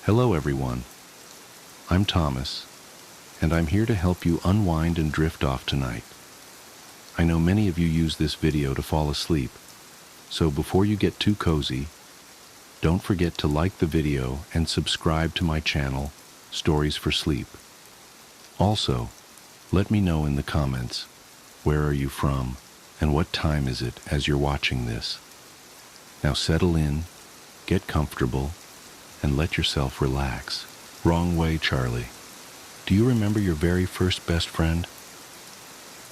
Hello everyone, I'm Thomas, and I'm here to help you unwind and drift off tonight. I know many of you use this video to fall asleep, so before you get too cozy, don't forget to like the video and subscribe to my channel, Stories for Sleep. Also, let me know in the comments, where are you from, and what time is it as you're watching this. Now settle in, get comfortable, and let yourself relax. Wrong way, Charlie. Do you remember your very first best friend?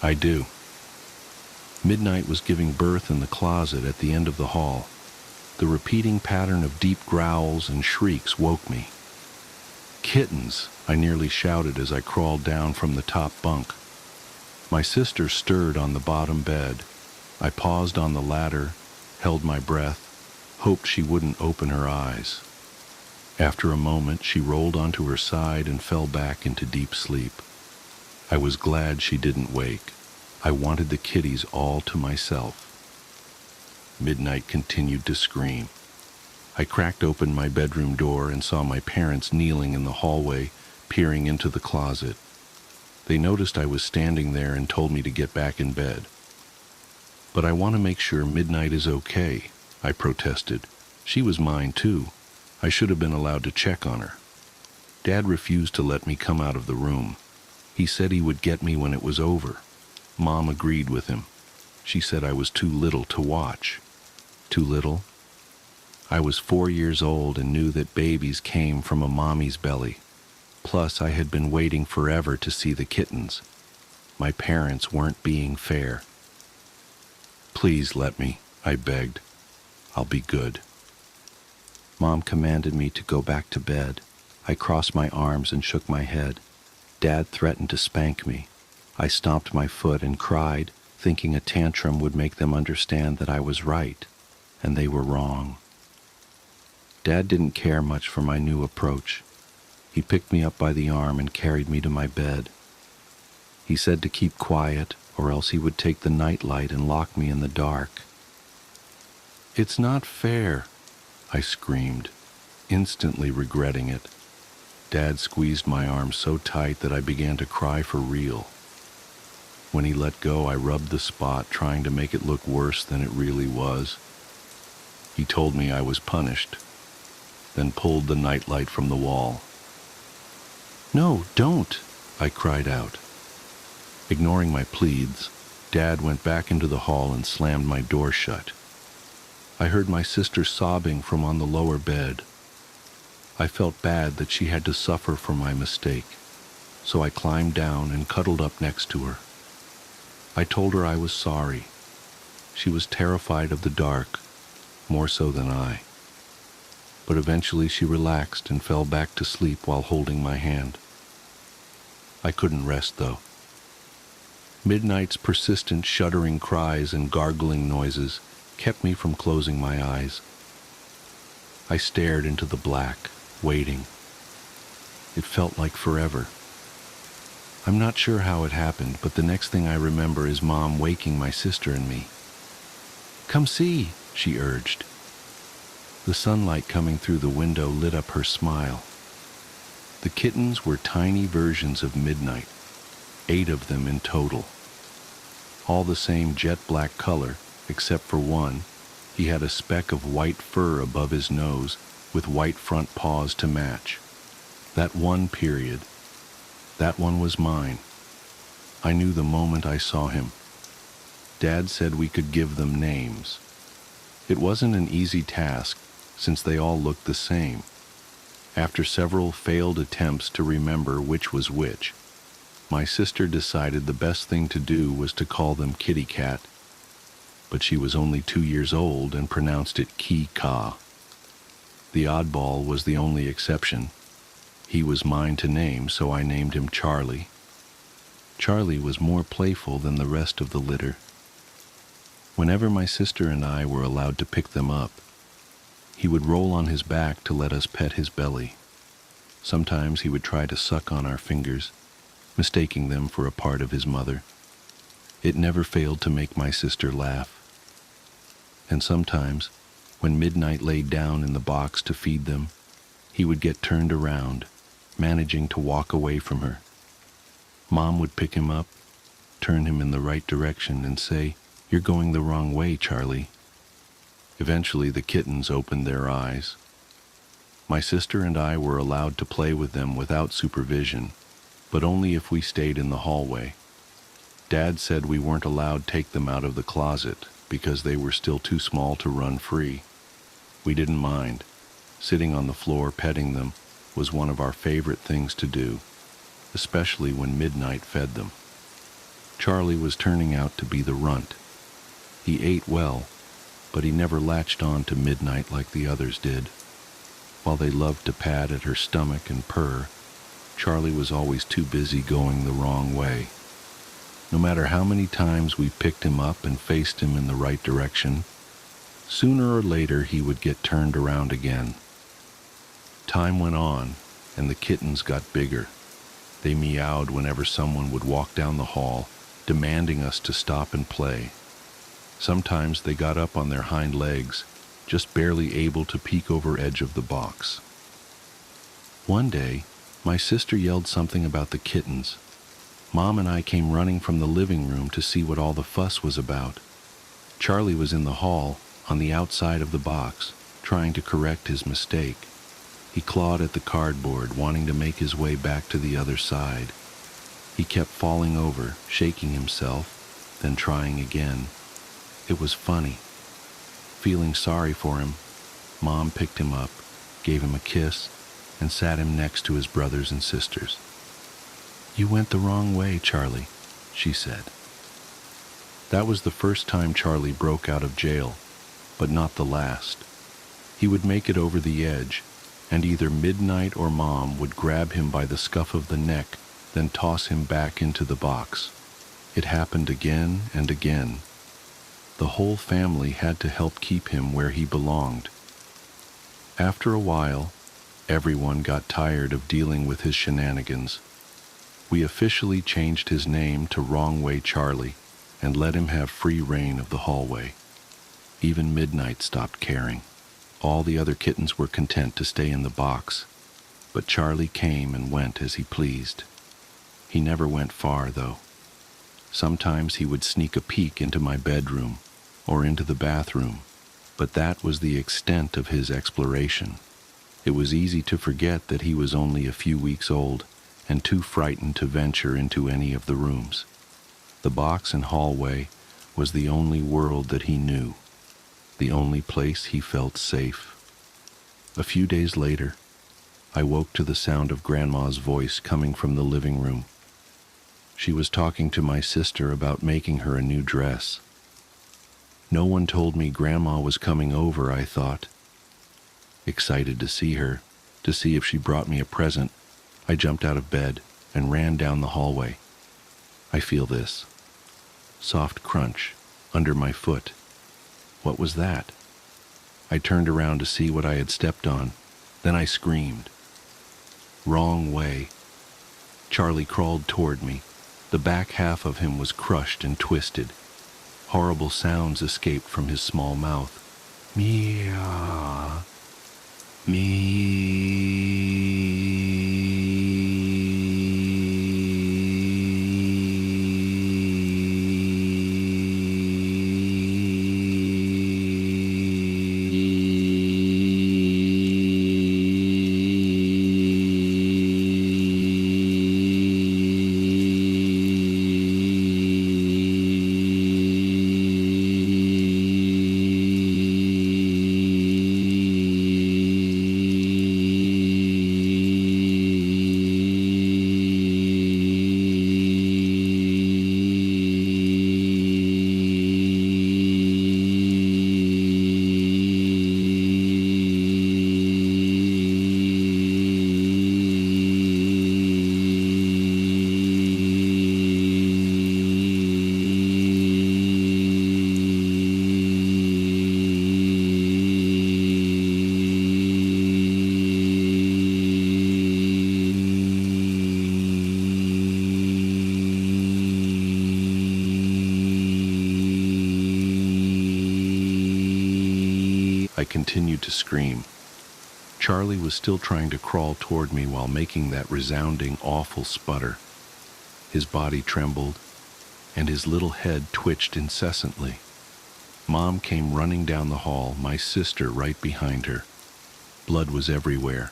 I do. Midnight was giving birth in the closet at the end of the hall. The repeating pattern of deep growls and shrieks woke me. "Kittens!" I nearly shouted as I crawled down from the top bunk. My sister stirred on the bottom bed. I paused on the ladder, held my breath, hoped she wouldn't open her eyes. After a moment, she rolled onto her side and fell back into deep sleep. I was glad she didn't wake. I wanted the kitties all to myself. Midnight continued to scream. I cracked open my bedroom door and saw my parents kneeling in the hallway, peering into the closet. They noticed I was standing there and told me to get back in bed. "But I want to make sure Midnight is okay," I protested. "She was mine too. I should have been allowed to check on her." Dad refused to let me come out of the room. He said he would get me when it was over. Mom agreed with him. She said I was too little to watch. Too little? I was 4 years old and knew that babies came from a mommy's belly. Plus, I had been waiting forever to see the kittens. My parents weren't being fair. "Please let me," I begged. "I'll be good." Mom commanded me to go back to bed. I crossed my arms and shook my head. Dad threatened to spank me. I stomped my foot and cried, thinking a tantrum would make them understand that I was right, and they were wrong. Dad didn't care much for my new approach. He picked me up by the arm and carried me to my bed. He said to keep quiet, or else he would take the nightlight and lock me in the dark. "It's not fair," I screamed, instantly regretting it. Dad squeezed my arm so tight that I began to cry for real. When he let go, I rubbed the spot, trying to make it look worse than it really was. He told me I was punished, then pulled the nightlight from the wall. "No, don't!" I cried out. Ignoring my pleads, Dad went back into the hall and slammed my door shut. I heard my sister sobbing from on the lower bed. I felt bad that she had to suffer for my mistake, so I climbed down and cuddled up next to her. I told her I was sorry. She was terrified of the dark, more so than I. But eventually she relaxed and fell back to sleep while holding my hand. I couldn't rest, though. Midnight's persistent shuddering cries and gargling noises kept me from closing my eyes. I stared into the black, waiting. It felt like forever. I'm not sure how it happened, but the next thing I remember is Mom waking my sister and me. "Come see," she urged. The sunlight coming through the window lit up her smile. The kittens were tiny versions of Midnight, 8 of them in total. All the same jet black color, except for one. He had a speck of white fur above his nose, with white front paws to match. That one period. That one was mine. I knew the moment I saw him. Dad said we could give them names. It wasn't an easy task, since they all looked the same. After several failed attempts to remember which was which, my sister decided the best thing to do was to call them Kitty Cat, but she was only 2 years old and pronounced it Ki-Ka. The oddball was the only exception. He was mine to name, so I named him Charlie. Charlie was more playful than the rest of the litter. Whenever my sister and I were allowed to pick them up, he would roll on his back to let us pet his belly. Sometimes he would try to suck on our fingers, mistaking them for a part of his mother. It never failed to make my sister laugh. And sometimes, when Midnight laid down in the box to feed them, he would get turned around, managing to walk away from her. Mom would pick him up, turn him in the right direction, and say, "You're going the wrong way, Charlie." Eventually, the kittens opened their eyes. My sister and I were allowed to play with them without supervision, but only if we stayed in the hallway. Dad said we weren't allowed to take them out of the closet because they were still too small to run free. We didn't mind. Sitting on the floor petting them was one of our favorite things to do, especially when midnight fed them. Charlie was turning out to be the runt. He ate well, but he never latched on to midnight like the others did. While they loved to pat at her stomach and purr, Charlie was always too busy going the wrong way. No matter how many times we picked him up and faced him in the right direction, sooner or later he would get turned around again. Time went on, and the kittens got bigger. They meowed whenever someone would walk down the hall, demanding us to stop and play. Sometimes they got up on their hind legs, just barely able to peek over edge of the box. One day, my sister yelled something about the kittens. Mom and I came running from the living room to see what all the fuss was about. Charlie was in the hall, on the outside of the box, trying to correct his mistake. He clawed at the cardboard, wanting to make his way back to the other side. He kept falling over, shaking himself, then trying again. It was funny. Feeling sorry for him, Mom picked him up, gave him a kiss, and sat him next to his brothers and sisters. "You went the wrong way, Charlie," she said. That was the first time Charlie broke out of jail, but not the last. He would make it over the edge, and either midnight or Mom would grab him by the scuff of the neck, then toss him back into the box. It happened again and again. The whole family had to help keep him where he belonged. After a while, everyone got tired of dealing with his shenanigans. We officially changed his name to Wrong Way Charlie and let him have free reign of the hallway. Even midnight stopped caring. All the other kittens were content to stay in the box, but Charlie came and went as he pleased. He never went far, though. Sometimes he would sneak a peek into my bedroom or into the bathroom, but that was the extent of his exploration. It was easy to forget that he was only a few weeks old and too frightened to venture into any of the rooms. The box and hallway was the only world that he knew, the only place he felt safe. A few days later, I woke to the sound of Grandma's voice coming from the living room. She was talking to my sister about making her a new dress. No one told me Grandma was coming over, I thought. Excited to see her, to see if she brought me a present, I jumped out of bed and ran down the hallway. I feel this soft crunch under my foot. What was that? I turned around to see what I had stepped on. Then I screamed. Wrong way. Charlie crawled toward me. The back half of him was crushed and twisted. Horrible sounds escaped from his small mouth. Meow. I continued to scream. Charlie was still trying to crawl toward me while making that resounding, awful sputter. His body trembled, and his little head twitched incessantly. Mom came running down the hall, my sister right behind her. Blood was everywhere,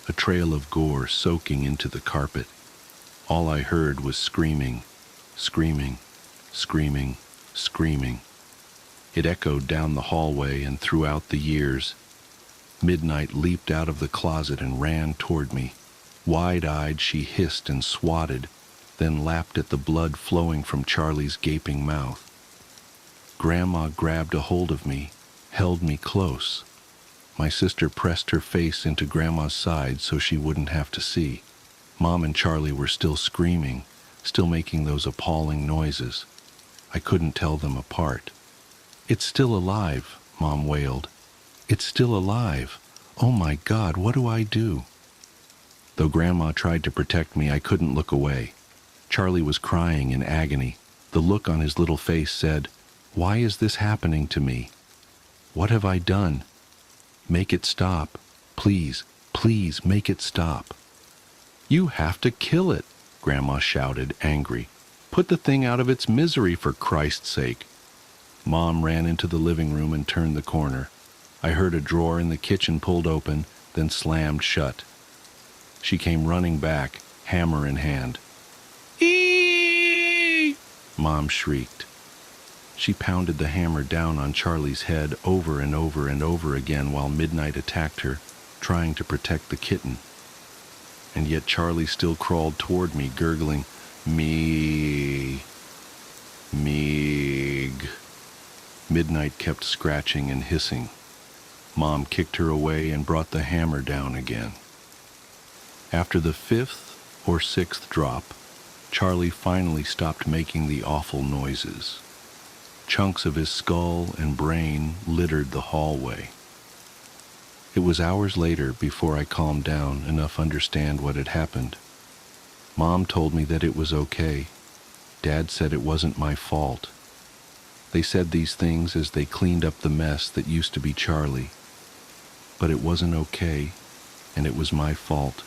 a trail of gore soaking into the carpet. All I heard was screaming, screaming, screaming, screaming. It echoed down the hallway and throughout the years. Midnight leaped out of the closet and ran toward me. Wide-eyed, she hissed and swatted, then lapped at the blood flowing from Charlie's gaping mouth. Grandma grabbed a hold of me, held me close. My sister pressed her face into Grandma's side so she wouldn't have to see. Mom and Charlie were still screaming, still making those appalling noises. I couldn't tell them apart. "It's still alive," Mom wailed. "It's still alive. Oh my God, what do I do?" Though Grandma tried to protect me, I couldn't look away. Charlie was crying in agony. The look on his little face said, "Why is this happening to me? What have I done? Make it stop. Please, please make it stop." "You have to kill it," Grandma shouted, angry. "Put the thing out of its misery, for Christ's sake." Mom ran into the living room and turned the corner. I heard a drawer in the kitchen pulled open, then slammed shut. She came running back, hammer in hand. "Eeeeee!" Mom shrieked. She pounded the hammer down on Charlie's head over and over and over again while midnight attacked her, trying to protect the kitten. And yet Charlie still crawled toward me, gurgling, "Me, Meeg." Midnight kept scratching and hissing. Mom kicked her away and brought the hammer down again. After the 5th or 6th drop, Charlie finally stopped making the awful noises. Chunks of his skull and brain littered the hallway. It was hours later before I calmed down enough to understand what had happened. Mom told me that it was okay. Dad said it wasn't my fault. They said these things as they cleaned up the mess that used to be Charlie. But it wasn't okay, and it was my fault.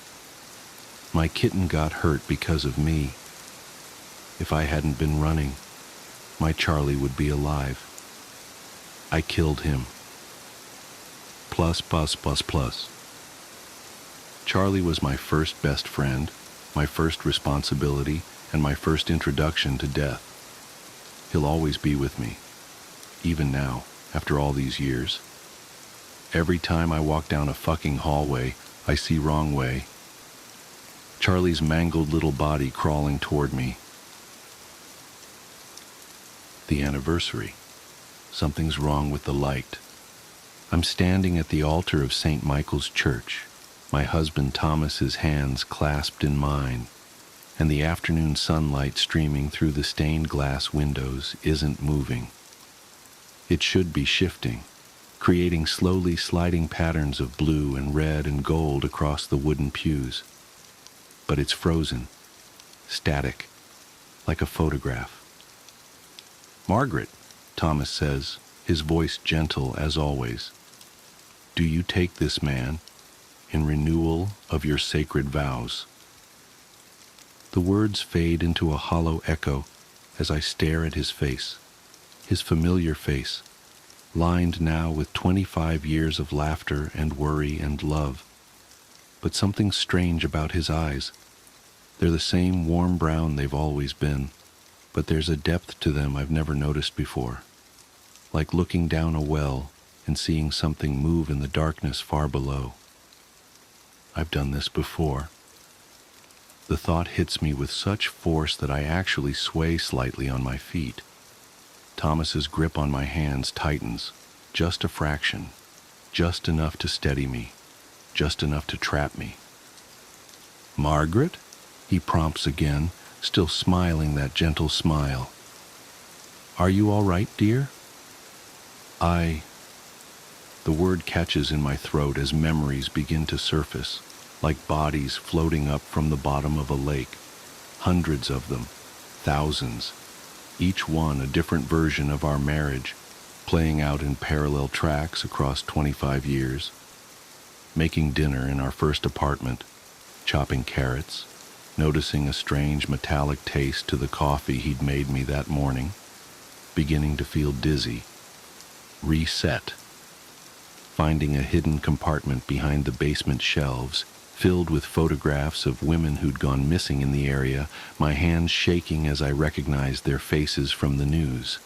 My kitten got hurt because of me. If I hadn't been running, my Charlie would be alive. I killed him. Plus, plus, plus, plus. Charlie was my first best friend, my first responsibility, and my first introduction to death. He'll always be with me, even now, after all these years. Every time I walk down a fucking hallway, I see wrong way. Charlie's mangled little body crawling toward me. The anniversary. Something's wrong with the light. I'm standing at the altar of St. Michael's Church, my husband Thomas's hands clasped in mine, and the afternoon sunlight streaming through the stained glass windows isn't moving. It should be shifting, creating slowly sliding patterns of blue and red and gold across the wooden pews. But it's frozen, static, like a photograph. "Margaret," Thomas says, his voice gentle as always, "do you take this man in renewal of your sacred vows?" The words fade into a hollow echo as I stare at his face, his familiar face, lined now with 25 years of laughter and worry and love. But something strange about his eyes. They're the same warm brown they've always been, but there's a depth to them I've never noticed before, like looking down a well and seeing something move in the darkness far below. I've done this before. The thought hits me with such force that I actually sway slightly on my feet. Thomas's grip on my hands tightens, just a fraction, just enough to steady me, just enough to trap me. "Margaret?" he prompts again, still smiling that gentle smile. "Are you all right, dear?" The word catches in my throat as memories begin to surface, like bodies floating up from the bottom of a lake. Hundreds of them, thousands, each one a different version of our marriage, playing out in parallel tracks across 25 years. making dinner in our first apartment, chopping carrots, noticing a strange metallic taste to the coffee he'd made me that morning, beginning to feel dizzy, reset, finding a hidden compartment behind the basement shelves, filled with photographs of women who'd gone missing in the area, my hands shaking as I recognized their faces from the news.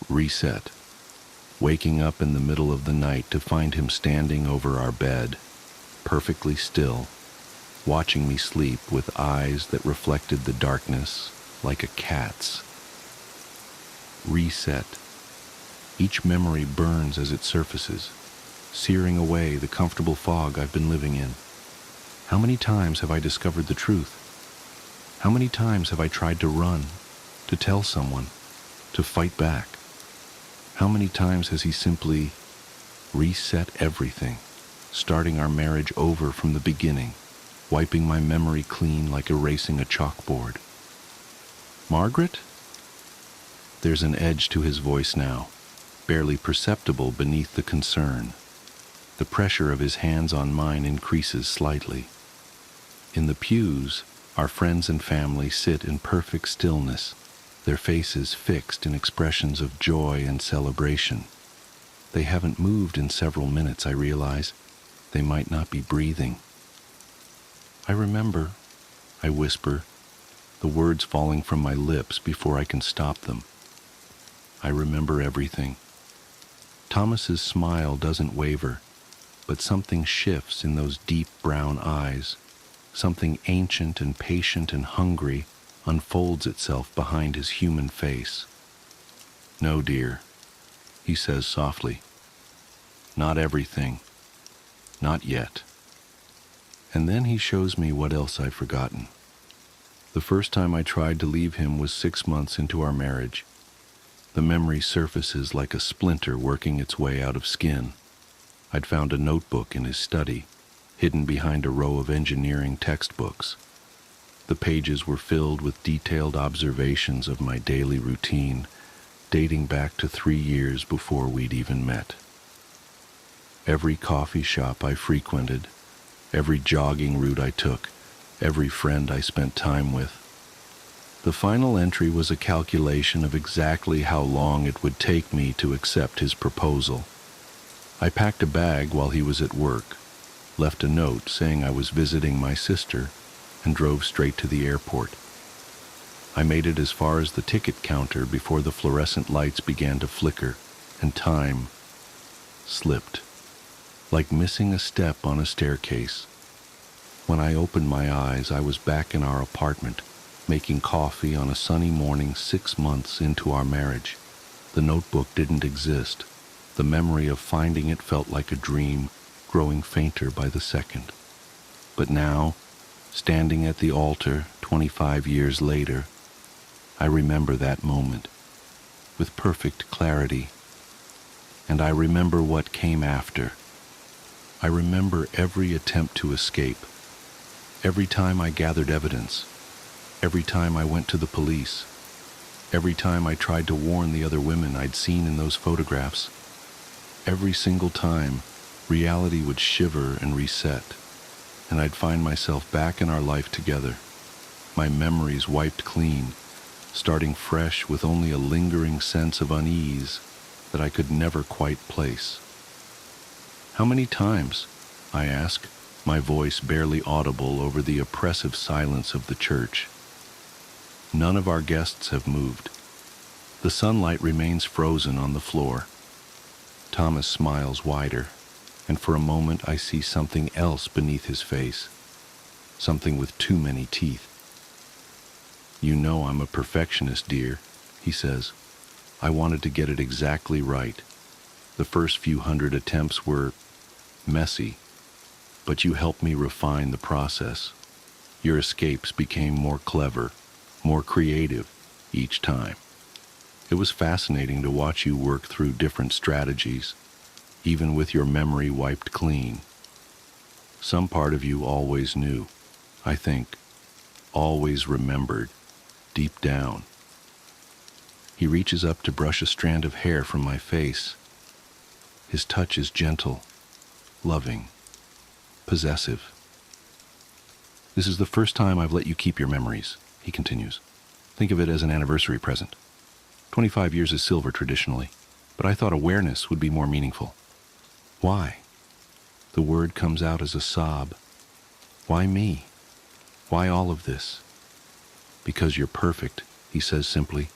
Reset, waking up in the middle of the night to find him standing over our bed, perfectly still, watching me sleep with eyes that reflected the darkness like a cat's. Reset. Each memory burns as it surfaces, searing away the comfortable fog I've been living in. How many times have I discovered the truth? How many times have I tried to run, to tell someone, to fight back? How many times has he simply reset everything, starting our marriage over from the beginning, wiping my memory clean like erasing a chalkboard? Margaret? There's an edge to his voice now, barely perceptible beneath the concern. The pressure of his hands on mine increases slightly. In the pews, our friends and family sit in perfect stillness, their faces fixed in expressions of joy and celebration. They haven't moved in several minutes, I realize. They might not be breathing. I remember, I whisper, the words falling from my lips before I can stop them. I remember everything. Thomas's smile doesn't waver, but something shifts in those deep brown eyes. Something ancient and patient and hungry unfolds itself behind his human face. No, dear, he says softly. Not everything. Not yet. And then he shows me what else I've forgotten. The first time I tried to leave him was 6 months into our marriage. The memory surfaces like a splinter working its way out of skin. I'd found a notebook in his study, hidden behind a row of engineering textbooks. The pages were filled with detailed observations of my daily routine, dating back to 3 years before we'd even met. Every coffee shop I frequented, every jogging route I took, every friend I spent time with. The final entry was a calculation of exactly how long it would take me to accept his proposal. I packed a bag while he was at work, left a note saying I was visiting my sister, and drove straight to the airport. I made it as far as the ticket counter before the fluorescent lights began to flicker, and time slipped, like missing a step on a staircase. When I opened my eyes, I was back in our apartment, making coffee on a sunny morning 6 months into our marriage. The notebook didn't exist. The memory of finding it felt like a dream, growing fainter by the second. But now, standing at the altar 25 years later, I remember that moment with perfect clarity. And I remember what came after. I remember every attempt to escape, every time I gathered evidence, every time I went to the police, every time I tried to warn the other women I'd seen in those photographs. Every single time, reality would shiver and reset, and I'd find myself back in our life together, my memories wiped clean, starting fresh with only a lingering sense of unease that I could never quite place. How many times? I ask, my voice barely audible over the oppressive silence of the church. None of our guests have moved. The sunlight remains frozen on the floor. Thomas smiles wider, and for a moment I see something else beneath his face, something with too many teeth. You know I'm a perfectionist, dear, he says. I wanted to get it exactly right. The first few hundred attempts were messy, but you helped me refine the process. Your escapes became more clever, more creative each time. It was fascinating to watch you work through different strategies, even with your memory wiped clean. Some part of you always knew, I think, always remembered, deep down. He reaches up to brush a strand of hair from my face. His touch is gentle, loving, possessive. This is the first time I've let you keep your memories, he continues. Think of it as an anniversary present. 25 years is silver traditionally, but I thought awareness would be more meaningful. Why? The word comes out as a sob. Why me? Why all of this? Because you're perfect, he says simply.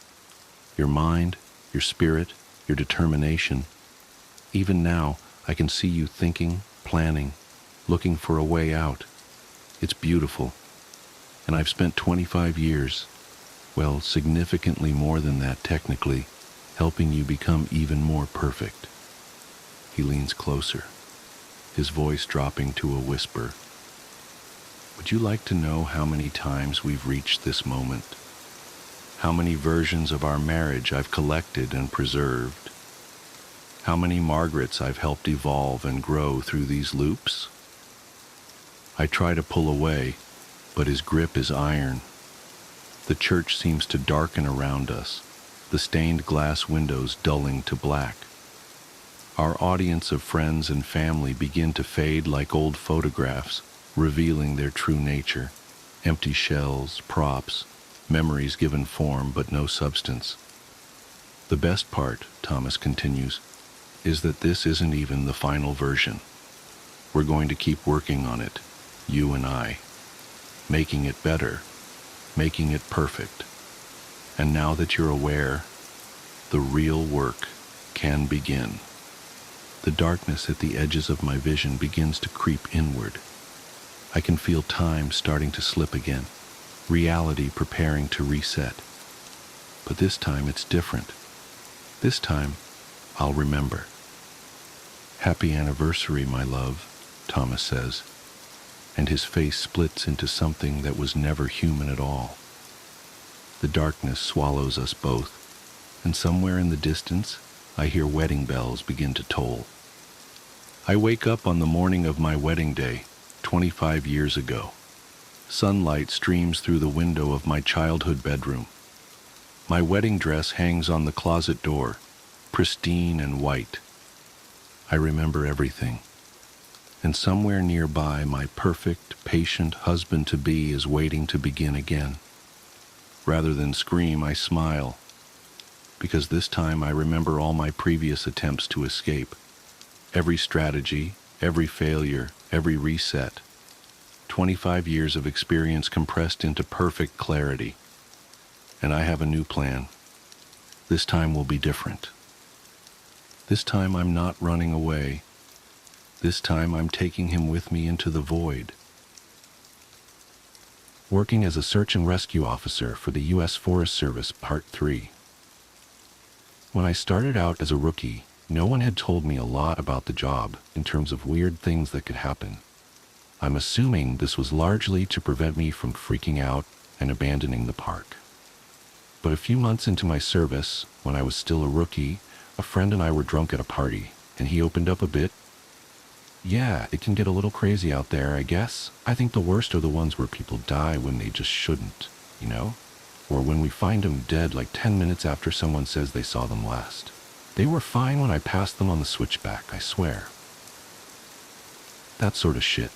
Your mind, your spirit, your determination. Even now, I can see you thinking, planning, looking for a way out. It's beautiful. And I've spent 25 years, well, significantly more than that technically, helping you become even more perfect. He leans closer, his voice dropping to a whisper. Would you like to know how many times we've reached this moment? How many versions of our marriage I've collected and preserved? How many Margarets I've helped evolve and grow through these loops? I try to pull away, but his grip is iron. The church seems to darken around us, the stained glass windows dulling to black. Our audience of friends and family begin to fade like old photographs, revealing their true nature. Empty shells, props, memories given form but no substance. The best part, Thomas continues, is that this isn't even the final version. We're going to keep working on it, you and I, making it better, making it perfect. And now that you're aware, the real work can begin. The darkness at the edges of my vision begins to creep inward. I can feel time starting to slip again, reality preparing to reset. But this time it's different. This time, I'll remember. Happy anniversary, my love, Thomas says, and his face splits into something that was never human at all. The darkness swallows us both, and somewhere in the distance, I hear wedding bells begin to toll. I wake up on the morning of my wedding day, 25 years ago. Sunlight streams through the window of my childhood bedroom. My wedding dress hangs on the closet door, pristine and white. I remember everything. And somewhere nearby, my perfect, patient husband-to-be is waiting to begin again. Rather than scream, I smile, because this time I remember all my previous attempts to escape. Every strategy, every failure, every reset. 25 years of experience compressed into perfect clarity. And I have a new plan. This time will be different. This time I'm not running away. This time I'm taking him with me into the void. Working as a search and rescue officer for the U.S. Forest Service, Part 3. When I started out as a rookie, no one had told me a lot about the job in terms of weird things that could happen. I'm assuming this was largely to prevent me from freaking out and abandoning the park. But a few months into my service, when I was still a rookie, a friend and I were drunk at a party, and he opened up a bit. Yeah, it can get a little crazy out there, I guess. I think the worst are the ones where people die when they just shouldn't, you know? Or when we find them dead like 10 minutes after someone says they saw them last. They were fine when I passed them on the switchback, I swear. That sort of shit.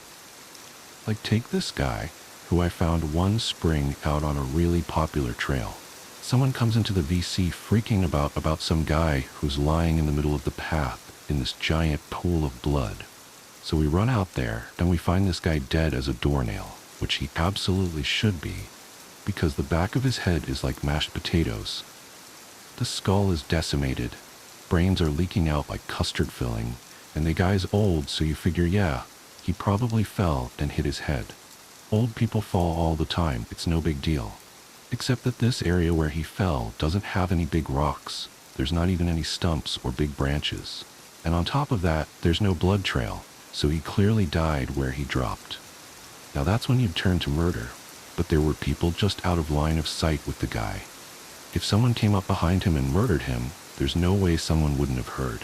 Like, take this guy, who I found one spring out on a really popular trail. Someone comes into the VC freaking about some guy who's lying in the middle of the path in this giant pool of blood. So we run out there, and we find this guy dead as a doornail, which he absolutely should be, because the back of his head is like mashed potatoes. The skull is decimated, brains are leaking out like custard filling, and the guy's old, so you figure, yeah, he probably fell and hit his head. Old people fall all the time, it's no big deal. Except that this area where he fell doesn't have any big rocks. There's not even any stumps or big branches. And on top of that, there's no blood trail, so he clearly died where he dropped. Now that's when you'd turn to murder, but there were people just out of line of sight with the guy. If someone came up behind him and murdered him, there's no way someone wouldn't have heard.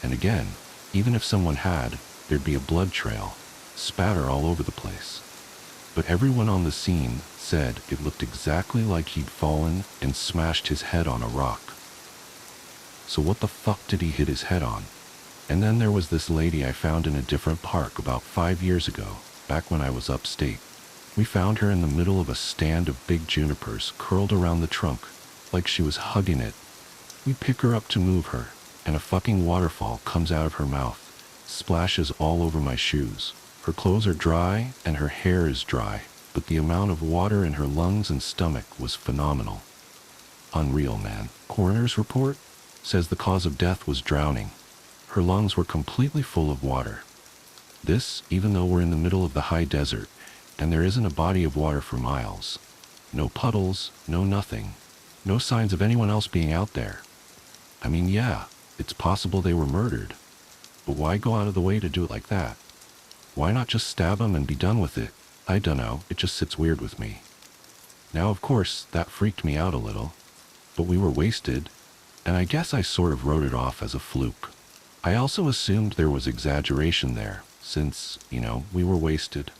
And again, even if someone had, there'd be a blood trail, spatter all over the place. But everyone on the scene said it looked exactly like he'd fallen and smashed his head on a rock. So what the fuck did he hit his head on? And then there was this lady I found in a different park about 5 years ago, back when I was upstate. We found her in the middle of a stand of big junipers curled around the trunk, like she was hugging it. We pick her up to move her, and a fucking waterfall comes out of her mouth, splashes all over my shoes. Her clothes are dry and her hair is dry, but the amount of water in her lungs and stomach was phenomenal. Unreal, man. Coroner's report says the cause of death was drowning. Her lungs were completely full of water. This, even though we're in the middle of the high desert, and there isn't a body of water for miles. No puddles, no nothing. No signs of anyone else being out there. I mean, yeah, it's possible they were murdered. But why go out of the way to do it like that? Why not just stab them and be done with it? I dunno, it just sits weird with me. Now, of course, that freaked me out a little. But we were wasted, and I guess I sort of wrote it off as a fluke. I also assumed there was exaggeration there, since, we were wasted.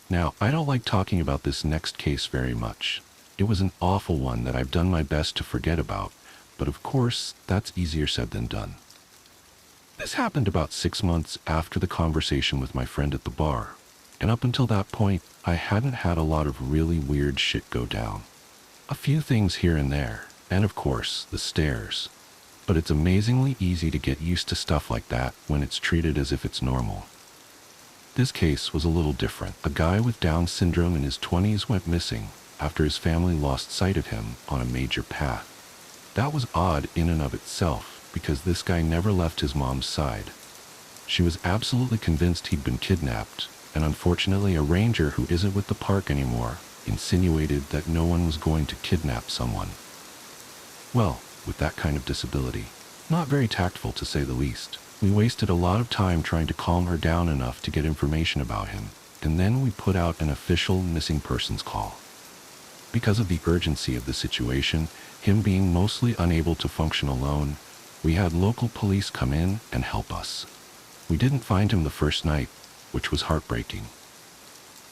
Now, I don't like talking about this next case very much. It was an awful one that I've done my best to forget about, but of course, that's easier said than done. This happened about 6 months after the conversation with my friend at the bar, and up until that point, I hadn't had a lot of really weird shit go down. A few things here and there, and of course, the stares. But it's amazingly easy to get used to stuff like that when it's treated as if it's normal. This case was a little different. A guy with Down syndrome in his 20s went missing after his family lost sight of him on a major path. That was odd in and of itself, because this guy never left his mom's side. She was absolutely convinced he'd been kidnapped, and unfortunately a ranger who isn't with the park anymore insinuated that no one was going to kidnap someone. Well, with that kind of disability, not very tactful to say the least. We wasted a lot of time trying to calm her down enough to get information about him, and then we put out an official missing persons call. Because of the urgency of the situation, him being mostly unable to function alone, we had local police come in and help us. We didn't find him the first night, which was heartbreaking.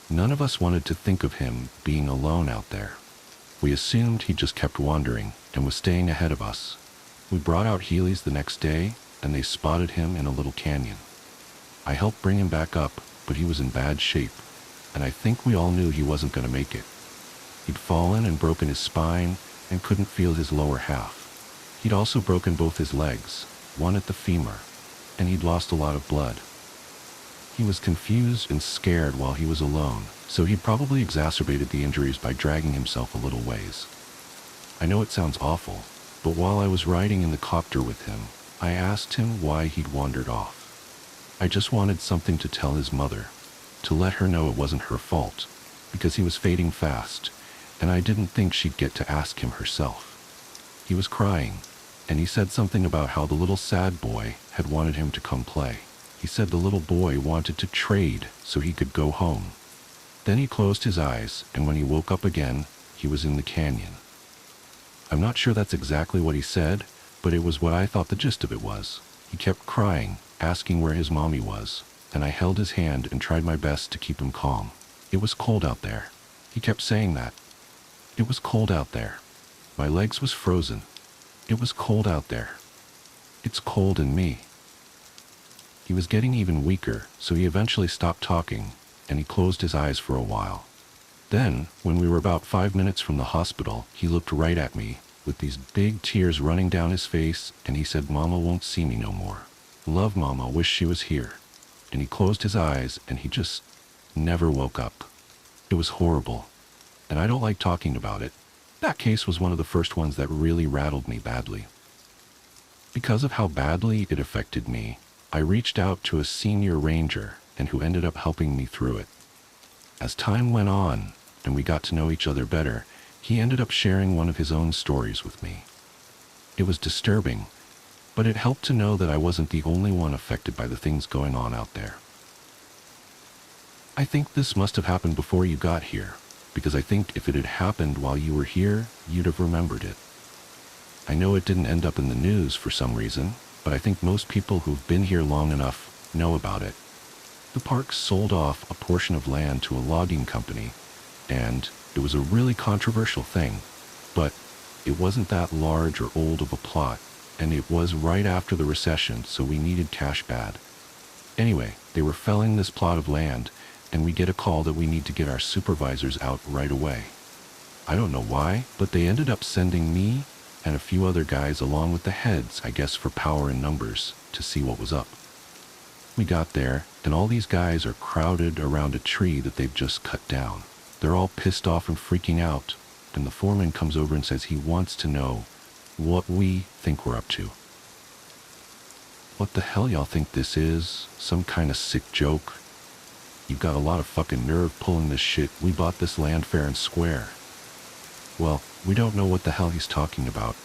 None of us wanted to think of him being alone out there. We assumed he just kept wandering and was staying ahead of us. We brought out Heelys the next day, and they spotted him in a little canyon. I helped bring him back up, but he was in bad shape, and I think we all knew he wasn't going to make it. He'd fallen and broken his spine and couldn't feel his lower half. He'd also broken both his legs, one at the femur, and he'd lost a lot of blood. He was confused and scared while he was alone, so he'd probably exacerbated the injuries by dragging himself a little ways. I know it sounds awful, but while I was riding in the copter with him, I asked him why he'd wandered off. I just wanted something to tell his mother, to let her know it wasn't her fault, because he was fading fast, and I didn't think she'd get to ask him herself. He was crying, and he said something about how the little sad boy had wanted him to come play. He said the little boy wanted to trade so he could go home. Then he closed his eyes, and when he woke up again, he was in the canyon. I'm not sure that's exactly what he said, but it was what I thought the gist of it was. He kept crying, asking where his mommy was, and I held his hand and tried my best to keep him calm. It was cold out there. He kept saying that. It was cold out there. My legs was frozen. It was cold out there. It's cold in me. He was getting even weaker, so he eventually stopped talking, and he closed his eyes for a while. Then, when we were about 5 minutes from the hospital, he looked right at me, with these big tears running down his face, and he said, "Mama won't see me no more. Love Mama, wish she was here." And he closed his eyes, and he just never woke up. It was horrible, and I don't like talking about it. That case was one of the first ones that really rattled me badly. Because of how badly it affected me, I reached out to a senior ranger, and who ended up helping me through it. As time went on, and we got to know each other better, he ended up sharing one of his own stories with me. It was disturbing, but it helped to know that I wasn't the only one affected by the things going on out there. I think this must have happened before you got here, because I think if it had happened while you were here, you'd have remembered it. I know it didn't end up in the news for some reason, but I think most people who've been here long enough know about it. The park sold off a portion of land to a logging company, and it was a really controversial thing, but it wasn't that large or old of a plot, and it was right after the recession, so we needed cash bad. Anyway, they were felling this plot of land, and we get a call that we need to get our supervisors out right away. I don't know why, but they ended up sending me and a few other guys along with the heads, I guess for power in numbers, to see what was up. We got there, and all these guys are crowded around a tree that they've just cut down. They're all pissed off and freaking out, and the foreman comes over and says he wants to know what we think we're up to. What the hell y'all think this is? Some kind of sick joke? You've got a lot of fucking nerve pulling this shit. We bought this land fair and square. Well, we don't know what the hell he's talking about.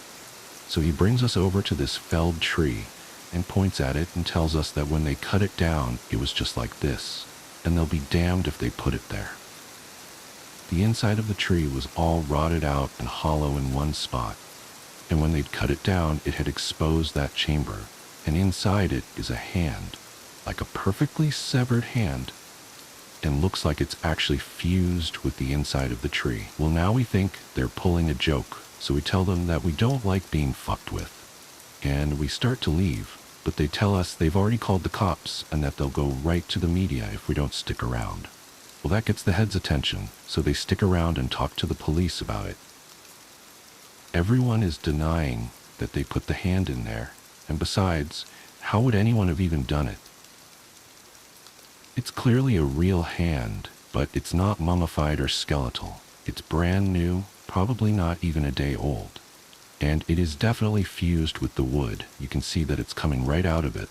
So he brings us over to this felled tree and points at it and tells us that when they cut it down, it was just like this, and they'll be damned if they put it there. The inside of the tree was all rotted out and hollow in one spot, and when they'd cut it down, it had exposed that chamber, and inside it is a hand, like a perfectly severed hand, and looks like it's actually fused with the inside of the tree. Well, now we think they're pulling a joke, so we tell them that we don't like being fucked with. And we start to leave, but they tell us they've already called the cops and that they'll go right to the media if we don't stick around. Well, that gets the head's attention, so they stick around and talk to the police about it. Everyone is denying that they put the hand in there, and besides, how would anyone have even done it? It's clearly a real hand, but it's not mummified or skeletal. It's brand new, probably not even a day old. And it is definitely fused with the wood. You can see that it's coming right out of it.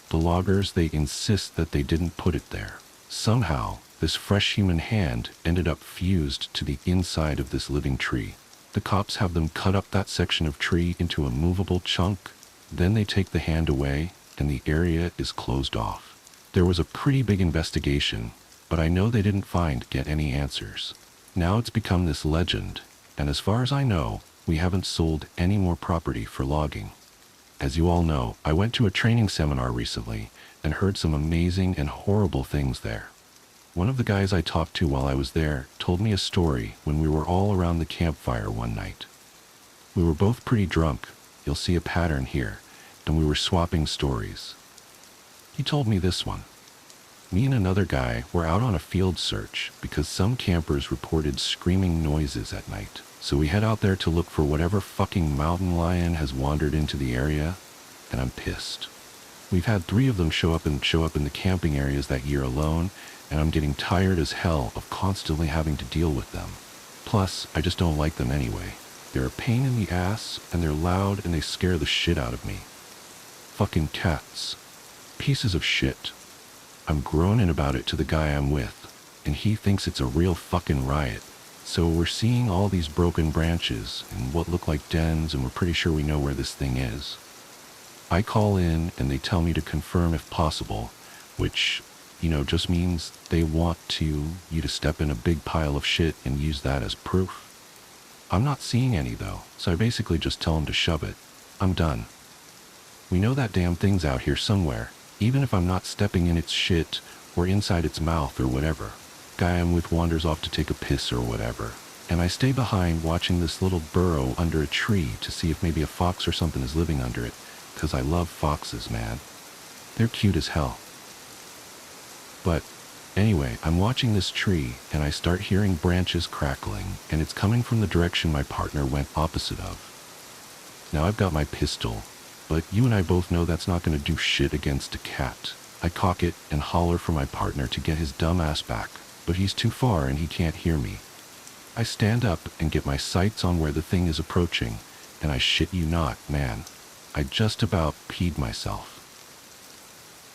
The loggers, they insist that they didn't put it there. Somehow, this fresh human hand ended up fused to the inside of this living tree. The cops have them cut up that section of tree into a movable chunk. Then they take the hand away, and the area is closed off. There was a pretty big investigation, but I know they didn't get any answers. Now it's become this legend, and as far as I know, we haven't sold any more property for logging. As you all know, I went to a training seminar recently and heard some amazing and horrible things there. One of the guys I talked to while I was there told me a story when we were all around the campfire one night. We were both pretty drunk, you'll see a pattern here, and we were swapping stories. He told me this one. Me and another guy were out on a field search because some campers reported screaming noises at night. So we head out there to look for whatever fucking mountain lion has wandered into the area, and I'm pissed. We've had 3 of them show up in the camping areas that year alone, and I'm getting tired as hell of constantly having to deal with them. Plus, I just don't like them anyway. They're a pain in the ass, and they're loud, and they scare the shit out of me. Fucking cats. Pieces of shit. I'm groaning about it to the guy I'm with, and he thinks it's a real fucking riot. So we're seeing all these broken branches and what look like dens, and we're pretty sure we know where this thing is. I call in and they tell me to confirm if possible, which, just means they want you to step in a big pile of shit and use that as proof. I'm not seeing any though, so I basically just tell them to shove it. I'm done. We know that damn thing's out here somewhere, even if I'm not stepping in its shit or inside its mouth or whatever. Guy I'm with wanders off to take a piss or whatever, and I stay behind watching this little burrow under a tree to see if maybe a fox or something is living under it, because I love foxes, man. They're cute as hell. But anyway, I'm watching this tree and I start hearing branches crackling, and it's coming from the direction my partner went opposite of. Now I've got my pistol, but you and I both know that's not going to do shit against a cat. I cock it and holler for my partner to get his dumb ass back, but he's too far and he can't hear me. I stand up and get my sights on where the thing is approaching, and I shit you not, man, I just about peed myself.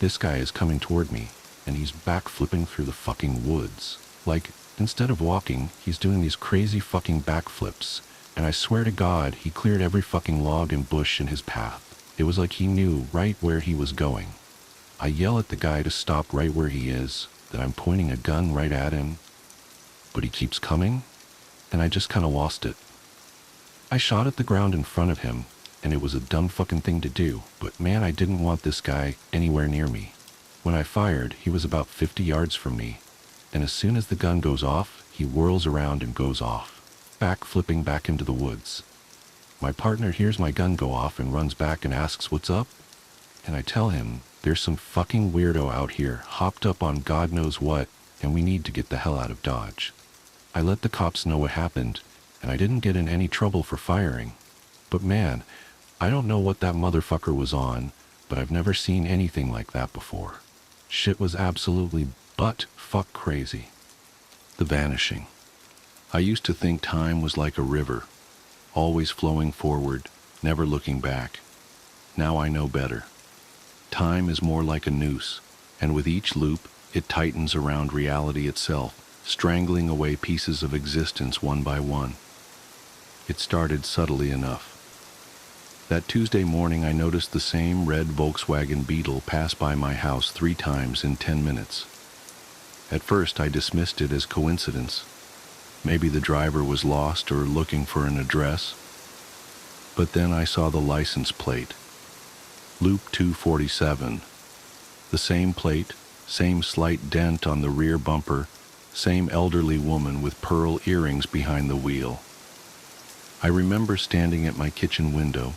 This guy is coming toward me, and he's backflipping through the fucking woods. Like, instead of walking, he's doing these crazy fucking backflips, and I swear to God, he cleared every fucking log and bush in his path. It was like he knew right where he was going. I yell at the guy to stop right where he is, that I'm pointing a gun right at him, but he keeps coming, and I just kind of lost it. I shot at the ground in front of him, and it was a dumb fucking thing to do, but man, I didn't want this guy anywhere near me. When I fired, he was about 50 yards from me, and as soon as the gun goes off, he whirls around and goes off, back flipping back into the woods. My partner hears my gun go off and runs back and asks what's up, and I tell him there's some fucking weirdo out here hopped up on God knows what, and we need to get the hell out of Dodge. I let the cops know what happened, and I didn't get in any trouble for firing. But man, I don't know what that motherfucker was on, but I've never seen anything like that before. Shit was absolutely butt-fuck crazy. The vanishing. I used to think time was like a river, always flowing forward, never looking back. Now I know better. Time is more like a noose, and with each loop, it tightens around reality itself, strangling away pieces of existence one by one. It started subtly enough. That Tuesday morning, I noticed the same red Volkswagen Beetle pass by my house 3 times in 10 minutes. At first, I dismissed it as coincidence. Maybe the driver was lost or looking for an address. But then I saw the license plate. Loop 247. The same plate, same slight dent on the rear bumper, same elderly woman with pearl earrings behind the wheel. I remember standing at my kitchen window,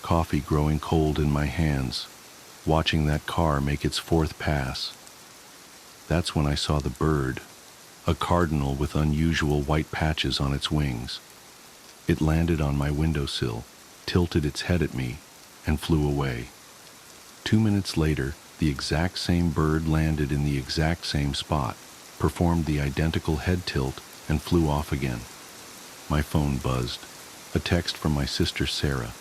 coffee growing cold in my hands, watching that car make its 4th pass. That's when I saw the bird, a cardinal with unusual white patches on its wings. It landed on my windowsill, tilted its head at me, and flew away. 2 minutes later, the exact same bird landed in the exact same spot, performed the identical head tilt, and flew off again. My phone buzzed. A text from my sister Sarah.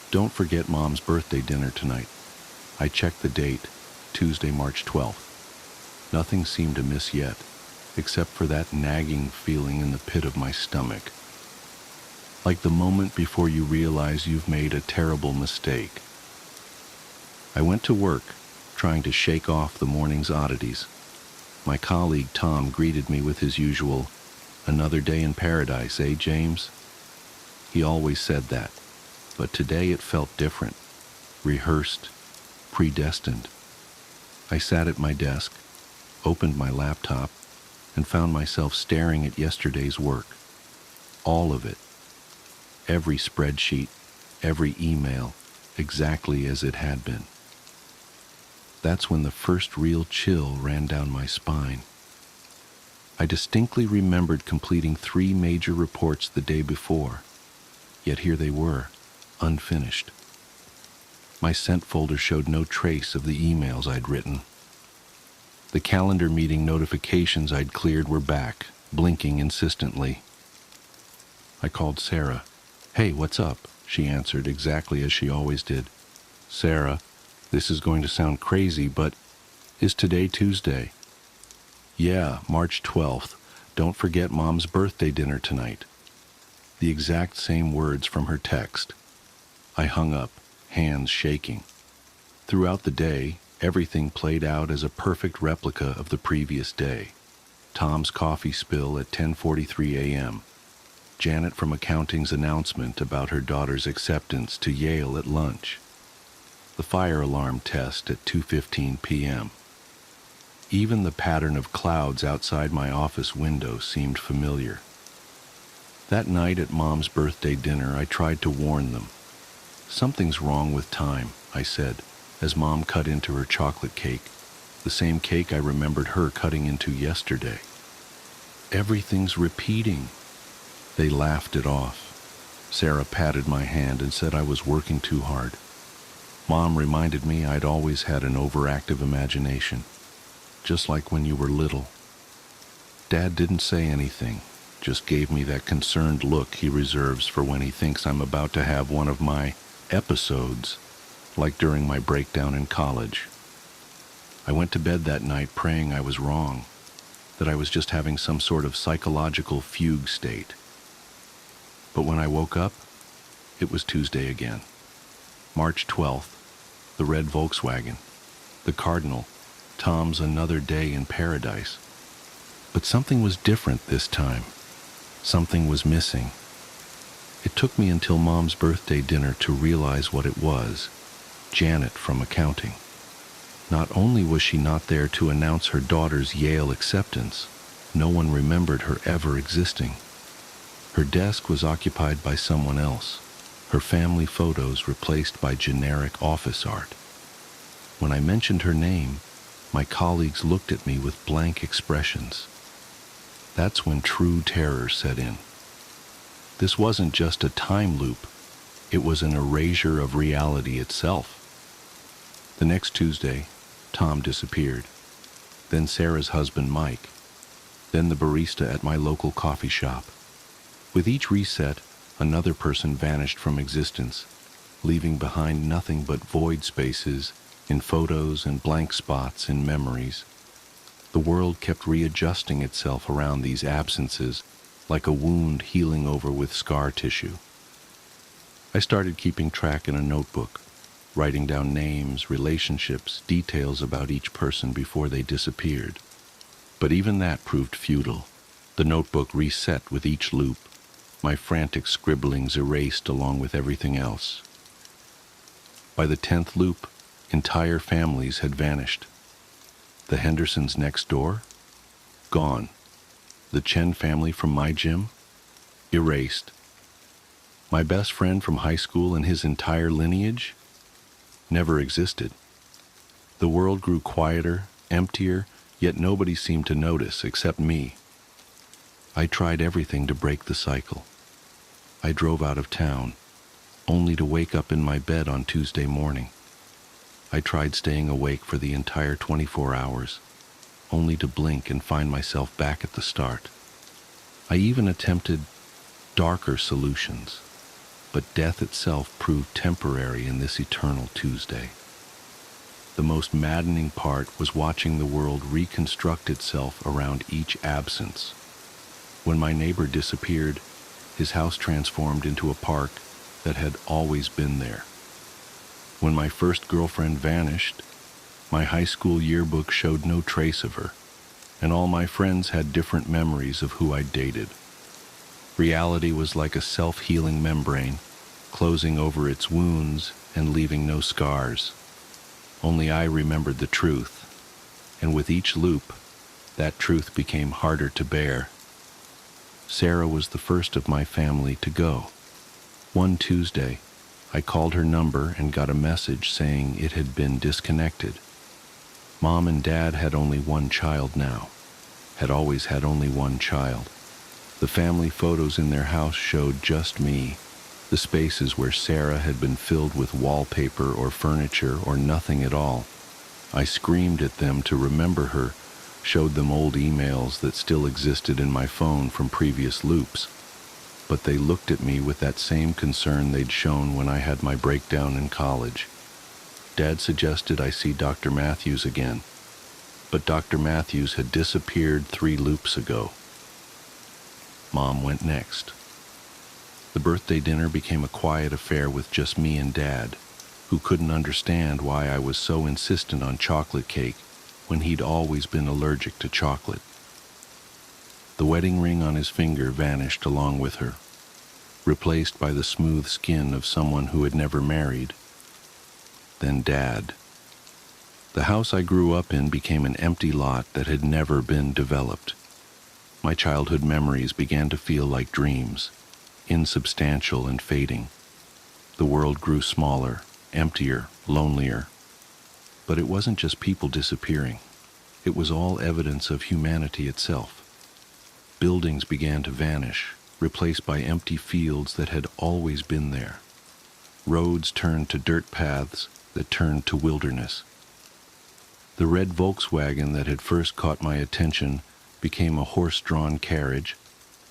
Don't forget Mom's birthday dinner tonight. I checked the date, Tuesday, March 12th. Nothing seemed amiss yet, except for that nagging feeling in the pit of my stomach. Like the moment before you realize you've made a terrible mistake. I went to work, trying to shake off the morning's oddities. My colleague Tom greeted me with his usual, "Another day in paradise, eh, James?" He always said that, but today it felt different, rehearsed, predestined. I sat at my desk, opened my laptop, and found myself staring at yesterday's work. All of it. Every spreadsheet, every email, exactly as it had been. That's when the first real chill ran down my spine. I distinctly remembered completing 3 major reports the day before, yet here they were, unfinished. My sent folder showed no trace of the emails I'd written. The calendar meeting notifications I'd cleared were back, blinking insistently. I called Sarah. "Hey, what's up?" She answered exactly as she always did. "Sarah, this is going to sound crazy, but is today Tuesday?" "Yeah, March 12th. Don't forget Mom's birthday dinner tonight." The exact same words from her text. I hung up, hands shaking. Throughout the day, everything played out as a perfect replica of the previous day. Tom's coffee spill at 10:43 a.m. Janet from accounting's announcement about her daughter's acceptance to Yale at lunch. The fire alarm test at 2:15 p.m. Even the pattern of clouds outside my office window seemed familiar. That night at Mom's birthday dinner, I tried to warn them. "Something's wrong with time," I said, as Mom cut into her chocolate cake, the same cake I remembered her cutting into yesterday. "Everything's repeating." They laughed it off. Sarah patted my hand and said I was working too hard. Mom reminded me I'd always had an overactive imagination, just like when you were little. Dad didn't say anything, just gave me that concerned look he reserves for when he thinks I'm about to have one of my episodes, like during my breakdown in college. I went to bed that night praying I was wrong, that I was just having some sort of psychological fugue state. But when I woke up, it was Tuesday again. March 12th, the red Volkswagen, the Cardinal, Tom's another day in paradise. But something was different this time. Something was missing. It took me until Mom's birthday dinner to realize what it was. Janet from accounting. Not only was she not there to announce her daughter's Yale acceptance, no one remembered her ever existing. Her desk was occupied by someone else, her family photos replaced by generic office art. When I mentioned her name, my colleagues looked at me with blank expressions. That's when true terror set in. This wasn't just a time loop, it was an erasure of reality itself. The next Tuesday, Tom disappeared. Then Sarah's husband, Mike. Then the barista at my local coffee shop. With each reset, another person vanished from existence, leaving behind nothing but void spaces in photos and blank spots in memories. The world kept readjusting itself around these absences, like a wound healing over with scar tissue. I started keeping track in a notebook, writing down names, relationships, details about each person before they disappeared. But even that proved futile. The notebook reset with each loop, my frantic scribblings erased along with everything else. By the 10th loop, entire families had vanished. The Hendersons next door? Gone. The Chen family from my gym? Erased. My best friend from high school and his entire lineage? Never existed. The world grew quieter, emptier, yet nobody seemed to notice except me. I tried everything to break the cycle. I drove out of town, only to wake up in my bed on Tuesday morning. I tried staying awake for the entire 24 hours, only to blink and find myself back at the start. I even attempted darker solutions, but death itself proved temporary in this eternal Tuesday. The most maddening part was watching the world reconstruct itself around each absence. When my neighbor disappeared, his house transformed into a park that had always been there. When my first girlfriend vanished, my high school yearbook showed no trace of her, and all my friends had different memories of who I'd dated. Reality was like a self-healing membrane, closing over its wounds and leaving no scars. Only I remembered the truth, and with each loop, that truth became harder to bear. Sarah was the first of my family to go. One Tuesday, I called her number and got a message saying it had been disconnected. Mom and Dad had only one child now, had always had only one child. The family photos in their house showed just me. The spaces where Sarah had been filled with wallpaper or furniture or nothing at all. I screamed at them to remember her, showed them old emails that still existed in my phone from previous loops. But they looked at me with that same concern they'd shown when I had my breakdown in college. Dad suggested I see Dr. Matthews again, but Dr. Matthews had disappeared 3 loops ago. Mom went next. The birthday dinner became a quiet affair with just me and Dad, who couldn't understand why I was so insistent on chocolate cake when he'd always been allergic to chocolate. The wedding ring on his finger vanished along with her, replaced by the smooth skin of someone who had never married. Then Dad. The house I grew up in became an empty lot that had never been developed. My childhood memories began to feel like dreams, insubstantial and fading. The world grew smaller, emptier, lonelier. But it wasn't just people disappearing. It was all evidence of humanity itself. Buildings began to vanish, replaced by empty fields that had always been there. Roads turned to dirt paths that turned to wilderness. The red Volkswagen that had first caught my attention became a horse-drawn carriage,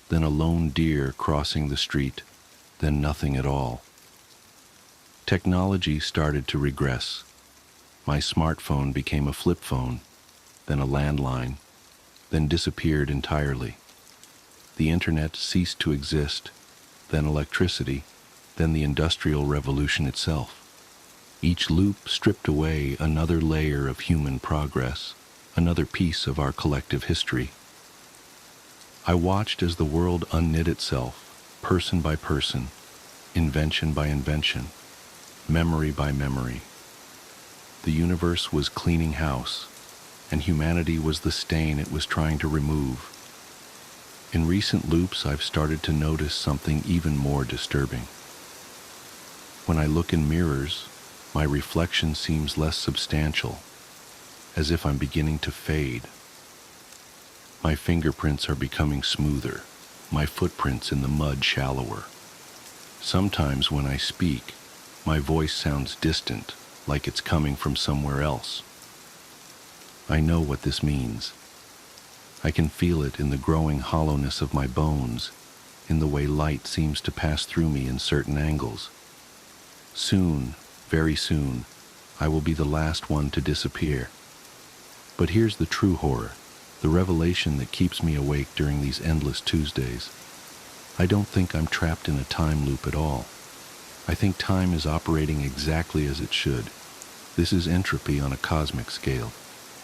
then a lone deer crossing the street, then nothing at all. Technology started to regress. My smartphone became a flip phone, then a landline, then disappeared entirely. The internet ceased to exist, then electricity, then the Industrial Revolution itself. Each loop stripped away another layer of human progress, another piece of our collective history. I watched as the world unknit itself, person by person, invention by invention, memory by memory. The universe was cleaning house, and humanity was the stain it was trying to remove. In recent loops, I've started to notice something even more disturbing. When I look in mirrors, my reflection seems less substantial, as if I'm beginning to fade. My fingerprints are becoming smoother, my footprints in the mud shallower. Sometimes when I speak, my voice sounds distant, like it's coming from somewhere else. I know what this means. I can feel it in the growing hollowness of my bones, in the way light seems to pass through me in certain angles. Soon, very soon, I will be the last one to disappear. But here's the true horror, the revelation that keeps me awake during these endless Tuesdays. I don't think I'm trapped in a time loop at all. I think time is operating exactly as it should. This is entropy on a cosmic scale,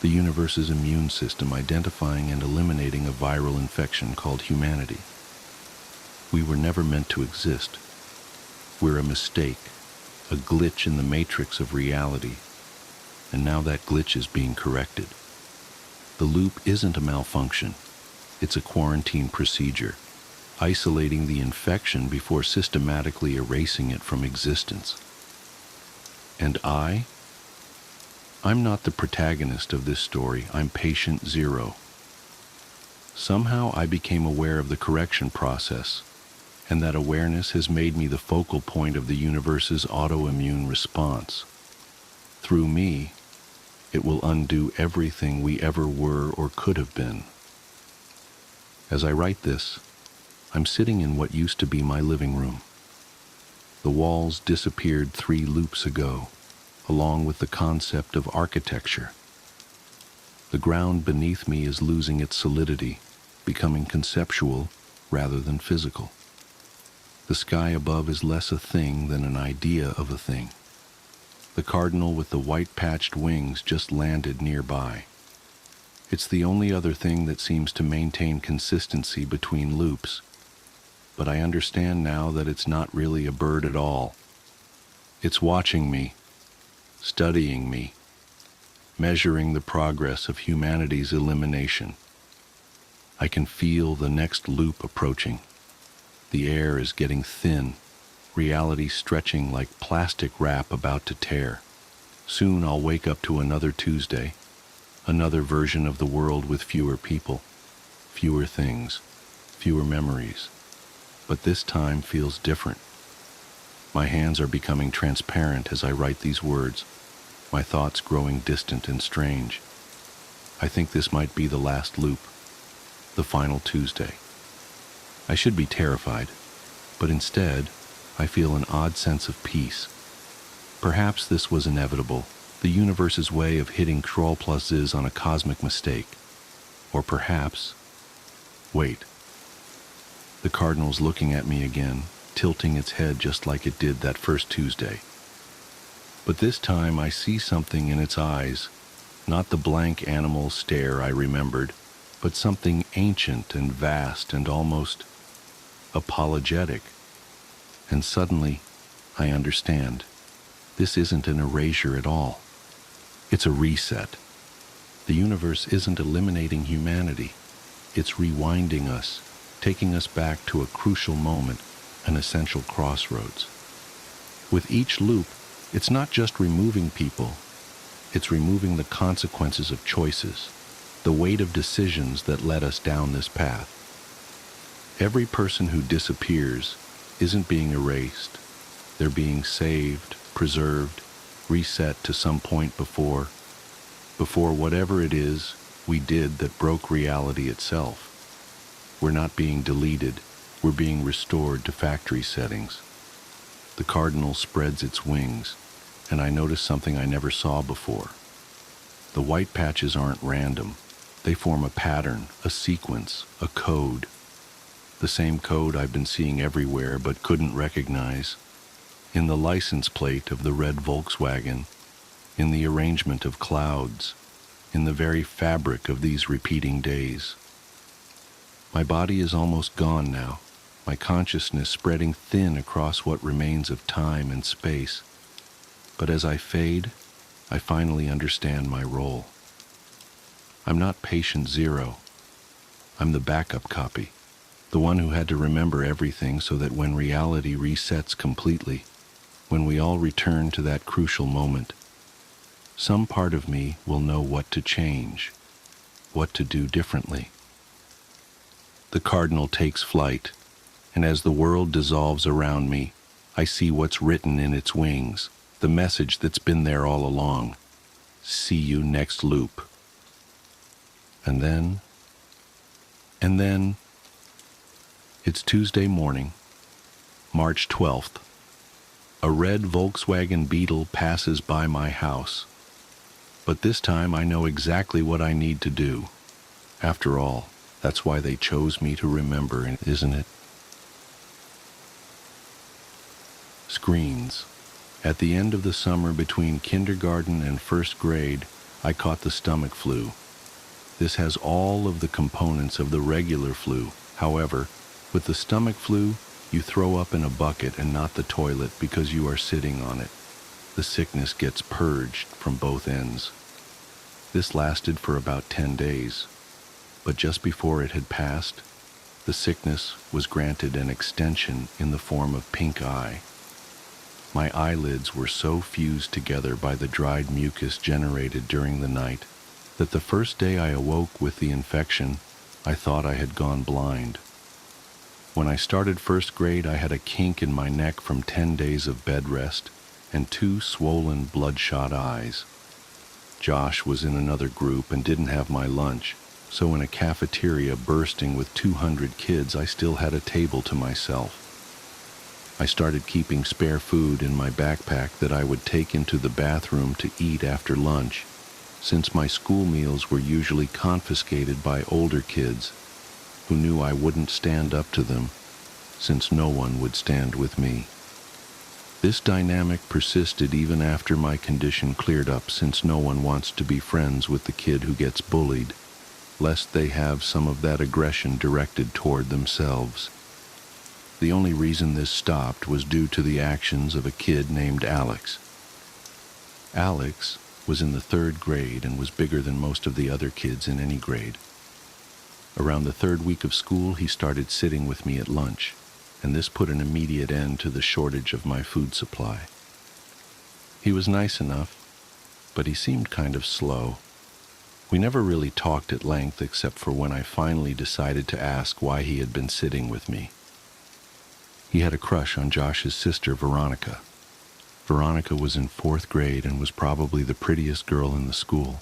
the universe's immune system identifying and eliminating a viral infection called humanity. We were never meant to exist. We're a mistake, a glitch in the matrix of reality, and now that glitch is being corrected. The loop isn't a malfunction, it's a quarantine procedure, isolating the infection before systematically erasing it from existence. And I'm not the protagonist of this story, I'm patient zero. Somehow I became aware of the correction process, and that awareness has made me the focal point of the universe's autoimmune response. Through me, it will undo everything we ever were or could have been. As I write this, I'm sitting in what used to be my living room. The walls disappeared 3 loops ago, along with the concept of architecture. The ground beneath me is losing its solidity, becoming conceptual rather than physical. The sky above is less a thing than an idea of a thing. The cardinal with the white-patched wings just landed nearby. It's the only other thing that seems to maintain consistency between loops, but I understand now that it's not really a bird at all. It's watching me, studying me, measuring the progress of humanity's elimination. I can feel the next loop approaching. The air is getting thin, reality stretching like plastic wrap about to tear. Soon I'll wake up to another Tuesday, another version of the world with fewer people, fewer things, fewer memories. But this time feels different. My hands are becoming transparent as I write these words, my thoughts growing distant and strange. I think this might be the last loop, the final Tuesday. I should be terrified, but instead, I feel an odd sense of peace. Perhaps this was inevitable, the universe's way of hitting Ctrl plus Z on a cosmic mistake. Or perhaps... Wait. The cardinal's looking at me again, tilting its head just like it did that first Tuesday. But this time I see something in its eyes, not the blank animal stare I remembered, but something ancient and vast and almost apologetic. And suddenly, I understand. This isn't an erasure at all. It's a reset. The universe isn't eliminating humanity. It's rewinding us, taking us back to a crucial moment, an essential crossroads. With each loop, it's not just removing people, it's removing the consequences of choices, the weight of decisions that led us down this path. Every person who disappears isn't being erased. They're being saved, preserved, reset to some point before whatever it is we did that broke reality itself. We're not being deleted, we're being restored to factory settings. The cardinal spreads its wings, and I notice something I never saw before. The white patches aren't random. They form a pattern, a sequence, a code. The same code I've been seeing everywhere but couldn't recognize. In the license plate of the red Volkswagen, in the arrangement of clouds, in the very fabric of these repeating days. My body is almost gone now, my consciousness spreading thin across what remains of time and space. But as I fade, I finally understand my role. I'm not patient zero. I'm the backup copy, the one who had to remember everything so that when reality resets completely, when we all return to that crucial moment, some part of me will know what to change, what to do differently. The cardinal takes flight, and as the world dissolves around me, I see what's written in its wings, the message that's been there all along. See you next loop. And then, it's Tuesday morning, March 12th. A red Volkswagen Beetle passes by my house. But this time I know exactly what I need to do. After all, that's why they chose me to remember, isn't it? Screens. At the end of the summer between kindergarten and first grade, I caught the stomach flu. This has all of the components of the regular flu. However, with the stomach flu, you throw up in a bucket and not the toilet because you are sitting on it. The sickness gets purged from both ends. This lasted for about 10 days, but just before it had passed, the sickness was granted an extension in the form of pink eye. My eyelids were so fused together by the dried mucus generated during the night that the first day I awoke with the infection, I thought I had gone blind. When I started first grade, I had a kink in my neck from 10 days of bed rest and 2 swollen, bloodshot eyes. Josh was in another group and didn't have my lunch, so in a cafeteria bursting with 200 kids, I still had a table to myself. I started keeping spare food in my backpack that I would take into the bathroom to eat after lunch, since my school meals were usually confiscated by older kids who knew I wouldn't stand up to them, since no one would stand with me. This dynamic persisted even after my condition cleared up, since no one wants to be friends with the kid who gets bullied, lest they have some of that aggression directed toward themselves. The only reason this stopped was due to the actions of a kid named Alex. Alex was in the 3rd grade and was bigger than most of the other kids in any grade. Around the 3rd week of school, he started sitting with me at lunch, and this put an immediate end to the shortage of my food supply. He was nice enough, but he seemed kind of slow. We never really talked at length except for when I finally decided to ask why he had been sitting with me. He had a crush on Josh's sister, Veronica. Veronica was in 4th grade and was probably the prettiest girl in the school.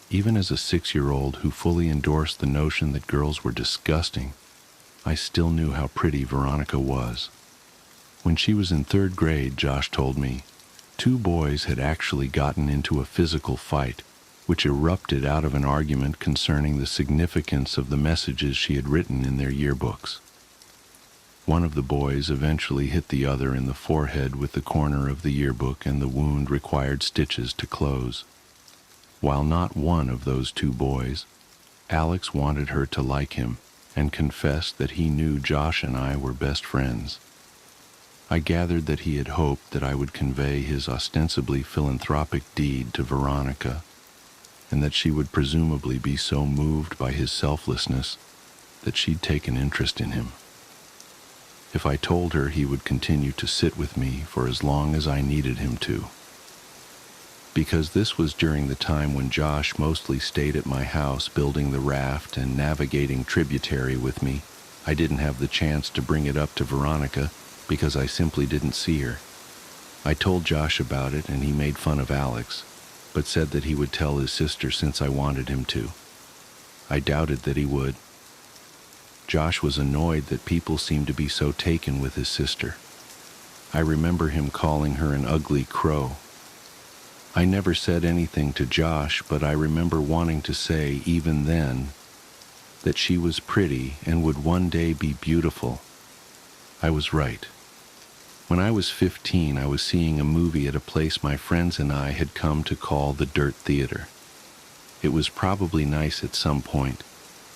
Even as a 6-year-old who fully endorsed the notion that girls were disgusting, I still knew how pretty Veronica was. When she was in 3rd grade, Josh told me, 2 boys had actually gotten into a physical fight, which erupted out of an argument concerning the significance of the messages she had written in their yearbooks. One of the boys eventually hit the other in the forehead with the corner of the yearbook, and the wound required stitches to close. While not one of those 2 boys, Alex wanted her to like him and confessed that he knew Josh and I were best friends. I gathered that he had hoped that I would convey his ostensibly philanthropic deed to Veronica, and that she would presumably be so moved by his selflessness that she'd take an interest in him. If I told her, he would continue to sit with me for as long as I needed him to. Because this was during the time when Josh mostly stayed at my house building the raft and navigating tributary with me, I didn't have the chance to bring it up to Veronica because I simply didn't see her. I told Josh about it and he made fun of Alex, but said that he would tell his sister since I wanted him to. I doubted that he would. Josh was annoyed that people seemed to be so taken with his sister. I remember him calling her an ugly crow. I never said anything to Josh, but I remember wanting to say, even then, that she was pretty and would one day be beautiful. I was right. When I was 15, I was seeing a movie at a place my friends and I had come to call the Dirt Theater. It was probably nice at some point,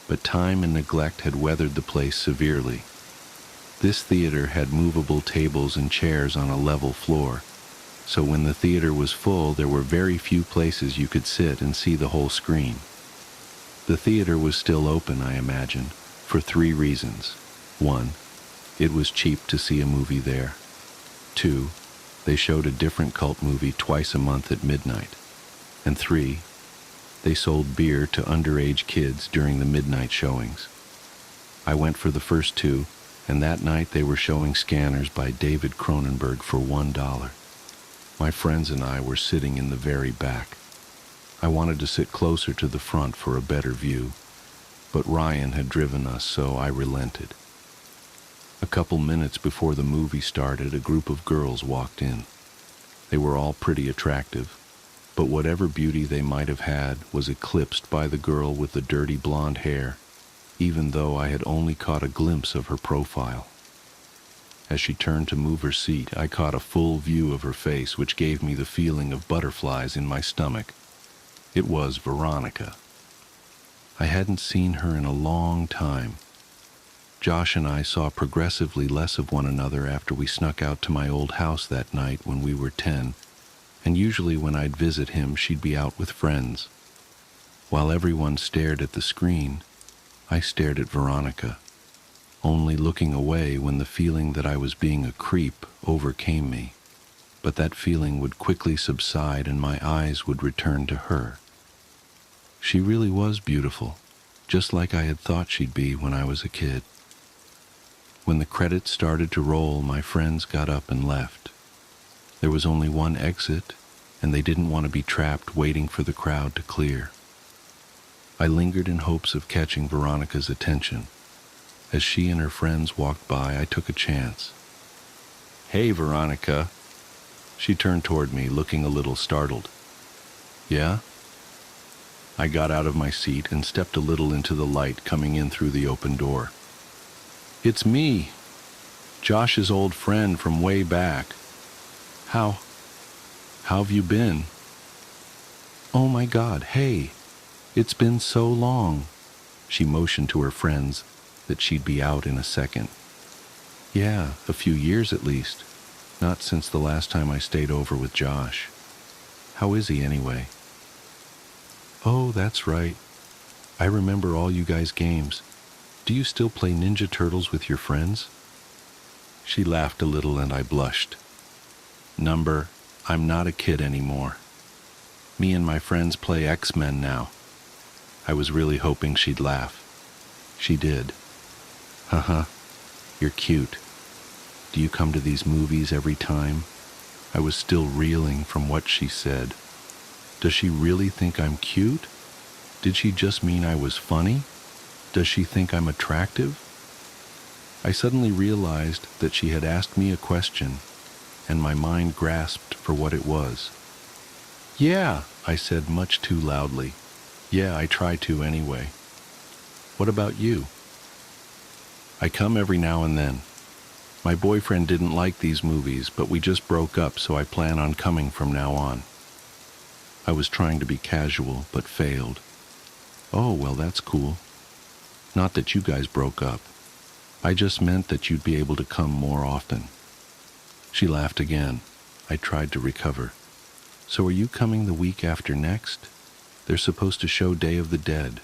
but time and neglect had weathered the place severely. This theater had movable tables and chairs on a level floor, so when the theater was full, there were very few places you could sit and see the whole screen. The theater was still open, I imagine, for 3 reasons. 1, it was cheap to see a movie there. 2, They showed a different cult movie twice a month at midnight. And 3, they sold beer to underage kids during the midnight showings. I went for the first 2, and that night they were showing Scanners by David Cronenberg for $1. My friends and I were sitting in the very back. I wanted to sit closer to the front for a better view, but Ryan had driven us, so I relented. A couple minutes before the movie started, a group of girls walked in. They were all pretty attractive, but whatever beauty they might have had was eclipsed by the girl with the dirty blonde hair, even though I had only caught a glimpse of her profile. As she turned to move her seat, I caught a full view of her face, which gave me the feeling of butterflies in my stomach. It was Veronica. I hadn't seen her in a long time. Josh and I saw progressively less of one another after we snuck out to my old house that night when we were 10, and usually when I'd visit him, she'd be out with friends. While everyone stared at the screen, I stared at Veronica, only looking away when the feeling that I was being a creep overcame me. But that feeling would quickly subside and my eyes would return to her. She really was beautiful, just like I had thought she'd be when I was a kid. When the credits started to roll, my friends got up and left. There was only one exit, and they didn't want to be trapped waiting for the crowd to clear. I lingered in hopes of catching Veronica's attention. As she and her friends walked by, I took a chance. "Hey, Veronica." She turned toward me, looking a little startled. "Yeah?" I got out of my seat and stepped a little into the light coming in through the open door. "It's me, Josh's old friend from way back. How have you been?" "Oh my God, hey, it's been so long." She motioned to her friends that she'd be out in a second. "Yeah, a few years at least. Not since the last time I stayed over with Josh. How is he anyway?" "Oh, that's right. I remember all you guys' games. Do you still play Ninja Turtles with your friends?" She laughed a little and I blushed. I'm not a kid anymore. Me and my friends play X-Men now." I was really hoping she'd laugh. She did. "Haha, you're cute. Do you come to these movies every time?" I was still reeling from what she said. Does she really think I'm cute? Did she just mean I was funny? Does she think I'm attractive? I suddenly realized that she had asked me a question, and my mind grasped for what it was. "Yeah," I said much too loudly. "Yeah, I try to anyway. What about you?" "I come every now and then. My boyfriend didn't like these movies, but we just broke up, so I plan on coming from now on." I was trying to be casual, but failed. "Oh, well, that's cool. Not that you guys broke up. I just meant that you'd be able to come more often." She laughed again. I tried to recover. "So are you coming the week after next? They're supposed to show Day of the Dead.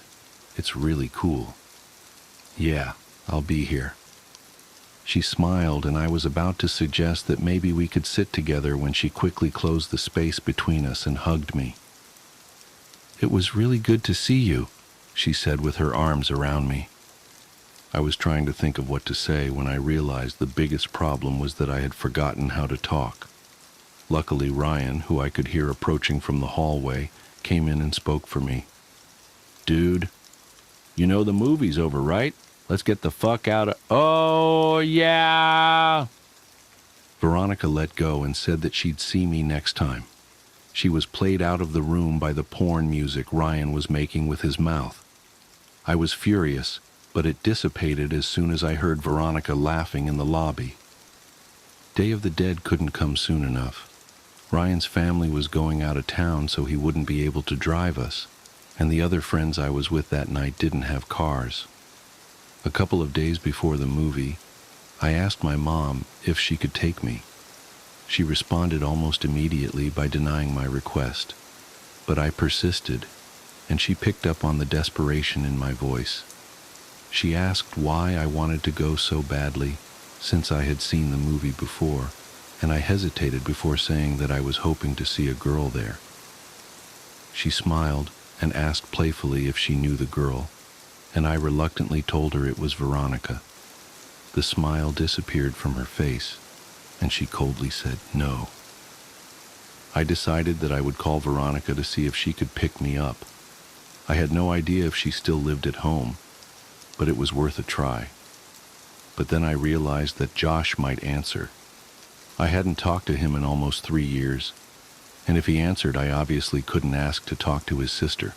It's really cool." "Yeah, I'll be here." She smiled, and I was about to suggest that maybe we could sit together when she quickly closed the space between us and hugged me. "It was really good to see you," she said with her arms around me. I was trying to think of what to say when I realized the biggest problem was that I had forgotten how to talk. Luckily, Ryan, who I could hear approaching from the hallway, came in and spoke for me. "Dude, you know the movie's over, right? Let's get the fuck out of—" "Oh, yeah!" Veronica let go and said that she'd see me next time. She was played out of the room by the porn music Ryan was making with his mouth. I was furious, but it dissipated as soon as I heard Veronica laughing in the lobby. Day of the Dead couldn't come soon enough. Ryan's family was going out of town, so he wouldn't be able to drive us, and the other friends I was with that night didn't have cars. A couple of days before the movie, I asked my mom if she could take me. She responded almost immediately by denying my request, but I persisted, and she picked up on the desperation in my voice. She asked why I wanted to go so badly, since I had seen the movie before, and I hesitated before saying that I was hoping to see a girl there. She smiled and asked playfully if she knew the girl, and I reluctantly told her it was Veronica. The smile disappeared from her face, and she coldly said no. I decided that I would call Veronica to see if she could pick me up. I had no idea if she still lived at home, but it was worth a try. But then I realized that Josh might answer. I hadn't talked to him in almost 3 years, and if he answered, I obviously couldn't ask to talk to his sister.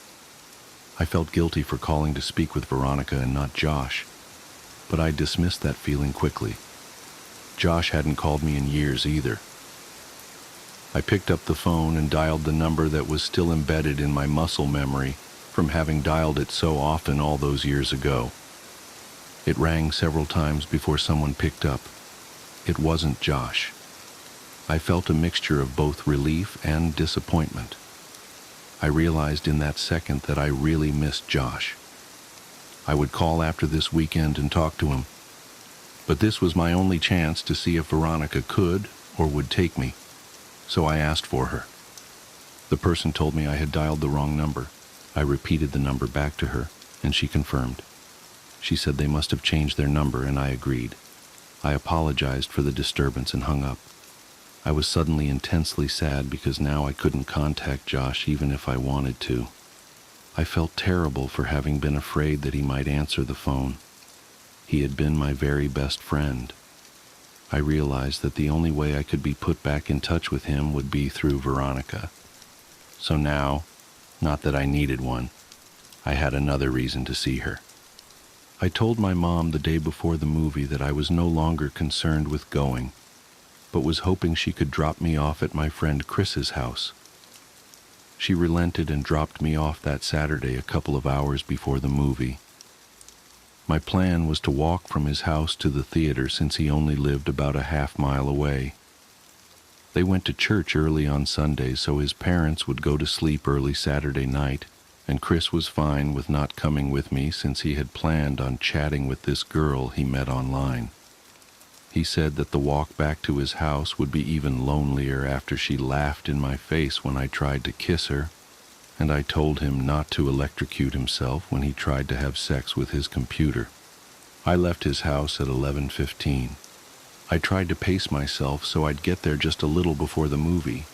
I felt guilty for calling to speak with Veronica and not Josh, but I dismissed that feeling quickly. Josh hadn't called me in years either. I picked up the phone and dialed the number that was still embedded in my muscle memory from having dialed it so often all those years ago. It rang several times before someone picked up. It wasn't Josh. I felt a mixture of both relief and disappointment. I realized in that second that I really missed Josh. I would call after this weekend and talk to him, but this was my only chance to see if Veronica could or would take me, so I asked for her. The person told me I had dialed the wrong number. I repeated the number back to her, and she confirmed. She said they must have changed their number, and I agreed. I apologized for the disturbance and hung up. I was suddenly intensely sad because now I couldn't contact Josh even if I wanted to. I felt terrible for having been afraid that he might answer the phone. He had been my very best friend. I realized that the only way I could be put back in touch with him would be through Veronica. So now, not that I needed one, I had another reason to see her. I told my mom the day before the movie that I was no longer concerned with going, but was hoping she could drop me off at my friend Chris's house. She relented and dropped me off that Saturday a couple of hours before the movie. My plan was to walk from his house to the theater since he only lived about a half-mile away. They went to church early on Sunday so his parents would go to sleep early Saturday night, and Chris was fine with not coming with me since he had planned on chatting with this girl he met online. He said that the walk back to his house would be even lonelier after she laughed in my face when I tried to kiss her, and I told him not to electrocute himself when he tried to have sex with his computer. I left his house at 11:15. I tried to pace myself so I'd get there just a little before the movie.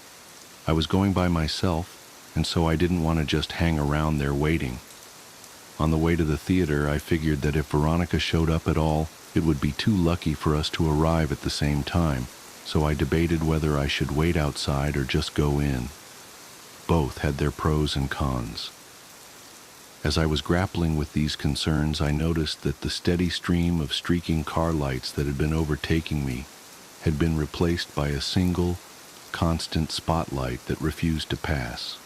I was going by myself, and so I didn't want to just hang around there waiting. On the way to the theater, I figured that if Veronica showed up at all, it would be too lucky for us to arrive at the same time, so I debated whether I should wait outside or just go in. Both had their pros and cons. As I was grappling with these concerns, I noticed that the steady stream of streaking car lights that had been overtaking me had been replaced by a single, constant spotlight that refused to pass.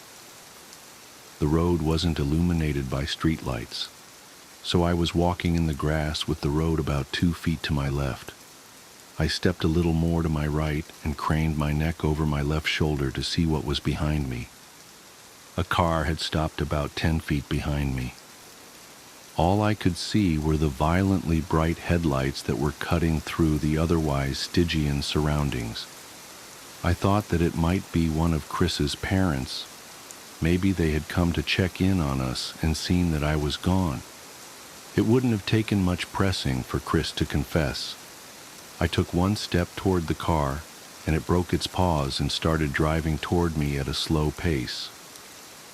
The road wasn't illuminated by streetlights, so I was walking in the grass with the road about 2 feet to my left. I stepped a little more to my right and craned my neck over my left shoulder to see what was behind me. A car had stopped about 10 feet behind me. All I could see were the violently bright headlights that were cutting through the otherwise Stygian surroundings. I thought that it might be one of Chris's parents. Maybe they had come to check in on us and seen that I was gone. It wouldn't have taken much pressing for Chris to confess. I took one step toward the car, and it broke its paws and started driving toward me at a slow pace.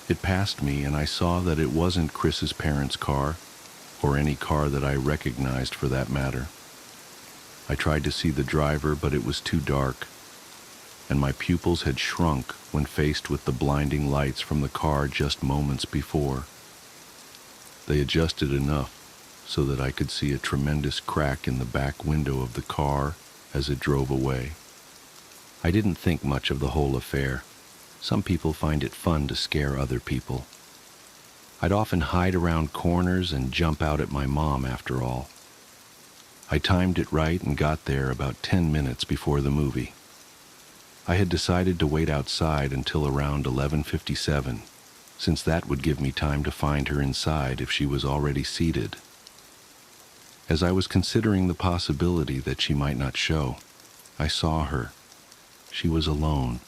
It passed me, and I saw that it wasn't Chris's parents' car, or any car that I recognized for that matter. I tried to see the driver, but it was too dark, and my pupils had shrunk when faced with the blinding lights from the car just moments before. They adjusted enough so that I could see a tremendous crack in the back window of the car as it drove away. I didn't think much of the whole affair. Some people find it fun to scare other people. I'd often hide around corners and jump out at my mom after all. I timed it right and got there about 10 minutes before the movie. I had decided to wait outside until around 11:57, since that would give me time to find her inside if she was already seated. As I was considering the possibility that she might not show, I saw her, She was alone,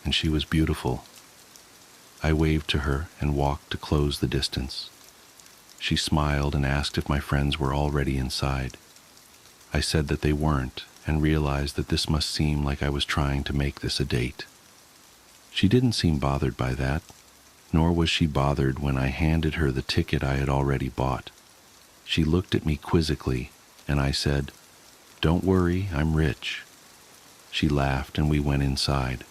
and she was beautiful. I waved to her and walked to close the distance. She smiled and asked if my friends were already inside. I said that they weren't, and realized that this must seem like I was trying to make this a date. She didn't seem bothered by that, nor was she bothered when I handed her the ticket I had already bought. She looked at me quizzically, and I said, "Don't worry, I'm rich." She laughed and we went inside.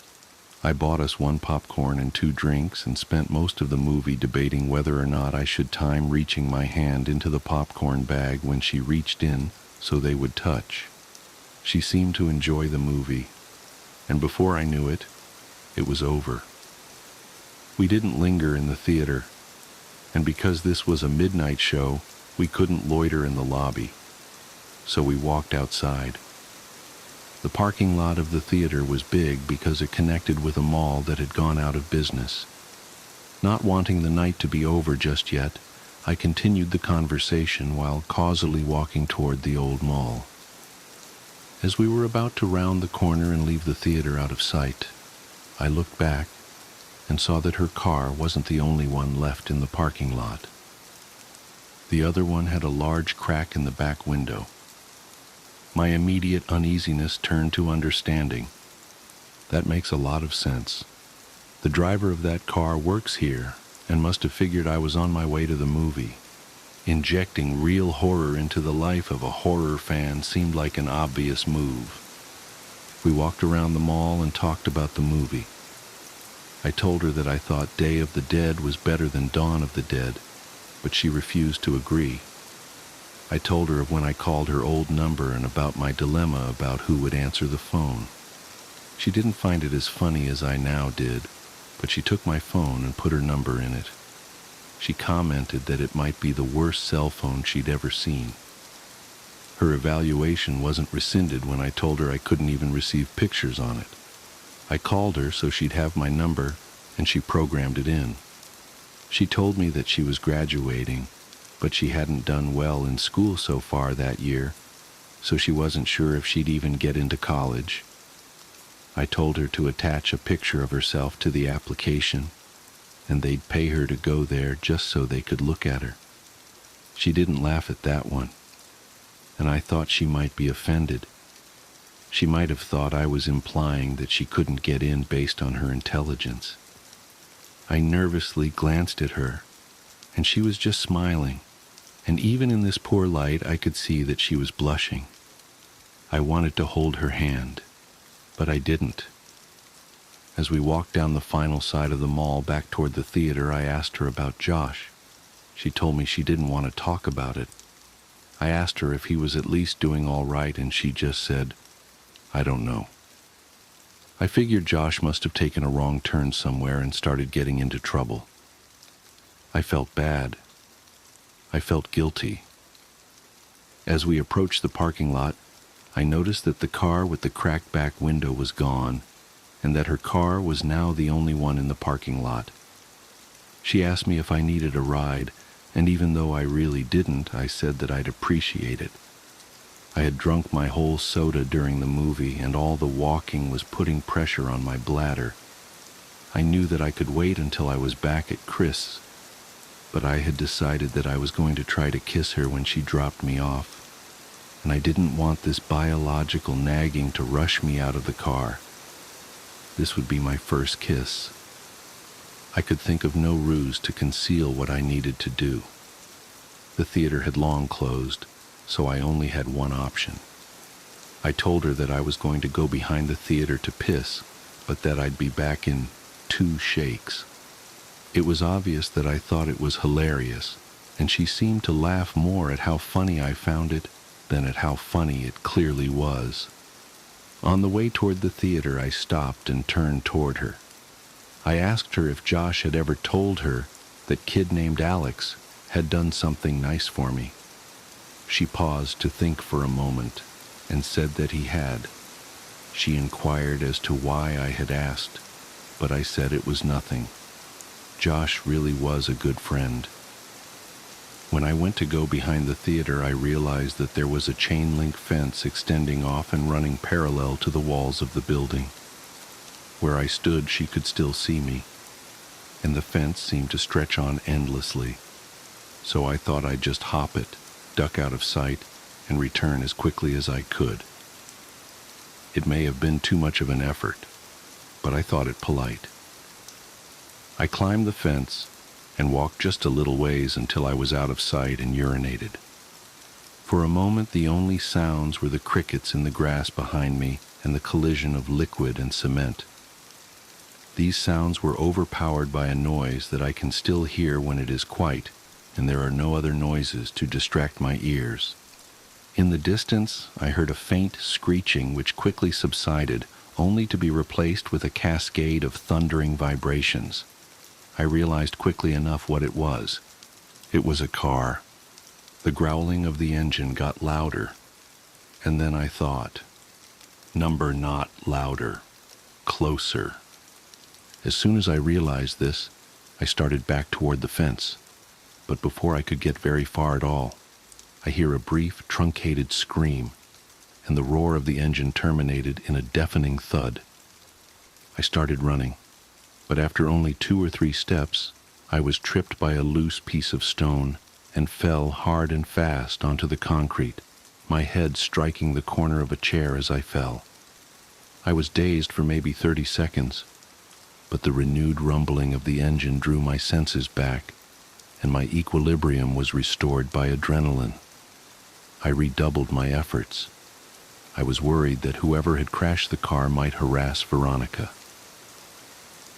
I bought us 1 popcorn and 2 drinks and spent most of the movie debating whether or not I should time reaching my hand into the popcorn bag when she reached in so they would touch. She seemed to enjoy the movie, and before I knew it, it was over. We didn't linger in the theater, and because this was a midnight show, we couldn't loiter in the lobby, so we walked outside. The parking lot of the theater was big because it connected with a mall that had gone out of business. Not wanting the night to be over just yet, I continued the conversation while causally walking toward the old mall. As we were about to round the corner and leave the theater out of sight, I looked back and saw that her car wasn't the only one left in the parking lot. The other one had a large crack in the back window. My immediate uneasiness turned to understanding. That makes a lot of sense. The driver of that car works here and must have figured I was on my way to the movie. Injecting real horror into the life of a horror fan seemed like an obvious move. We walked around the mall and talked about the movie. I told her that I thought Day of the Dead was better than Dawn of the Dead, but she refused to agree. I told her of when I called her old number and about my dilemma about who would answer the phone. She didn't find it as funny as I now did, but she took my phone and put her number in it. She commented that it might be the worst cell phone she'd ever seen. Her evaluation wasn't rescinded when I told her I couldn't even receive pictures on it. I called her so she'd have my number, and she programmed it in. She told me that she was graduating, but she hadn't done well in school so far that year, so she wasn't sure if she'd even get into college. I told her to attach a picture of herself to the application, and they'd pay her to go there just so they could look at her. She didn't laugh at that one, and I thought she might be offended. She might have thought I was implying that she couldn't get in based on her intelligence. I nervously glanced at her, and she was just smiling, and even in this poor light I could see that she was blushing. I wanted to hold her hand, but I didn't. As we walked down the final side of the mall back toward the theater, I asked her about Josh. She told me she didn't want to talk about it. I asked her if he was at least doing all right, and she just said, "I don't know." I figured Josh must have taken a wrong turn somewhere and started getting into trouble. I felt bad. I felt guilty. As we approached the parking lot, I noticed that the car with the cracked back window was gone, and that her car was now the only one in the parking lot. She asked me if I needed a ride, and even though I really didn't, I said that I'd appreciate it. I had drunk my whole soda during the movie, and all the walking was putting pressure on my bladder. I knew that I could wait until I was back at Chris', but I had decided that I was going to try to kiss her when she dropped me off, and I didn't want this biological nagging to rush me out of the car. This would be my first kiss. I could think of no ruse to conceal what I needed to do. The theater had long closed, so I only had one option. I told her that I was going to go behind the theater to piss, but that I'd be back in 2 shakes. It was obvious that I thought it was hilarious, and she seemed to laugh more at how funny I found it than at how funny it clearly was. On the way toward the theater, I stopped and turned toward her. I asked her if Josh had ever told her that kid named Alex had done something nice for me. She paused to think for a moment and said that he had. She inquired as to why I had asked, but I said it was nothing. Josh really was a good friend. When I went to go behind the theater, I realized that there was a chain-link fence extending off and running parallel to the walls of the building. Where I stood, she could still see me, and the fence seemed to stretch on endlessly, so I thought I'd just hop it, duck out of sight, and return as quickly as I could. It may have been too much of an effort, but I thought it polite. I climbed the fence and walked just a little ways until I was out of sight and urinated. For a moment, the only sounds were the crickets in the grass behind me and the collision of liquid and cement. These sounds were overpowered by a noise that I can still hear when it is quiet, and there are no other noises to distract my ears. In the distance, I heard a faint screeching which quickly subsided, only to be replaced with a cascade of thundering vibrations. I realized quickly enough what it was. It was a car. The growling of the engine got louder, and then I thought, number not louder, closer. As soon as I realized this, I started back toward the fence, but before I could get very far at all, I hear a brief, truncated scream, and the roar of the engine terminated in a deafening thud. I started running, but after only 2 or 3 steps, I was tripped by a loose piece of stone and fell hard and fast onto the concrete, my head striking the corner of a chair as I fell. I was dazed for maybe 30 seconds, but the renewed rumbling of the engine drew my senses back, and my equilibrium was restored by adrenaline. I redoubled my efforts. I was worried that whoever had crashed the car might harass Veronica.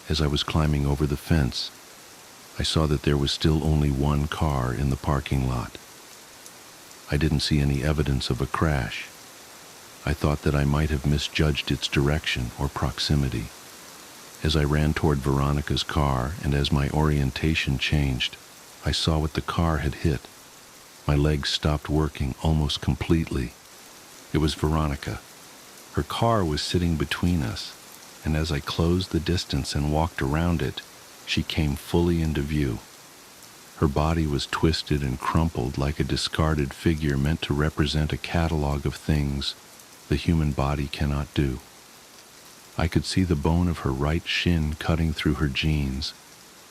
As I was climbing over the fence, I saw that there was still only one car in the parking lot. I didn't see any evidence of a crash. I thought that I might have misjudged its direction or proximity. As I ran toward Veronica's car and as my orientation changed, I saw what the car had hit. My legs stopped working almost completely. It was Veronica. Her car was sitting between us, and as I closed the distance and walked around it, she came fully into view. Her body was twisted and crumpled like a discarded figure meant to represent a catalog of things the human body cannot do. I could see the bone of her right shin cutting through her jeans,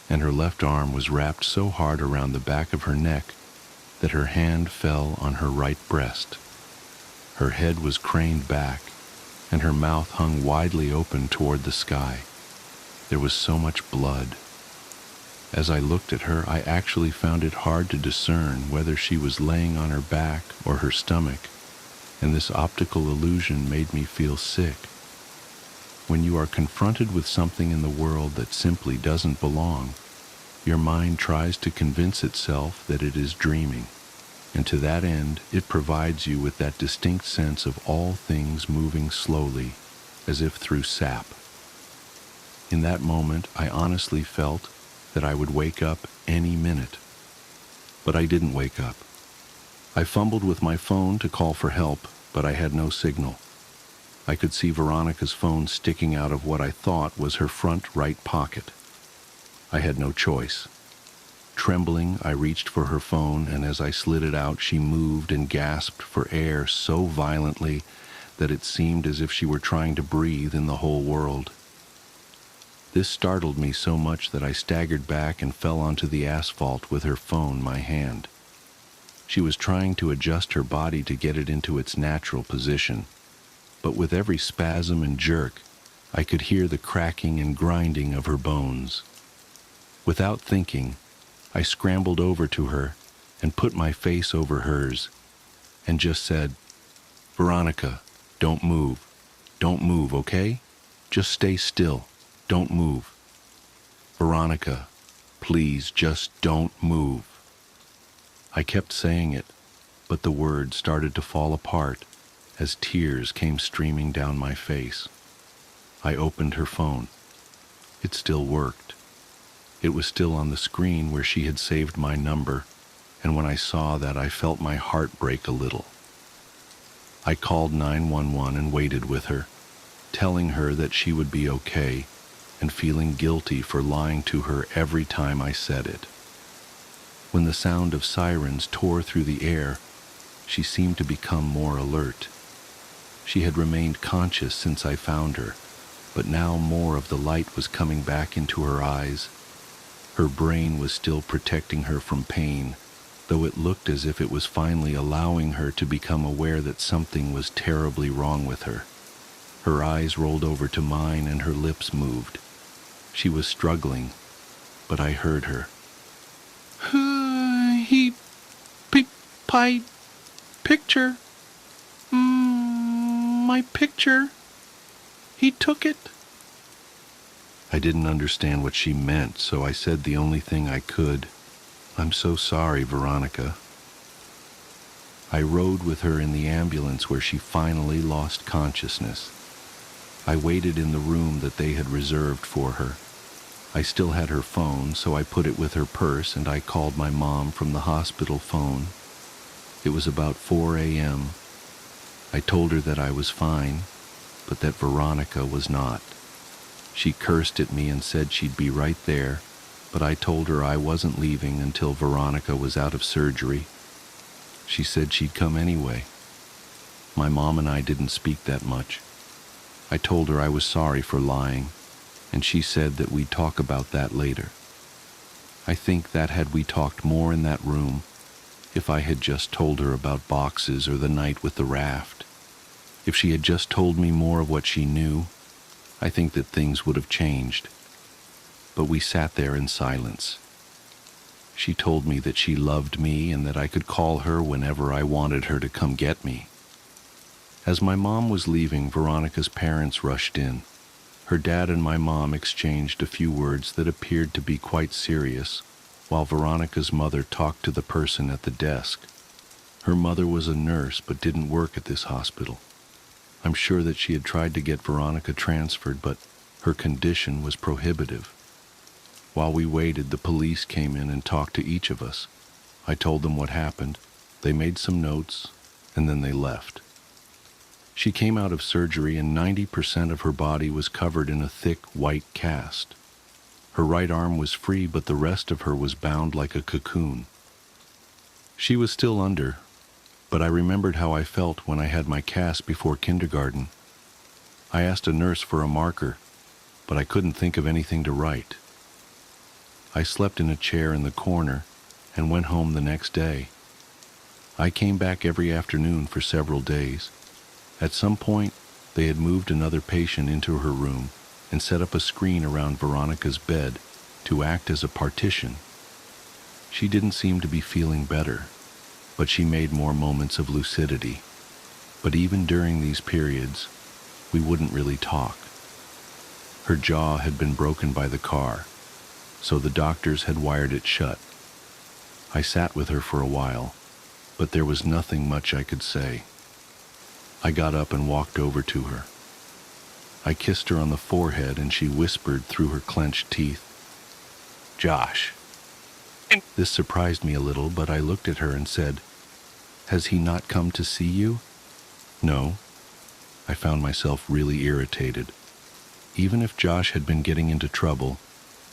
and her left arm was wrapped so hard around the back of her neck that her hand fell on her right breast. Her head was craned back, and her mouth hung widely open toward the sky. There was so much blood. As I looked at her, I actually found it hard to discern whether she was laying on her back or her stomach, and this optical illusion made me feel sick. When you are confronted with something in the world that simply doesn't belong, your mind tries to convince itself that it is dreaming, and to that end, it provides you with that distinct sense of all things moving slowly, as if through sap. In that moment, I honestly felt that I would wake up any minute. But I didn't wake up. I fumbled with my phone to call for help, but I had no signal. I could see Veronica's phone sticking out of what I thought was her front right pocket. I had no choice. Trembling, I reached for her phone, and as I slid it out, she moved and gasped for air so violently that it seemed as if she were trying to breathe in the whole world. This startled me so much that I staggered back and fell onto the asphalt with her phone in my hand. She was trying to adjust her body to get it into its natural position, but with every spasm and jerk, I could hear the cracking and grinding of her bones. Without thinking, I scrambled over to her and put my face over hers and just said, "Veronica, don't move. Don't move, okay? Just stay still. Don't move. Veronica, please just don't move." I kept saying it, but the words started to fall apart as tears came streaming down my face. I opened her phone. It still worked. It was still on the screen where she had saved my number, and when I saw that, I felt my heart break a little. I called 911 and waited with her, telling her that she would be okay, and feeling guilty for lying to her every time I said it. When the sound of sirens tore through the air, she seemed to become more alert. She had remained conscious since I found her, but now more of the light was coming back into her eyes. Her brain was still protecting her from pain, though it looked as if it was finally allowing her to become aware that something was terribly wrong with her. Her eyes rolled over to mine and her lips moved. She was struggling, but I heard her. He pie picture. My picture. He took it. I didn't understand what she meant, so I said the only thing I could. I'm so sorry, Veronica. I rode with her in the ambulance where she finally lost consciousness. I waited in the room that they had reserved for her. I still had her phone, so I put it with her purse and I called my mom from the hospital phone. It was about 4 a.m. I told her that I was fine, but that Veronica was not. She cursed at me and said she'd be right there, but I told her I wasn't leaving until Veronica was out of surgery. She said she'd come anyway. My mom and I didn't speak that much. I told her I was sorry for lying, and she said that we'd talk about that later. I think that had we talked more in that room, if I had just told her about boxes or the night with the raft, if she had just told me more of what she knew, I think that things would have changed. But we sat there in silence. She told me that she loved me and that I could call her whenever I wanted her to come get me. As my mom was leaving, Veronica's parents rushed in. Her dad and my mom exchanged a few words that appeared to be quite serious, while Veronica's mother talked to the person at the desk. Her mother was a nurse but didn't work at this hospital. I'm sure that she had tried to get Veronica transferred, but her condition was prohibitive. While we waited, the police came in and talked to each of us. I told them what happened. They made some notes, and then they left. She came out of surgery and 90% of her body was covered in a thick white cast. Her right arm was free, but the rest of her was bound like a cocoon. She was still under, but I remembered how I felt when I had my cast before kindergarten. I asked a nurse for a marker, but I couldn't think of anything to write. I slept in a chair in the corner and went home the next day. I came back every afternoon for several days. At some point, they had moved another patient into her room and set up a screen around Veronica's bed to act as a partition. She didn't seem to be feeling better, but she made more moments of lucidity. But even during these periods, we wouldn't really talk. Her jaw had been broken by the car, so the doctors had wired it shut. I sat with her for a while, but there was nothing much I could say. I got up and walked over to her. I kissed her on the forehead and she whispered through her clenched teeth, "Josh." This surprised me a little, but I looked at her and said, "Has he not come to see you?" "No." I found myself really irritated. Even if Josh had been getting into trouble,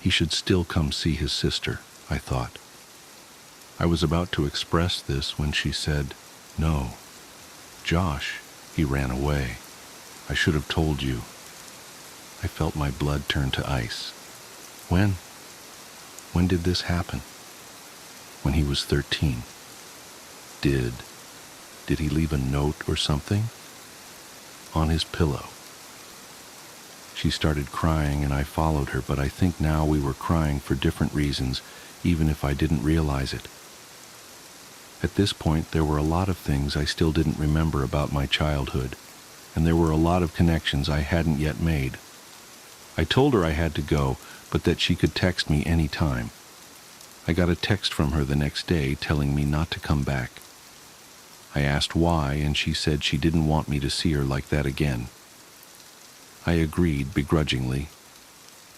he should still come see his sister, I thought. I was about to express this when she said, "No. Josh, he ran away. I should have told you." I felt my blood turn to ice. When? When did this happen? When he was 13. Did he leave a note or something? On his pillow. She started crying and I followed her, but I think now we were crying for different reasons, even if I didn't realize it. At this point, there were a lot of things I still didn't remember about my childhood, and there were a lot of connections I hadn't yet made. I told her I had to go, but that she could text me any time. I got a text from her the next day telling me not to come back. I asked why, and she said she didn't want me to see her like that again. I agreed begrudgingly.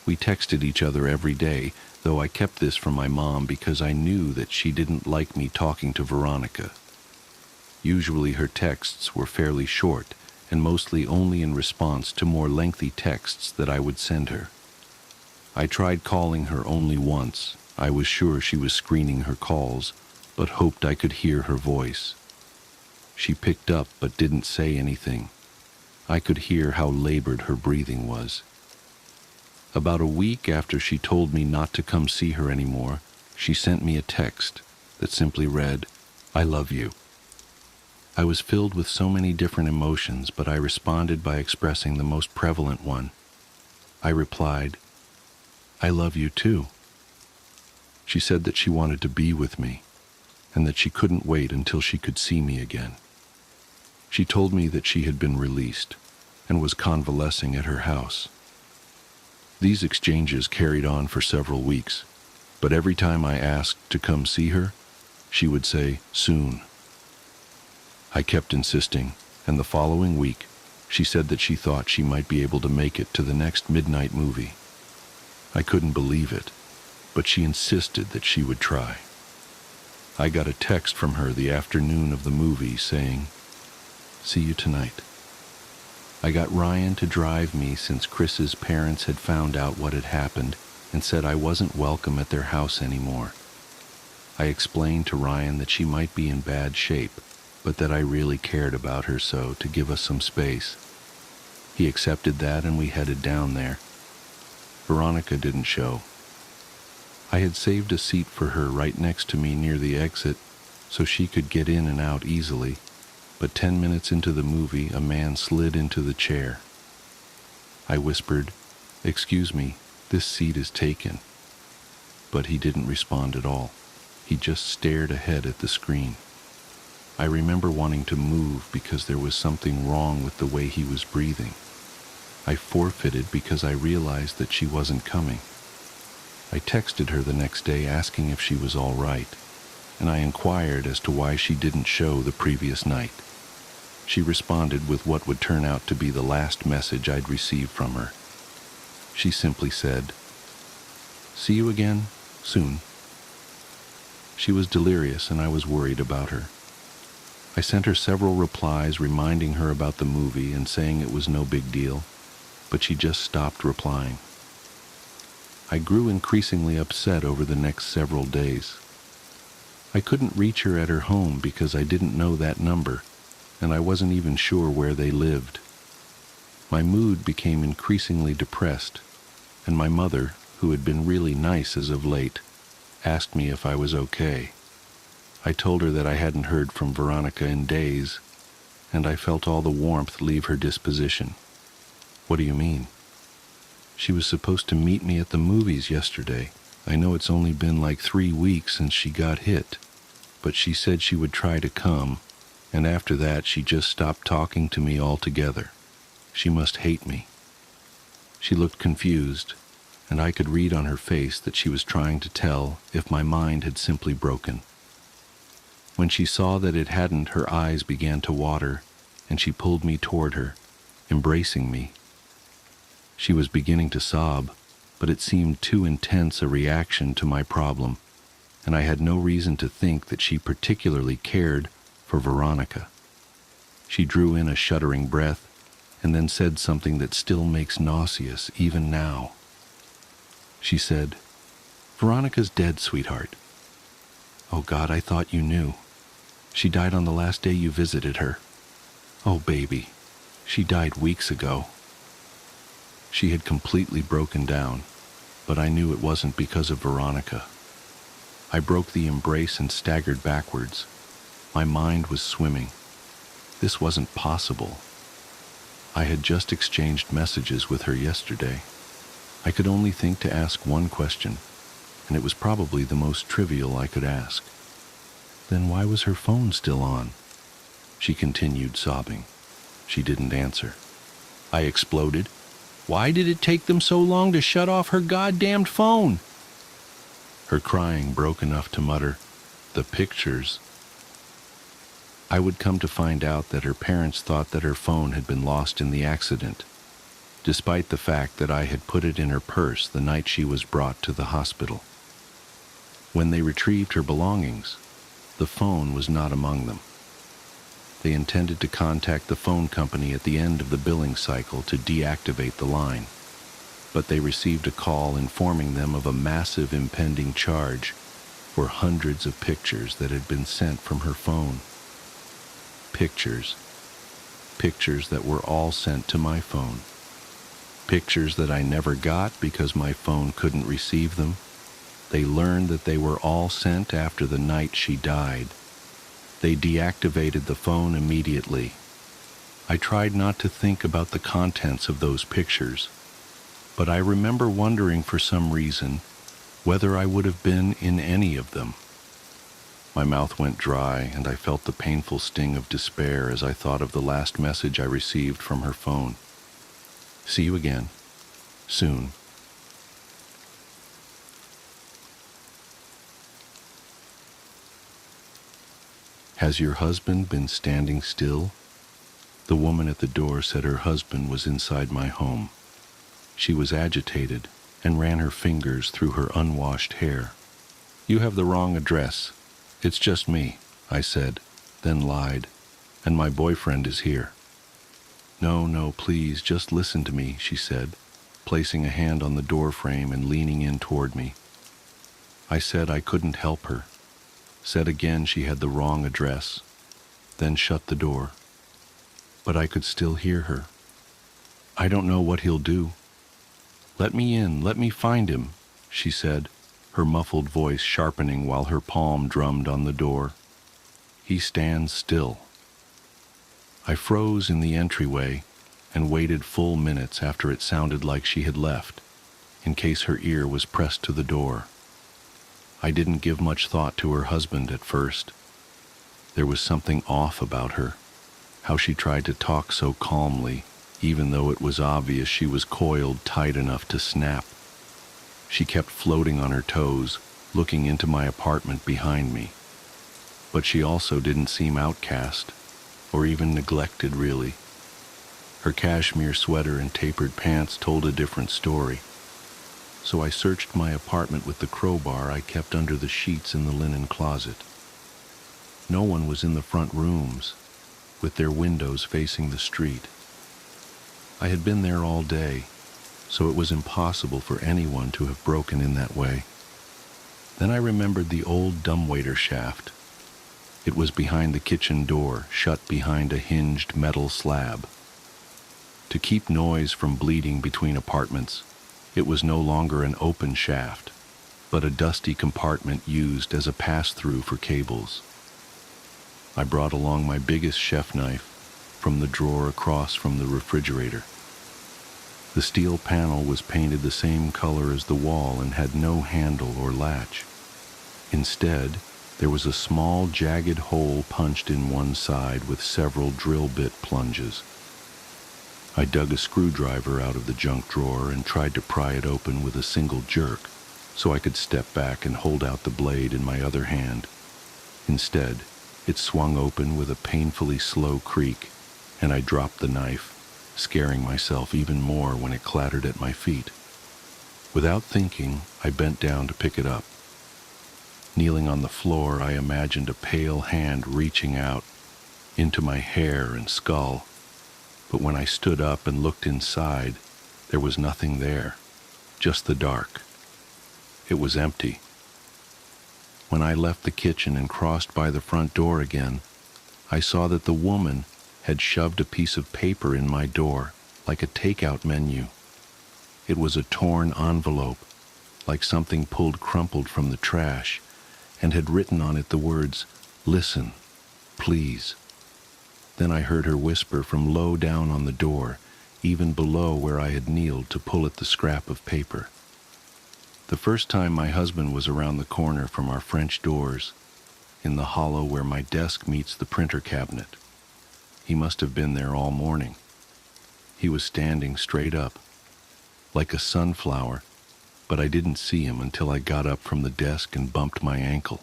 We texted each other every day, though I kept this from my mom because I knew that she didn't like me talking to Veronica. Usually her texts were fairly short, and mostly only in response to more lengthy texts that I would send her. I tried calling her only once. I was sure she was screening her calls, but hoped I could hear her voice. She picked up but didn't say anything. I could hear how labored her breathing was. About a week after she told me not to come see her anymore, she sent me a text that simply read, "I love you." I was filled with so many different emotions, but I responded by expressing the most prevalent one. I replied, "I love you too." She said that she wanted to be with me, and that she couldn't wait until she could see me again. She told me that she had been released and was convalescing at her house. These exchanges carried on for several weeks, but every time I asked to come see her, she would say, "Soon." I kept insisting, and the following week, she said that she thought she might be able to make it to the next midnight movie. I couldn't believe it, but she insisted that she would try. I got a text from her the afternoon of the movie saying, "See you tonight." I got Ryan to drive me since Chris's parents had found out what had happened and said I wasn't welcome at their house anymore. I explained to Ryan that she might be in bad shape, but that I really cared about her, so to give us some space. He accepted that and we headed down there. Veronica didn't show. I had saved a seat for her right next to me near the exit so she could get in and out easily, but 10 minutes into the movie, a man slid into the chair. I whispered, "Excuse me, this seat is taken." But he didn't respond at all. He just stared ahead at the screen. I remember wanting to move because there was something wrong with the way he was breathing. I forfeited because I realized that she wasn't coming. I texted her the next day asking if she was all right, and I inquired as to why she didn't show the previous night. She responded with what would turn out to be the last message I'd received from her. She simply said, "See you again, soon." She was delirious and I was worried about her. I sent her several replies reminding her about the movie and saying it was no big deal, but she just stopped replying. I grew increasingly upset over the next several days. I couldn't reach her at her home because I didn't know that number, and I wasn't even sure where they lived. My mood became increasingly depressed, and my mother, who had been really nice as of late, asked me if I was okay. I told her that I hadn't heard from Veronica in days, and I felt all the warmth leave her disposition. "What do you mean?" "She was supposed to meet me at the movies yesterday. I know it's only been like 3 weeks since she got hit, but she said she would try to come, and after that she just stopped talking to me altogether. She must hate me." She looked confused, and I could read on her face that she was trying to tell if my mind had simply broken. When she saw that it hadn't, her eyes began to water, and she pulled me toward her, embracing me. She was beginning to sob, but it seemed too intense a reaction to my problem, and I had no reason to think that she particularly cared for Veronica. She drew in a shuddering breath, and then said something that still makes nauseous even now. She said, "Veronica's dead, sweetheart." "Oh God, I thought you knew. She died on the last day you visited her." "Oh baby, she died weeks ago." She had completely broken down, but I knew it wasn't because of Veronica. I broke the embrace and staggered backwards. My mind was swimming. This wasn't possible. I had just exchanged messages with her yesterday. I could only think to ask one question, and it was probably the most trivial I could ask. Then why was her phone still on? She continued sobbing. She didn't answer. I exploded. "Why did it take them so long to shut off her goddamned phone?" Her crying broke enough to mutter, "The pictures." I would come to find out that her parents thought that her phone had been lost in the accident, despite the fact that I had put it in her purse the night she was brought to the hospital. When they retrieved her belongings, the phone was not among them. They intended to contact the phone company at the end of the billing cycle to deactivate the line, but they received a call informing them of a massive impending charge for hundreds of pictures that had been sent from her phone. Pictures that were all sent to my phone. Pictures that I never got because my phone couldn't receive them. They learned that they were all sent after the night she died. They deactivated the phone immediately. I tried not to think about the contents of those pictures, but I remember wondering for some reason whether I would have been in any of them. My mouth went dry, and I felt the painful sting of despair as I thought of the last message I received from her phone. See you again, soon. Has your husband been standing still? The woman at the door said her husband was inside my home. She was agitated and ran her fingers through her unwashed hair. You have the wrong address. It's just me, I said, then lied, and my boyfriend is here. No, please, just listen to me, she said, placing a hand on the door frame and leaning in toward me. I said I couldn't help her, said again she had the wrong address, then shut the door. But I could still hear her. I don't know what he'll do. Let me in, let me find him, she said, her muffled voice sharpening while her palm drummed on the door. He stands still. I froze in the entryway and waited full minutes after it sounded like she had left, in case her ear was pressed to the door. I didn't give much thought to her husband at first. There was something off about her, how she tried to talk so calmly, even though it was obvious she was coiled tight enough to snap. She kept floating on her toes, looking into my apartment behind me. But she also didn't seem outcast, or even neglected, really. Her cashmere sweater and tapered pants told a different story. So I searched my apartment with the crowbar I kept under the sheets in the linen closet. No one was in the front rooms, with their windows facing the street. I had been there all day, so it was impossible for anyone to have broken in that way. Then I remembered the old dumbwaiter shaft. It was behind the kitchen door, shut behind a hinged metal slab. To keep noise from bleeding between apartments, it was no longer an open shaft, but a dusty compartment used as a pass-through for cables. I brought along my biggest chef knife from the drawer across from the refrigerator. The steel panel was painted the same color as the wall and had no handle or latch. Instead, there was a small jagged hole punched in one side with several drill bit plunges. I dug a screwdriver out of the junk drawer and tried to pry it open with a single jerk so I could step back and hold out the blade in my other hand. Instead, it swung open with a painfully slow creak, and I dropped the knife, scaring myself even more when it clattered at my feet. Without thinking, I bent down to pick it up. Kneeling on the floor, I imagined a pale hand reaching out into my hair and skull. But when I stood up and looked inside, there was nothing there, just the dark. It was empty. When I left the kitchen and crossed by the front door again, I saw that the woman had shoved a piece of paper in my door, like a takeout menu. It was a torn envelope, like something pulled crumpled from the trash, and had written on it the words, "Listen, please." Then I heard her whisper from low down on the door, even below where I had kneeled to pull at the scrap of paper. The first time my husband was around the corner from our French doors, in the hollow where my desk meets the printer cabinet. He must have been there all morning. He was standing straight up, like a sunflower, but I didn't see him until I got up from the desk and bumped my ankle.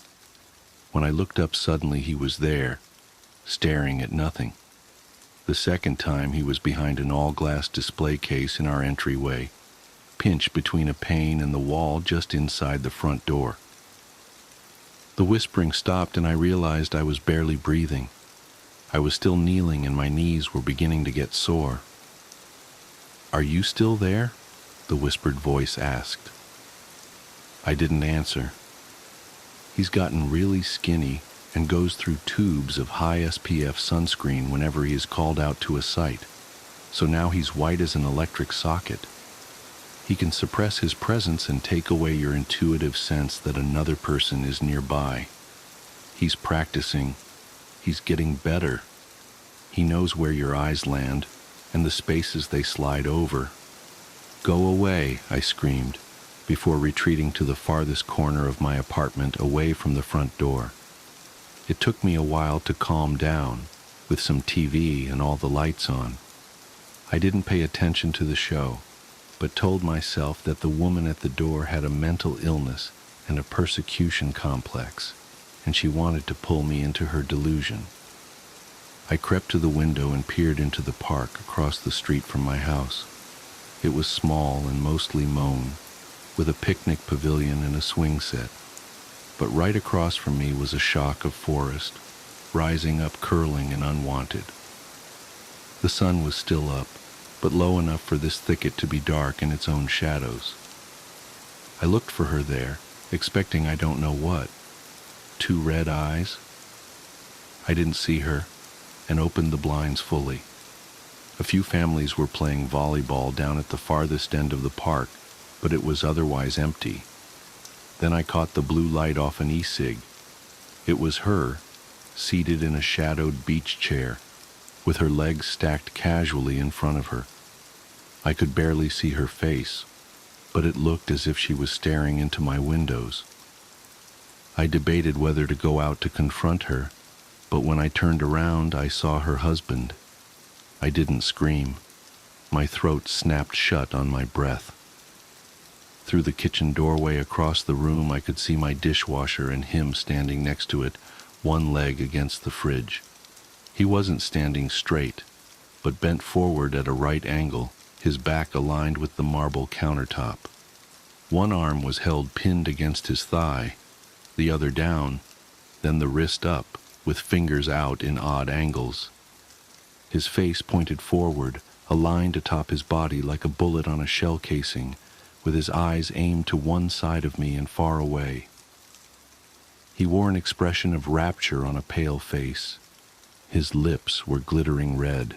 When I looked up suddenly, he was there, staring at nothing. The second time, he was behind an all-glass display case in our entryway, pinched between a pane and the wall just inside the front door. The whispering stopped and I realized I was barely breathing. I was still kneeling and my knees were beginning to get sore. "Are you still there?" the whispered voice asked. I didn't answer. He's gotten really skinny and goes through tubes of high SPF sunscreen whenever he is called out to a site, so now he's white as an electric socket. He can suppress his presence and take away your intuitive sense that another person is nearby. He's practicing. He's getting better. He knows where your eyes land and the spaces they slide over. "Go away," I screamed, before retreating to the farthest corner of my apartment away from the front door. It took me a while to calm down, with some TV and all the lights on. I didn't pay attention to the show, but told myself that the woman at the door had a mental illness and a persecution complex, and she wanted to pull me into her delusion. I crept to the window and peered into the park across the street from my house. It was small and mostly mown, with a picnic pavilion and a swing set. But right across from me was a shock of forest, rising up curling and unwanted. The sun was still up, but low enough for this thicket to be dark in its own shadows. I looked for her there, expecting I don't know what. 2 red eyes? I didn't see her, and opened the blinds fully. A few families were playing volleyball down at the farthest end of the park, but it was otherwise empty. Then I caught the blue light off an e-cig. It was her, seated in a shadowed beach chair, with her legs stacked casually in front of her. I could barely see her face, but it looked as if she was staring into my windows. I debated whether to go out to confront her, but when I turned around, I saw her husband. I didn't scream. My throat snapped shut on my breath. Through the kitchen doorway across the room, I could see my dishwasher and him standing next to it, one leg against the fridge. He wasn't standing straight, but bent forward at a right angle, his back aligned with the marble countertop. One arm was held pinned against his thigh, the other down, then the wrist up, with fingers out in odd angles. His face pointed forward, aligned atop his body like a bullet on a shell casing, with his eyes aimed to one side of me and far away. He wore an expression of rapture on a pale face. His lips were glittering red.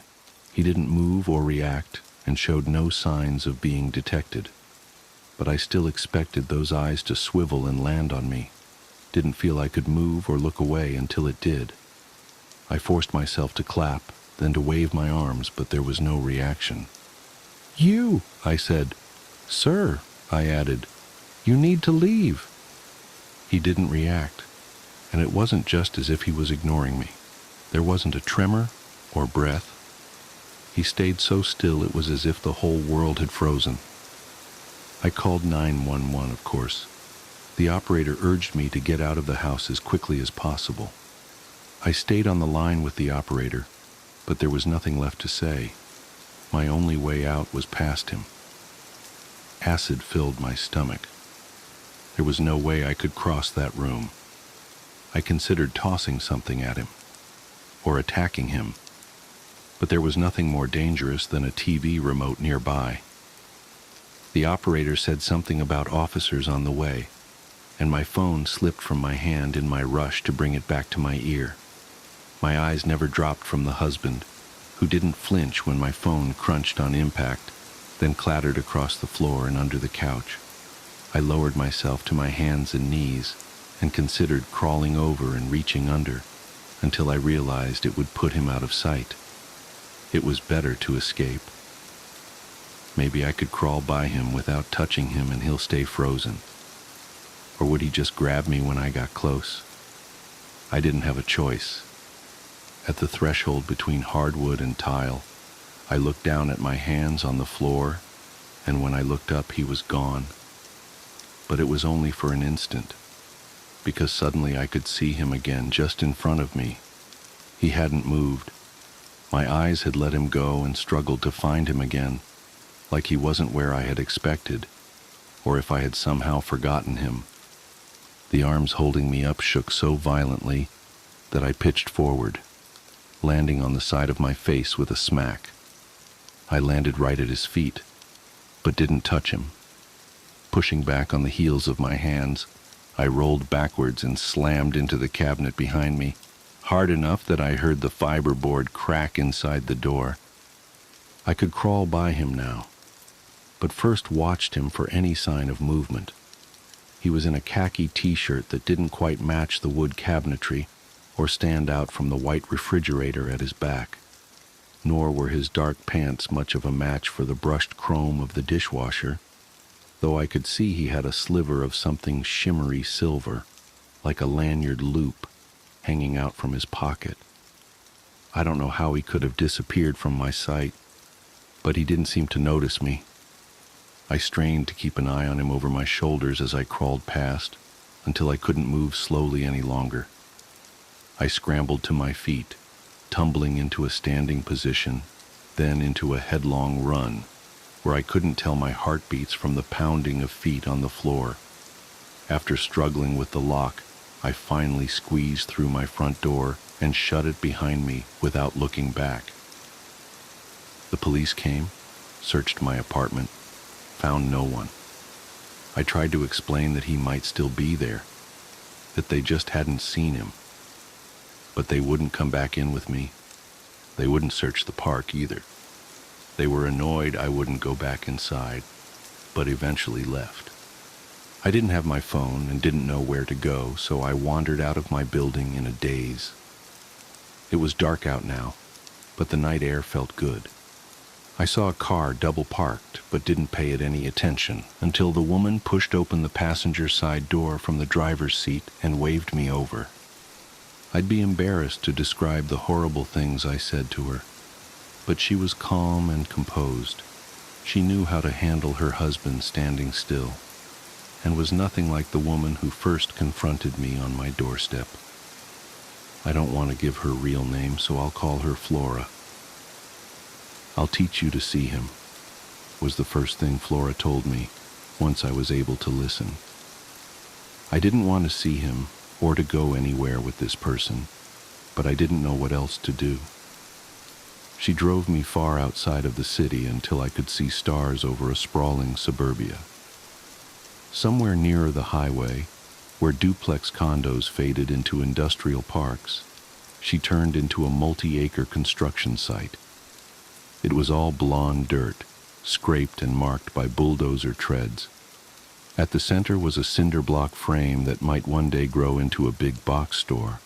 He didn't move or react and showed no signs of being detected. But I still expected those eyes to swivel and land on me. Didn't feel I could move or look away until it did. I forced myself to clap, then to wave my arms, but there was no reaction. "You," I said. "Sir," I added, "you need to leave." He didn't react, and it wasn't just as if he was ignoring me. There wasn't a tremor or breath. He stayed so still it was as if the whole world had frozen. I called 911, of course. The operator urged me to get out of the house as quickly as possible. I stayed on the line with the operator, but there was nothing left to say. My only way out was past him. Acid filled my stomach. There was no way I could cross that room. I considered tossing something at him, or attacking him, but there was nothing more dangerous than a TV remote nearby. The operator said something about officers on the way, and my phone slipped from my hand in my rush to bring it back to my ear. My eyes never dropped from the husband, who didn't flinch when my phone crunched on impact, then clattered across the floor and under the couch. I lowered myself to my hands and knees and considered crawling over and reaching under until I realized it would put him out of sight. It was better to escape. Maybe I could crawl by him without touching him and he'll stay frozen. Or would he just grab me when I got close? I didn't have a choice. At the threshold between hardwood and tile, I looked down at my hands on the floor, and when I looked up, he was gone. But it was only for an instant, because suddenly I could see him again just in front of me. He hadn't moved. My eyes had let him go and struggled to find him again, like he wasn't where I had expected, or if I had somehow forgotten him. The arms holding me up shook so violently that I pitched forward, landing on the side of my face with a smack. I landed right at his feet, but didn't touch him. Pushing back on the heels of my hands, I rolled backwards and slammed into the cabinet behind me, hard enough that I heard the fiberboard crack inside the door. I could crawl by him now, but first watched him for any sign of movement. He was in a khaki t-shirt that didn't quite match the wood cabinetry or stand out from the white refrigerator at his back, nor were his dark pants much of a match for the brushed chrome of the dishwasher, though I could see he had a sliver of something shimmery silver, like a lanyard loop, hanging out from his pocket. I don't know how he could have disappeared from my sight, but he didn't seem to notice me. I strained to keep an eye on him over my shoulders as I crawled past, until I couldn't move slowly any longer. I scrambled to my feet, tumbling into a standing position, then into a headlong run, where I couldn't tell my heartbeats from the pounding of feet on the floor. After struggling with the lock, I finally squeezed through my front door and shut it behind me without looking back. The police came, searched my apartment, found no one. I tried to explain that he might still be there, that they just hadn't seen him. But they wouldn't come back in with me. They wouldn't search the park either. They were annoyed I wouldn't go back inside, but eventually left. I didn't have my phone and didn't know where to go, so I wandered out of my building in a daze. It was dark out now, but the night air felt good. I saw a car double parked, but didn't pay it any attention until the woman pushed open the passenger side door from the driver's seat and waved me over. I'd be embarrassed to describe the horrible things I said to her, but she was calm and composed. She knew how to handle her husband standing still, and was nothing like the woman who first confronted me on my doorstep. I don't want to give her real name, so I'll call her Flora. "I'll teach you to see him," was the first thing Flora told me once I was able to listen. I didn't want to see him or to go anywhere with this person, but I didn't know what else to do. She drove me far outside of the city until I could see stars over a sprawling suburbia. Somewhere nearer the highway, where duplex condos faded into industrial parks, she turned into a multi-acre construction site. It was all blonde dirt, scraped and marked by bulldozer treads. At the center was a cinder block frame that might one day grow into a big box store.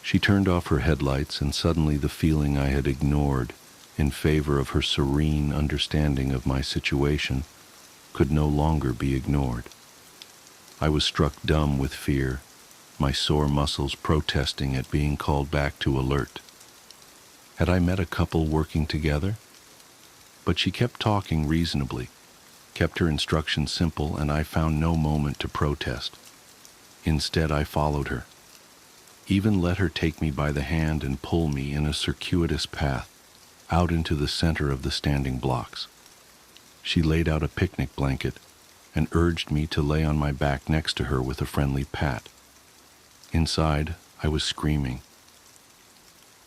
She turned off her headlights, and suddenly the feeling I had ignored in favor of her serene understanding of my situation could no longer be ignored. I was struck dumb with fear, my sore muscles protesting at being called back to alert. Had I met a couple working together? But she kept talking reasonably, kept her instructions simple, and I found no moment to protest. Instead, I followed her, even let her take me by the hand and pull me in a circuitous path out into the center of the standing blocks. She laid out a picnic blanket and urged me to lay on my back next to her with a friendly pat. Inside, I was screaming.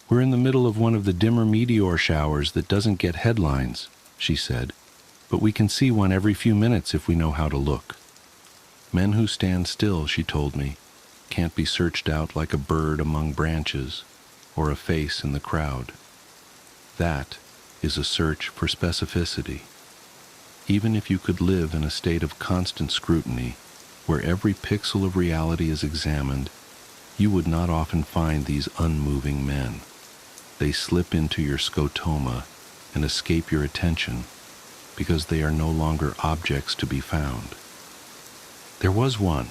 "We're in the middle of one of the dimmer meteor showers that doesn't get headlines," she said, "but we can see one every few minutes if we know how to look. Men who stand still," she told me, "can't be searched out like a bird among branches or a face in the crowd. That is a search for specificity. Even if you could live in a state of constant scrutiny, where every pixel of reality is examined, you would not often find these unmoving men. They slip into your scotoma and escape your attention because they are no longer objects to be found." "There was one,"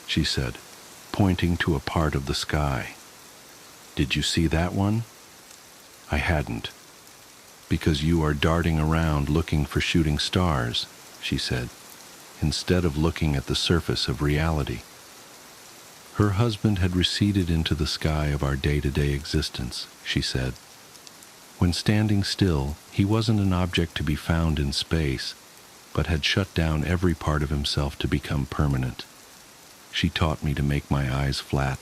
she said, pointing to a part of the sky. "Did you see that one?" I hadn't. "Because you are darting around looking for shooting stars," she said, "instead of looking at the surface of reality." Her husband had receded into the sky of our day-to-day existence, she said. When standing still, he wasn't an object to be found in space, but had shut down every part of himself to become permanent. She taught me to make my eyes flat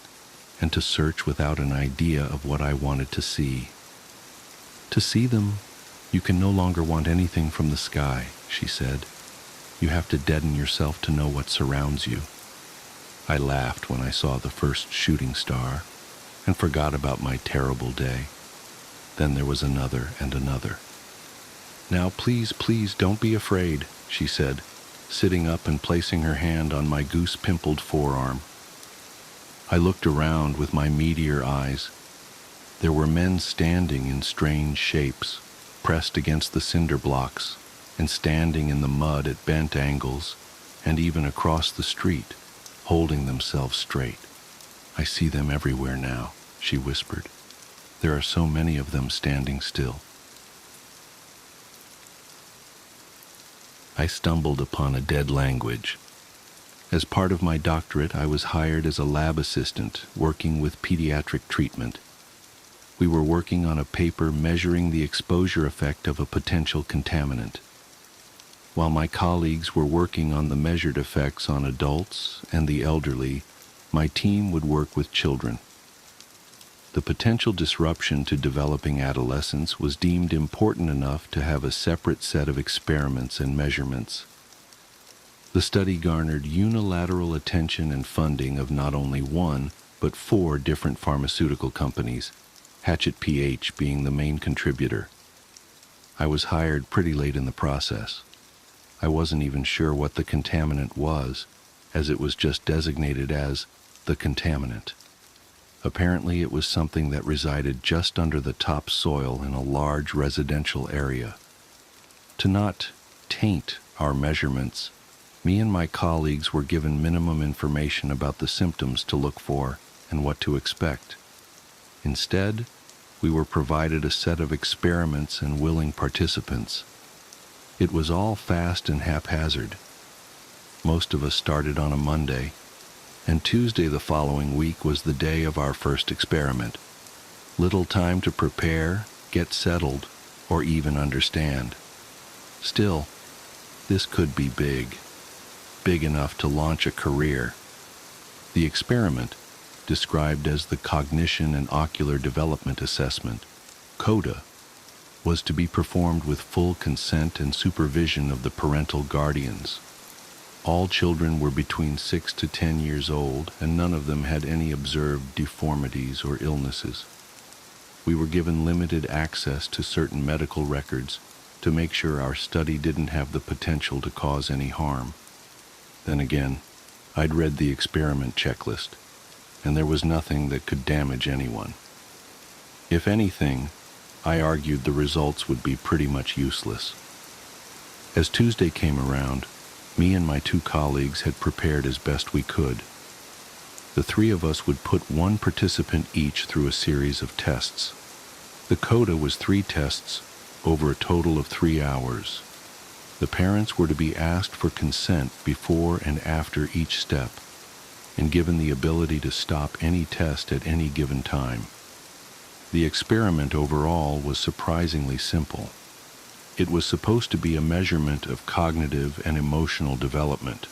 and to search without an idea of what I wanted to see. "To see them, you can no longer want anything from the sky," she said. "You have to deaden yourself to know what surrounds you." I laughed when I saw the first shooting star and forgot about my terrible day. Then there was another and another. "Now please don't be afraid," she said, sitting up and placing her hand on my goose-pimpled forearm. I looked around with my meteor eyes. There were men standing in strange shapes, pressed against the cinder blocks, and standing in the mud at bent angles, and even across the street, holding themselves straight. "I see them everywhere now," she whispered. "There are so many of them standing still." I stumbled upon a dead language. As part of my doctorate, I was hired as a lab assistant working with pediatric treatment. We were working on a paper measuring the exposure effect of a potential contaminant, while my colleagues were working on the measured effects on adults and the elderly. My team would work with children. The potential disruption to developing adolescence was deemed important enough to have a separate set of experiments and measurements. The study garnered unilateral attention and funding of not only one, but 4 different pharmaceutical companies, Hatchet PH being the main contributor. I was hired pretty late in the process. I wasn't even sure what the contaminant was, as it was just designated as the contaminant. Apparently it was something that resided just under the topsoil in a large residential area. To not taint our measurements, me and my colleagues were given minimum information about the symptoms to look for and what to expect. Instead, we were provided a set of experiments and willing participants. It was all fast and haphazard. Most of us started on a Monday, and Tuesday the following week was the day of our first experiment. Little time to prepare, get settled, or even understand. Still, this could be big enough to launch a career. The experiment, described as the Cognition and Ocular Development Assessment, CODA, was to be performed with full consent and supervision of the parental guardians. All children were between 6 to 10 years old, and none of them had any observed deformities or illnesses. We were given limited access to certain medical records to make sure our study didn't have the potential to cause any harm. Then again, I'd read the experiment checklist, and there was nothing that could damage anyone. If anything, I argued the results would be pretty much useless. As Tuesday came around, me and my 2 colleagues had prepared as best we could. The 3 of us would put 1 participant each through a series of tests. The CODA was 3 tests over a total of 3 hours. The parents were to be asked for consent before and after each step, and given the ability to stop any test at any given time. The experiment overall was surprisingly simple. It was supposed to be a measurement of cognitive and emotional development,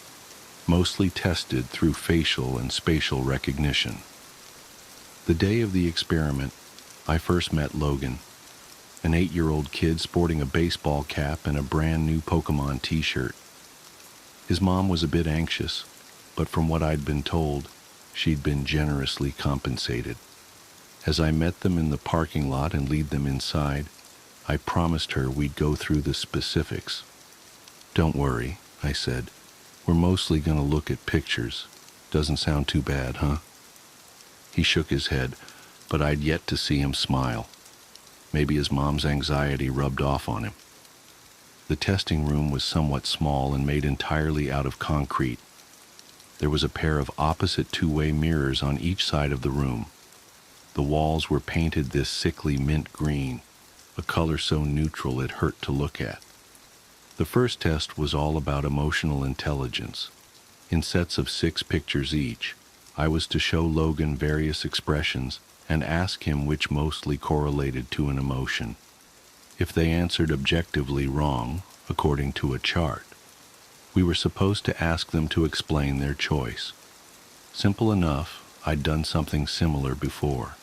mostly tested through facial and spatial recognition. The day of the experiment, I first met Logan, an 8-year-old kid sporting a baseball cap and a brand new Pokemon t-shirt. His mom was a bit anxious, but from what I'd been told, she'd been generously compensated. As I met them in the parking lot and lead them inside, I promised her we'd go through the specifics. "Don't worry," I said. "We're mostly going to look at pictures. Doesn't sound too bad, huh?" He shook his head, but I'd yet to see him smile. Maybe his mom's anxiety rubbed off on him. The testing room was somewhat small and made entirely out of concrete. There was a pair of opposite 2-way mirrors on each side of the room. The walls were painted this sickly mint green, a color so neutral it hurt to look at. The first test was all about emotional intelligence. In sets of 6 pictures each, I was to show Logan various expressions and ask him which mostly correlated to an emotion. If they answered objectively wrong, according to a chart, we were supposed to ask them to explain their choice. Simple enough, I'd done something similar before.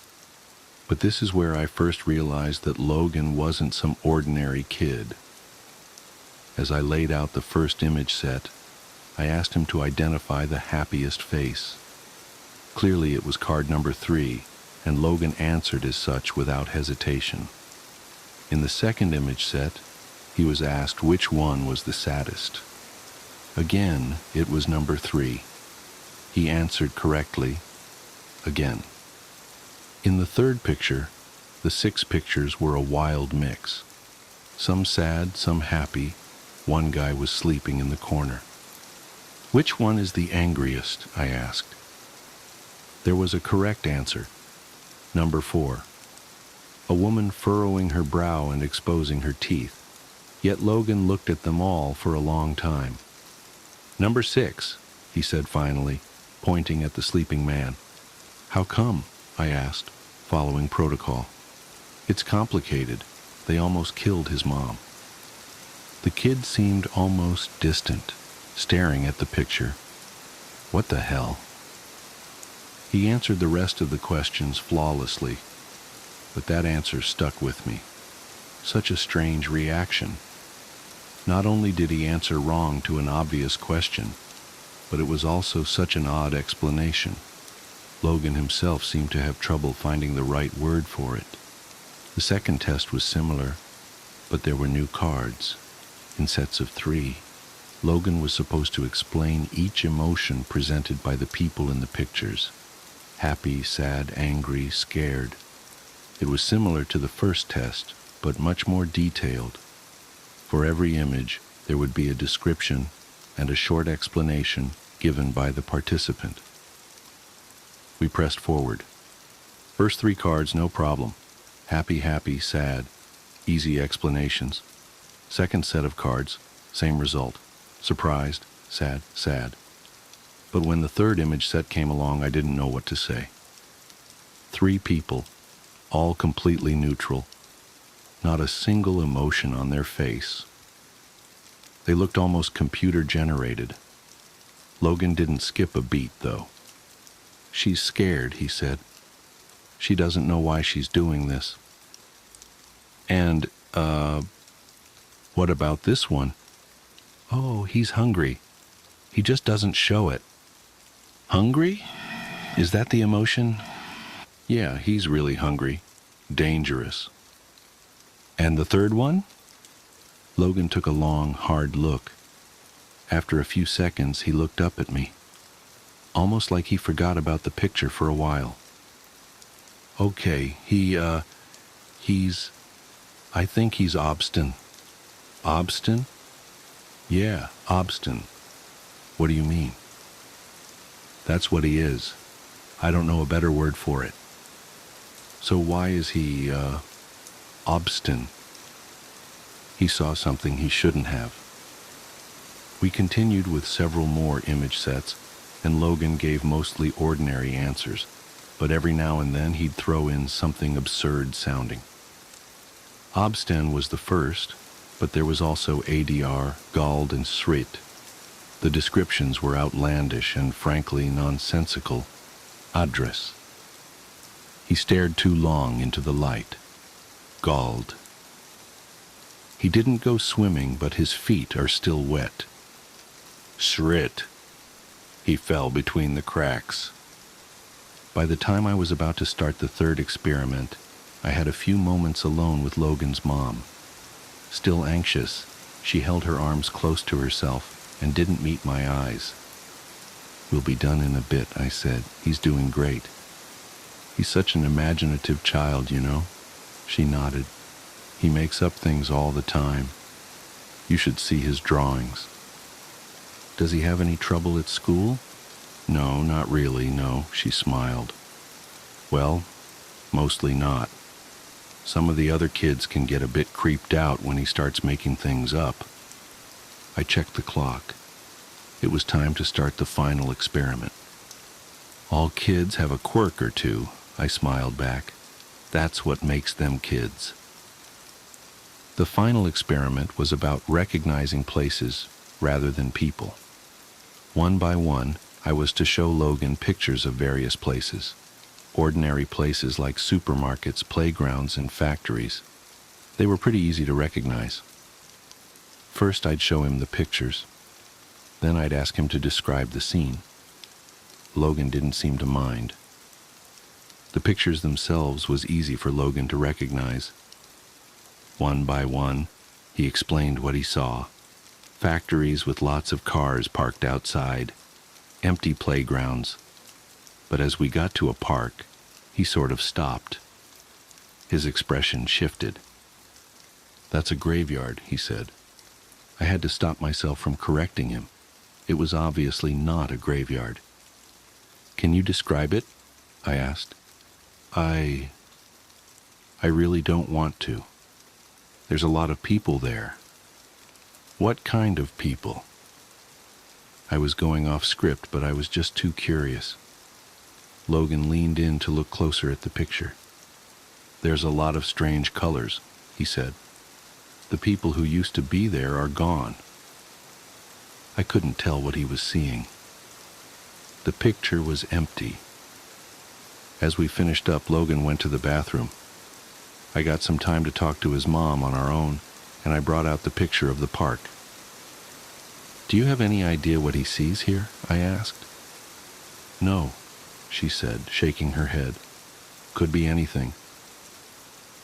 But this is where I first realized that Logan wasn't some ordinary kid. As I laid out the first image set, I asked him to identify the happiest face. Clearly it was card number 3, and Logan answered as such without hesitation. In the second image set, He was asked which one was the saddest. Again, it was number 3. He answered correctly, again. In the third picture, the 6 pictures were a wild mix. Some sad, some happy. One guy was sleeping in the corner. Which one is the angriest? I asked. There was a correct answer. Number 4. A woman furrowing her brow and exposing her teeth. Yet Logan looked at them all for a long time. Number 6, he said finally, pointing at the sleeping man. How come? I asked, following protocol. It's complicated. They almost killed his mom. The kid seemed almost distant, staring at the picture. What the hell? He answered the rest of the questions flawlessly, but that answer stuck with me. Such a strange reaction. Not only did he answer wrong to an obvious question, but it was also such an odd explanation. Logan himself seemed to have trouble finding the right word for it. The second test was similar, but there were new cards, in sets of 3. Logan was supposed to explain each emotion presented by the people in the pictures. Happy, sad, angry, scared. It was similar to the first test, but much more detailed. For every image, there would be a description and a short explanation given by the participant. We pressed forward. First 3 cards, no problem. Happy, happy, sad, easy explanations. Second set of cards, same result. Surprised, sad, sad. But when the third image set came along, I didn't know what to say. 3 people, all completely neutral. Not a single emotion on their face. They looked almost computer-generated. Logan didn't skip a beat, though. She's scared, he said. She doesn't know why she's doing this. And, what about this one? Oh, he's hungry. He just doesn't show it. Hungry? Is that the emotion? Yeah, he's really hungry. Dangerous. And the third one? Logan took a long, hard look. After a few seconds, he looked up at me, almost like he forgot about the picture for a while. Okay, I think he's Obstin. Obstin? Yeah, Obstin. What do you mean? That's what he is. I don't know a better word for it. So why is he, Obstin? He saw something he shouldn't have. We continued with several more image sets, and Logan gave mostly ordinary answers, but every now and then he'd throw in something absurd sounding. Obstin was the first, but there was also ADR, Gald, and Srit. The descriptions were outlandish and frankly nonsensical. Address. He stared too long into the light. Gald. He didn't go swimming, but his feet are still wet. Srit. He fell between the cracks. By the time I was about to start the third experiment, I had a few moments alone with Logan's mom. Still anxious, she held her arms close to herself and didn't meet my eyes. We'll be done in a bit, I said. He's doing great. He's such an imaginative child, you know. She nodded. He makes up things all the time. You should see his drawings. Does he have any trouble at school? No, not really, no, she smiled. Well, mostly not. Some of the other kids can get a bit creeped out when he starts making things up. I checked the clock. It was time to start the final experiment. All kids have a quirk or two, I smiled back. That's what makes them kids. The final experiment was about recognizing places rather than people. One by one, I was to show Logan pictures of various places. Ordinary places like supermarkets, playgrounds, and factories. They were pretty easy to recognize. First, I'd show him the pictures. Then I'd ask him to describe the scene. Logan didn't seem to mind. The pictures themselves was easy for Logan to recognize. One by one, He explained what he saw. Factories with lots of cars parked outside, empty playgrounds. But as we got to a park, he sort of stopped. His expression shifted. "That's a graveyard," he said. I had to stop myself from correcting him. It was obviously not a graveyard. "Can you describe it?" I asked. I really don't want to. There's a lot of people there." "What kind of people?" I was going off script, but I was just too curious. Logan leaned in to look closer at the picture. "There's a lot of strange colors," he said. "The people who used to be there are gone." I couldn't tell what he was seeing. The picture was empty. As we finished up, Logan went to the bathroom. I got some time to talk to his mom on our own, and I brought out the picture of the park. "Do you have any idea what he sees here?" I asked. "No," she said, shaking her head. "Could be anything."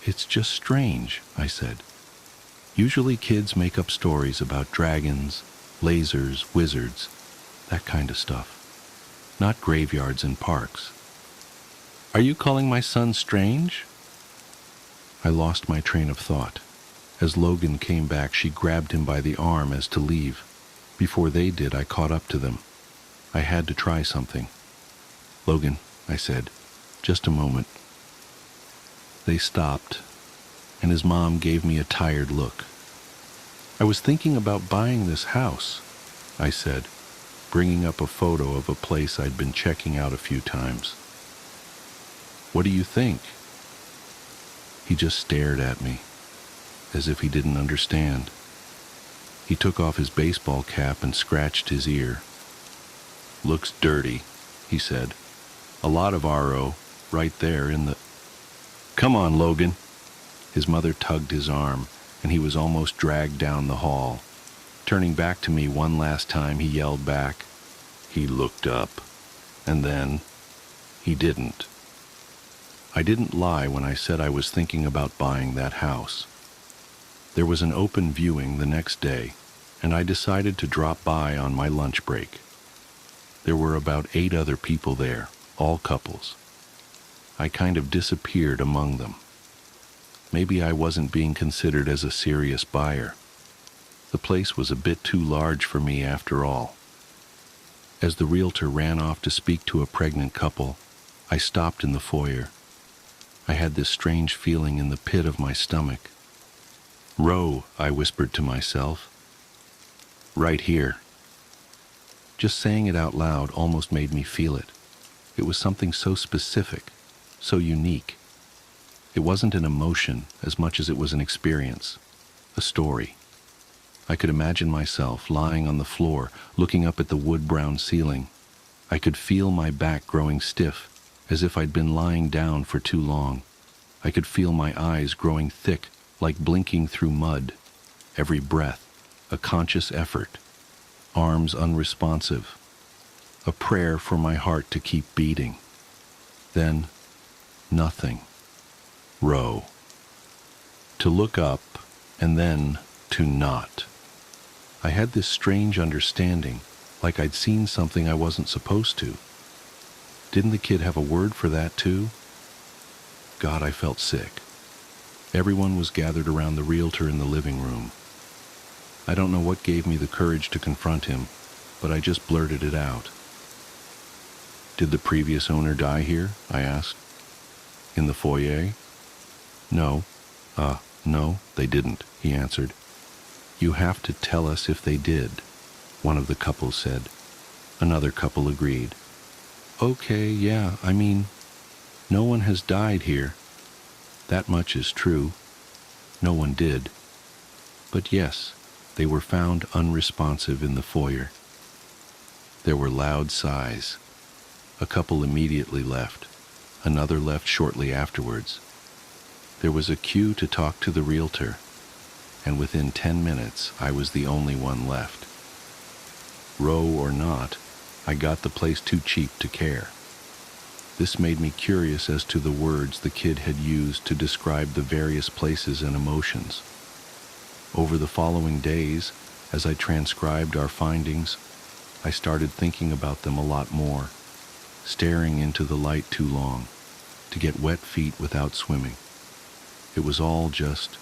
"It's just strange," I said. "Usually kids make up stories about dragons, lasers, wizards, that kind of stuff. Not graveyards and parks." "Are you calling my son strange?" I lost my train of thought. As Logan came back, she grabbed him by the arm as to leave. Before they did, I caught up to them. I had to try something. "Logan," I said, "just a moment." They stopped, and his mom gave me a tired look. "I was thinking about buying this house," I said, bringing up a photo of a place I'd been checking out a few times. "What do you think?" He just stared at me, as if he didn't understand. He took off his baseball cap and scratched his ear. "Looks dirty," he said. "A lot of RO right there in the—" "Come on, Logan." His mother tugged his arm, and he was almost dragged down the hall. Turning back to me one last time, he yelled back. He looked up, and then he didn't. I didn't lie when I said I was thinking about buying that house. There was an open viewing the next day, and I decided to drop by on my lunch break. There were about 8 other people there, all couples. I kind of disappeared among them. Maybe I wasn't being considered as a serious buyer. The place was a bit too large for me after all. As the realtor ran off to speak to a pregnant couple, I stopped in the foyer. I had this strange feeling in the pit of my stomach. "Row," I whispered to myself. "Right here." Just saying it out loud almost made me feel it. It was something so specific, so unique. It wasn't an emotion as much as it was an experience, a story. I could imagine myself lying on the floor, looking up at the wood-brown ceiling. I could feel my back growing stiff, as if I'd been lying down for too long. I could feel my eyes growing thick, like blinking through mud. Every breath, a conscious effort. Arms unresponsive. A prayer for my heart to keep beating. Then, nothing. Row. To look up, and then to not. I had this strange understanding, like I'd seen something I wasn't supposed to. Didn't the kid have a word for that too? God, I felt sick. Everyone was gathered around the realtor in the living room. I don't know what gave me the courage to confront him, but I just blurted it out. "Did the previous owner die here?" I asked. "In the foyer?" No, they didn't," he answered. "You have to tell us if they did," one of the couples said. Another couple agreed. "Okay, yeah, I mean, no one has died here. That much is true. No one did. But yes, they were found unresponsive in the foyer." There were loud sighs. A couple immediately left. Another left shortly afterwards. There was a queue to talk to the realtor, and within 10 minutes I was the only one left. Row or not, I got the place too cheap to care. This made me curious as to the words the kid had used to describe the various places and emotions. Over the following days, as I transcribed our findings, I started thinking about them a lot more, staring into the light too long, to get wet feet without swimming. It was all just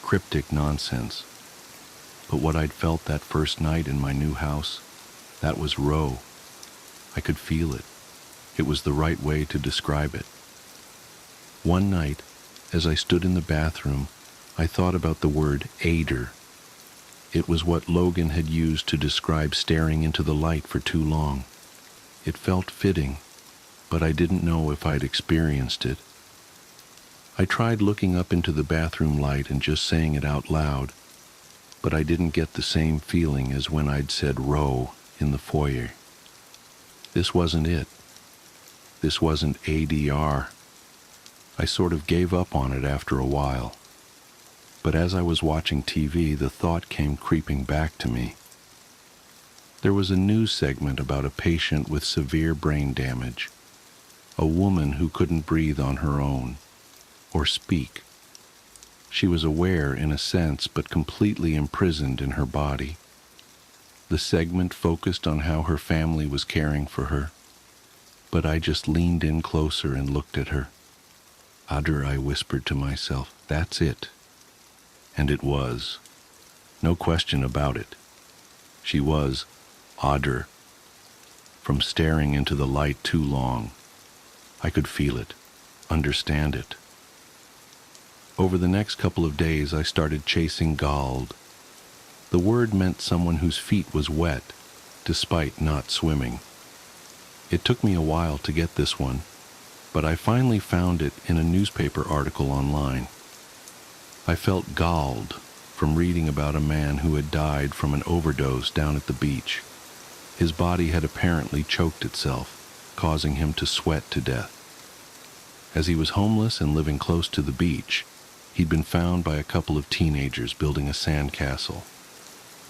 cryptic nonsense. But what I'd felt that first night in my new house, that was raw. I could feel it. It was the right way to describe it. One night, as I stood in the bathroom, I thought about the word aider. It was what Logan had used to describe staring into the light for too long. It felt fitting, but I didn't know if I'd experienced it. I tried looking up into the bathroom light and just saying it out loud, but I didn't get the same feeling as when I'd said row in the foyer. This wasn't it. This wasn't ADR. I sort of gave up on it after a while. But as I was watching TV, the thought came creeping back to me. There was a news segment about a patient with severe brain damage, a woman who couldn't breathe on her own, or speak. She was aware in a sense, but completely imprisoned in her body. The segment focused on how her family was caring for her, but I just leaned in closer and looked at her. Adder, I whispered to myself, that's it. And it was. No question about it. She was Adder. From staring into the light too long, I could feel it, understand it. Over the next couple of days, I started chasing Gald. The word meant someone whose feet was wet, despite not swimming. It took me a while to get this one, but I finally found it in a newspaper article online. I felt galled from reading about a man who had died from an overdose down at the beach. His body had apparently choked itself, causing him to sweat to death. As he was homeless and living close to the beach, he'd been found by a couple of teenagers building a sandcastle.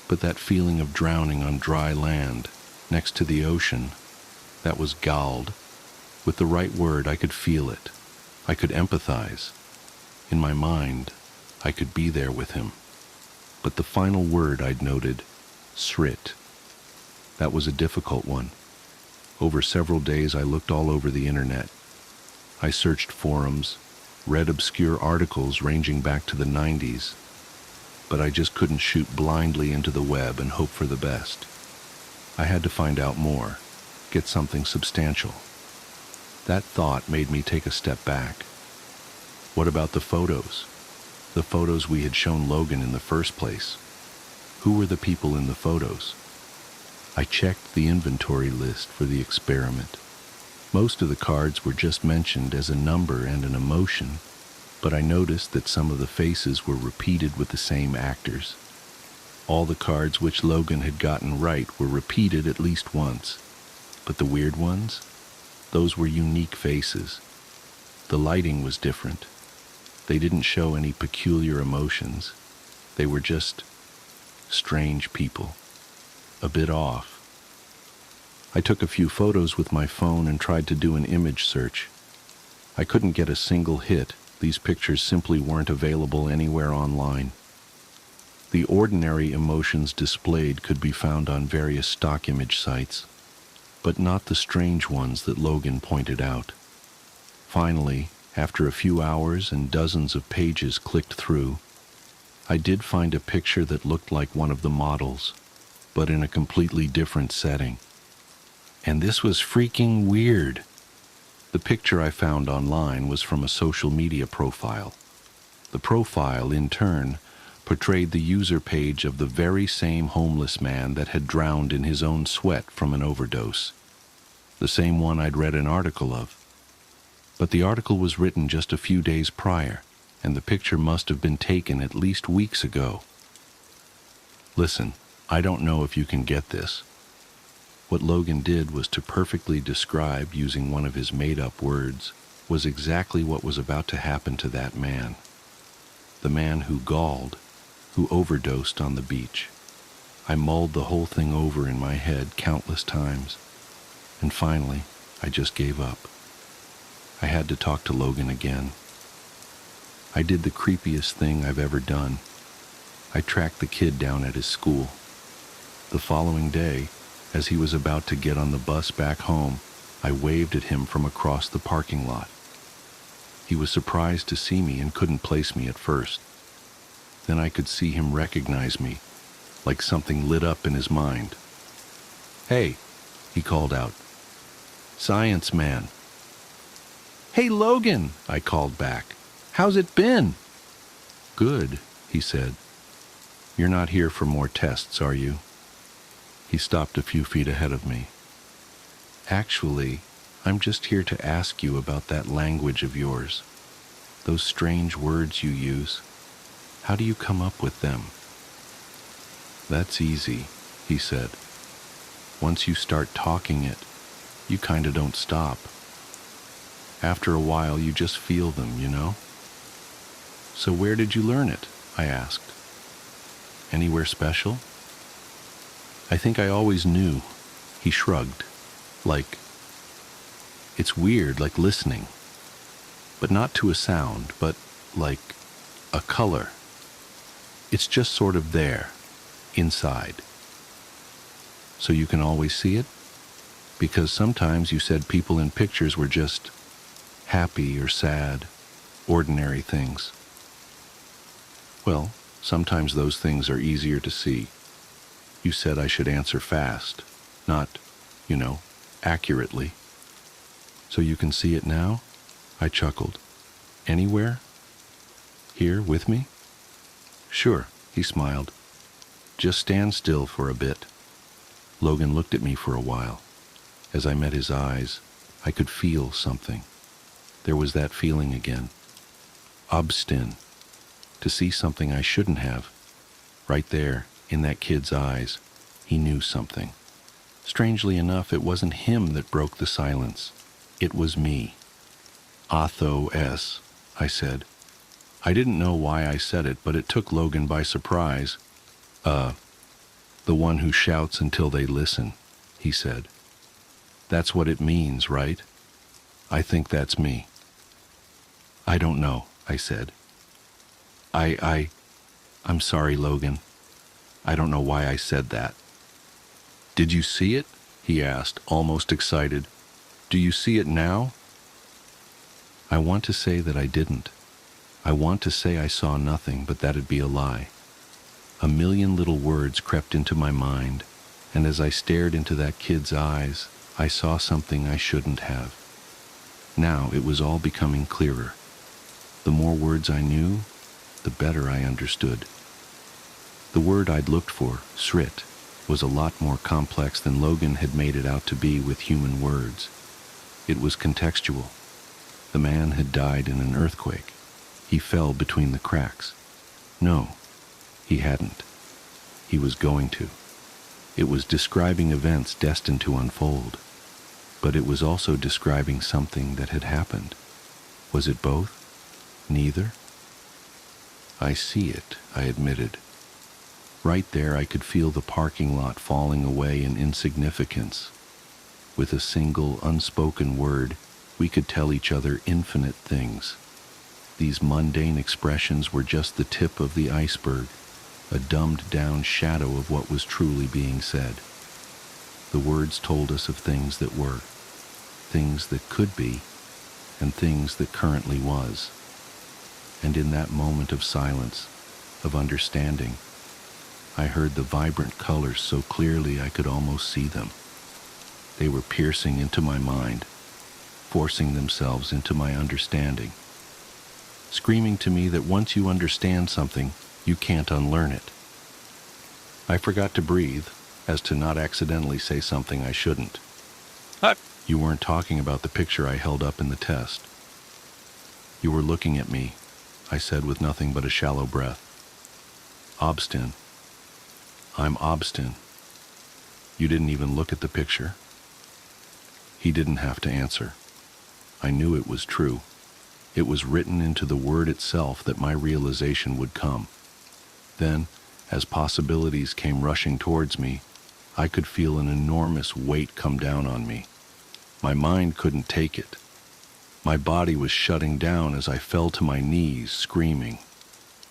But that feeling of drowning on dry land, next to the ocean, that was galled. With the right word, I could feel it. I could empathize. In my mind, I could be there with him. But the final word I'd noted, srit. That was a difficult one. Over several days, I looked all over the internet. I searched forums, read obscure articles ranging back to the 90s, but I just couldn't shoot blindly into the web and hope for the best. I had to find out more, get something substantial. That thought made me take a step back. What about the photos? The photos we had shown Logan in the first place. Who were the people in the photos? I checked the inventory list for the experiment. Most of the cards were just mentioned as a number and an emotion, but I noticed that some of the faces were repeated with the same actors. All the cards which Logan had gotten right were repeated at least once, but the weird ones? Those were unique faces. The lighting was different. They didn't show any peculiar emotions. They were just strange people, a bit off. I took a few photos with my phone and tried to do an image search. I couldn't get a single hit. These pictures simply weren't available anywhere online. The ordinary emotions displayed could be found on various stock image sites, but not the strange ones that Logan pointed out. Finally, after a few hours and dozens of pages clicked through, I did find a picture that looked like one of the models, but in a completely different setting. And this was freaking weird. The picture I found online was from a social media profile. The profile, in turn, portrayed the user page of the very same homeless man that had drowned in his own sweat from an overdose. The same one I'd read an article of. But the article was written just a few days prior, and the picture must have been taken at least weeks ago. Listen, I don't know if you can get this. What Logan did was to perfectly describe, using one of his made-up words, was exactly what was about to happen to that man. The man who galled, who overdosed on the beach. I mulled the whole thing over in my head countless times, and finally, I just gave up. I had to talk to Logan again. I did the creepiest thing I've ever done. I tracked the kid down at his school. The following day, as he was about to get on the bus back home, I waved at him from across the parking lot. He was surprised to see me and couldn't place me at first. Then I could see him recognize me, like something lit up in his mind. "Hey," he called out. "Science man." "Hey, Logan," I called back. "How's it been?" "Good," he said. "You're not here for more tests, are you?" He stopped a few feet ahead of me. "Actually, I'm just here to ask you about that language of yours. Those strange words you use. How do you come up with them?" "That's easy," he said. "Once you start talking it, you kinda don't stop. After a while, you just feel them, you know?" "So where did you learn it?" I asked. "Anywhere special?" "I think I always knew." He shrugged. "Like, it's weird, like listening. But not to a sound, but like a color. It's just sort of there, inside. So you can always see it? Because sometimes you said people in pictures were just happy or sad, ordinary things. Well, sometimes those things are easier to see. You said I should answer fast, not, accurately. So you can see it now? I chuckled. Anywhere? Here with me? Sure, he smiled. Just stand still for a bit. Logan looked at me for a while. As I met his eyes, I could feel something. There was that feeling again. Obstin. To see something I shouldn't have. Right there, in that kid's eyes, he knew something. Strangely enough, it wasn't him that broke the silence. It was me. "Athos," I said. I didn't know why I said it, but it took Logan by surprise. The one who shouts until they listen," he said. "That's what it means, right?" "I think that's me." "I don't know," I said. I'm sorry, Logan. I don't know why I said that." "Did you see it?" he asked, almost excited. "Do you see it now?" I want to say that I didn't. I want to say I saw nothing, but that'd be a lie. A million little words crept into my mind, and as I stared into that kid's eyes, I saw something I shouldn't have. Now it was all becoming clearer. The more words I knew, the better I understood. The word I'd looked for, srit, was a lot more complex than Logan had made it out to be with human words. It was contextual. The man had died in an earthquake. He fell between the cracks. No, he hadn't. He was going to. It was describing events destined to unfold, but it was also describing something that had happened. Was it both? Neither? "I see it," I admitted. Right there I could feel the parking lot falling away in insignificance. With a single unspoken word, we could tell each other infinite things. These mundane expressions were just the tip of the iceberg, a dumbed-down shadow of what was truly being said. The words told us of things that were, things that could be, and things that currently was. And in that moment of silence, of understanding, I heard the vibrant colors so clearly I could almost see them. They were piercing into my mind, forcing themselves into my understanding, screaming to me that once you understand something, you can't unlearn it. I forgot to breathe, as to not accidentally say something I shouldn't. "You weren't talking about the picture I held up in the test. You were looking at me," I said with nothing but a shallow breath. "Obstin. I'm obstin. You didn't even look at the picture?" He didn't have to answer. I knew it was true. It was written into the word itself that my realization would come. Then, as possibilities came rushing towards me, I could feel an enormous weight come down on me. My mind couldn't take it. My body was shutting down as I fell to my knees, screaming.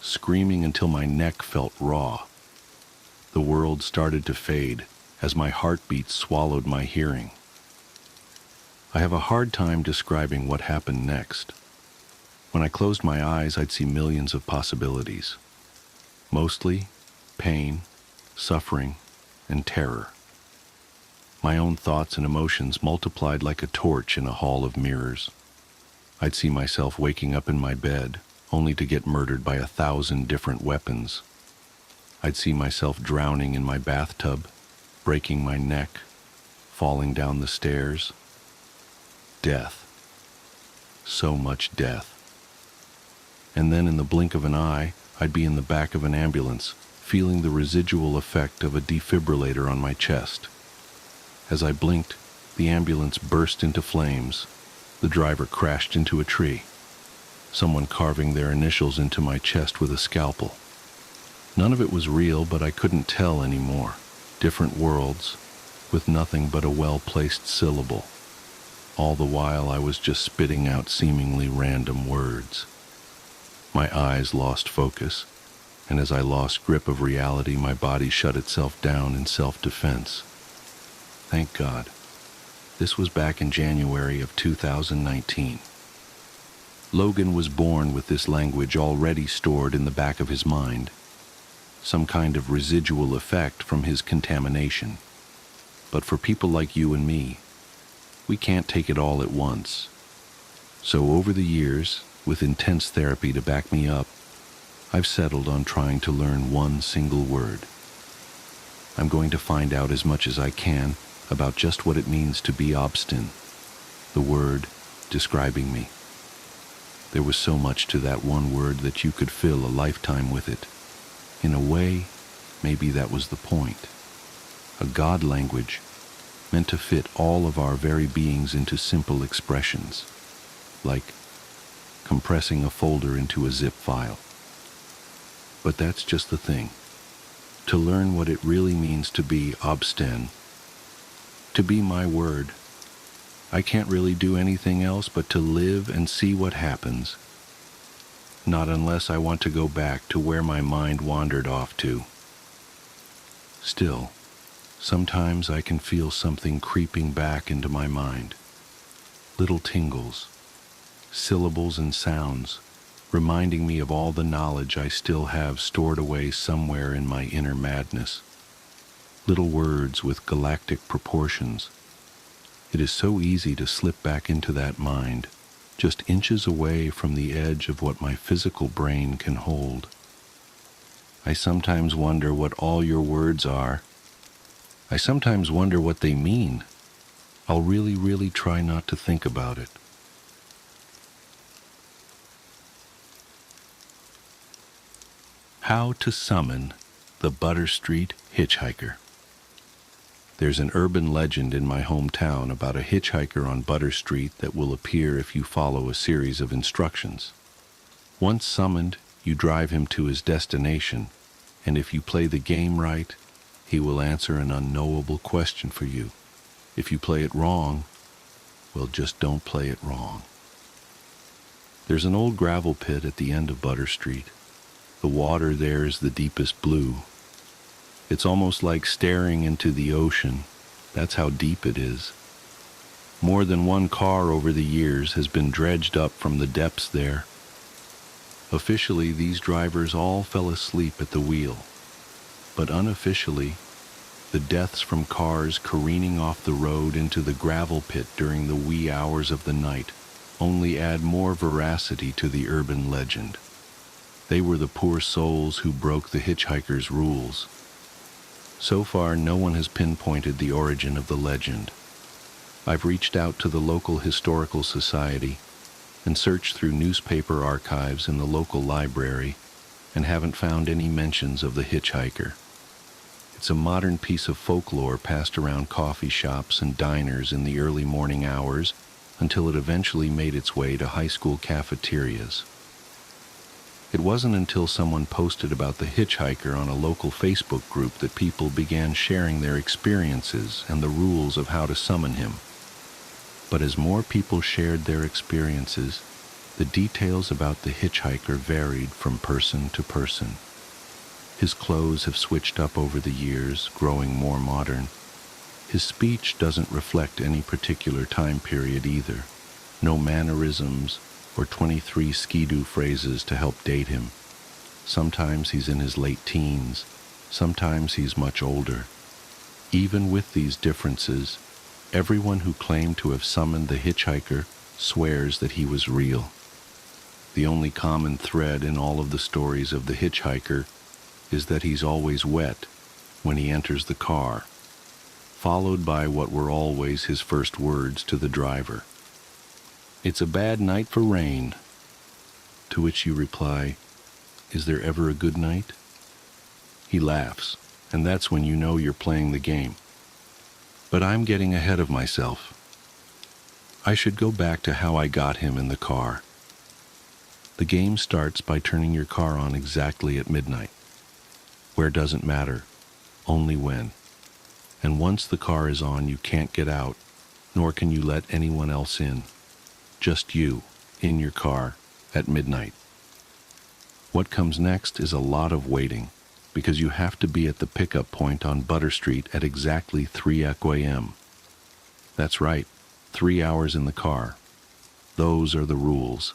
screaming until my neck felt raw. The world started to fade as my heartbeat swallowed my hearing. I have a hard time describing what happened next. When I closed my eyes, I'd see millions of possibilities. Mostly pain, suffering, and terror. My own thoughts and emotions multiplied like a torch in a hall of mirrors. I'd see myself waking up in my bed, only to get murdered by 1,000 different weapons. I'd see myself drowning in my bathtub, breaking my neck, falling down the stairs. Death. So much death. And then in the blink of an eye, I'd be in the back of an ambulance, feeling the residual effect of a defibrillator on my chest. As I blinked, the ambulance burst into flames. The driver crashed into a tree, someone carving their initials into my chest with a scalpel. None of it was real, but I couldn't tell anymore. Different worlds, with nothing but a well-placed syllable. All the while I was just spitting out seemingly random words. My eyes lost focus, and as I lost grip of reality, my body shut itself down in self-defense. Thank God. This was back in January of 2019. Logan was born with this language already stored in the back of his mind, some kind of residual effect from his contamination. But for people like you and me, we can't take it all at once. So over the years, with intense therapy to back me up, I've settled on trying to learn one single word. I'm going to find out as much as I can about just what it means to be obstinate, the word describing me. There was so much to that one word that you could fill a lifetime with it. In a way, maybe that was the point. A God language meant to fit all of our very beings into simple expressions, like compressing a folder into a zip file. But that's just the thing. To learn what it really means to be obstinate, to be my word, I can't really do anything else but to live and see what happens. Not unless I want to go back to where my mind wandered off to. Still, sometimes I can feel something creeping back into my mind. Little tingles, syllables and sounds, reminding me of all the knowledge I still have stored away somewhere in my inner madness. Little words with galactic proportions. It is so easy to slip back into that mind, just inches away from the edge of what my physical brain can hold. I sometimes wonder what all your words are. I sometimes wonder what they mean. I'll really try not to think about it. How to summon the Butter Street hitchhiker. There's an urban legend in my hometown about a hitchhiker on Butter Street that will appear if you follow a series of instructions. Once summoned, you drive him to his destination, and if you play the game right, he will answer an unknowable question for you. If you play it wrong, well, just don't play it wrong. There's an old gravel pit at the end of Butter Street. The water there is the deepest blue. It's almost like staring into the ocean. That's how deep it is. More than one car over the years has been dredged up from the depths there. Officially, these drivers all fell asleep at the wheel. But unofficially, the deaths from cars careening off the road into the gravel pit during the wee hours of the night only add more veracity to the urban legend. They were the poor souls who broke the hitchhiker's rules. So far, no one has pinpointed the origin of the legend. I've reached out to the local historical society and searched through newspaper archives in the local library and haven't found any mentions of the hitchhiker. It's a modern piece of folklore passed around coffee shops and diners in the early morning hours until it eventually made its way to high school cafeterias. It wasn't until someone posted about the hitchhiker on a local Facebook group that people began sharing their experiences and the rules of how to summon him. But as more people shared their experiences, The details about the hitchhiker varied from person to person. His clothes have switched up over the years, growing more modern. His speech doesn't reflect any particular time period either. No mannerisms or 23 skidoo phrases to help date him. Sometimes he's in his late teens, sometimes he's much older. Even with these differences, everyone who claimed to have summoned the hitchhiker swears that he was real. The only common thread in all of the stories of the hitchhiker is that he's always wet when he enters the car, followed by what were always his first words to the driver. "It's a bad night for rain." To which you reply, "Is there ever a good night?" He laughs, and that's when you know you're playing the game. But I'm getting ahead of myself. I should go back to how I got him in the car. The game starts by turning your car on exactly at midnight. Where doesn't matter, only when. And once the car is on, you can't get out, nor can you let anyone else in. Just you, in your car, at midnight. What comes next is a lot of waiting, because you have to be at the pickup point on Butter Street at exactly 3 a.m. That's right, 3 hours in the car. Those are the rules.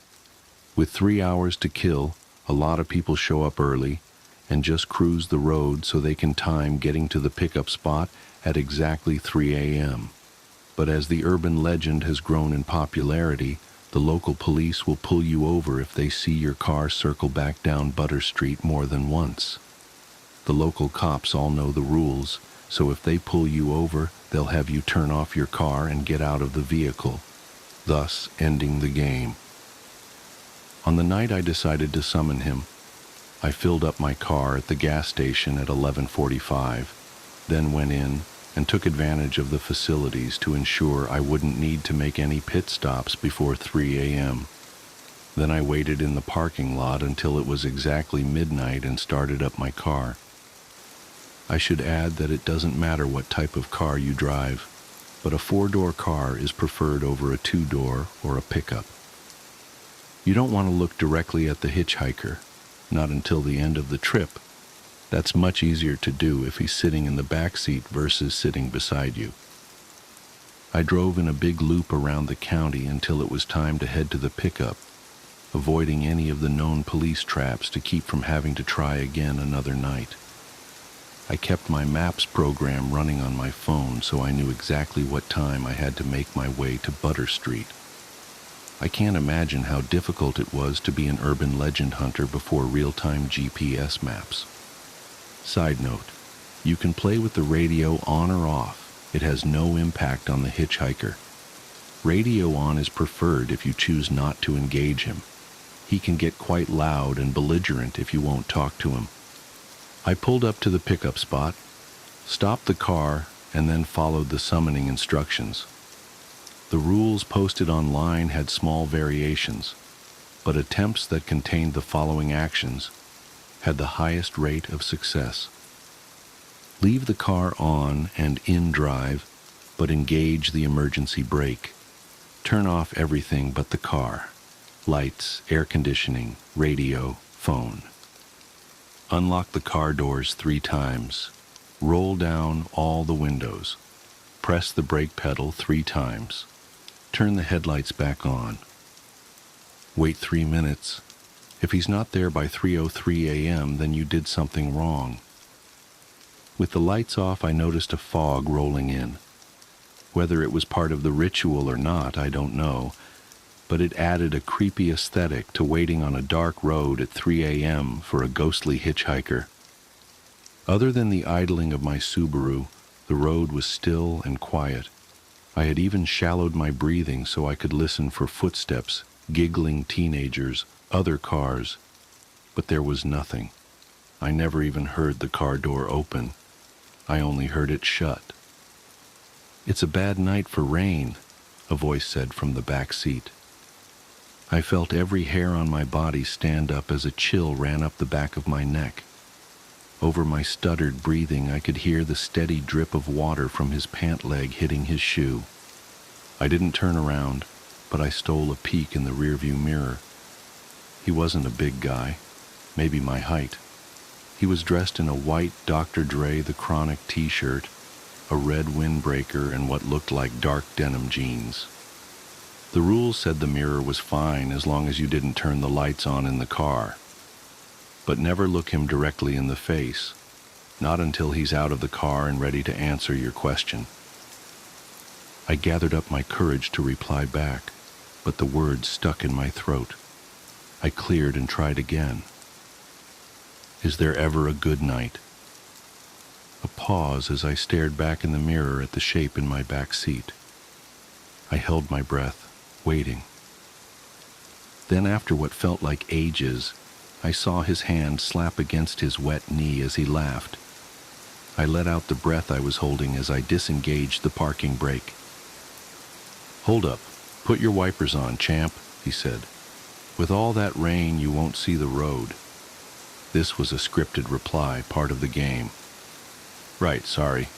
With 3 hours to kill, a lot of people show up early and just cruise the road so they can time getting to the pickup spot at exactly 3 a.m. But as the urban legend has grown in popularity, the local police will pull you over if they see your car circle back down Butter Street more than once. The local cops all know the rules, so if they pull you over, they'll have you turn off your car and get out of the vehicle, thus ending the game. On the night I decided to summon him, I filled up my car at the gas station at 11:45, then went in and took advantage of the facilities to ensure I wouldn't need to make any pit stops before 3 a.m. Then I waited in the parking lot until it was exactly midnight and started up my car. I should add that it doesn't matter what type of car you drive, but a 4-door car is preferred over a 2-door or a pickup. You don't want to look directly at the hitchhiker, not until the end of the trip. That's much easier to do if he's sitting in the back seat versus sitting beside you. I drove in a big loop around the county until it was time to head to the pickup, avoiding any of the known police traps to keep from having to try again another night. I kept my maps program running on my phone so I knew exactly what time I had to make my way to Butter Street. I can't imagine how difficult it was to be an urban legend hunter before real-time GPS maps. Side note, you can play with the radio on or off. It has no impact on the hitchhiker. Radio on is preferred if you choose not to engage him. He can get quite loud and belligerent if you won't talk to him. I pulled up to the pickup spot, stopped the car, and then followed the summoning instructions. The rules posted online had small variations, but attempts that contained the following actions had the highest rate of success. Leave the car on and in drive, but engage the emergency brake. Turn off everything but the car: lights, air conditioning, radio, phone. Unlock the car doors 3 times. Roll down all the windows. Press the brake pedal 3 times. Turn the headlights back on. Wait 3 minutes. If he's not there by 3:03 a.m., then you did something wrong. With the lights off, I noticed a fog rolling in. Whether it was part of the ritual or not, I don't know, but it added a creepy aesthetic to waiting on a dark road at 3 a.m. for a ghostly hitchhiker. Other than the idling of my Subaru, the road was still and quiet. I had even shallowed my breathing so I could listen for footsteps, giggling teenagers, other cars, but there was nothing. I never even heard the car door open. I only heard it shut. "It's a bad night for rain," a voice said from the back seat. I felt every hair on my body stand up as a chill ran up the back of my neck. Over my stuttered breathing, I could hear the steady drip of water from his pant leg hitting his shoe. I didn't turn around, but I stole a peek in the rearview mirror He wasn't a big guy, maybe my height. He was dressed in a white Dr. Dre The Chronic t-shirt, a red windbreaker, and what looked like dark denim jeans. The rules said the mirror was fine as long as you didn't turn the lights on in the car. But never look him directly in the face, not until he's out of the car and ready to answer your question. I gathered up my courage to reply back, but the words stuck in my throat. I cleared and tried again. Is there ever a good night? A pause as I stared back in the mirror at the shape in my back seat. I held my breath, waiting. Then, after what felt like ages, I saw his hand slap against his wet knee as he laughed. I let out the breath I was holding as I disengaged the parking brake. "Hold up, put your wipers on, champ," he said. "With all that rain, you won't see the road." This was a scripted reply, part of the game. "Right, sorry."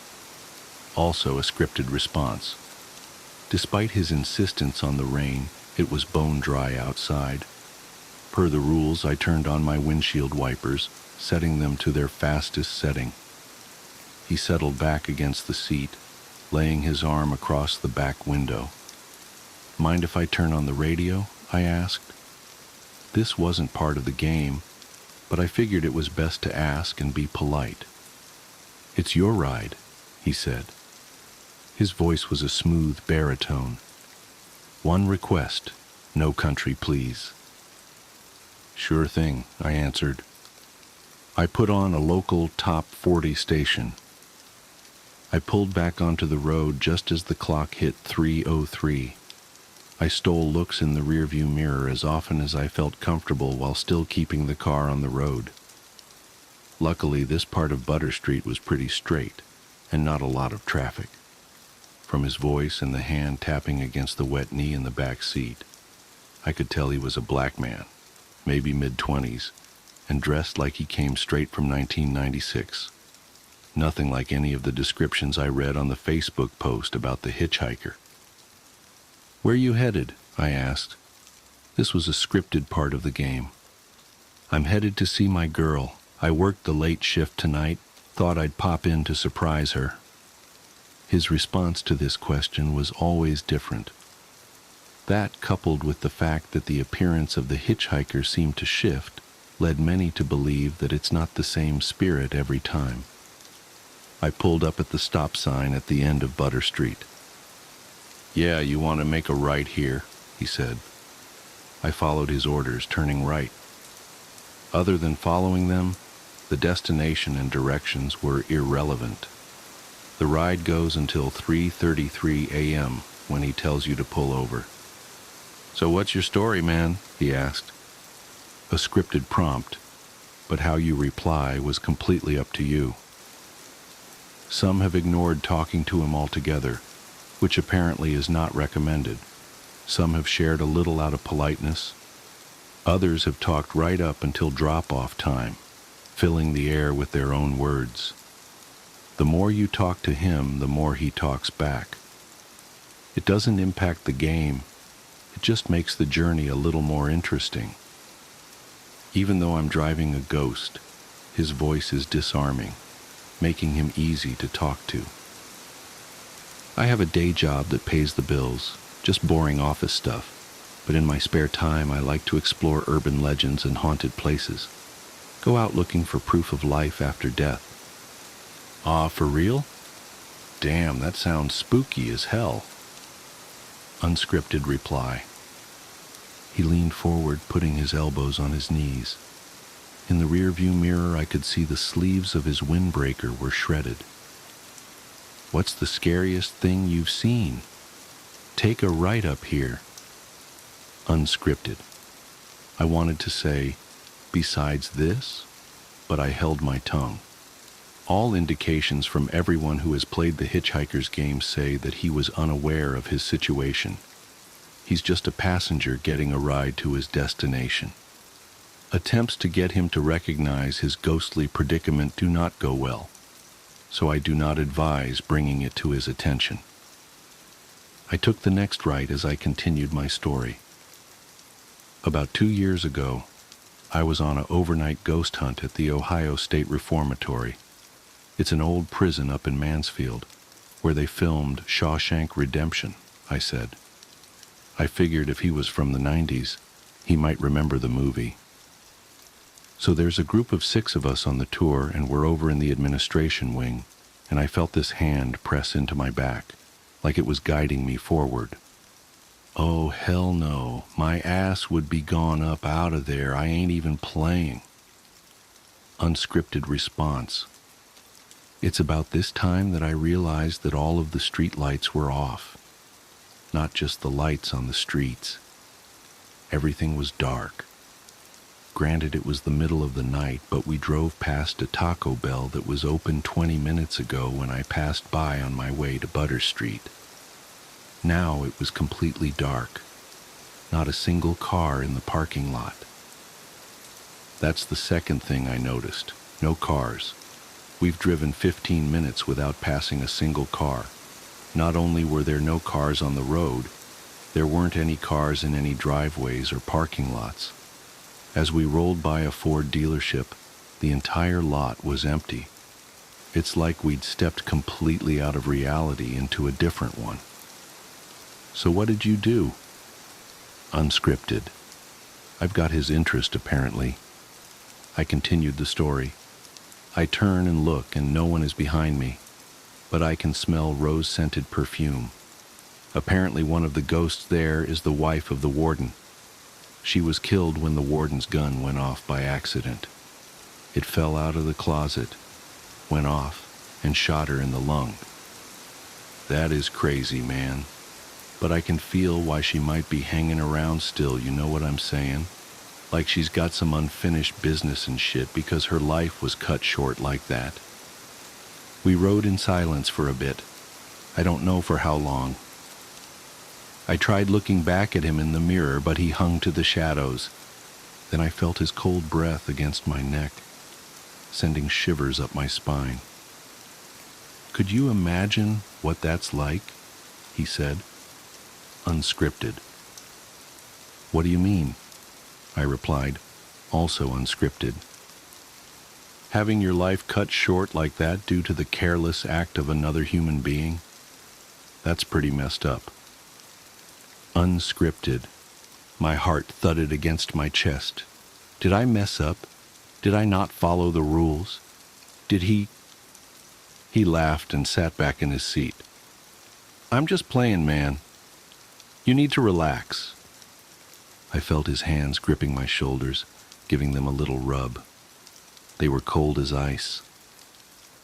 Also a scripted response. Despite his insistence on the rain, it was bone dry outside. Per the rules, I turned on my windshield wipers, setting them to their fastest setting. He settled back against the seat, laying his arm across the back window. "Mind if I turn on the radio?" I asked. This wasn't part of the game, but I figured it was best to ask and be polite. "It's your ride," he said. His voice was a smooth baritone. "One request, no country, please." "Sure thing," I answered. I put on a local top 40 station. I pulled back onto the road just as the clock hit 3:03. I stole looks in the rearview mirror as often as I felt comfortable while still keeping the car on the road. Luckily, this part of Butter Street was pretty straight, and not a lot of traffic. From his voice and the hand tapping against the wet knee in the back seat, I could tell he was a black man, maybe mid-20s, and dressed like he came straight from 1996. Nothing like any of the descriptions I read on the Facebook post about the hitchhiker. "Where you headed?" I asked. This was a scripted part of the game. "I'm headed to see my girl. I worked the late shift tonight. Thought I'd pop in to surprise her." His response to this question was always different. That, coupled with the fact that the appearance of the hitchhiker seemed to shift, led many to believe that it's not the same spirit every time. I pulled up at the stop sign at the end of Butter Street. "Yeah, you want to make a right here," he said. I followed his orders, turning right. Other than following them, the destination and directions were irrelevant. The ride goes until 3:33 a.m. when he tells you to pull over. "So what's your story, man?" he asked. A scripted prompt, but how you reply was completely up to you. Some have ignored talking to him altogether, which apparently is not recommended. Some have shared a little out of politeness. Others have talked right up until drop-off time, filling the air with their own words. The more you talk to him, the more he talks back. It doesn't impact the game, it just makes the journey a little more interesting. Even though I'm driving a ghost, his voice is disarming, making him easy to talk to. I have a day job that pays the bills, just boring office stuff, but in my spare time I like to explore urban legends and haunted places. Go out looking for proof of life after death. "Ah, for real? Damn, that sounds spooky as hell." Unscripted reply. He leaned forward, putting his elbows on his knees. In the rearview mirror, I could see the sleeves of his windbreaker were shredded. "What's the scariest thing you've seen? Take a right up here." Unscripted. I wanted to say, "Besides this?" but I held my tongue. All indications from everyone who has played the Hitchhiker's game say that he was unaware of his situation. He's just a passenger getting a ride to his destination. Attempts to get him to recognize his ghostly predicament do not go well, so I do not advise bringing it to his attention. I took the next right as I continued my story. About 2 years ago, I was on an overnight ghost hunt at the Ohio State Reformatory. It's an old prison up in Mansfield, where they filmed Shawshank Redemption, I said. I figured if he was from the 90s, he might remember the movie. So there's a group of 6 of us on the tour, and we're over in the administration wing, and I felt this hand press into my back, like it was guiding me forward. Oh, hell no. My ass would be gone up out of there. I ain't even playing. Unscripted response. It's about this time that I realized that all of the street lights were off. Not just the lights on the streets. Everything was dark. Granted, it was the middle of the night, but we drove past a Taco Bell that was open 20 minutes ago when I passed by on my way to Butter Street. Now it was completely dark. Not a single car in the parking lot. That's the second thing I noticed. No cars. We've driven 15 minutes without passing a single car. Not only were there no cars on the road, there weren't any cars in any driveways or parking lots. As we rolled by a Ford dealership, the entire lot was empty. It's like we'd stepped completely out of reality into a different one. So what did you do? Unscripted. I've got his interest, apparently. I continued the story. I turn and look, and no one is behind me, but I can smell rose-scented perfume. Apparently one of the ghosts there is the wife of the warden. She was killed when the warden's gun went off by accident. It fell out of the closet, went off, and shot her in the lung. That is crazy, man. But I can feel why she might be hanging around still, you know what I'm saying? Like she's got some unfinished business and shit because her life was cut short like that. We rode in silence for a bit. I don't know for how long. I tried looking back at him in the mirror, but he hung to the shadows. Then I felt his cold breath against my neck, sending shivers up my spine. Could you imagine what that's like? He said. Unscripted. What do you mean? I replied, also unscripted. Having your life cut short like that due to the careless act of another human being? That's pretty messed up. Unscripted. My heart thudded against my chest. Did I mess up? Did I not follow the rules? Did he... He laughed and sat back in his seat. I'm just playing, man. You need to relax. I felt his hands gripping my shoulders, giving them a little rub. They were cold as ice.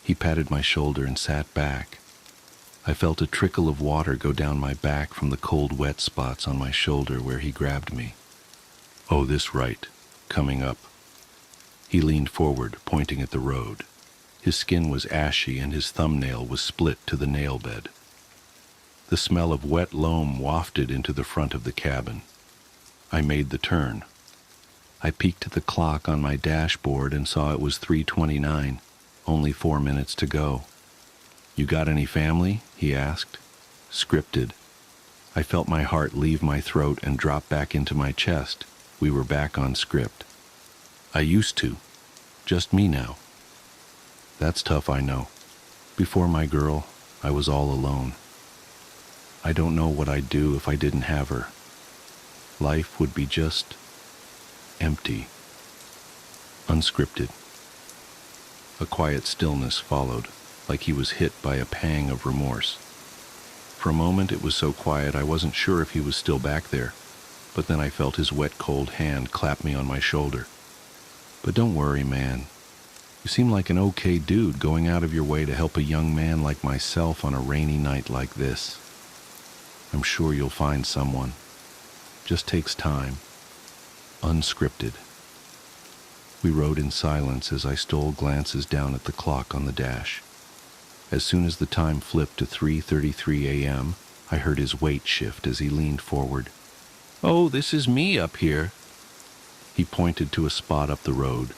He patted my shoulder and sat back. I felt a trickle of water go down my back from the cold, wet spots on my shoulder where he grabbed me. Oh, this right, coming up. He leaned forward, pointing at the road. His skin was ashy and his thumbnail was split to the nail bed. The smell of wet loam wafted into the front of the cabin. I made the turn. I peeked at the clock on my dashboard and saw it was 3:29, only 4 minutes to go. You got any family? He asked. Scripted. I felt my heart leave my throat and drop back into my chest. We were back on script. I used to. Just me now. That's tough, I know. Before my girl, I was all alone. I don't know what I'd do if I didn't have her. Life would be just empty. Unscripted. A quiet stillness followed, like he was hit by a pang of remorse. For a moment it was so quiet I wasn't sure if he was still back there, but then I felt his wet, cold hand clap me on my shoulder. But don't worry, man. You seem like an okay dude going out of your way to help a young man like myself on a rainy night like this. I'm sure you'll find someone. Just takes time. Unscripted. We rode in silence as I stole glances down at the clock on the dash. As soon as the time flipped to 3:33 a.m., I heard his weight shift as he leaned forward. Oh, this is me up here. He pointed to a spot up the road.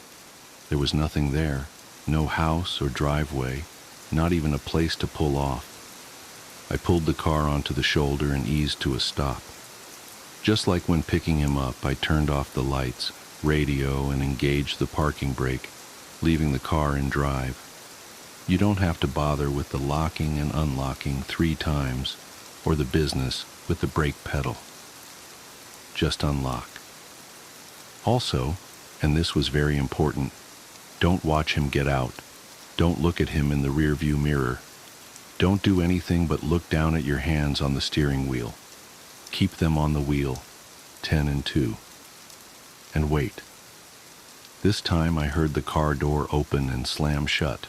There was nothing there, no house or driveway, not even a place to pull off. I pulled the car onto the shoulder and eased to a stop. Just like when picking him up, I turned off the lights, radio, and engage the parking brake, leaving the car in drive. You don't have to bother with the locking and unlocking 3 times, or the business with the brake pedal. Just unlock. Also, and this was very important, don't watch him get out. Don't look at him in the rearview mirror. Don't do anything but look down at your hands on the steering wheel. Keep them on the wheel, 10 and 2. And wait. This time I heard the car door open and slam shut.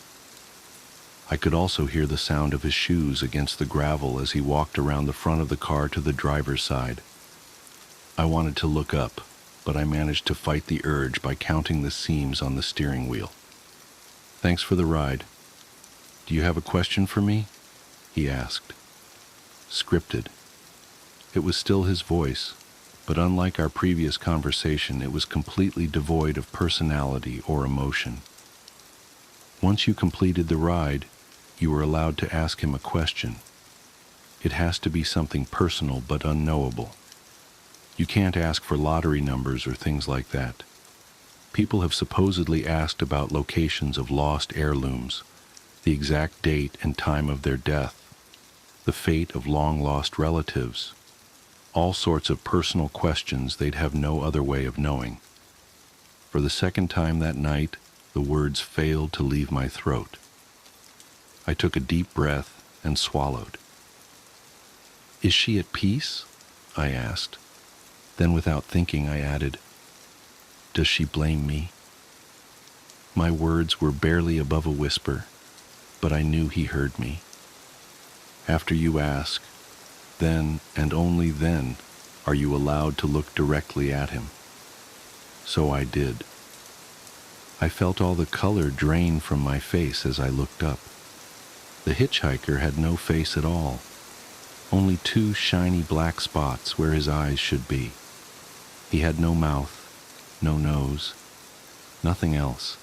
I could also hear the sound of his shoes against the gravel as he walked around the front of the car to the driver's side. I wanted to look up, but I managed to fight the urge by counting the seams on the steering wheel. "Thanks for the ride. Do you have a question for me?" he asked. Scripted. It was still his voice, but unlike our previous conversation, it was completely devoid of personality or emotion. Once you completed the ride, you were allowed to ask him a question. It has to be something personal but unknowable. You can't ask for lottery numbers or things like that. People have supposedly asked about locations of lost heirlooms, the exact date and time of their death, the fate of long-lost relatives, all sorts of personal questions they'd have no other way of knowing. For the second time that night, the words failed to leave my throat. I took a deep breath and swallowed. "Is she at peace?" I asked. Then without thinking, I added, "Does she blame me?" My words were barely above a whisper, but I knew he heard me. "After you ask, then and only then are you allowed to look directly at him." So I did. I felt all the color drain from my face as I looked up. The hitchhiker had no face at all, only 2 shiny black spots where his eyes should be. He had no mouth, no nose, nothing else.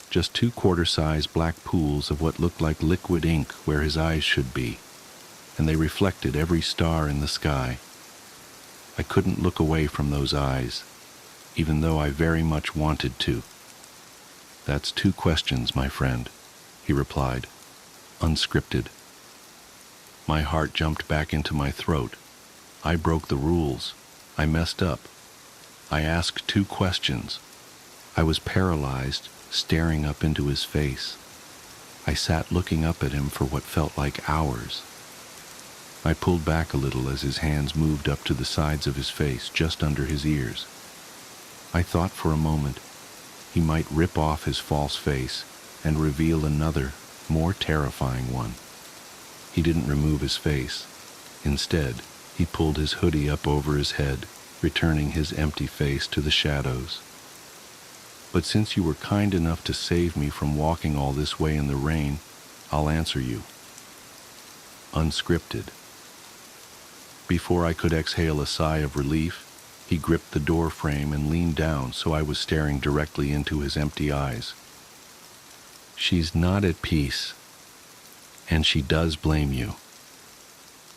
Just 2 quarter-size black pools of what looked like liquid ink where his eyes should be, and they reflected every star in the sky. I couldn't look away from those eyes, even though I very much wanted to. "That's 2 questions, my friend," he replied, unscripted. My heart jumped back into my throat. I broke the rules. I messed up. I asked 2 questions. I was paralyzed, staring up into his face. I sat looking up at him for what felt like hours. I pulled back a little as his hands moved up to the sides of his face, just under his ears. I thought for a moment he might rip off his false face and reveal another, more terrifying one. He didn't remove his face. Instead, he pulled his hoodie up over his head, returning his empty face to the shadows. "But since you were kind enough to save me from walking all this way in the rain, I'll answer you." Unscripted. Before I could exhale a sigh of relief, he gripped the door frame and leaned down so I was staring directly into his empty eyes. "She's not at peace, and she does blame you."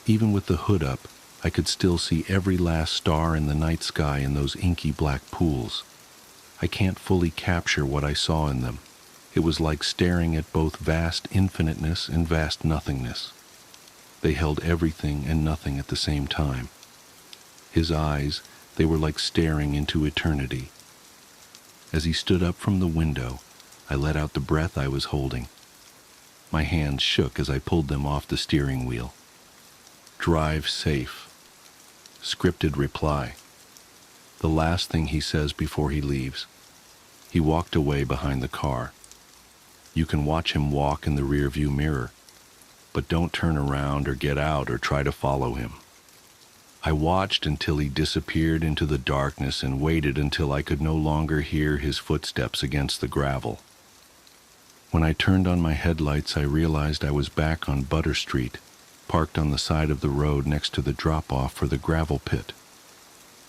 Even with the hood up, I could still see every last star in the night sky in those inky black pools. I can't fully capture what I saw in them. It was like staring at both vast infiniteness and vast nothingness. They held everything and nothing at the same time. His eyes, they were like staring into eternity. As he stood up from the window, I let out the breath I was holding. My hands shook as I pulled them off the steering wheel. "Drive safe." Scripted reply. The last thing he says before he leaves. He walked away behind the car. You can watch him walk in the rearview mirror, but don't turn around or get out or try to follow him. I watched until he disappeared into the darkness and waited until I could no longer hear his footsteps against the gravel. When I turned on my headlights, I realized I was back on Butter Street, parked on the side of the road next to the drop-off for the gravel pit.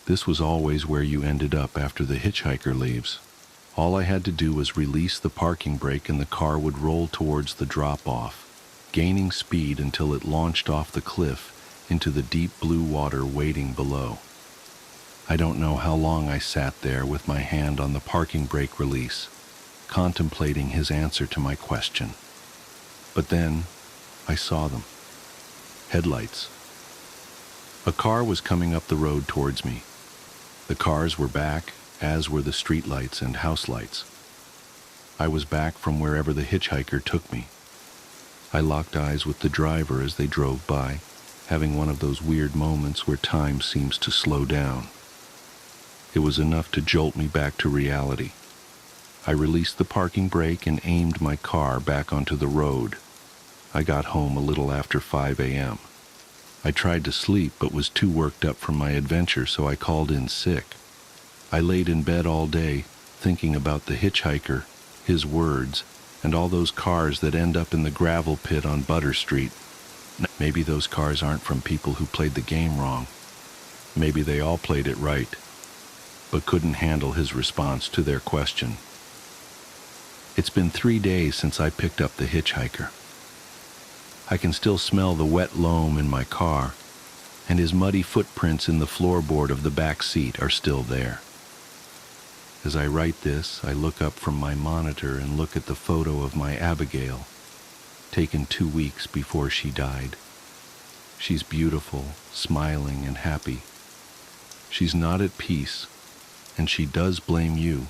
This was always where you ended up after the hitchhiker leaves. All I had to do was release the parking brake and the car would roll towards the drop-off, gaining speed until it launched off the cliff into the deep blue water waiting below. I don't know how long I sat there with my hand on the parking brake release, contemplating his answer to my question. But then, I saw them. Headlights. A car was coming up the road towards me. The cars were back, as were the streetlights and house lights. I was back from wherever the hitchhiker took me. I locked eyes with the driver as they drove by, having one of those weird moments where time seems to slow down. It was enough to jolt me back to reality. I released the parking brake and aimed my car back onto the road. I got home a little after 5 a.m. I tried to sleep but was too worked up from my adventure, so I called in sick. I laid in bed all day, thinking about the hitchhiker, his words, and all those cars that end up in the gravel pit on Butter Street. Maybe those cars aren't from people who played the game wrong. Maybe they all played it right, but couldn't handle his response to their question. It's been 3 days since I picked up the hitchhiker. I can still smell the wet loam in my car, and his muddy footprints in the floorboard of the back seat are still there. As I write this, I look up from my monitor and look at the photo of my Abigail, taken 2 weeks before she died. She's beautiful, smiling, and happy. She's not at peace, and she does blame you.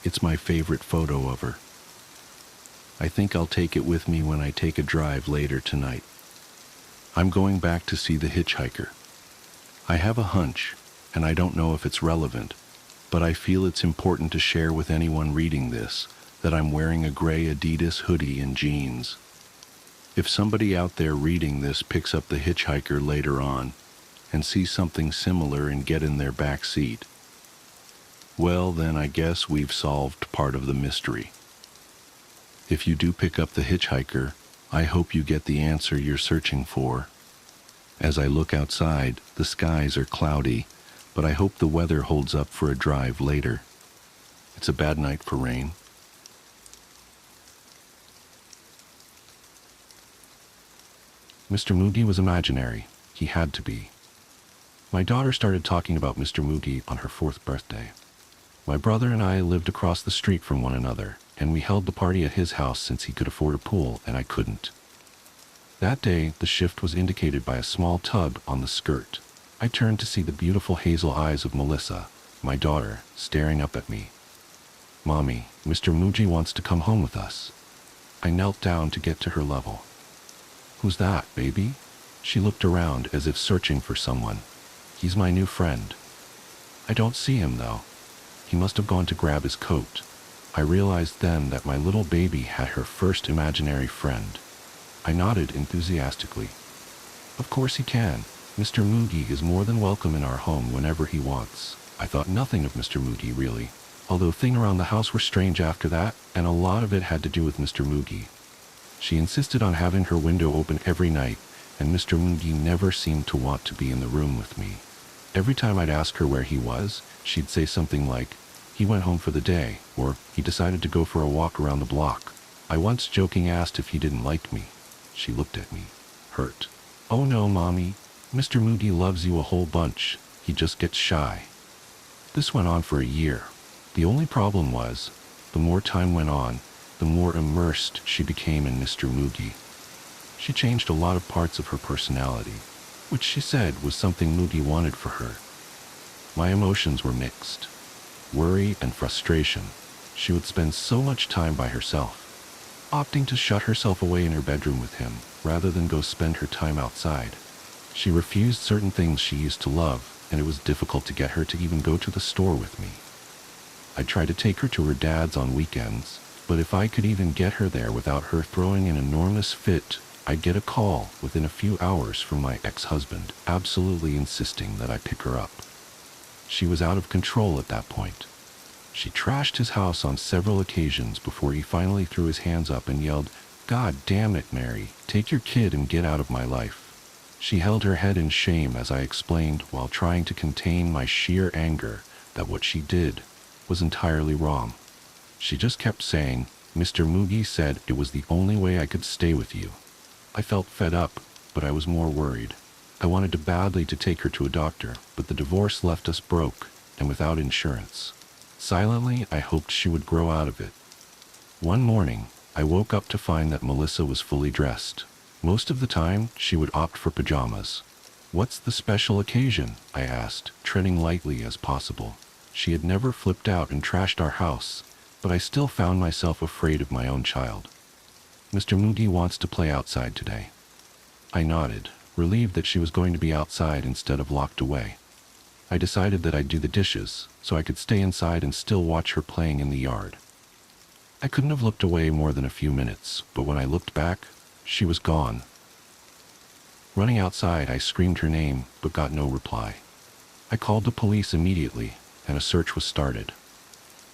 It's my favorite photo of her. I think I'll take it with me when I take a drive later tonight. I'm going back to see the hitchhiker. I have a hunch, and I don't know if it's relevant, but I feel it's important to share with anyone reading this that I'm wearing a gray Adidas hoodie and jeans. If somebody out there reading this picks up the hitchhiker later on and sees something similar and get in their back seat, well, then I guess we've solved part of the mystery. If you do pick up the hitchhiker, I hope you get the answer you're searching for. As I look outside, the skies are cloudy, but I hope the weather holds up for a drive later. It's a bad night for rain. Mr. Moogie was imaginary. He had to be. My daughter started talking about Mr. Moogie on her 4th birthday. My brother and I lived across the street from one another, and we held the party at his house since he could afford a pool and I couldn't. That day, the shift was indicated by a small tub on the skirt. I turned to see the beautiful hazel eyes of Melissa, my daughter, staring up at me. "Mommy, Mr. Moogie wants to come home with us." I knelt down to get to her level. "Who's that, baby?" She looked around as if searching for someone. "He's my new friend." "I don't see him, though. He must have gone to grab his coat." I realized then that my little baby had her first imaginary friend. I nodded enthusiastically. "Of course he can. Mr. Moogie is more than welcome in our home whenever he wants." I thought nothing of Mr. Moogie, really, although things around the house were strange after that, and a lot of it had to do with Mr. Moogie. She insisted on having her window open every night, and Mr. Moogie never seemed to want to be in the room with me. Every time I'd ask her where he was, she'd say something like, "He went home for the day," or "He decided to go for a walk around the block." I once joking asked if he didn't like me. She looked at me, hurt. "Oh no, Mommy. Mr. Moogie loves you a whole bunch. He just gets shy." This went on for a year. The only problem was, the more time went on, the more immersed she became in Mr. Moogie. She changed a lot of parts of her personality, which she said was something Moogie wanted for her. My emotions were mixed. Worry and frustration. She would spend so much time by herself, opting to shut herself away in her bedroom with him, rather than go spend her time outside. She refused certain things she used to love, and it was difficult to get her to even go to the store with me. I tried to take her to her dad's on weekends, but if I could even get her there without her throwing an enormous fit, I'd get a call within a few hours from my ex-husband, absolutely insisting that I pick her up. She was out of control at that point. She trashed his house on several occasions before he finally threw his hands up and yelled, "God damn it, Mary, take your kid and get out of my life." She held her head in shame as I explained, while trying to contain my sheer anger, that what she did was entirely wrong. She just kept saying, "Mr. Moogie said it was the only way I could stay with you." I felt fed up, but I was more worried. I wanted badly to take her to a doctor, but the divorce left us broke and without insurance. Silently, I hoped she would grow out of it. One morning, I woke up to find that Melissa was fully dressed. Most of the time, she would opt for pajamas. "What's the special occasion?" I asked, treading lightly as possible. She had never flipped out and trashed our house, but I still found myself afraid of my own child. "Mr. Moody wants to play outside today." I nodded, relieved that she was going to be outside instead of locked away. I decided that I'd do the dishes, so I could stay inside and still watch her playing in the yard. I couldn't have looked away more than a few minutes, but when I looked back, she was gone. Running outside, I screamed her name, but got no reply. I called the police immediately, and a search was started.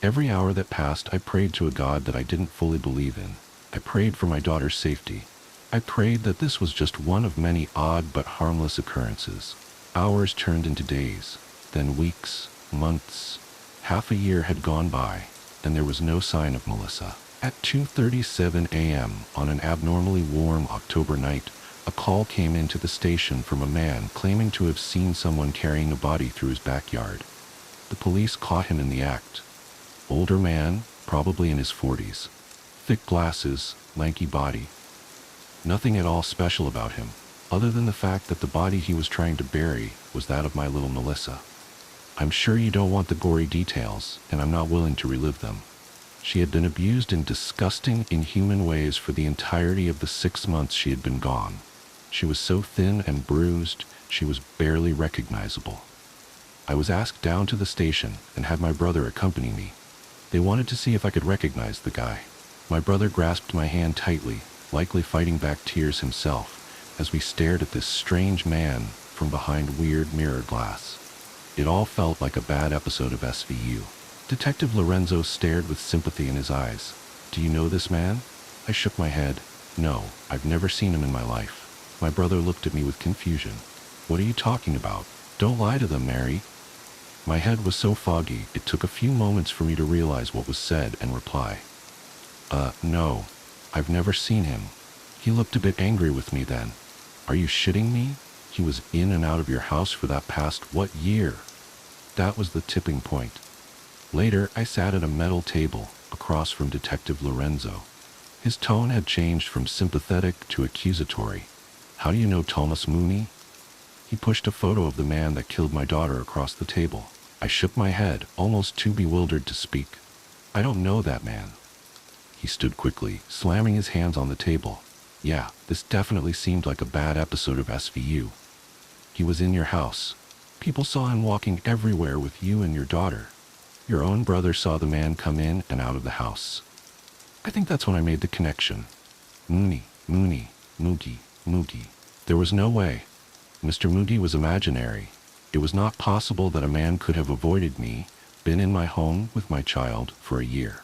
Every hour that passed, I prayed to a God that I didn't fully believe in. I prayed for my daughter's safety. I prayed that this was just one of many odd but harmless occurrences. Hours turned into days, then weeks, months. Half a year had gone by, and there was no sign of Melissa. At 2:37 a.m. on an abnormally warm October night, a call came into the station from a man claiming to have seen someone carrying a body through his backyard. The police caught him in the act. Older man, probably in his 40s. Thick glasses, lanky body. Nothing at all special about him, other than the fact that the body he was trying to bury was that of my little Melissa. I'm sure you don't want the gory details, and I'm not willing to relive them. She had been abused in disgusting, inhuman ways for the entirety of the 6 months she had been gone. She was so thin and bruised, she was barely recognizable. I was asked down to the station and had my brother accompany me. They wanted to see if I could recognize the guy. My brother grasped my hand tightly, likely fighting back tears himself, as we stared at this strange man from behind weird mirror glass. It all felt like a bad episode of SVU. Detective Lorenzo stared with sympathy in his eyes. "Do you know this man?" I shook my head. "No, I've never seen him in my life." My brother looked at me with confusion. "What are you talking about? Don't lie to them, Mary." My head was so foggy, it took a few moments for me to realize what was said and reply. No, I've never seen him." He looked a bit angry with me then. "Are you shitting me? He was in and out of your house for that past what year?" That was the tipping point. Later, I sat at a metal table across from Detective Lorenzo. His tone had changed from sympathetic to accusatory. "How do you know Thomas Mooney?" He pushed a photo of the man that killed my daughter across the table. I shook my head, almost too bewildered to speak. "I don't know that man." He stood quickly, slamming his hands on the table. "Yeah, this definitely seemed like a bad episode of SVU. He was in your house. People saw him walking everywhere with you and your daughter. Your own brother saw the man come in and out of the house." I think that's when I made the connection. Mooney, Moogie. There was no way. Mr. Moody was imaginary. It was not possible that a man could have avoided me, been in my home with my child for a year.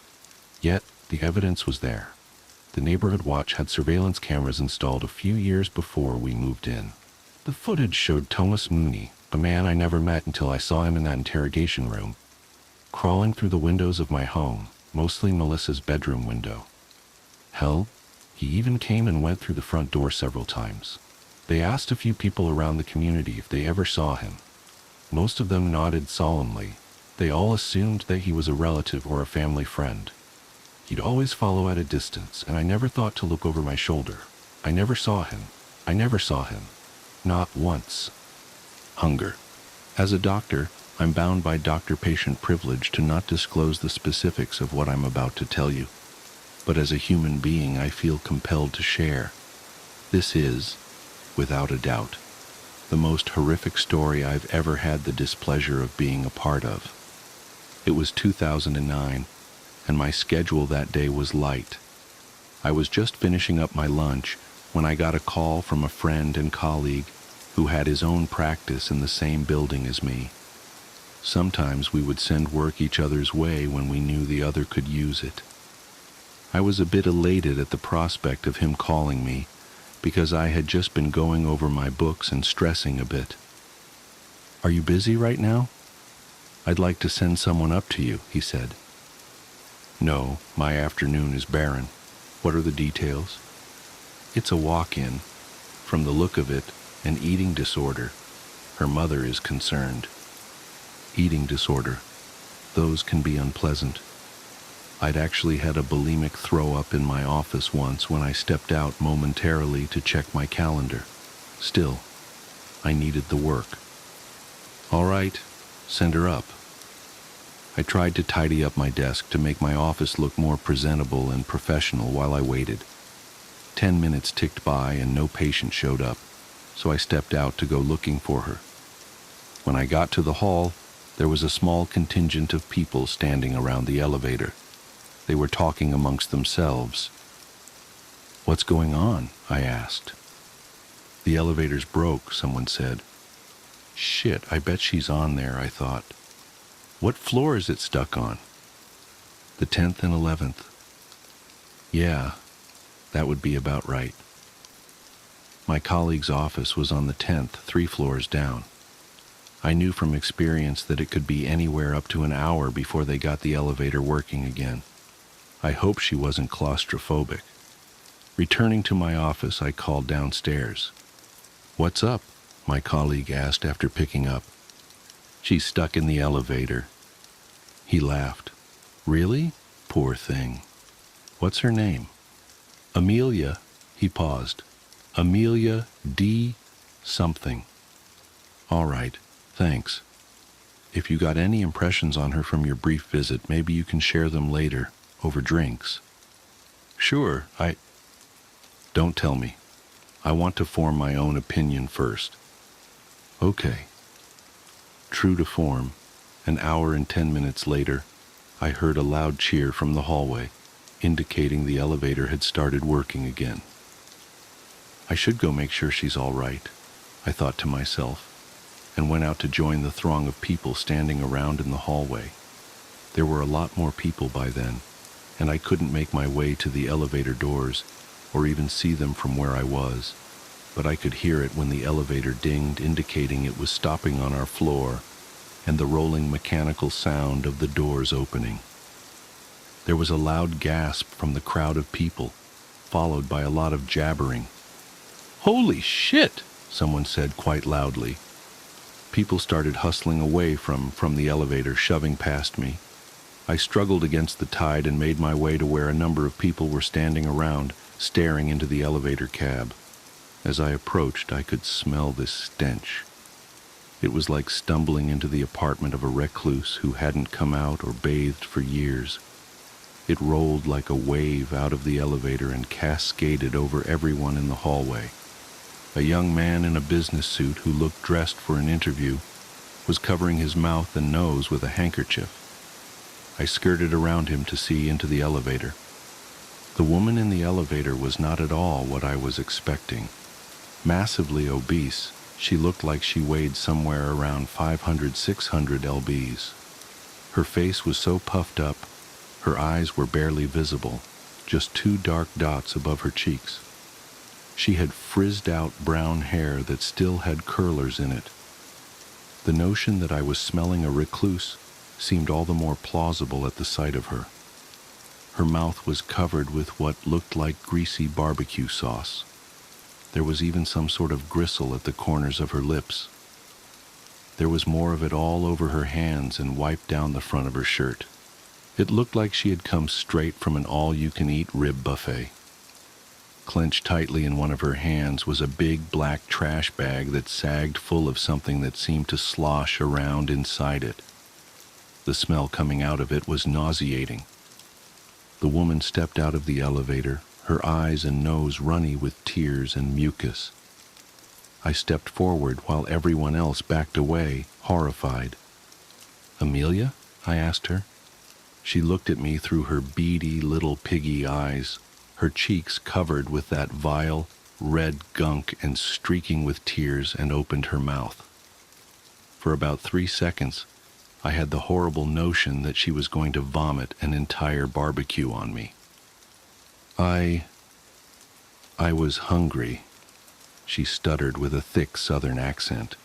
Yet, the evidence was there. The neighborhood watch had surveillance cameras installed a few years before we moved in. The footage showed Thomas Mooney, a man I never met until I saw him in that interrogation room, crawling through the windows of my home, mostly Melissa's bedroom window. Hell, he even came and went through the front door several times. They asked a few people around the community if they ever saw him. Most of them nodded solemnly. They all assumed that he was a relative or a family friend. He'd always follow at a distance, and I never thought to look over my shoulder. I never saw him. Not once. Hunger. As a doctor, I'm bound by doctor-patient privilege to not disclose the specifics of what I'm about to tell you. But as a human being, I feel compelled to share. This is, without a doubt, the most horrific story I've ever had the displeasure of being a part of. It was 2009, and my schedule that day was light. I was just finishing up my lunch when I got a call from a friend and colleague who had his own practice in the same building as me. Sometimes we would send work each other's way when we knew the other could use it. I was a bit elated at the prospect of him calling me, because I had just been going over my books and stressing a bit. "Are you busy right now? I'd like to send someone up to you," he said. "No, my afternoon is barren. What are the details?" "It's a walk-in. From the look of it, An eating disorder. Her mother is concerned. Eating disorder. Those can be unpleasant. I'd actually had a bulimic throw-up in my office once when I stepped out momentarily to check my calendar. Still, I needed the work. All right, send her up. I tried to tidy up my desk to make my office look more presentable and professional while I waited. 10 minutes ticked by and no patient showed up, so I stepped out to go looking for her. When I got to the hall, there was a small contingent of people standing around the elevator. They were talking amongst themselves. "What's going on?" I asked. "The elevator's broke," someone said. "Shit, I bet she's on there," I thought. "What floor is it stuck on?" "The 10th and 11th. "Yeah, that would be about right." My colleague's office was on the 10th, 3 floors down. I knew from experience that it could be anywhere up to an hour before they got the elevator working again. I hoped she wasn't claustrophobic. Returning to my office, I called downstairs. "What's up?" my colleague asked after picking up. "She's stuck in the elevator." He laughed. "Really? Poor thing. What's her name?" "Amelia." He paused. "Amelia D. something." "All right, thanks. If you got any impressions on her from your brief visit, maybe you can share them later, over drinks." "Sure, Don't tell me. I want to form my own opinion first." "Okay." True to form, an hour and 10 minutes later, I heard a loud cheer from the hallway, indicating the elevator had started working again. I should go make sure she's all right, I thought to myself, and went out to join the throng of people standing around in the hallway. There were a lot more people by then, and I couldn't make my way to the elevator doors or even see them from where I was, but I could hear it when the elevator dinged, indicating it was stopping on our floor, and the rolling mechanical sound of the doors opening. There was a loud gasp from the crowd of people, followed by a lot of jabbering. "Holy shit!" someone said quite loudly. People started hustling away from the elevator, shoving past me. I struggled against the tide and made my way to where a number of people were standing around, staring into the elevator cab. As I approached, I could smell this stench. It was like stumbling into the apartment of a recluse who hadn't come out or bathed for years. It rolled like a wave out of the elevator and cascaded over everyone in the hallway. A young man in a business suit who looked dressed for an interview was covering his mouth and nose with a handkerchief. I skirted around him to see into the elevator. The woman in the elevator was not at all what I was expecting. Massively obese, she looked like she weighed somewhere around 500-600 lbs. Her face was so puffed up, her eyes were barely visible, just 2 dark dots above her cheeks. She had frizzed-out brown hair that still had curlers in it. The notion that I was smelling a recluse seemed all the more plausible at the sight of her. Her mouth was covered with what looked like greasy barbecue sauce. There was even some sort of gristle at the corners of her lips. There was more of it all over her hands and wiped down the front of her shirt. It looked like she had come straight from an all-you-can-eat rib buffet. Clenched tightly in one of her hands was a big black trash bag that sagged full of something that seemed to slosh around inside it. The smell coming out of it was nauseating. The woman stepped out of the elevator, her eyes and nose runny with tears and mucus. I stepped forward while everyone else backed away, horrified. "Amelia?" I asked her. She looked at me through her beady little piggy eyes, her cheeks covered with that vile, red gunk and streaking with tears, and opened her mouth. For about 3 seconds, I had the horrible notion that she was going to vomit an entire barbecue on me. I was hungry," she stuttered with a thick southern accent.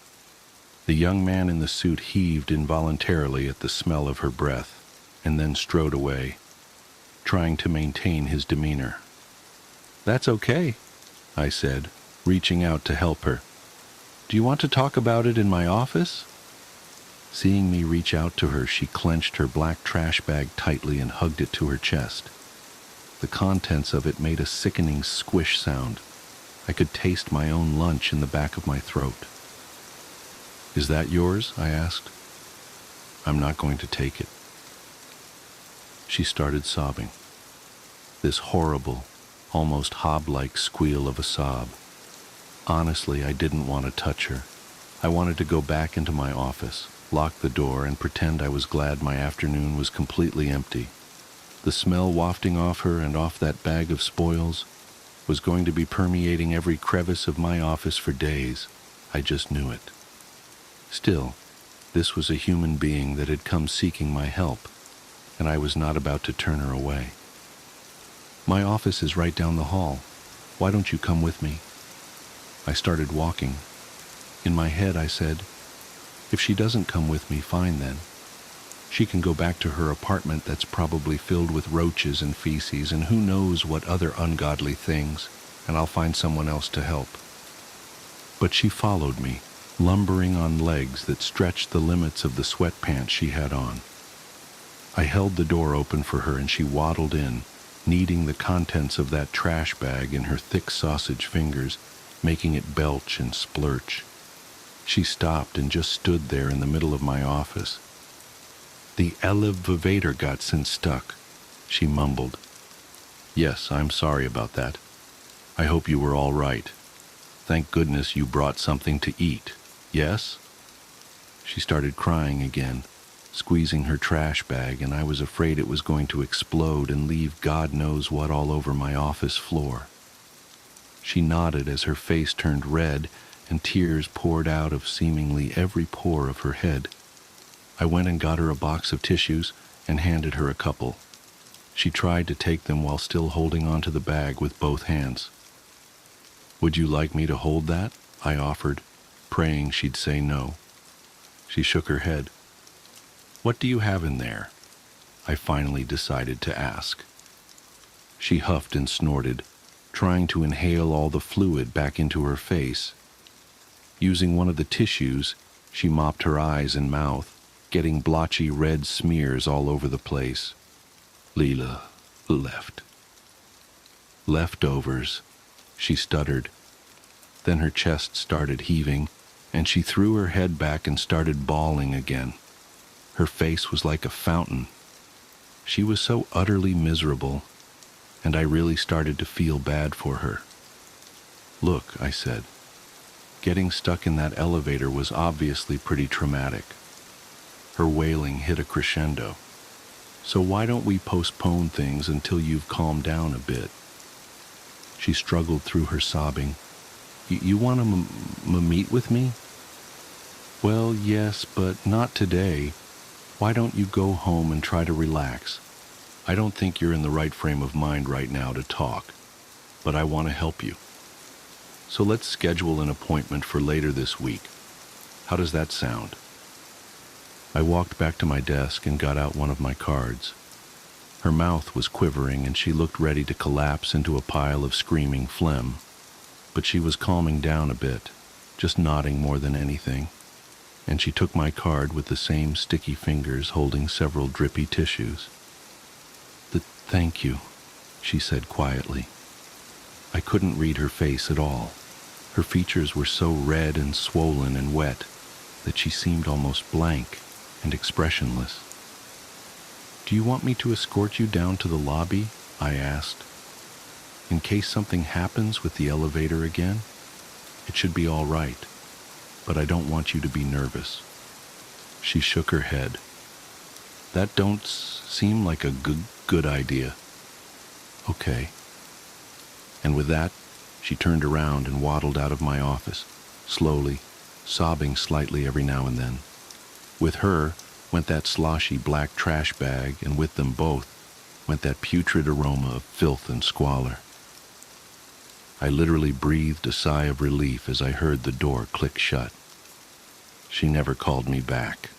The young man in the suit heaved involuntarily at the smell of her breath, and then strode away, trying to maintain his demeanor. "That's okay," I said, reaching out to help her. Do you want to talk about it in my office? Seeing me reach out to her, she clenched her black trash bag tightly and hugged it to her chest. The contents of it made a sickening squish sound. I could taste my own lunch in the back of my throat. Is that yours? I asked. I'm not going to take it. She started sobbing. This horrible, almost hob-like squeal of a sob. Honestly, I didn't want to touch her. I wanted to go back into my office, lock the door, and pretend I was glad my afternoon was completely empty. The smell wafting off her and off that bag of spoils was going to be permeating every crevice of my office for days. I just knew it. Still, this was a human being that had come seeking my help, and I was not about to turn her away. My office is right down the hall. Why don't you come with me? I started walking. In my head, I said, if she doesn't come with me, fine then. She can go back to her apartment that's probably filled with roaches and feces and who knows what other ungodly things, and I'll find someone else to help. But she followed me, lumbering on legs that stretched the limits of the sweatpants she had on. I held the door open for her and she waddled in, kneading the contents of that trash bag in her thick sausage fingers, making it belch and splurch. She stopped and just stood there in the middle of my office. The elevator got stuck, she mumbled. Yes, I'm sorry about that. I hope you were all right. Thank goodness you brought something to eat, yes? She started crying again, squeezing her trash bag, and I was afraid it was going to explode and leave God knows what all over my office floor. She nodded as her face turned red and tears poured out of seemingly every pore of her head. I went and got her a box of tissues and handed her a couple. She tried to take them while still holding onto the bag with both hands. Would you like me to hold that? I offered, praying she'd say no. She shook her head. What do you have in there? I finally decided to ask. She huffed and snorted, trying to inhale all the fluid back into her face. Using one of the tissues, she mopped her eyes and mouth, getting blotchy red smears all over the place. Leela left. Leftovers, she stuttered. Then her chest started heaving, and she threw her head back and started bawling again. Her face was like a fountain. She was so utterly miserable, and I really started to feel bad for her. Look, I said. Getting stuck in that elevator was obviously pretty traumatic. Her wailing hit a crescendo. So why don't we postpone things until you've calmed down a bit? She struggled through her sobbing. You want to meet with me? Well, yes, but not today. Why don't you go home and try to relax? I don't think you're in the right frame of mind right now to talk, but I want to help you. So let's schedule an appointment for later this week. How does that sound? I walked back to my desk and got out one of my cards. Her mouth was quivering and she looked ready to collapse into a pile of screaming phlegm, but she was calming down a bit, just nodding more than anything, and she took my card with the same sticky fingers holding several drippy tissues. Thank you, she said quietly. I couldn't read her face at all. Her features were so red and swollen and wet that she seemed almost blank and expressionless. Do you want me to escort you down to the lobby? I asked. In case something happens with the elevator again, it should be all right, but I don't want you to be nervous. She shook her head. That don't seem like a good idea. Okay. And with that, she turned around and waddled out of my office, slowly, sobbing slightly every now and then. With her went that sloshy black trash bag, and with them both went that putrid aroma of filth and squalor. I literally breathed a sigh of relief as I heard the door click shut. She never called me back.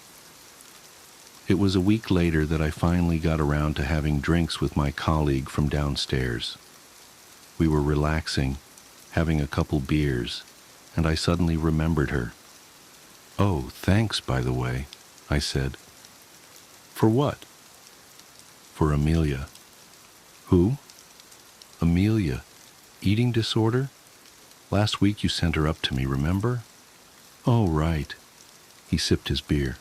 It was a week later that I finally got around to having drinks with my colleague from downstairs. We were relaxing, having a couple beers, and I suddenly remembered her. "Oh, thanks, by the way," I said. "For what?" "For Amelia." "Who?" "Amelia. Eating disorder? Last week you sent her up to me, remember?" "Oh, right." He sipped his beer.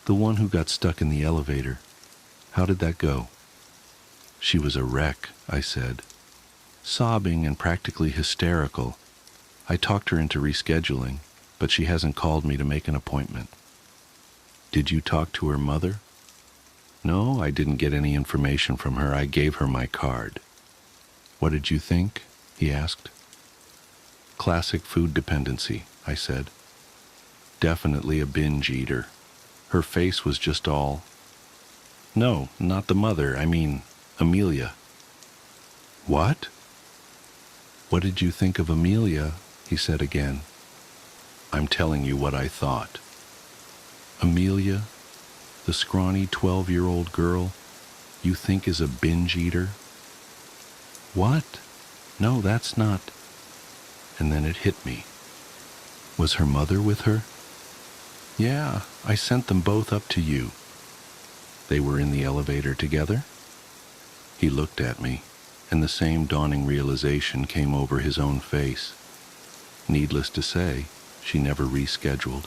"The one who got stuck in the elevator. How did that go?" "She was a wreck," I said. "Sobbing and practically hysterical. I talked her into rescheduling, but she hasn't called me to make an appointment." "Did you talk to her mother?" "No, I didn't get any information from her. I gave her my card." "What did you think?" he asked. "Classic food dependency," I said. "Definitely a binge eater. Her face was just all—" "No, not the mother. I mean, Amelia." "What?" "What did you think of Amelia?" he said again. "I'm telling you what I thought." "Amelia, the scrawny 12-year-old girl, you think is a binge eater?" "What? No, that's not—" And then it hit me. Was her mother with her? "Yeah, I sent them both up to you." "They were in the elevator together?" He looked at me, and the same dawning realization came over his own face. Needless to say, she never rescheduled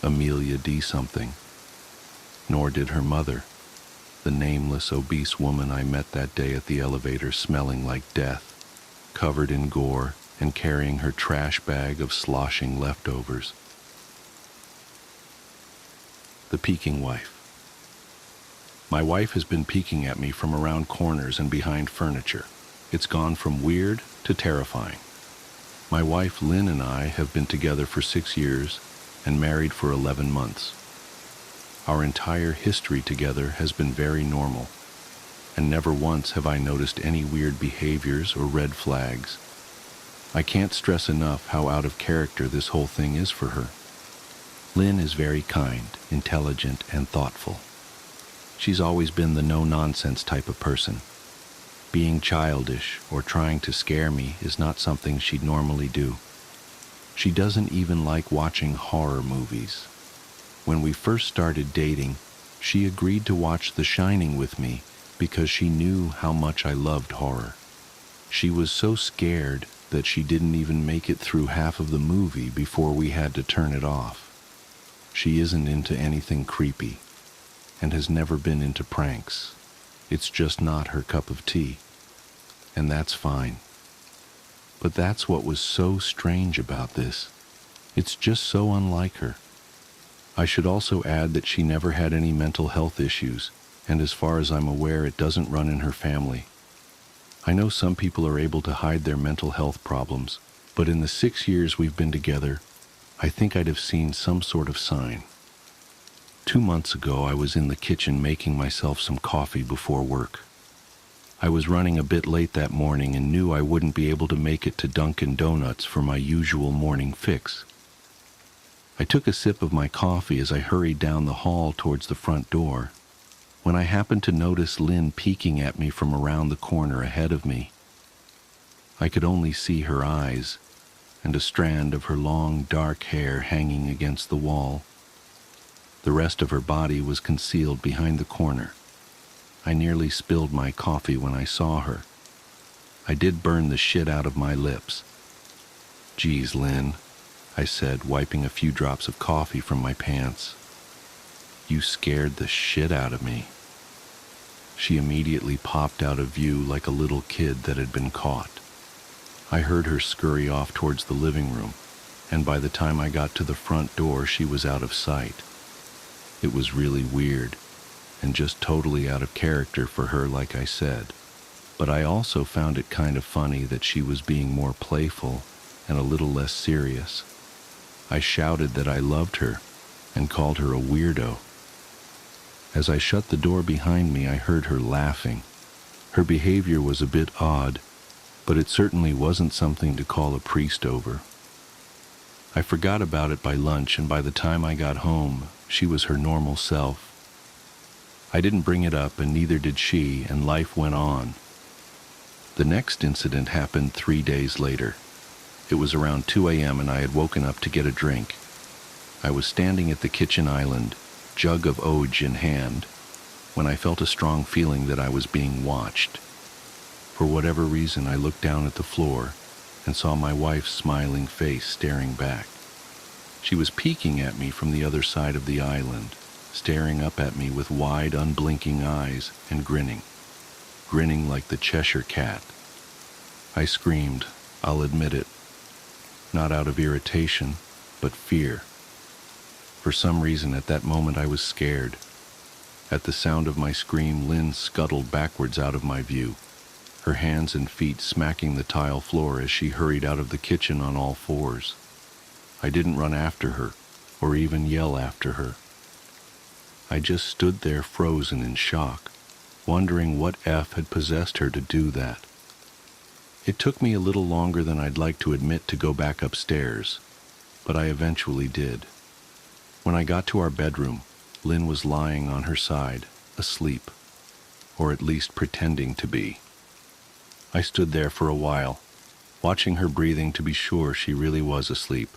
Amelia D. something. Nor did her mother, the nameless, obese woman I met that day at the elevator, smelling like death, covered in gore and carrying her trash bag of sloshing leftovers. The peeking wife. My wife has been peeking at me from around corners and behind furniture. It's gone from weird to terrifying. My wife Lynn and I have been together for 6 years and married for 11 months. Our entire history together has been very normal, and never once have I noticed any weird behaviors or red flags. I can't stress enough how out of character this whole thing is for her. Lynn is very kind, intelligent, and thoughtful. She's always been the no-nonsense type of person. Being childish or trying to scare me is not something she'd normally do. She doesn't even like watching horror movies. When we first started dating, she agreed to watch The Shining with me because she knew how much I loved horror. She was so scared that she didn't even make it through half of the movie before we had to turn it off. She isn't into anything creepy and has never been into pranks. It's just not her cup of tea, and that's fine. But that's what was so strange about this. It's just so unlike her. I should also add that she never had any mental health issues, and as far as I'm aware, it doesn't run in her family. I know some people are able to hide their mental health problems, but in the 6 years we've been together, I think I'd have seen some sort of sign. 2 months ago, I was in the kitchen making myself some coffee before work. I was running a bit late that morning and knew I wouldn't be able to make it to Dunkin' Donuts for my usual morning fix. I took a sip of my coffee as I hurried down the hall towards the front door, when I happened to notice Lynn peeking at me from around the corner ahead of me. I could only see her eyes and a strand of her long, dark hair hanging against the wall. The rest of her body was concealed behind the corner. I nearly spilled my coffee when I saw her. I did burn the shit out of my lips. "Geez, Lynn," I said, wiping a few drops of coffee from my pants. "You scared the shit out of me." She immediately popped out of view like a little kid that had been caught. I heard her scurry off towards the living room, and by the time I got to the front door, she was out of sight. It was really weird, and just totally out of character for her, like I said. But I also found it kind of funny that she was being more playful and a little less serious. I shouted that I loved her and called her a weirdo. As I shut the door behind me, I heard her laughing. Her behavior was a bit odd, but it certainly wasn't something to call a priest over. I forgot about it by lunch, and by the time I got home, she was her normal self. I didn't bring it up, and neither did she, and life went on. The next incident happened 3 days later. It was around 2 a.m. and I had woken up to get a drink. I was standing at the kitchen island, jug of Oj in hand, when I felt a strong feeling that I was being watched. For whatever reason, I looked down at the floor and saw my wife's smiling face staring back. She was peeking at me from the other side of the island, staring up at me with wide, unblinking eyes and grinning like the Cheshire Cat. I screamed, I'll admit it, not out of irritation, but fear. For some reason, at that moment, I was scared. At the sound of my scream, Lynn scuttled backwards out of my view, her hands and feet smacking the tile floor as she hurried out of the kitchen on all fours. I didn't run after her, or even yell after her. I just stood there frozen in shock, wondering what F had possessed her to do that. It took me a little longer than I'd like to admit to go back upstairs, but I eventually did. When I got to our bedroom, Lynn was lying on her side, asleep, or at least pretending to be. I stood there for a while, watching her breathing to be sure she really was asleep.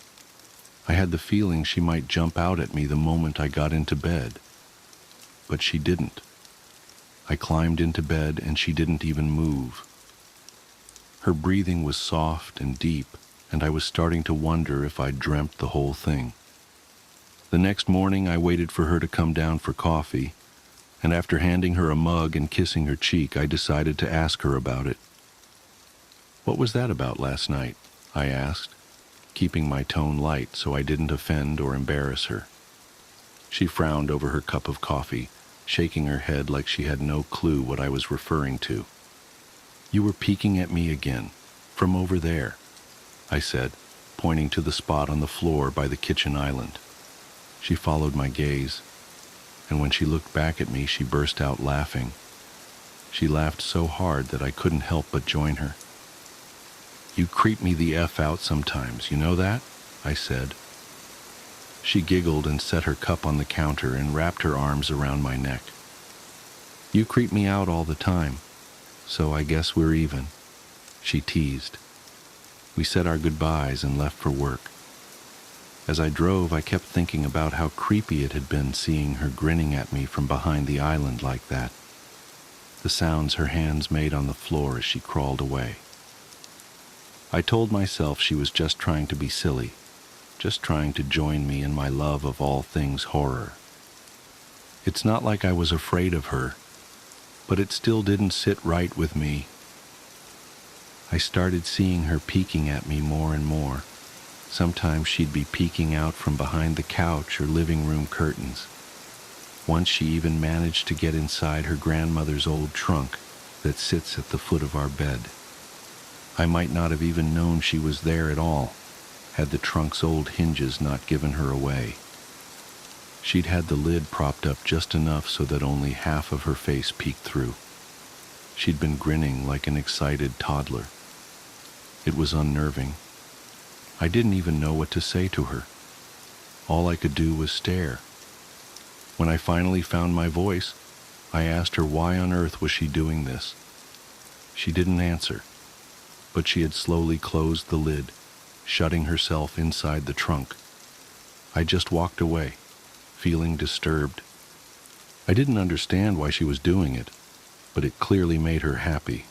I had the feeling she might jump out at me the moment I got into bed, but she didn't. I climbed into bed and she didn't even move. Her breathing was soft and deep, and I was starting to wonder if I'd dreamt the whole thing. The next morning, I waited for her to come down for coffee, and after handing her a mug and kissing her cheek, I decided to ask her about it. "What was that about last night?" I asked, keeping my tone light so I didn't offend or embarrass her. She frowned over her cup of coffee, shaking her head like she had no clue what I was referring to. "You were peeking at me again, from over there," I said, pointing to the spot on the floor by the kitchen island. She followed my gaze, and when she looked back at me, she burst out laughing. She laughed so hard that I couldn't help but join her. "You creep me the F out sometimes, you know that?" I said. She giggled and set her cup on the counter and wrapped her arms around my neck. "You creep me out all the time, so I guess we're even," she teased. We said our goodbyes and left for work. As I drove, I kept thinking about how creepy it had been seeing her grinning at me from behind the island like that. The sounds her hands made on the floor as she crawled away. I told myself she was just trying to be silly, just trying to join me in my love of all things horror. It's not like I was afraid of her, but it still didn't sit right with me. I started seeing her peeking at me more and more. Sometimes she'd be peeking out from behind the couch or living room curtains. Once she even managed to get inside her grandmother's old trunk that sits at the foot of our bed. I might not have even known she was there at all, had the trunk's old hinges not given her away. She'd had the lid propped up just enough so that only half of her face peeked through. She'd been grinning like an excited toddler. It was unnerving. I didn't even know what to say to her. All I could do was stare. When I finally found my voice, I asked her why on earth was she doing this. She didn't answer, but she had slowly closed the lid, shutting herself inside the trunk. I just walked away, feeling disturbed. I didn't understand why she was doing it, but it clearly made her happy.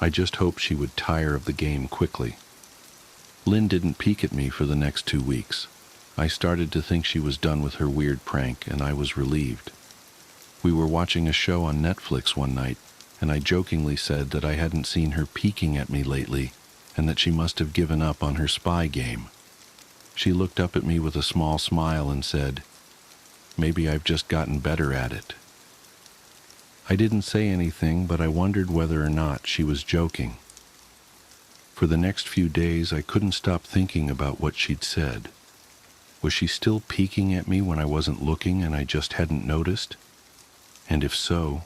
I just hoped she would tire of the game quickly. Lynn didn't peek at me for the next 2 weeks. I started to think she was done with her weird prank, and I was relieved. We were watching a show on Netflix one night, and I jokingly said that I hadn't seen her peeking at me lately, and that she must have given up on her spy game. She looked up at me with a small smile and said, "Maybe I've just gotten better at it." I didn't say anything, but I wondered whether or not she was joking. For the next few days, I couldn't stop thinking about what she'd said. Was she still peeking at me when I wasn't looking and I just hadn't noticed? And if so,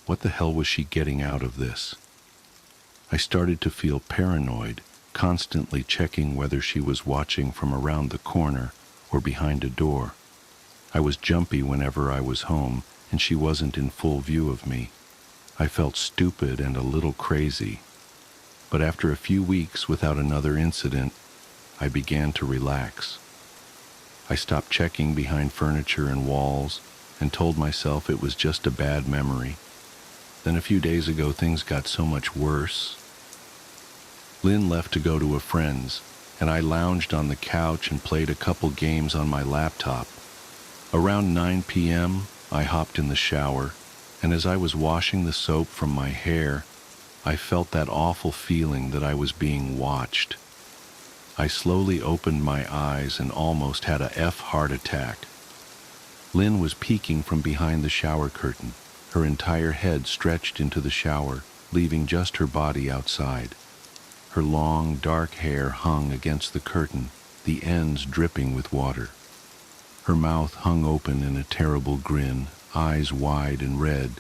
what the hell was she getting out of this? I started to feel paranoid, constantly checking whether she was watching from around the corner or behind a door. I was jumpy whenever I was home and she wasn't in full view of me. I felt stupid and a little crazy. But after a few weeks without another incident, I began to relax. I stopped checking behind furniture and walls and told myself it was just a bad memory. Then a few days ago, things got so much worse. Lynn left to go to a friend's, and I lounged on the couch and played a couple games on my laptop. Around 9 p.m., I hopped in the shower, and as I was washing the soap from my hair, I felt that awful feeling that I was being watched. I slowly opened my eyes and almost had a heart attack. Lynn was peeking from behind the shower curtain, her entire head stretched into the shower, leaving just her body outside. Her long, dark hair hung against the curtain, the ends dripping with water. Her mouth hung open in a terrible grin, eyes wide and red,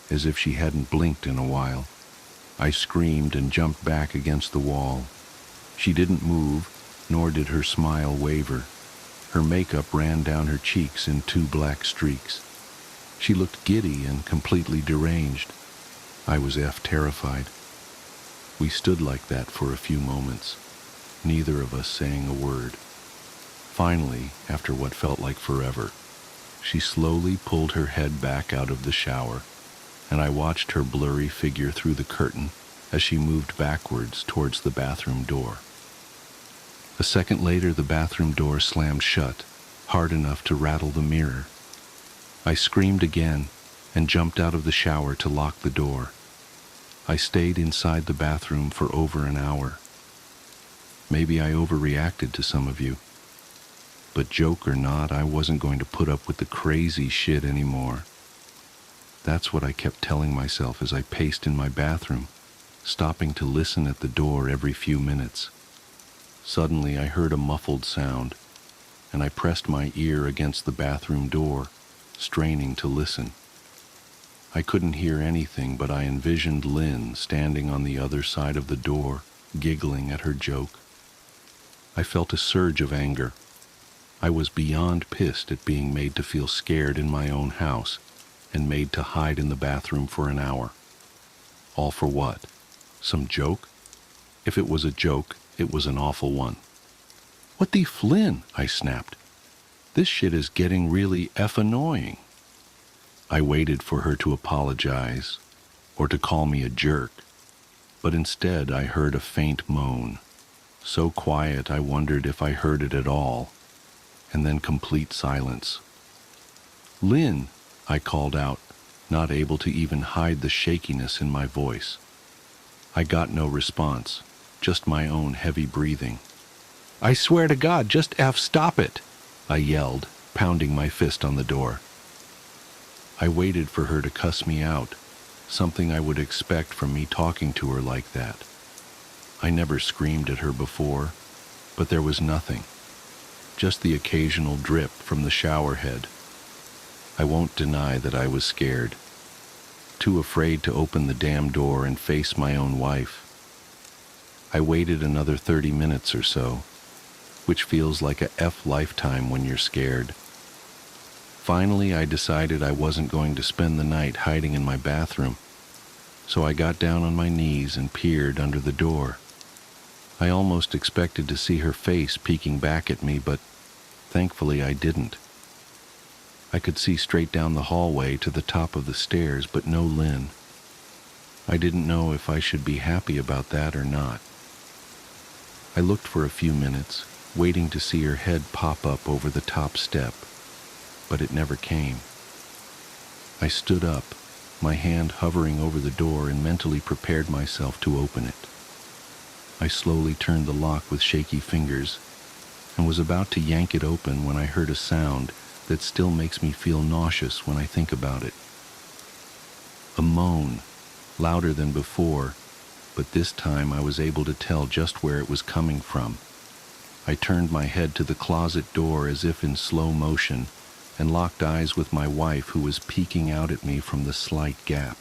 as if she hadn't blinked in a while. I screamed and jumped back against the wall. She didn't move, nor did her smile waver. Her makeup ran down her cheeks in 2 black streaks. She looked giddy and completely deranged. I was terrified. We stood like that for a few moments, neither of us saying a word. Finally, after what felt like forever, she slowly pulled her head back out of the shower, and I watched her blurry figure through the curtain as she moved backwards towards the bathroom door. A second later, the bathroom door slammed shut, hard enough to rattle the mirror. I screamed again and jumped out of the shower to lock the door. I stayed inside the bathroom for over an hour. Maybe I overreacted to some of you. But joke or not, I wasn't going to put up with the crazy shit anymore. That's what I kept telling myself as I paced in my bathroom, stopping to listen at the door every few minutes. Suddenly I heard a muffled sound, and I pressed my ear against the bathroom door, straining to listen. I couldn't hear anything, but I envisioned Lynn standing on the other side of the door, giggling at her joke. I felt a surge of anger. I was beyond pissed at being made to feel scared in my own house and made to hide in the bathroom for an hour. All for what? Some joke? If it was a joke, it was an awful one. "What the Flynn?" I snapped. "This shit is getting really annoying." I waited for her to apologize or to call me a jerk, but instead I heard a faint moan, so quiet I wondered if I heard it at all, and then complete silence. "Lynn," I called out, not able to even hide the shakiness in my voice. I got no response, just my own heavy breathing. "I swear to God, just stop it," I yelled, pounding my fist on the door. I waited for her to cuss me out, something I would expect from me talking to her like that. I never screamed at her before, but there was nothing, just the occasional drip from the shower head. I won't deny that I was scared, too afraid to open the damn door and face my own wife. I waited another 30 minutes or so, which feels like a lifetime when you're scared. Finally, I decided I wasn't going to spend the night hiding in my bathroom, so I got down on my knees and peered under the door. I almost expected to see her face peeking back at me, but thankfully I didn't. I could see straight down the hallway to the top of the stairs, but no Lynn. I didn't know if I should be happy about that or not. I looked for a few minutes, waiting to see her head pop up over the top step, but it never came. I stood up, my hand hovering over the door, and mentally prepared myself to open it. I slowly turned the lock with shaky fingers and was about to yank it open when I heard a sound that still makes me feel nauseous when I think about it. A moan, louder than before, but this time I was able to tell just where it was coming from. I turned my head to the closet door as if in slow motion and locked eyes with my wife, who was peeking out at me from the slight gap.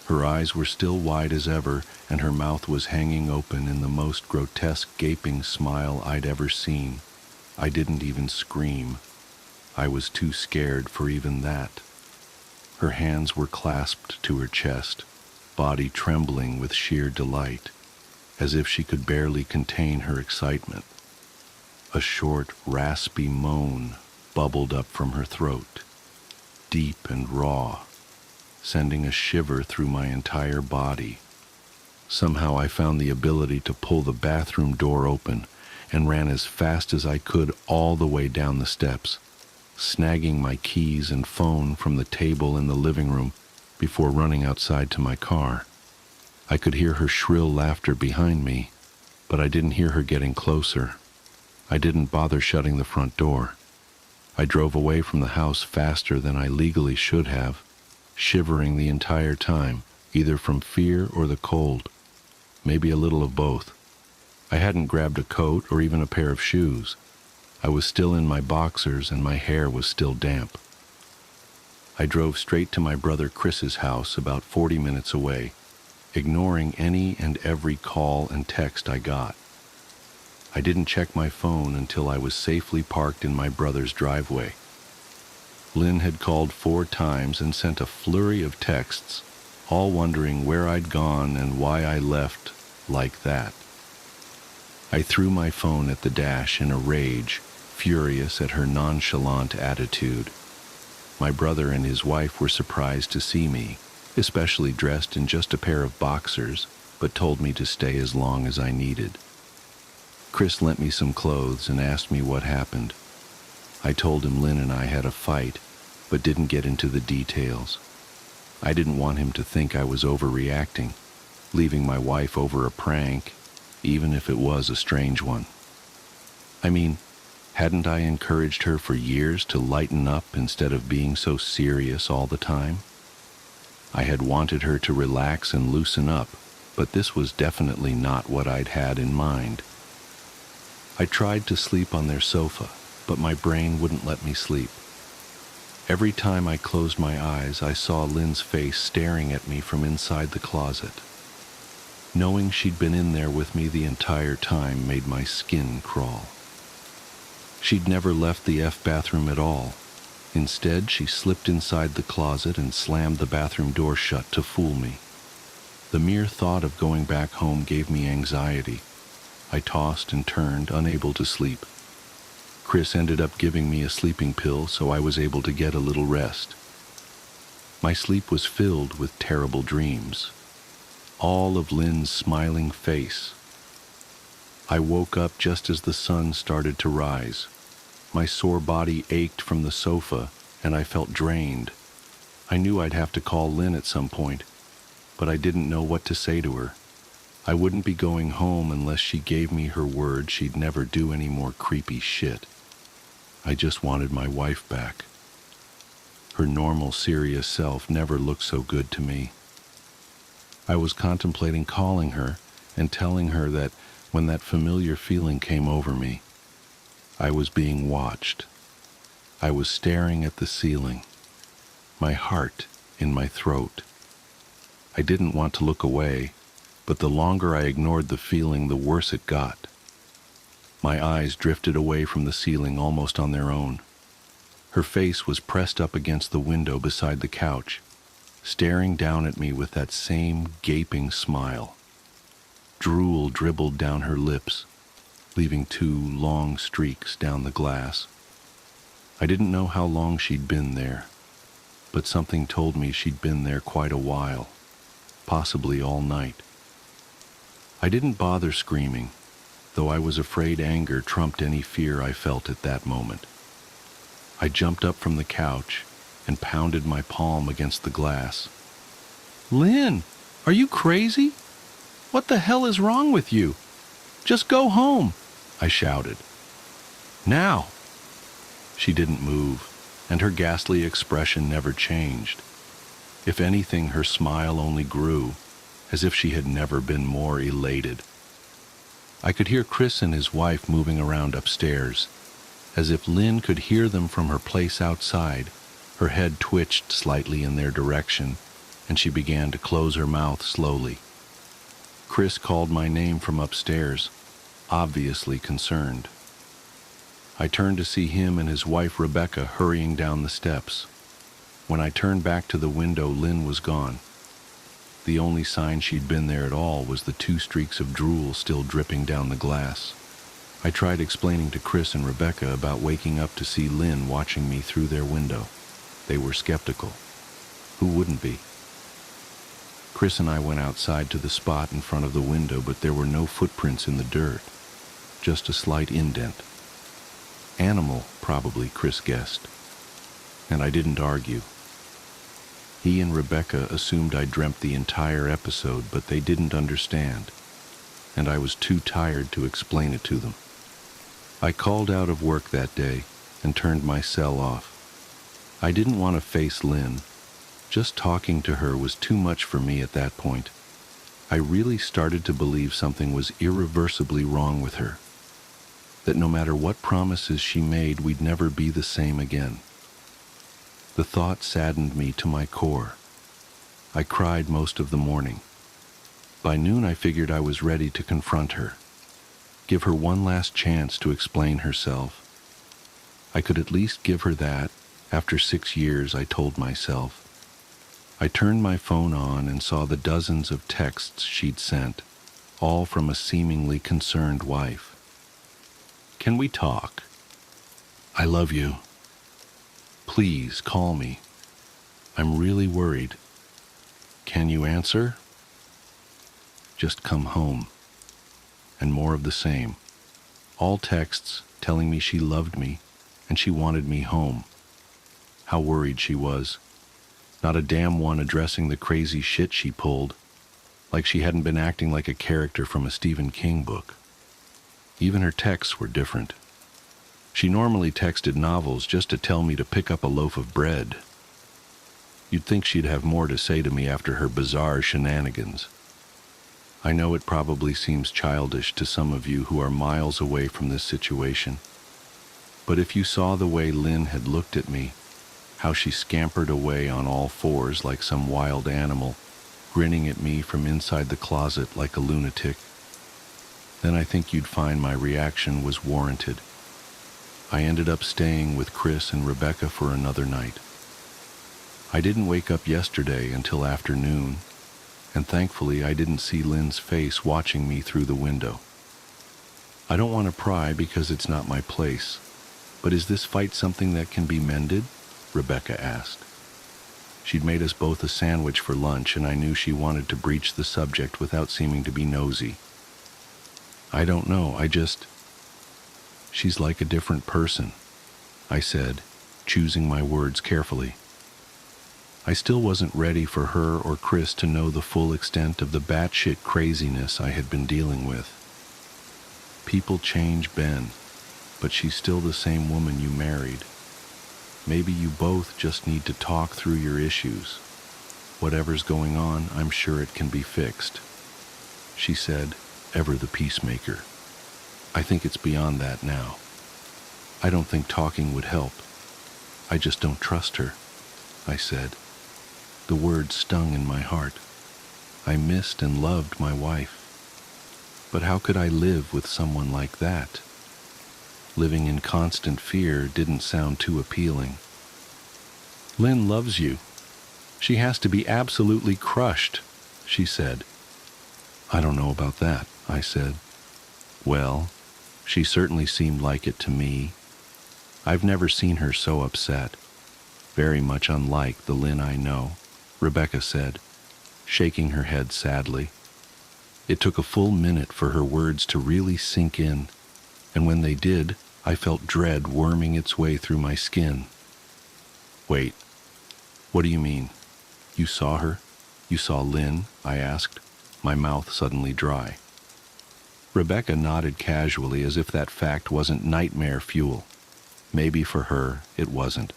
Her eyes were still wide as ever, and her mouth was hanging open in the most grotesque gaping smile I'd ever seen. I didn't even scream. I was too scared for even that. Her hands were clasped to her chest, body trembling with sheer delight. as if she could barely contain her excitement. A short, raspy moan bubbled up from her throat, deep and raw, sending a shiver through my entire body. Somehow I found the ability to pull the bathroom door open and ran as fast as I could all the way down the steps, snagging my keys and phone from the table in the living room before running outside to my car. I could hear her shrill laughter behind me, but I didn't hear her getting closer. I didn't bother shutting the front door. I drove away from the house faster than I legally should have, shivering the entire time, either from fear or the cold, maybe a little of both. I hadn't grabbed a coat or even a pair of shoes. I was still in my boxers and my hair was still damp. I drove straight to my brother Chris's house about 40 minutes away, ignoring any and every call and text I got. I didn't check my phone until I was safely parked in my brother's driveway. Lynn had called 4 times and sent a flurry of texts, all wondering where I'd gone and why I left like that. I threw my phone at the dash in a rage, furious at her nonchalant attitude. My brother and his wife were surprised to see me, especially dressed in just a pair of boxers, but told me to stay as long as I needed. Chris lent me some clothes and asked me what happened. I told him Lynn and I had a fight, but didn't get into the details. I didn't want him to think I was overreacting, leaving my wife over a prank, even if it was a strange one. I mean, hadn't I encouraged her for years to lighten up instead of being so serious all the time? I had wanted her to relax and loosen up, but this was definitely not what I'd had in mind. I tried to sleep on their sofa, but my brain wouldn't let me sleep. Every time I closed my eyes, I saw Lynn's face staring at me from inside the closet. Knowing she'd been in there with me the entire time made my skin crawl. She'd never left the bathroom at all. Instead, she slipped inside the closet and slammed the bathroom door shut to fool me. The mere thought of going back home gave me anxiety. I tossed and turned, unable to sleep. Chris ended up giving me a sleeping pill, so I was able to get a little rest. My sleep was filled with terrible dreams. All of Lynn's smiling face. I woke up just as the sun started to rise. My sore body ached from the sofa, and I felt drained. I knew I'd have to call Lynn at some point, but I didn't know what to say to her. I wouldn't be going home unless she gave me her word she'd never do any more creepy shit. I just wanted my wife back. Her normal, serious self never looked so good to me. I was contemplating calling her and telling her that when that familiar feeling came over me, I was being watched. I was staring at the ceiling, my heart in my throat. I didn't want to look away, but the longer I ignored the feeling, the worse it got. My eyes drifted away from the ceiling almost on their own. Her face was pressed up against the window beside the couch, staring down at me with that same gaping smile. Drool dribbled down her lips, leaving 2 long streaks down the glass. I didn't know how long she'd been there, but something told me she'd been there quite a while, possibly all night. I didn't bother screaming, though I was afraid anger trumped any fear I felt at that moment. I jumped up from the couch and pounded my palm against the glass. "Lynn, are you crazy? What the hell is wrong with you? Just go home," I shouted. "Now!" She didn't move, and her ghastly expression never changed. If anything, her smile only grew, as if she had never been more elated. I could hear Chris and his wife moving around upstairs. As if Lynn could hear them from her place outside, her head twitched slightly in their direction, and she began to close her mouth slowly. Chris called my name from upstairs, obviously concerned. I turned to see him and his wife Rebecca hurrying down the steps. When I turned back to the window, Lynn was gone. The only sign she'd been there at all was the 2 streaks of drool still dripping down the glass. I tried explaining to Chris and Rebecca about waking up to see Lynn watching me through their window. They were skeptical. Who wouldn't be? Chris and I went outside to the spot in front of the window, but there were no footprints in the dirt, just a slight indent. Animal, probably, Chris guessed. And I didn't argue. He and Rebecca assumed I dreamt the entire episode, but they didn't understand, and I was too tired to explain it to them. I called out of work that day and turned my cell off. I didn't want to face Lynn. Just talking to her was too much for me at that point. I really started to believe something was irreversibly wrong with her, that no matter what promises she made, we'd never be the same again. The thought saddened me to my core. I cried most of the morning. By noon, I figured I was ready to confront her, give her one last chance to explain herself. I could at least give her that, after 6 years, I told myself. I turned my phone on and saw the dozens of texts she'd sent, all from a seemingly concerned wife. Can we talk? I love you. Please call me. I'm really worried. Can you answer? Just come home. And more of the same. All texts telling me she loved me and she wanted me home. How worried she was. Not a damn one addressing the crazy shit she pulled, like she hadn't been acting like a character from a Stephen King book. Even her texts were different. She normally texted novels just to tell me to pick up a loaf of bread. You'd think she'd have more to say to me after her bizarre shenanigans. I know it probably seems childish to some of you who are miles away from this situation, but if you saw the way Lynn had looked at me, how she scampered away on all fours like some wild animal, grinning at me from inside the closet like a lunatic, then I think you'd find my reaction was warranted. I ended up staying with Chris and Rebecca for another night. I didn't wake up yesterday until afternoon, and thankfully I didn't see Lynn's face watching me through the window. I don't want to pry because it's not my place, but is this fight something that can be mended? Rebecca asked. She'd made us both a sandwich for lunch, and I knew she wanted to breach the subject without seeming to be nosy. I don't know, She's like a different person, I said, choosing my words carefully. I still wasn't ready for her or Chris to know the full extent of the batshit craziness I had been dealing with. People change, Ben, but she's still the same woman you married. Maybe you both just need to talk through your issues. Whatever's going on, I'm sure it can be fixed. She said, ever the peacemaker. I think it's beyond that now. I don't think talking would help. I just don't trust her, I said. The words stung in my heart. I missed and loved my wife. But how could I live with someone like that? Living in constant fear didn't sound too appealing. Lynn loves you. She has to be absolutely crushed, she said. I don't know about that, I said. Well, she certainly seemed like it to me. I've never seen her so upset. Very much unlike the Lynn I know, Rebecca said, shaking her head sadly. It took a full minute for her words to really sink in, and when they did, I felt dread worming its way through my skin. Wait, what do you mean? You saw her? You saw Lynn? I asked, my mouth suddenly dry. Rebecca nodded casually as if that fact wasn't nightmare fuel. Maybe for her, it wasn't.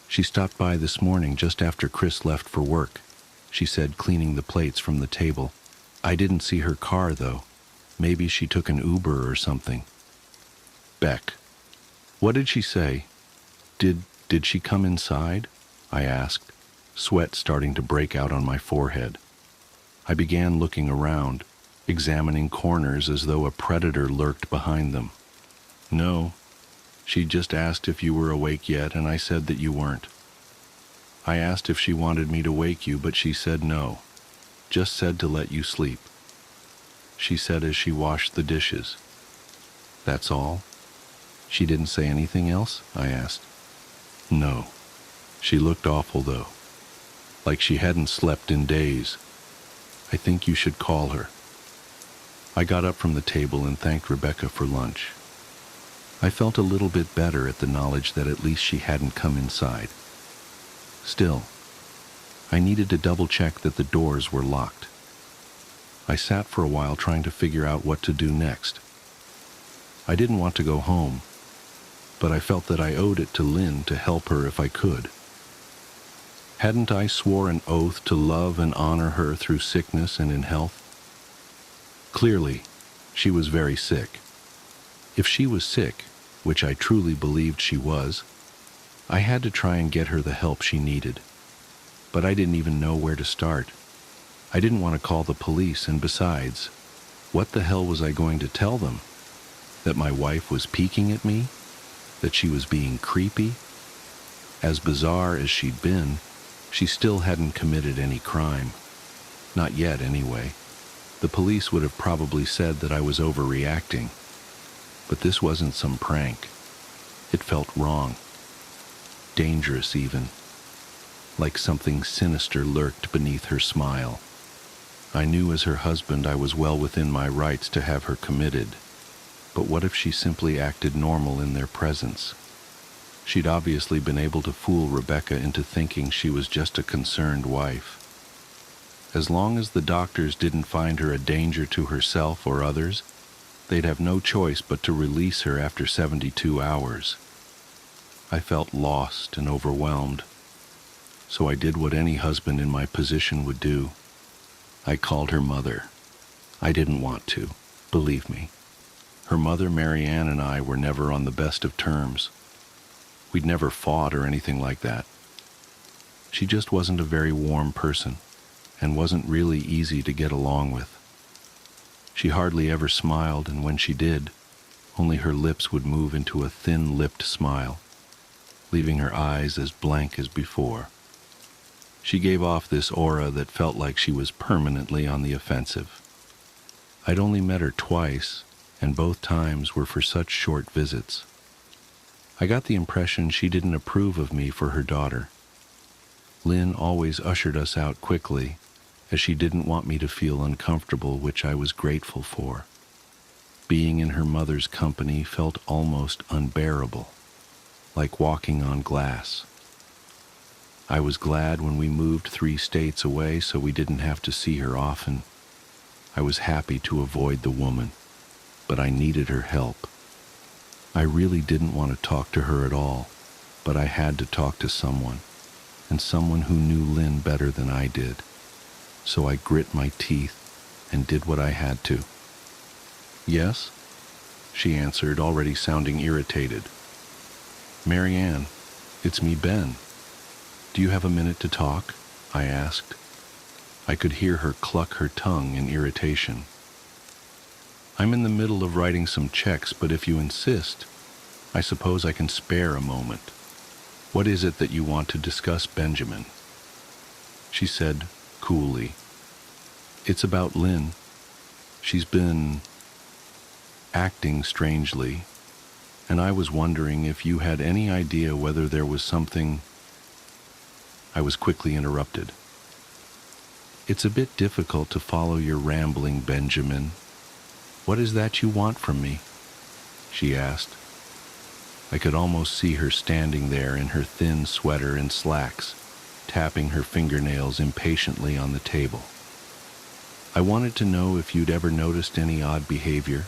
She stopped by this morning just after Chris left for work, she said, cleaning the plates from the table. I didn't see her car, though. Maybe she took an Uber or something. Beck. What did she say? Did she come inside? I asked, sweat starting to break out on my forehead. I began looking around, examining corners as though a predator lurked behind them. No. She just asked if you were awake yet, and I said that you weren't. I asked if she wanted me to wake you, but she said no. Just said to let you sleep. She said as she washed the dishes. That's all? She didn't say anything else? I asked. No. She looked awful though. Like she hadn't slept in days. I think you should call her. I got up from the table and thanked Rebecca for lunch. I felt a little bit better at the knowledge that at least she hadn't come inside. Still, I needed to double-check that the doors were locked. I sat for a while trying to figure out what to do next. I didn't want to go home, but I felt that I owed it to Lynn to help her if I could. Hadn't I swore an oath to love and honor her through sickness and in health? Clearly, she was very sick. If she was sick, which I truly believed she was, I had to try and get her the help she needed. But I didn't even know where to start. I didn't want to call the police, and besides, what the hell was I going to tell them? That my wife was peeking at me? That she was being creepy? As bizarre as she'd been, she still hadn't committed any crime. Not yet, anyway. The police would have probably said that I was overreacting. But this wasn't some prank. It felt wrong. Dangerous, even. Like something sinister lurked beneath her smile. I knew as her husband I was well within my rights to have her committed. But what if she simply acted normal in their presence? She'd obviously been able to fool Rebecca into thinking she was just a concerned wife. As long as the doctors didn't find her a danger to herself or others, they'd have no choice but to release her after 72 hours. I felt lost and overwhelmed, so I did what any husband in my position would do. I called her mother. I didn't want to, believe me. Her mother, Marianne, and I were never on the best of terms. We'd never fought or anything like that. She just wasn't a very warm person, and wasn't really easy to get along with. She hardly ever smiled, and when she did, only her lips would move into a thin-lipped smile, leaving her eyes as blank as before. She gave off this aura that felt like she was permanently on the offensive. I'd only met her twice, and both times were for such short visits. I got the impression she didn't approve of me for her daughter. Lynn always ushered us out quickly, as she didn't want me to feel uncomfortable, which I was grateful for. Being in her mother's company felt almost unbearable, like walking on glass. I was glad when we moved 3 states away so we didn't have to see her often. I was happy to avoid the woman, but I needed her help. I really didn't want to talk to her at all, but I had to talk to someone, and someone who knew Lynn better than I did. So I grit my teeth and did what I had to. Yes? She answered, already sounding irritated. Marianne, it's me, Ben. Do you have a minute to talk? I asked. I could hear her cluck her tongue in irritation. I'm in the middle of writing some checks, but if you insist, I suppose I can spare a moment. What is it that you want to discuss, Benjamin? She said coolly. It's about Lynn. She's been acting strangely, and I was wondering if you had any idea whether there was something. I was quickly interrupted. It's a bit difficult to follow your rambling, Benjamin. What is that you want from me? She asked. I could almost see her standing there in her thin sweater and slacks, tapping her fingernails impatiently on the table. I wanted to know if you'd ever noticed any odd behavior,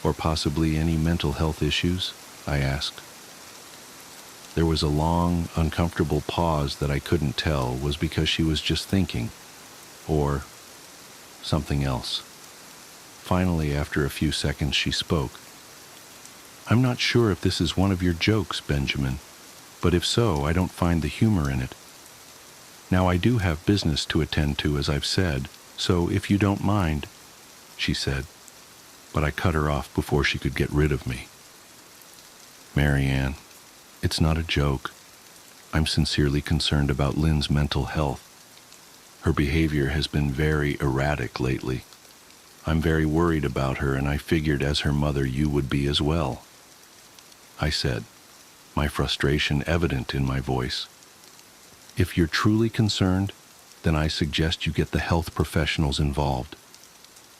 or possibly any mental health issues, I asked. There was a long, uncomfortable pause that I couldn't tell was because she was just thinking, or something else. Finally, after a few seconds, she spoke. I'm not sure if this is one of your jokes, Benjamin, but if so, I don't find the humor in it. Now, I do have business to attend to, as I've said, so if you don't mind, she said, but I cut her off before she could get rid of me. Marianne, it's not a joke. I'm sincerely concerned about Lynn's mental health. Her behavior has been very erratic lately. I'm very worried about her, and I figured as her mother you would be as well, I said, my frustration evident in my voice. If you're truly concerned, then I suggest you get the health professionals involved.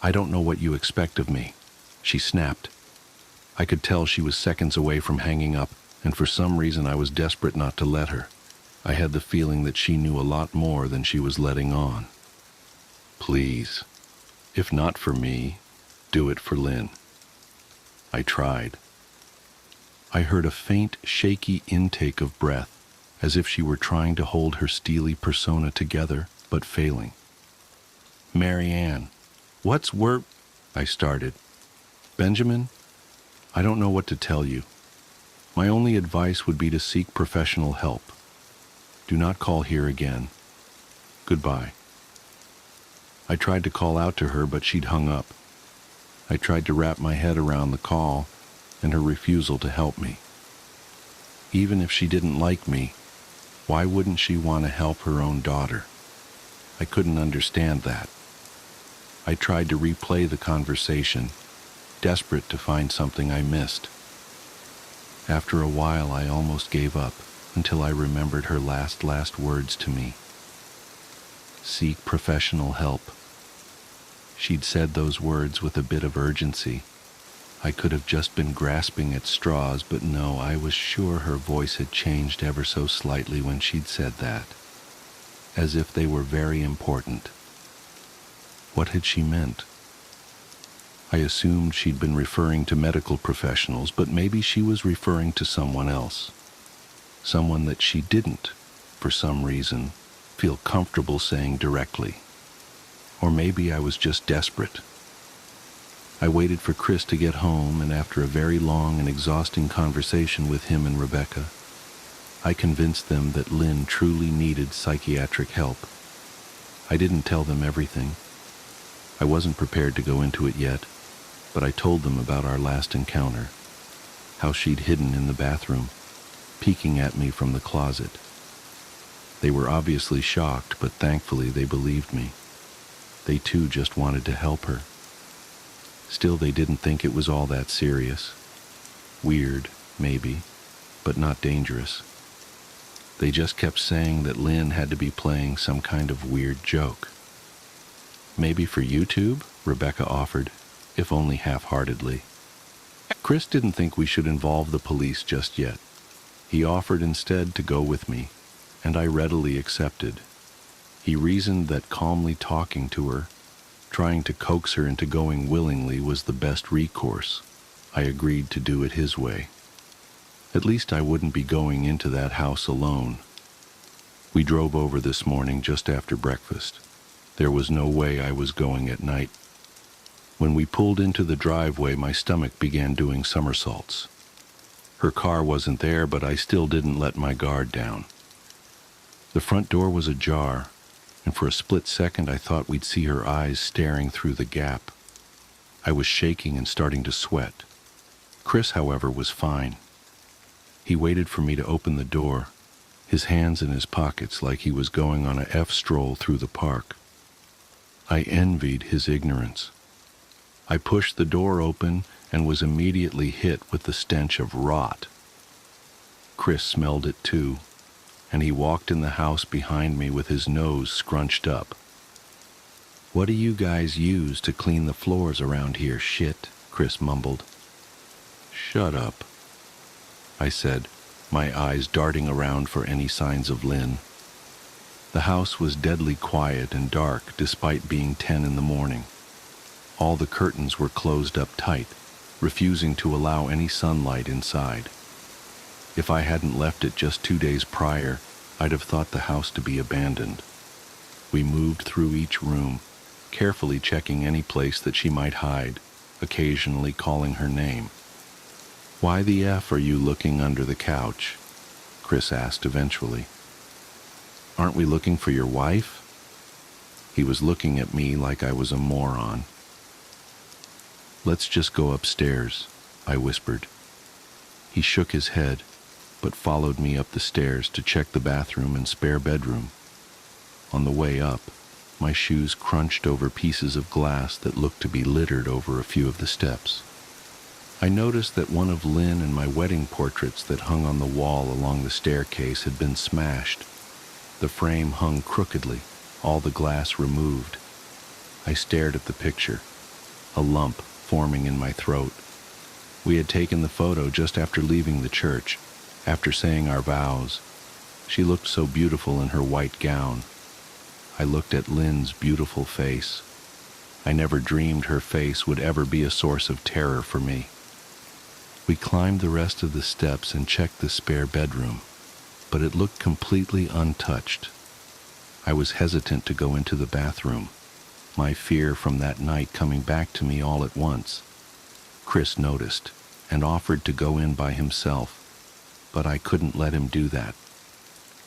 I don't know what you expect of me, she snapped. I could tell she was seconds away from hanging up, and for some reason I was desperate not to let her. I had the feeling that she knew a lot more than she was letting on. Please, if not for me, do it for Lynn. I tried. I heard a faint, shaky intake of breath, as if she were trying to hold her steely persona together, but failing. Marianne, what's work? I started. Benjamin, I don't know what to tell you. My only advice would be to seek professional help. Do not call here again. Goodbye. I tried to call out to her, but she'd hung up. I tried to wrap my head around the call and her refusal to help me. Even if she didn't like me, why wouldn't she want to help her own daughter? I couldn't understand that. I tried to replay the conversation, desperate to find something I missed. After a while, I almost gave up until I remembered her last words to me. Seek professional help. She'd said those words with a bit of urgency. I could have just been grasping at straws, but no, I was sure her voice had changed ever so slightly when she'd said that, as if they were very important. What had she meant? I assumed she'd been referring to medical professionals, but maybe she was referring to someone else. Someone that she didn't, for some reason, feel comfortable saying directly. Or maybe I was just desperate. I waited for Chris to get home, and after a very long and exhausting conversation with him and Rebecca, I convinced them that Lynn truly needed psychiatric help. I didn't tell them everything. I wasn't prepared to go into it yet, but I told them about our last encounter, how she'd hidden in the bathroom, peeking at me from the closet. They were obviously shocked, but thankfully they believed me. They too just wanted to help her. Still, they didn't think it was all that serious. Weird, maybe, but not dangerous. They just kept saying that Lynn had to be playing some kind of weird joke. Maybe for YouTube, Rebecca offered, if only half-heartedly. Chris didn't think we should involve the police just yet. He offered instead to go with me, and I readily accepted. He reasoned that calmly talking to her, trying to coax her into going willingly, was the best recourse. I agreed to do it his way. At least I wouldn't be going into that house alone. We drove over this morning just after breakfast. There was no way I was going at night. When we pulled into the driveway, my stomach began doing somersaults. Her car wasn't there, but I still didn't let my guard down. The front door was ajar, and for a split second I thought we'd see her eyes staring through the gap. I was shaking and starting to sweat. Chris, however, was fine. He waited for me to open the door, his hands in his pockets like he was going on a stroll through the park. I envied his ignorance. I pushed the door open and was immediately hit with the stench of rot. Chris smelled it too, and he walked in the house behind me with his nose scrunched up. "What do you guys use to clean the floors around here, shit?" Chris mumbled. "Shut up," I said, my eyes darting around for any signs of Lynn. The house was deadly quiet and dark despite being 10 in the morning. All the curtains were closed up tight, refusing to allow any sunlight inside. If I hadn't left it just 2 days prior, I'd have thought the house to be abandoned. We moved through each room, carefully checking any place that she might hide, occasionally calling her name. "Why the F are you looking under the couch?" Chris asked eventually. "Aren't we looking for your wife?" He was looking at me like I was a moron. "Let's just go upstairs," I whispered. He shook his head, but followed me up the stairs to check the bathroom and spare bedroom. On the way up, my shoes crunched over pieces of glass that looked to be littered over a few of the steps. I noticed that one of Lynn and my wedding portraits that hung on the wall along the staircase had been smashed. The frame hung crookedly, all the glass removed. I stared at the picture, a lump forming in my throat. We had taken the photo just after leaving the church, after saying our vows. She looked so beautiful in her white gown. I looked at Lynn's beautiful face. I never dreamed her face would ever be a source of terror for me. We climbed the rest of the steps and checked the spare bedroom, but it looked completely untouched. I was hesitant to go into the bathroom, my fear from that night coming back to me all at once. Chris noticed and offered to go in by himself, but I couldn't let him do that.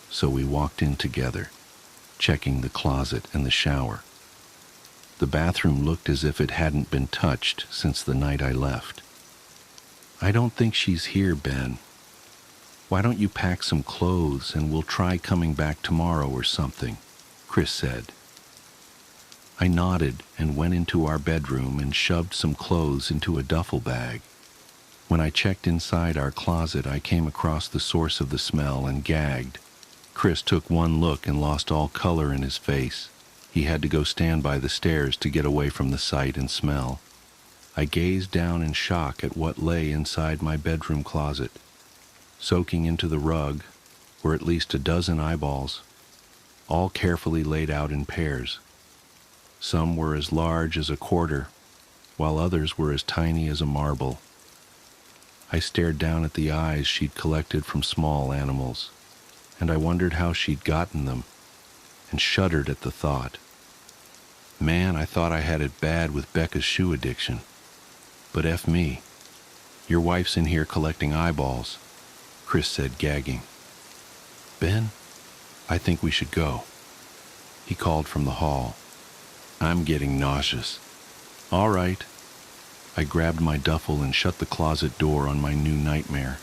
So we walked in together, checking the closet and the shower. The bathroom looked as if it hadn't been touched since the night I left. "I don't think she's here, Ben. Why don't you pack some clothes and we'll try coming back tomorrow or something," Chris said. I nodded and went into our bedroom and shoved some clothes into a duffel bag. When I checked inside our closet, I came across the source of the smell and gagged. Chris took one look and lost all color in his face. He had to go stand by the stairs to get away from the sight and smell. I gazed down in shock at what lay inside my bedroom closet. Soaking into the rug were at least a dozen eyeballs, all carefully laid out in pairs. Some were as large as a quarter, while others were as tiny as a marble. I stared down at the eyes she'd collected from small animals, and I wondered how she'd gotten them, and shuddered at the thought. Man, I thought I had it bad with Becca's shoe addiction. But F me. Your wife's in here collecting eyeballs, Chris said, gagging. "Ben, I think we should go," he called from the hall. "I'm getting nauseous." "All right." I grabbed my duffel and shut the closet door on my new nightmare.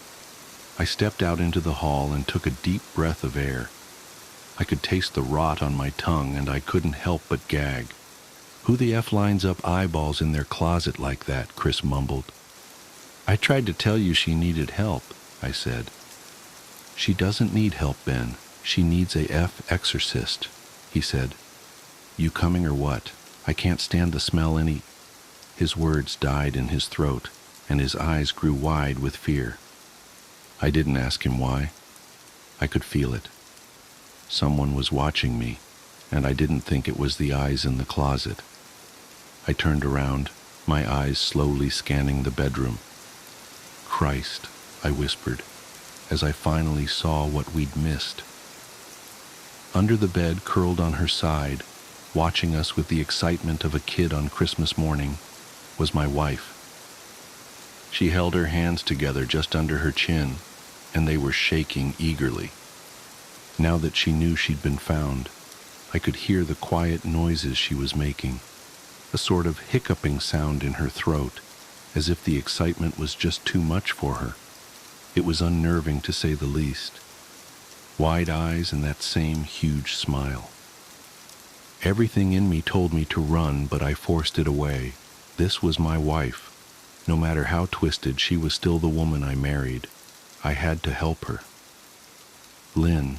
I stepped out into the hall and took a deep breath of air. I could taste the rot on my tongue and I couldn't help but gag. "Who the F lines up eyeballs in their closet like that?" Chris mumbled. "I tried to tell you she needed help," I said. "She doesn't need help, Ben. She needs a F exorcist," he said. "You coming or what? I can't stand the smell any—" His words died in his throat, and his eyes grew wide with fear. I didn't ask him why. I could feel it. Someone was watching me, and I didn't think it was the eyes in the closet. I turned around, my eyes slowly scanning the bedroom. "Christ," I whispered, as I finally saw what we'd missed. Under the bed, curled on her side, watching us with the excitement of a kid on Christmas morning, was my wife. She held her hands together just under her chin, and they were shaking eagerly. Now that she knew she'd been found, I could hear the quiet noises she was making, a sort of hiccuping sound in her throat, as if the excitement was just too much for her. It was unnerving, to say the least. Wide eyes and that same huge smile. Everything in me told me to run, but I forced it away. This was my wife. No matter how twisted, she was still the woman I married. I had to help her. "Lynn,"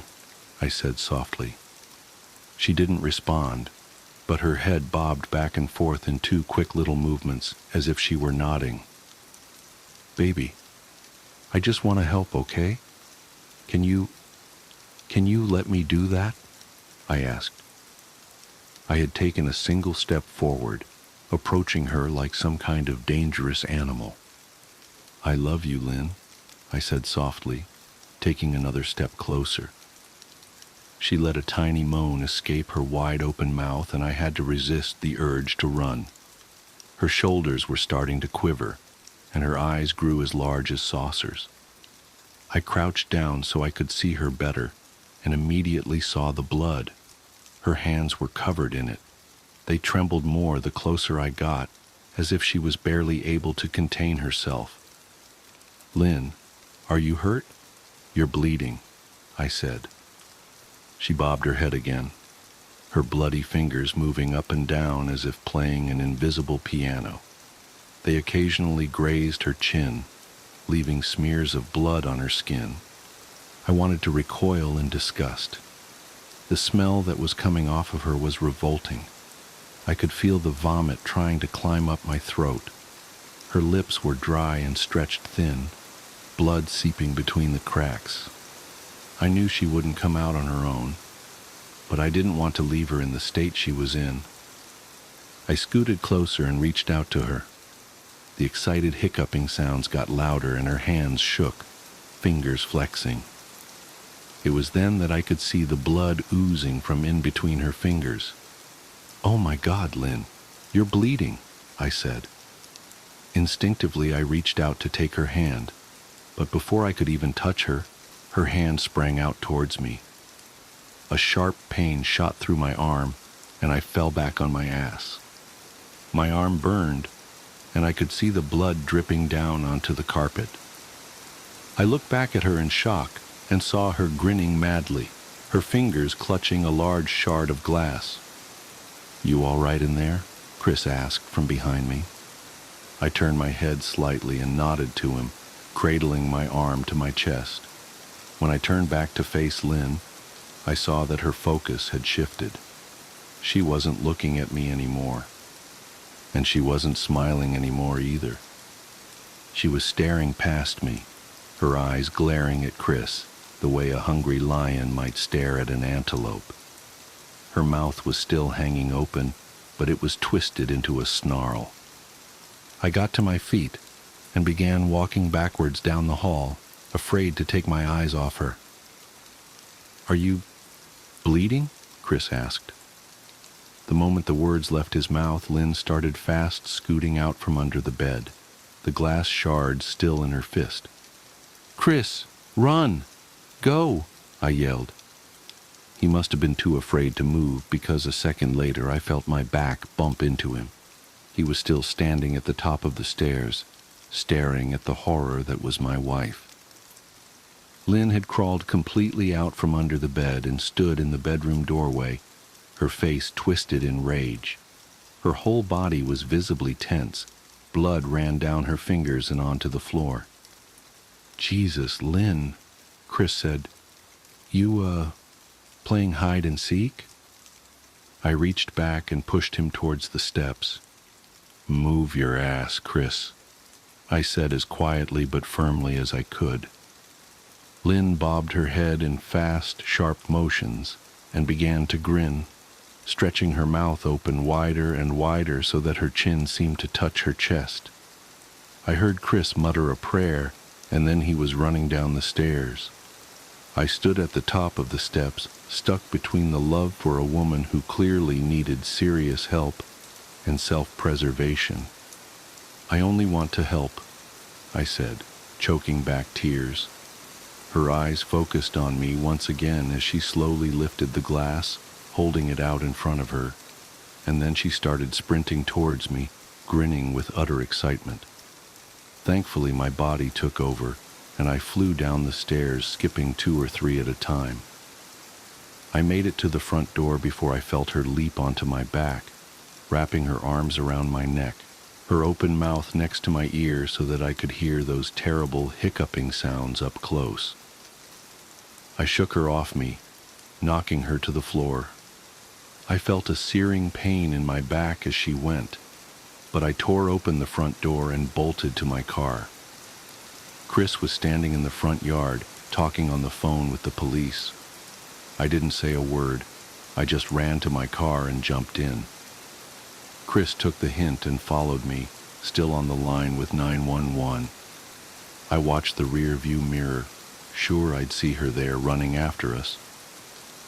I said softly. She didn't respond, but her head bobbed back and forth in two quick little movements, as if she were nodding. "Baby, I just want to help, okay? Can you let me do that?" I asked. I had taken a single step forward, approaching her like some kind of dangerous animal. "I love you, Lynn," I said softly, taking another step closer. She let a tiny moan escape her wide-open mouth, and I had to resist the urge to run. Her shoulders were starting to quiver, and her eyes grew as large as saucers. I crouched down so I could see her better, and immediately saw the blood. Her hands were covered in it. They trembled more the closer I got, as if she was barely able to contain herself. "Lynn, are you hurt?" "You're bleeding," I said. She bobbed her head again, her bloody fingers moving up and down as if playing an invisible piano. They occasionally grazed her chin, leaving smears of blood on her skin. I wanted to recoil in disgust. The smell that was coming off of her was revolting. I could feel the vomit trying to climb up my throat. Her lips were dry and stretched thin, blood seeping between the cracks. I knew she wouldn't come out on her own, but I didn't want to leave her in the state she was in. I scooted closer and reached out to her. The excited hiccuping sounds got louder and her hands shook, fingers flexing. It was then that I could see the blood oozing from in between her fingers. "Oh my God, Lynn, you're bleeding," I said. Instinctively, I reached out to take her hand, but before I could even touch her, her hand sprang out towards me. A sharp pain shot through my arm, and I fell back on my ass. My arm burned, and I could see the blood dripping down onto the carpet. I looked back at her in shock and saw her grinning madly, her fingers clutching a large shard of glass. "You all right in there?" Chris asked from behind me. I turned my head slightly and nodded to him, cradling my arm to my chest. When I turned back to face Lynn, I saw that her focus had shifted. She wasn't looking at me anymore, and she wasn't smiling anymore either. She was staring past me, her eyes glaring at Chris the way a hungry lion might stare at an antelope. Her mouth was still hanging open, but it was twisted into a snarl. I got to my feet and began walking backwards down the hall, afraid to take my eyes off her. "Are you bleeding?" Chris asked. The moment the words left his mouth, Lynn started fast scooting out from under the bed, the glass shard still in her fist. "Chris, run! Go!" I yelled. He must have been too afraid to move, because a second later I felt my back bump into him. He was still standing at the top of the stairs, staring at the horror that was my wife. Lynn had crawled completely out from under the bed and stood in the bedroom doorway, her face twisted in rage. Her whole body was visibly tense. Blood ran down her fingers and onto the floor. "Jesus, Lynn," Chris said. You, playing hide and seek?" I reached back and pushed him towards the steps. "Move your ass, Chris," I said as quietly but firmly as I could. Lynn bobbed her head in fast, sharp motions and began to grin, stretching her mouth open wider and wider so that her chin seemed to touch her chest. I heard Chris mutter a prayer, and then he was running down the stairs. I stood at the top of the steps, stuck between the love for a woman who clearly needed serious help and self-preservation. "I only want to help," I said, choking back tears. Her eyes focused on me once again as she slowly lifted the glass, holding it out in front of her, and then she started sprinting towards me, grinning with utter excitement. Thankfully, my body took over, and I flew down the stairs, skipping 2 or 3 at a time. I made it to the front door before I felt her leap onto my back, wrapping her arms around my neck, her open mouth next to my ear so that I could hear those terrible hiccuping sounds up close. I shook her off me, knocking her to the floor. I felt a searing pain in my back as she went, but I tore open the front door and bolted to my car. Chris was standing in the front yard, talking on the phone with the police. I didn't say a word. I just ran to my car and jumped in. Chris took the hint and followed me, still on the line with 911. I watched the rear view mirror, sure I'd see her there running after us.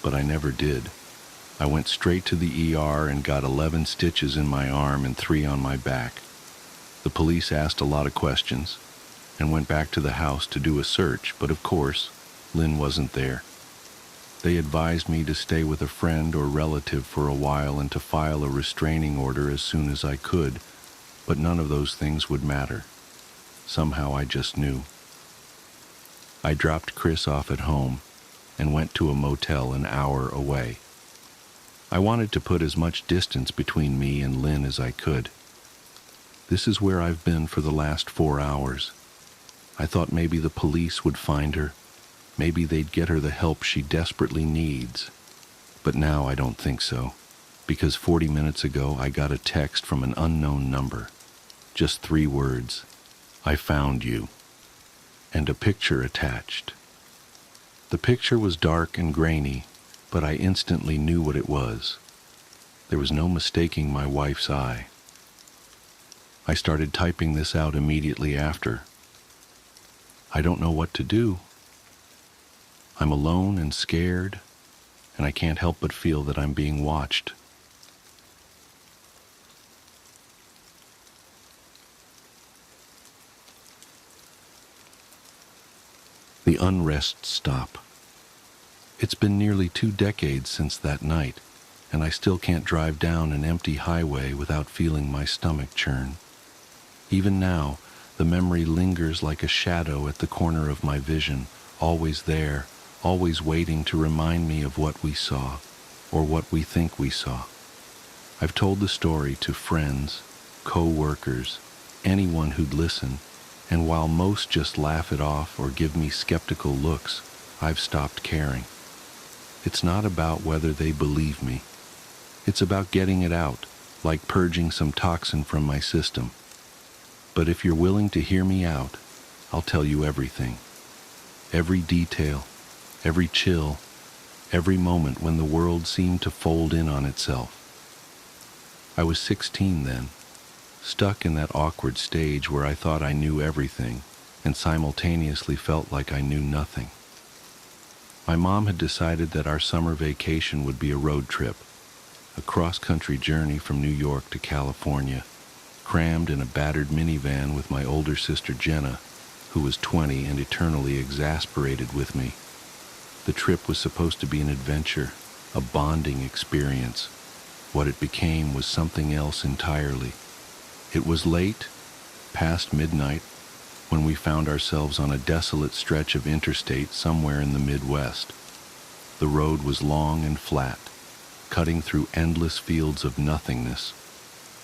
But I never did. I went straight to the ER and got 11 stitches in my arm and 3 on my back. The police asked a lot of questions and went back to the house to do a search, but of course, Lynn wasn't there. They advised me to stay with a friend or relative for a while and to file a restraining order as soon as I could, but none of those things would matter. Somehow I just knew. I dropped Chris off at home and went to a motel an hour away. I wanted to put as much distance between me and Lynn as I could. This is where I've been for the last 4 hours. I thought maybe the police would find her. Maybe they'd get her the help she desperately needs. But now I don't think so, because 40 minutes ago I got a text from an unknown number. Just 3 words: "I found you," and a picture attached. The picture was dark and grainy, but I instantly knew what it was. There was no mistaking my wife's eye. I started typing this out immediately after. I don't know what to do. I'm alone and scared, and I can't help but feel that I'm being watched. The unrest stop. It's been nearly 2 decades since that night, and I still can't drive down an empty highway without feeling my stomach churn. Even now, the memory lingers like a shadow at the corner of my vision, always there, always waiting to remind me of what we saw, or what we think we saw. I've told the story to friends, co-workers, anyone who'd listen, and while most just laugh it off or give me skeptical looks, I've stopped caring. It's not about whether they believe me. It's about getting it out, like purging some toxin from my system. But if you're willing to hear me out, I'll tell you everything. Every detail, every chill, every moment when the world seemed to fold in on itself. I was 16 then, stuck in that awkward stage where I thought I knew everything and simultaneously felt like I knew nothing. My mom had decided that our summer vacation would be a road trip, a cross-country journey from New York to California, crammed in a battered minivan with my older sister Jenna, who was 20 and eternally exasperated with me. The trip was supposed to be an adventure, a bonding experience. What it became was something else entirely. It was late, past midnight, when we found ourselves on a desolate stretch of interstate somewhere in the Midwest. The road was long and flat, cutting through endless fields of nothingness.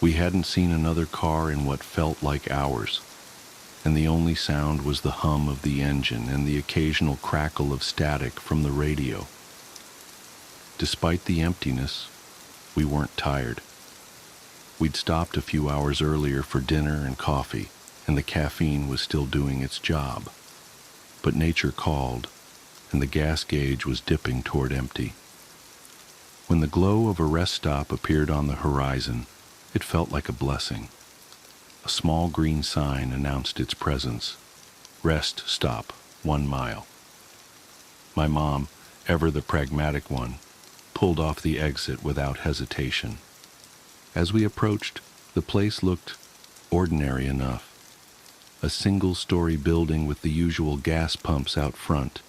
We hadn't seen another car in what felt like hours, and the only sound was the hum of the engine and the occasional crackle of static from the radio. Despite the emptiness, we weren't tired. We'd stopped a few hours earlier for dinner and coffee, and the caffeine was still doing its job. But nature called, and the gas gauge was dipping toward empty. When the glow of a rest stop appeared on the horizon, it felt like a blessing. A small green sign announced its presence. Rest stop, 1 mile. My mom, ever the pragmatic one, pulled off the exit without hesitation. As we approached, the place looked ordinary enough. A single-story building with the usual gas pumps out front,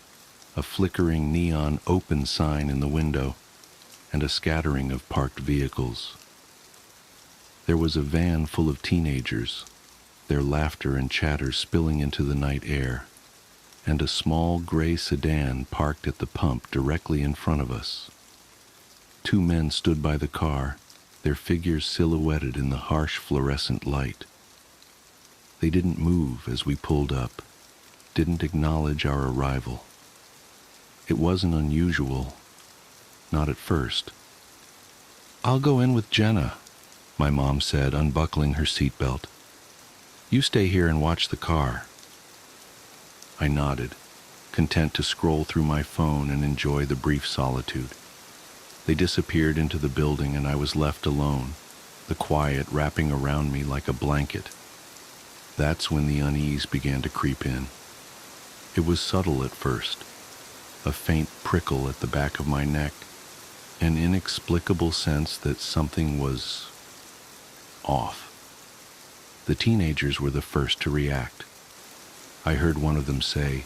a flickering neon open sign in the window, and a scattering of parked vehicles. There was a van full of teenagers, their laughter and chatter spilling into the night air, and a small gray sedan parked at the pump directly in front of us. 2 men stood by the car, their figures silhouetted in the harsh fluorescent light. They didn't move as we pulled up, didn't acknowledge our arrival. It wasn't unusual, not at first. "I'll go in with Jenna," my mom said, unbuckling her seatbelt. "You stay here and watch the car." I nodded, content to scroll through my phone and enjoy the brief solitude. They disappeared into the building and I was left alone, the quiet wrapping around me like a blanket. That's when the unease began to creep in. It was subtle at first, a faint prickle at the back of my neck, an inexplicable sense that something was off. The teenagers were the first to react. I heard one of them say,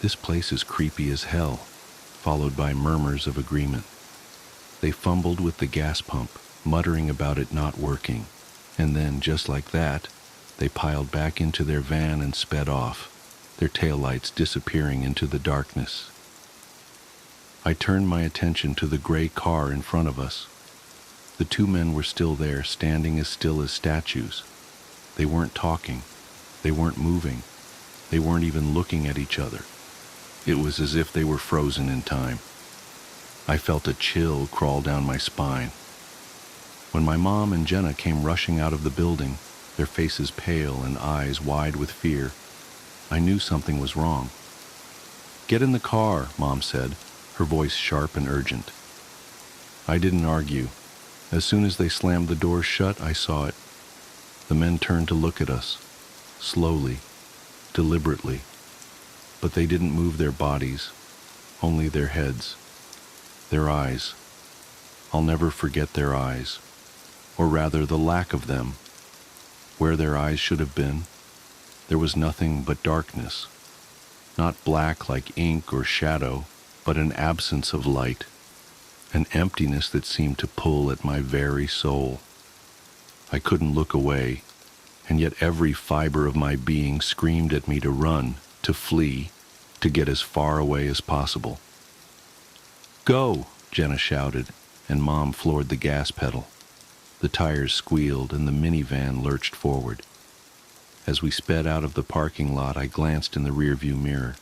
"This place is creepy as hell," followed by murmurs of agreement. They fumbled with the gas pump, muttering about it not working, and then, just like that, they piled back into their van and sped off, their taillights disappearing into the darkness. I turned my attention to the gray car in front of us. The two men were still there, standing as still as statues. They weren't talking. They weren't moving. They weren't even looking at each other. It was as if they were frozen in time. I felt a chill crawl down my spine. When my mom and Jenna came rushing out of the building, their faces pale and eyes wide with fear, I knew something was wrong. "Get in the car," Mom said, her voice sharp and urgent. I didn't argue. As soon as they slammed the doors shut, I saw it. The men turned to look at us, slowly, deliberately, but they didn't move their bodies, only their heads, their eyes. I'll never forget their eyes, or rather the lack of them. Where their eyes should have been, there was nothing but darkness, not black like ink or shadow, but an absence of light, an emptiness that seemed to pull at my very soul. I couldn't look away, and yet every fiber of my being screamed at me to run, to flee, to get as far away as possible. "Go!" Jenna shouted, and Mom floored the gas pedal. The tires squealed and the minivan lurched forward. As we sped out of the parking lot, I glanced in the rearview mirror.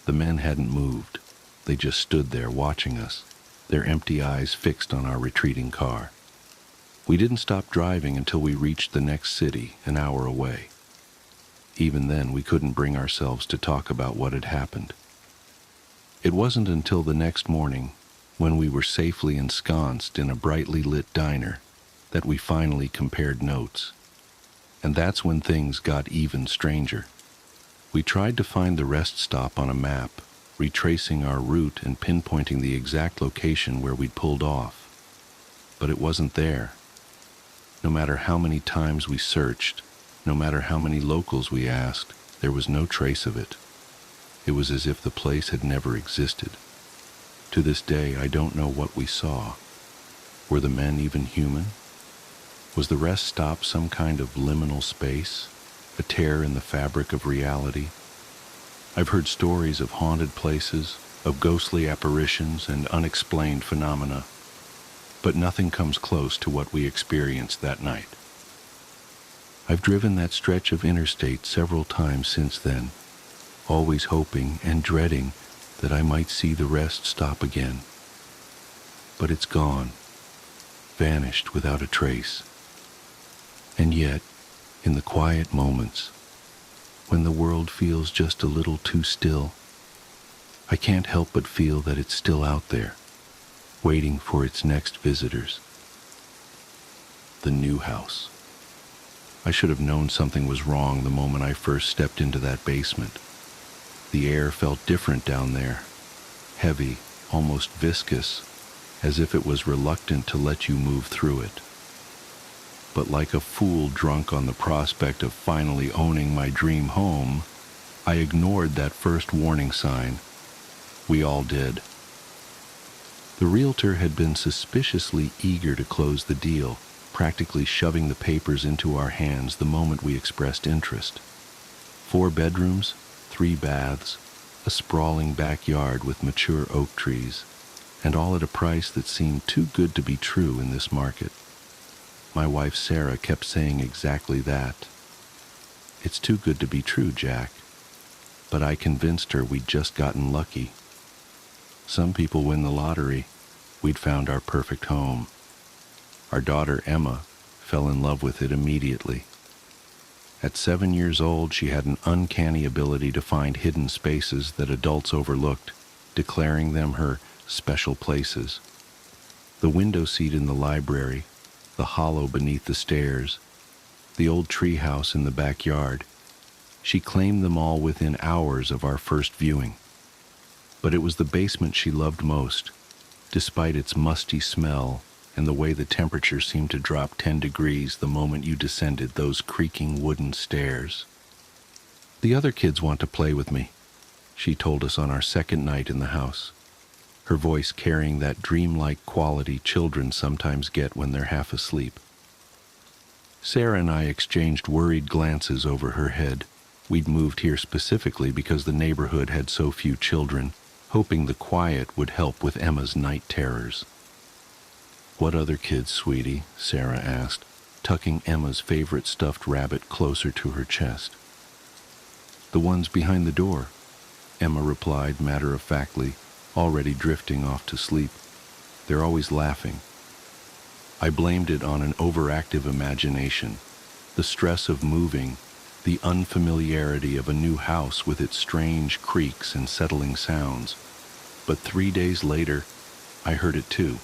The men hadn't moved. They just stood there watching us, their empty eyes fixed on our retreating car. We didn't stop driving until we reached the next city, an hour away. Even then, we couldn't bring ourselves to talk about what had happened. It wasn't until the next morning, when we were safely ensconced in a brightly lit diner, that we finally compared notes. And that's when things got even stranger. We tried to find the rest stop on a map, retracing our route and pinpointing the exact location where we'd pulled off. But it wasn't there. No matter how many times we searched, no matter how many locals we asked, there was no trace of it. It was as if the place had never existed. To this day, I don't know what we saw. Were the men even human? Was the rest stop some kind of liminal space, a tear in the fabric of reality? I've heard stories of haunted places, of ghostly apparitions and unexplained phenomena, but nothing comes close to what we experienced that night. I've driven that stretch of interstate several times since then, always hoping and dreading that I might see the rest stop again. But it's gone, vanished without a trace. And yet, in the quiet moments, when the world feels just a little too still, I can't help but feel that it's still out there, waiting for its next visitors. The new house. I should have known something was wrong the moment I first stepped into that basement. The air felt different down there, heavy, almost viscous, as if it was reluctant to let you move through it. But like a fool drunk on the prospect of finally owning my dream home, I ignored that first warning sign. We all did. The realtor had been suspiciously eager to close the deal, practically shoving the papers into our hands the moment we expressed interest. 4 bedrooms, 3 baths, a sprawling backyard with mature oak trees, and all at a price that seemed too good to be true in this market. My wife Sarah kept saying exactly that. "It's too good to be true, Jack." But I convinced her we'd just gotten lucky. Some people win the lottery. We'd found our perfect home. Our daughter Emma fell in love with it immediately. At 7 years old, she had an uncanny ability to find hidden spaces that adults overlooked, declaring them her special places. The window seat in the library, the hollow beneath the stairs, the old treehouse in the backyard. She claimed them all within hours of our first viewing. But it was the basement she loved most, despite its musty smell and the way the temperature seemed to drop 10 degrees the moment you descended those creaking wooden stairs. "The other kids want to play with me," she told us on our second night in the house, her voice carrying that dreamlike quality children sometimes get when they're half asleep. Sarah and I exchanged worried glances over her head. We'd moved here specifically because the neighborhood had so few children, hoping the quiet would help with Emma's night terrors. "What other kids, sweetie?" Sarah asked, tucking Emma's favorite stuffed rabbit closer to her chest. "The ones behind the door," Emma replied matter-of-factly, already drifting off to sleep. "They're always laughing." I blamed it on an overactive imagination, the stress of moving, the unfamiliarity of a new house with its strange creaks and settling sounds. But 3 days later, I heard it too.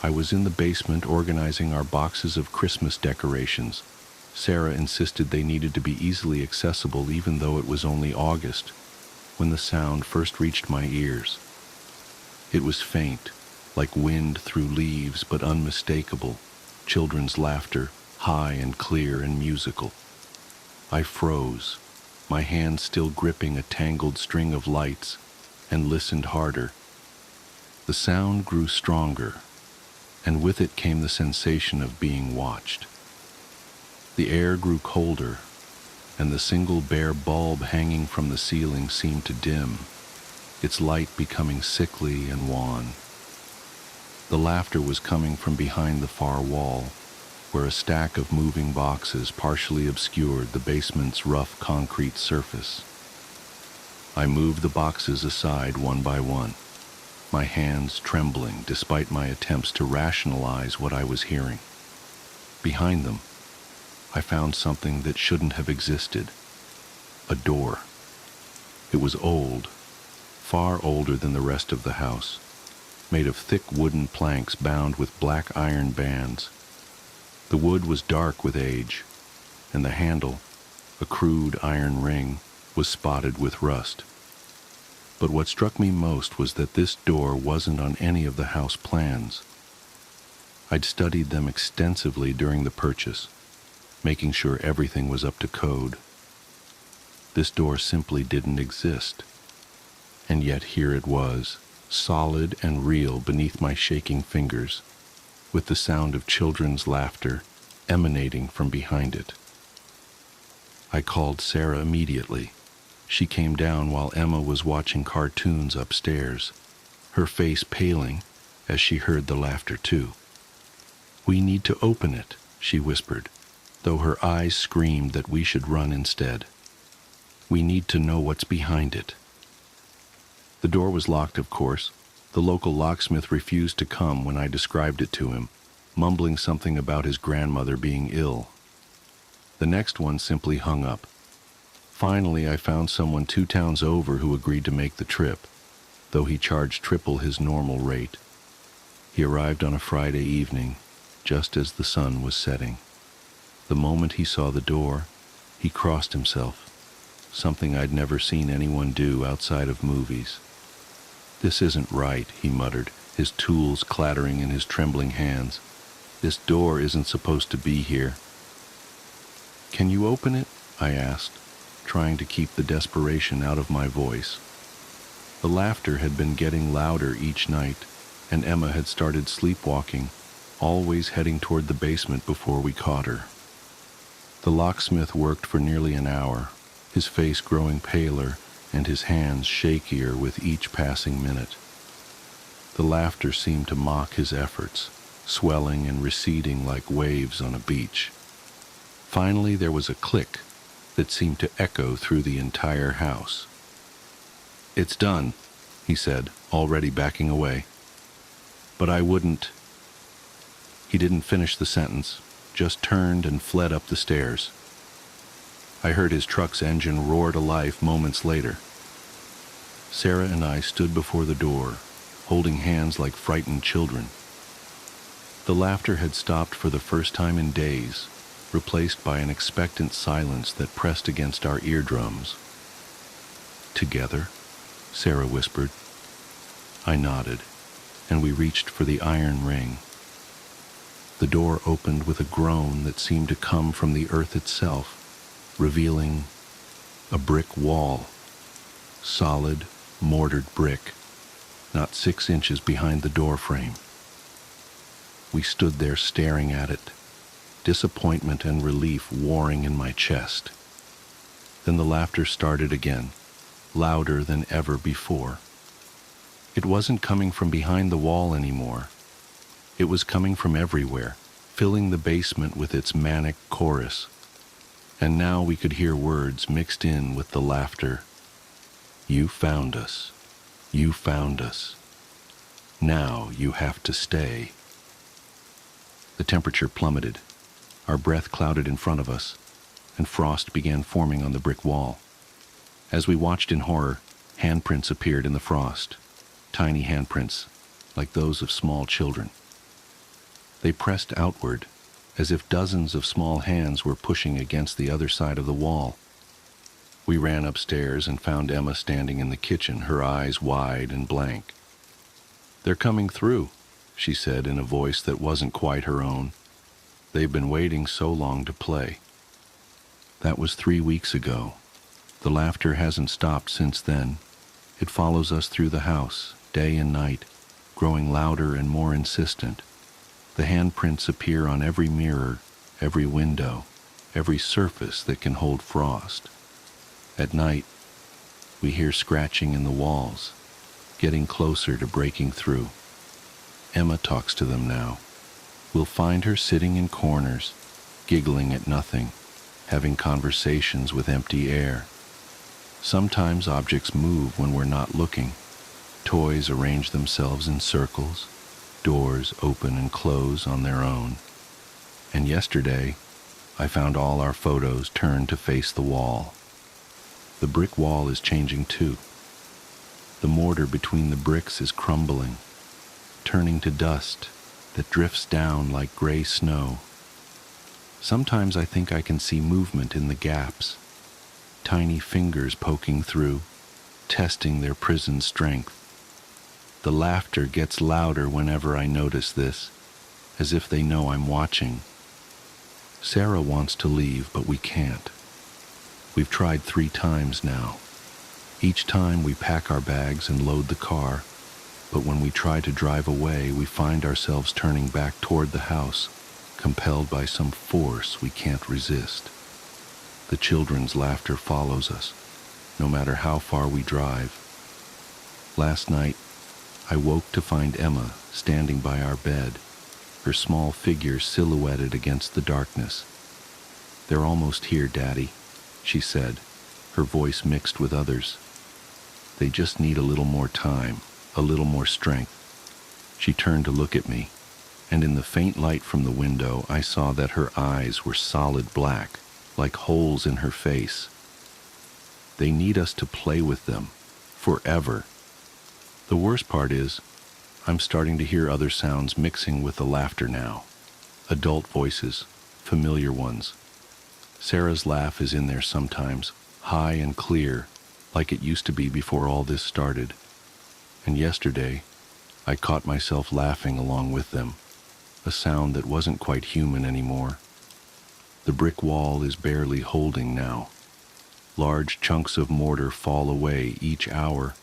I was in the basement organizing our boxes of Christmas decorations. Sarah insisted they needed to be easily accessible even though it was only August, when the sound first reached my ears. It was faint, like wind through leaves, but unmistakable, children's laughter, high and clear and musical. I froze, my hand still gripping a tangled string of lights, and listened harder. The sound grew stronger, and with it came the sensation of being watched. The air grew colder, and the single bare bulb hanging from the ceiling seemed to dim, its light becoming sickly and wan. The laughter was coming from behind the far wall, where a stack of moving boxes partially obscured the basement's rough concrete surface. I moved the boxes aside one by one, my hands trembling despite my attempts to rationalize what I was hearing. Behind them, I found something that shouldn't have existed. A door. It was old, far older than the rest of the house, made of thick wooden planks bound with black iron bands. The wood was dark with age, and the handle, a crude iron ring, was spotted with rust. But what struck me most was that this door wasn't on any of the house plans. I'd studied them extensively during the purchase, making sure everything was up to code. This door simply didn't exist. And yet here it was, solid and real beneath my shaking fingers, with the sound of children's laughter emanating from behind it. I called Sarah immediately. She came down while Emma was watching cartoons upstairs, her face paling as she heard the laughter too. "We need to open it," she whispered, though her eyes screamed that we should run instead. "We need to know what's behind it." The door was locked, of course. The local locksmith refused to come when I described it to him, mumbling something about his grandmother being ill. The next one simply hung up. Finally, I found someone 2 towns over who agreed to make the trip, though he charged triple his normal rate. He arrived on a Friday evening, just as the sun was setting. The moment he saw the door, he crossed himself, something I'd never seen anyone do outside of movies. "This isn't right," he muttered, his tools clattering in his trembling hands. "This door isn't supposed to be here." "Can you open it?" I asked, trying to keep the desperation out of my voice. The laughter had been getting louder each night, and Emma had started sleepwalking, always heading toward the basement before we caught her. The locksmith worked for nearly an hour, his face growing paler and his hands shakier with each passing minute. The laughter seemed to mock his efforts, swelling and receding like waves on a beach. Finally, there was a click that seemed to echo through the entire house. "It's done," he said, already backing away. "But I wouldn't..." He didn't finish the sentence, just turned and fled up the stairs. I heard his truck's engine roar to life moments later. Sarah and I stood before the door, holding hands like frightened children. The laughter had stopped for the first time in days, replaced by an expectant silence that pressed against our eardrums. "Together?" Sarah whispered. I nodded, and we reached for the iron ring. The door opened with a groan that seemed to come from the earth itself, revealing a brick wall, solid, mortared brick, not 6 inches behind the door frame. We stood there staring at it, disappointment and relief warring in my chest. Then the laughter started again, louder than ever before. It wasn't coming from behind the wall anymore. It was coming from everywhere, filling the basement with its manic chorus. And now we could hear words mixed in with the laughter. You found us. You found us. Now you have to stay. The temperature plummeted. Our breath clouded in front of us, and frost began forming on the brick wall. As we watched in horror, handprints appeared in the frost, tiny handprints, like those of small children. They pressed outward, as if dozens of small hands were pushing against the other side of the wall. We ran upstairs and found Emma standing in the kitchen, her eyes wide and blank. "They're coming through," she said in a voice that wasn't quite her own. "They've been waiting so long to play." That was 3 weeks ago. The laughter hasn't stopped since then. It follows us through the house, day and night, growing louder and more insistent. The handprints appear on every mirror, every window, every surface that can hold frost. At night, we hear scratching in the walls, getting closer to breaking through. Emma talks to them now. We'll find her sitting in corners, giggling at nothing, having conversations with empty air. Sometimes objects move when we're not looking. Toys arrange themselves in circles. Doors open and close on their own. And yesterday, I found all our photos turned to face the wall. The brick wall is changing too. The mortar between the bricks is crumbling, turning to dust that drifts down like gray snow. Sometimes I think I can see movement in the gaps, tiny fingers poking through, testing their prison strength. The laughter gets louder whenever I notice this, as if they know I'm watching. Sarah wants to leave, but we can't. We've tried 3 times now. Each time we pack our bags and load the car, but when we try to drive away, we find ourselves turning back toward the house, compelled by some force we can't resist. The children's laughter follows us, no matter how far we drive. Last night, I woke to find Emma standing by our bed, her small figure silhouetted against the darkness. "They're almost here, Daddy," she said, her voice mixed with others. "They just need a little more time, a little more strength." She turned to look at me, and in the faint light from the window, I saw that her eyes were solid black, like holes in her face. They need us to play with them, forever. The worst part is, I'm starting to hear other sounds mixing with the laughter now. Adult voices, familiar ones. Sarah's laugh is in there sometimes, high and clear, like it used to be before all this started. And yesterday, I caught myself laughing along with them, a sound that wasn't quite human anymore. The brick wall is barely holding now. Large chunks of mortar fall away each hour,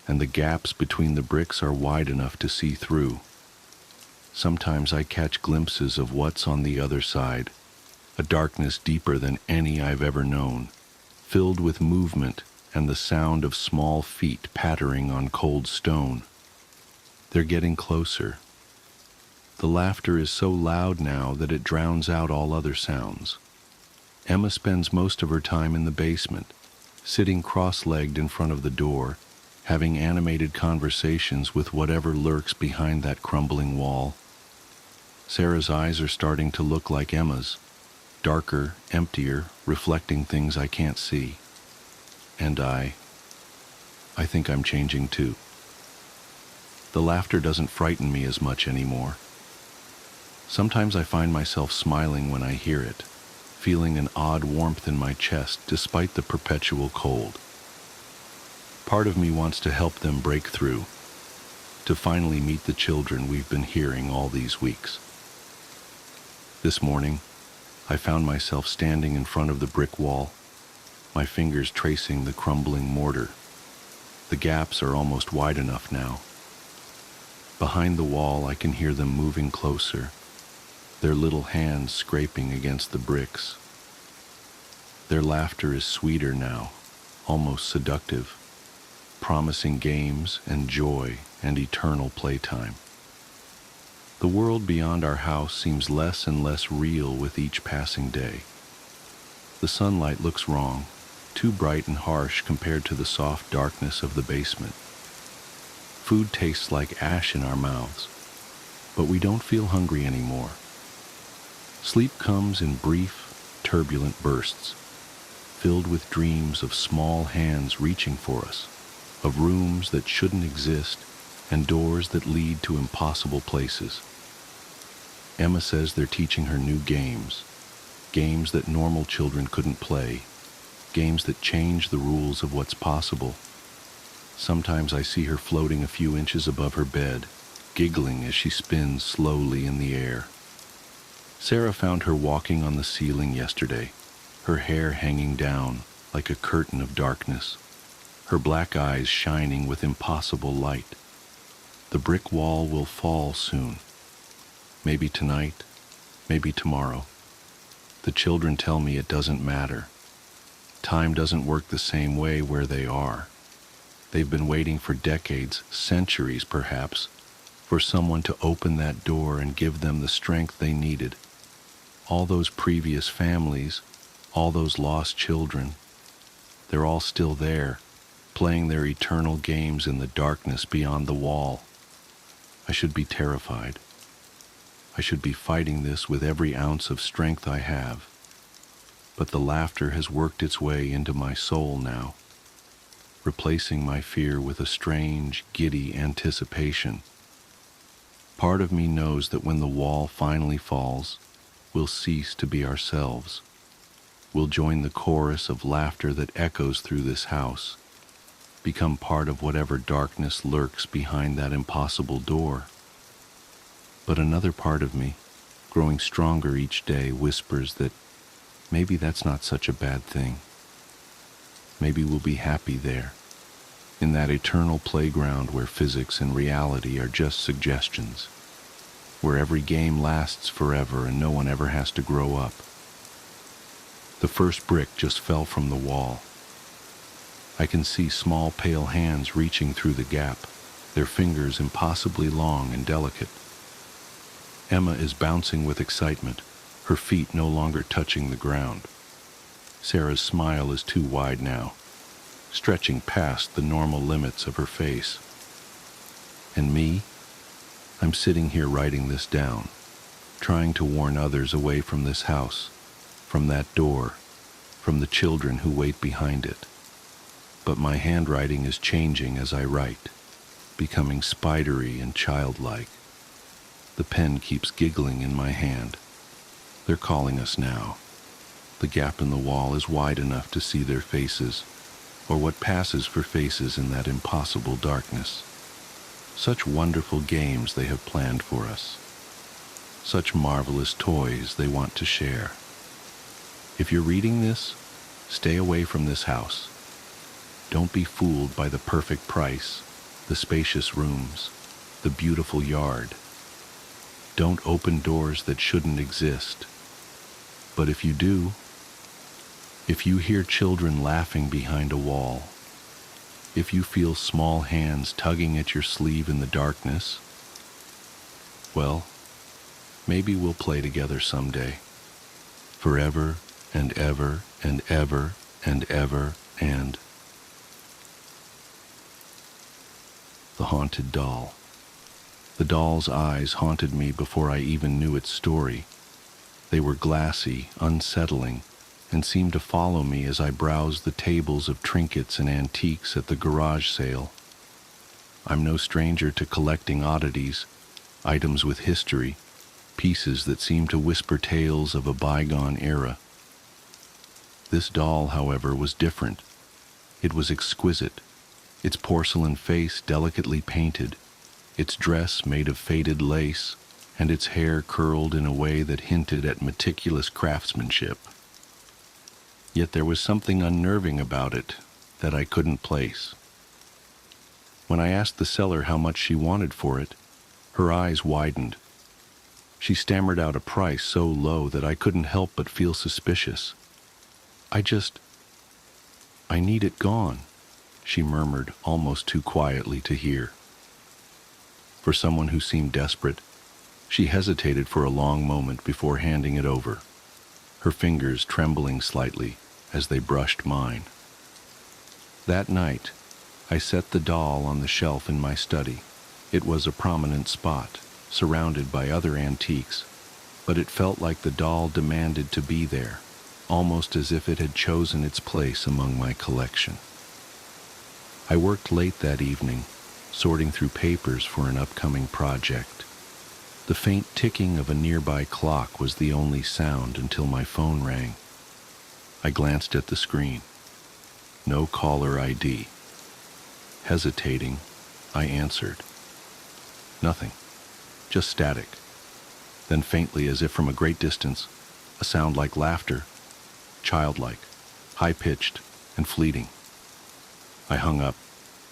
and the gaps between the bricks are wide enough to see through. Sometimes I catch glimpses of what's on the other side, a darkness deeper than any I've ever known, filled with movement and the sound of small feet pattering on cold stone. They're getting closer. The laughter is so loud now that it drowns out all other sounds. Emma spends most of her time in the basement, sitting cross-legged in front of the door, having animated conversations with whatever lurks behind that crumbling wall. Sarah's eyes are starting to look like Emma's, darker, emptier, reflecting things I can't see. And I think I'm changing too. The laughter doesn't frighten me as much anymore. Sometimes I find myself smiling when I hear it, feeling an odd warmth in my chest despite the perpetual cold. Part of me wants to help them break through, to finally meet the children we've been hearing all these weeks. This morning, I found myself standing in front of the brick wall, my fingers tracing the crumbling mortar. The gaps are almost wide enough now. Behind the wall, I can hear them moving closer, their little hands scraping against the bricks. Their laughter is sweeter now, almost seductive, promising games and joy and eternal playtime. The world beyond our house seems less and less real with each passing day. The sunlight looks wrong, too bright and harsh compared to the soft darkness of the basement. Food tastes like ash in our mouths, but we don't feel hungry anymore. Sleep comes in brief, turbulent bursts, filled with dreams of small hands reaching for us, of rooms that shouldn't exist, and doors that lead to impossible places. Emma says they're teaching her new games that normal children couldn't play, games that change the rules of what's possible. Sometimes I see her floating a few inches above her bed, giggling as she spins slowly in the air. Sarah found her walking on the ceiling yesterday, her hair hanging down like a curtain of darkness, her black eyes shining with impossible light. The brick wall will fall soon. Maybe tonight, maybe tomorrow. The children tell me it doesn't matter. Time doesn't work the same way where they are. They've been waiting for decades, centuries perhaps, for someone to open that door and give them the strength they needed. All those previous families, all those lost children, they're all still there, playing their eternal games in the darkness beyond the wall. I should be terrified. I should be fighting this with every ounce of strength I have. But the laughter has worked its way into my soul now, replacing my fear with a strange, giddy anticipation. Part of me knows that when the wall finally falls, we'll cease to be ourselves. We'll join the chorus of laughter that echoes through this house, become part of whatever darkness lurks behind that impossible door. But another part of me, growing stronger each day, whispers that maybe that's not such a bad thing. Maybe we'll be happy there, in that eternal playground where physics and reality are just suggestions, where every game lasts forever and no one ever has to grow up. The first brick just fell from the wall. I can see small pale hands reaching through the gap, their fingers impossibly long and delicate. Emma is bouncing with excitement, her feet no longer touching the ground. Sarah's smile is too wide now, stretching past the normal limits of her face. And me? I'm sitting here writing this down, trying to warn others away from this house, from that door, from the children who wait behind it. But my handwriting is changing as I write, becoming spidery and childlike. The pen keeps giggling in my hand. They're calling us now. The gap in the wall is wide enough to see their faces, or what passes for faces in that impossible darkness. Such wonderful games they have planned for us. Such marvelous toys they want to share. If you're reading this, stay away from this house. Don't be fooled by the perfect price, the spacious rooms, the beautiful yard. Don't open doors that shouldn't exist. But if you do, if you hear children laughing behind a wall, if you feel small hands tugging at your sleeve in the darkness, well, maybe we'll play together someday. Forever and ever and ever and ever and... The Haunted Doll. The doll's eyes haunted me before I even knew its story. They were glassy, unsettling, and seemed to follow me as I browsed the tables of trinkets and antiques at the garage sale. I'm no stranger to collecting oddities, items with history, pieces that seem to whisper tales of a bygone era. This doll, however, was different. It was exquisite, its porcelain face delicately painted, its dress made of faded lace, and its hair curled in a way that hinted at meticulous craftsmanship. Yet there was something unnerving about it that I couldn't place. When I asked the seller how much she wanted for it, her eyes widened. She stammered out a price so low that I couldn't help but feel suspicious. I just, I need it gone, she murmured almost too quietly to hear. For someone who seemed desperate, she hesitated for a long moment before handing it over, her fingers trembling slightly as they brushed mine. That night, I set the doll on the shelf in my study. It was a prominent spot, surrounded by other antiques, but it felt like the doll demanded to be there, almost as if it had chosen its place among my collection. I worked late that evening, sorting through papers for an upcoming project. The faint ticking of a nearby clock was the only sound until my phone rang. I glanced at the screen. No caller ID. Hesitating, I answered. Nothing. Just static. Then faintly, as if from a great distance, a sound like laughter, childlike, high-pitched, and fleeting. I hung up,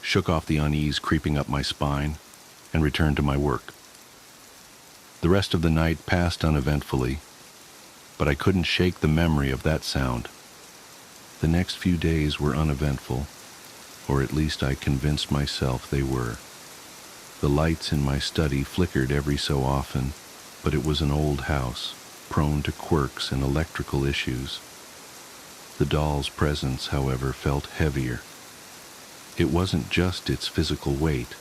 shook off the unease creeping up my spine, and returned to my work. The rest of the night passed uneventfully, but I couldn't shake the memory of that sound. The next few days were uneventful, or at least I convinced myself they were. The lights in my study flickered every so often, but it was an old house, prone to quirks and electrical issues. The doll's presence, however, felt heavier. It wasn't just its physical weight.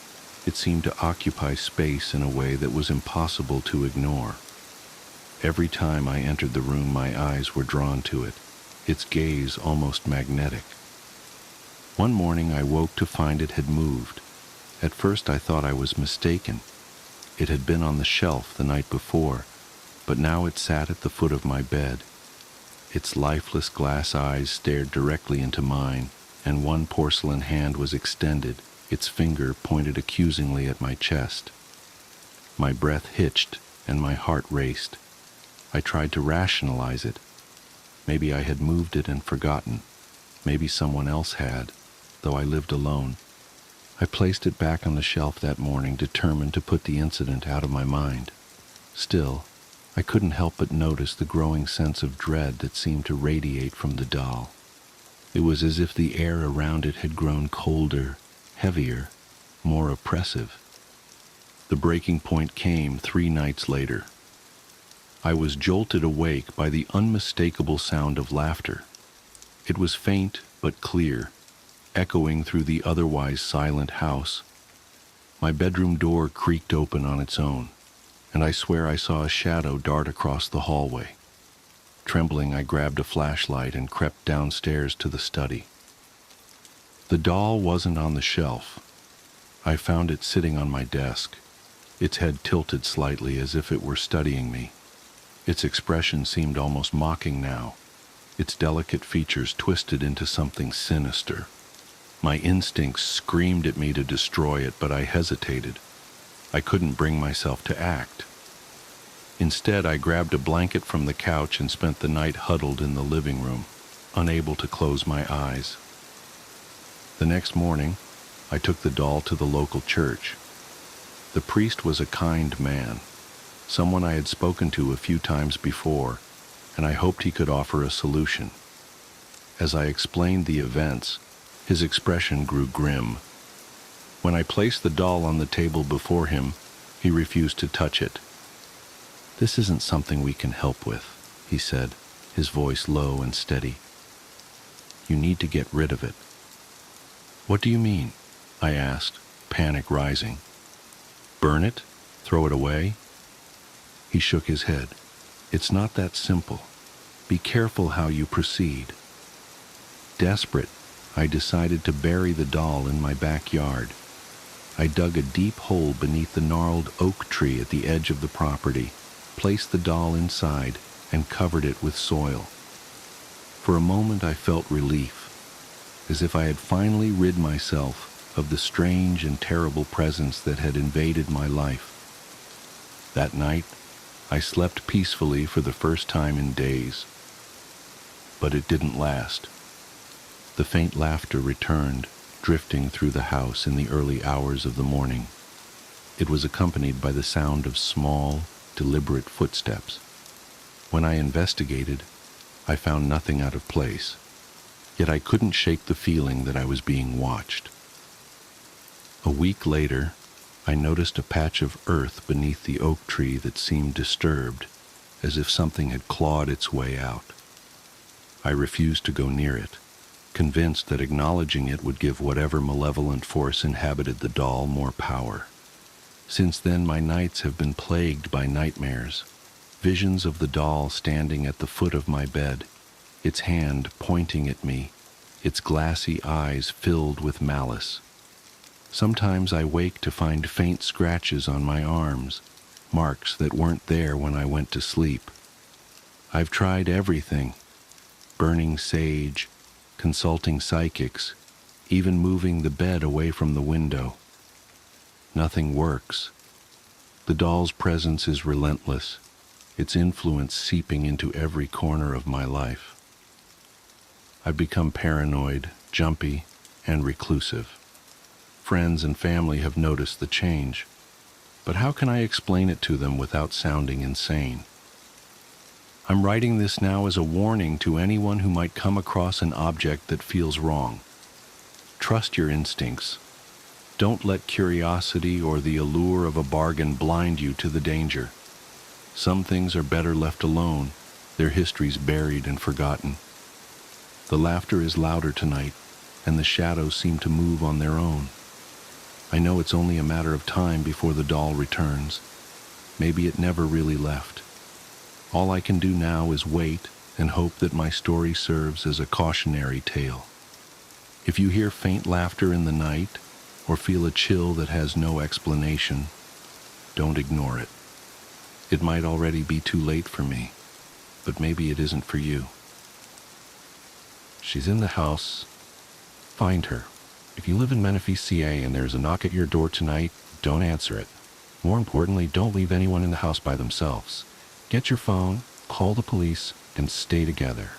It seemed to occupy space in a way that was impossible to ignore. Every time I entered the room, my eyes were drawn to it, its gaze almost magnetic. One morning I woke to find it had moved. At first I thought I was mistaken. It had been on the shelf the night before, but now it sat at the foot of my bed. Its lifeless glass eyes stared directly into mine, and one porcelain hand was extended, its finger pointed accusingly at my chest. My breath hitched and my heart raced. I tried to rationalize it. Maybe I had moved it and forgotten. Maybe someone else had, though I lived alone. I placed it back on the shelf that morning, determined to put the incident out of my mind. Still, I couldn't help but notice the growing sense of dread that seemed to radiate from the doll. It was as if the air around it had grown colder, heavier, more oppressive. The breaking point came 3 nights later. I was jolted awake by the unmistakable sound of laughter. It was faint but clear, echoing through the otherwise silent house. My bedroom door creaked open on its own, and I swear I saw a shadow dart across the hallway. Trembling, I grabbed a flashlight and crept downstairs to the study. The doll wasn't on the shelf. I found it sitting on my desk, its head tilted slightly as if it were studying me. Its expression seemed almost mocking now, its delicate features twisted into something sinister. My instincts screamed at me to destroy it, but I hesitated. I couldn't bring myself to act. Instead, I grabbed a blanket from the couch and spent the night huddled in the living room, unable to close my eyes. The next morning, I took the doll to the local church. The priest was a kind man, someone I had spoken to a few times before, and I hoped he could offer a solution. As I explained the events, his expression grew grim. When I placed the doll on the table before him, he refused to touch it. "This isn't something we can help with," he said, his voice low and steady. "You need to get rid of it." "What do you mean?" I asked, panic rising. "Burn it? Throw it away?" He shook his head. "It's not that simple. Be careful how you proceed." Desperate, I decided to bury the doll in my backyard. I dug a deep hole beneath the gnarled oak tree at the edge of the property, placed the doll inside, and covered it with soil. For a moment I felt relief, as if I had finally rid myself of the strange and terrible presence that had invaded my life. That night, I slept peacefully for the first time in days. But it didn't last. The faint laughter returned, drifting through the house in the early hours of the morning. It was accompanied by the sound of small, deliberate footsteps. When I investigated, I found nothing out of place. Yet I couldn't shake the feeling that I was being watched. A week later, I noticed a patch of earth beneath the oak tree that seemed disturbed, as if something had clawed its way out. I refused to go near it, convinced that acknowledging it would give whatever malevolent force inhabited the doll more power. Since then, my nights have been plagued by nightmares, visions of the doll standing at the foot of my bed, its hand pointing at me, its glassy eyes filled with malice. Sometimes I wake to find faint scratches on my arms, marks that weren't there when I went to sleep. I've tried everything: burning sage, consulting psychics, even moving the bed away from the window. Nothing works. The doll's presence is relentless, its influence seeping into every corner of my life. I've become paranoid, jumpy, and reclusive. Friends and family have noticed the change, but how can I explain it to them without sounding insane? I'm writing this now as a warning to anyone who might come across an object that feels wrong. Trust your instincts. Don't let curiosity or the allure of a bargain blind you to the danger. Some things are better left alone, their histories buried and forgotten. The laughter is louder tonight, and the shadows seem to move on their own. I know it's only a matter of time before the doll returns. Maybe it never really left. All I can do now is wait and hope that my story serves as a cautionary tale. If you hear faint laughter in the night, or feel a chill that has no explanation, don't ignore it. It might already be too late for me, but maybe it isn't for you. She's in the house. Find her. If you live in Menifee, CA, and there's a knock at your door tonight, don't answer it. More importantly, don't leave anyone in the house by themselves. Get your phone, call the police, and stay together.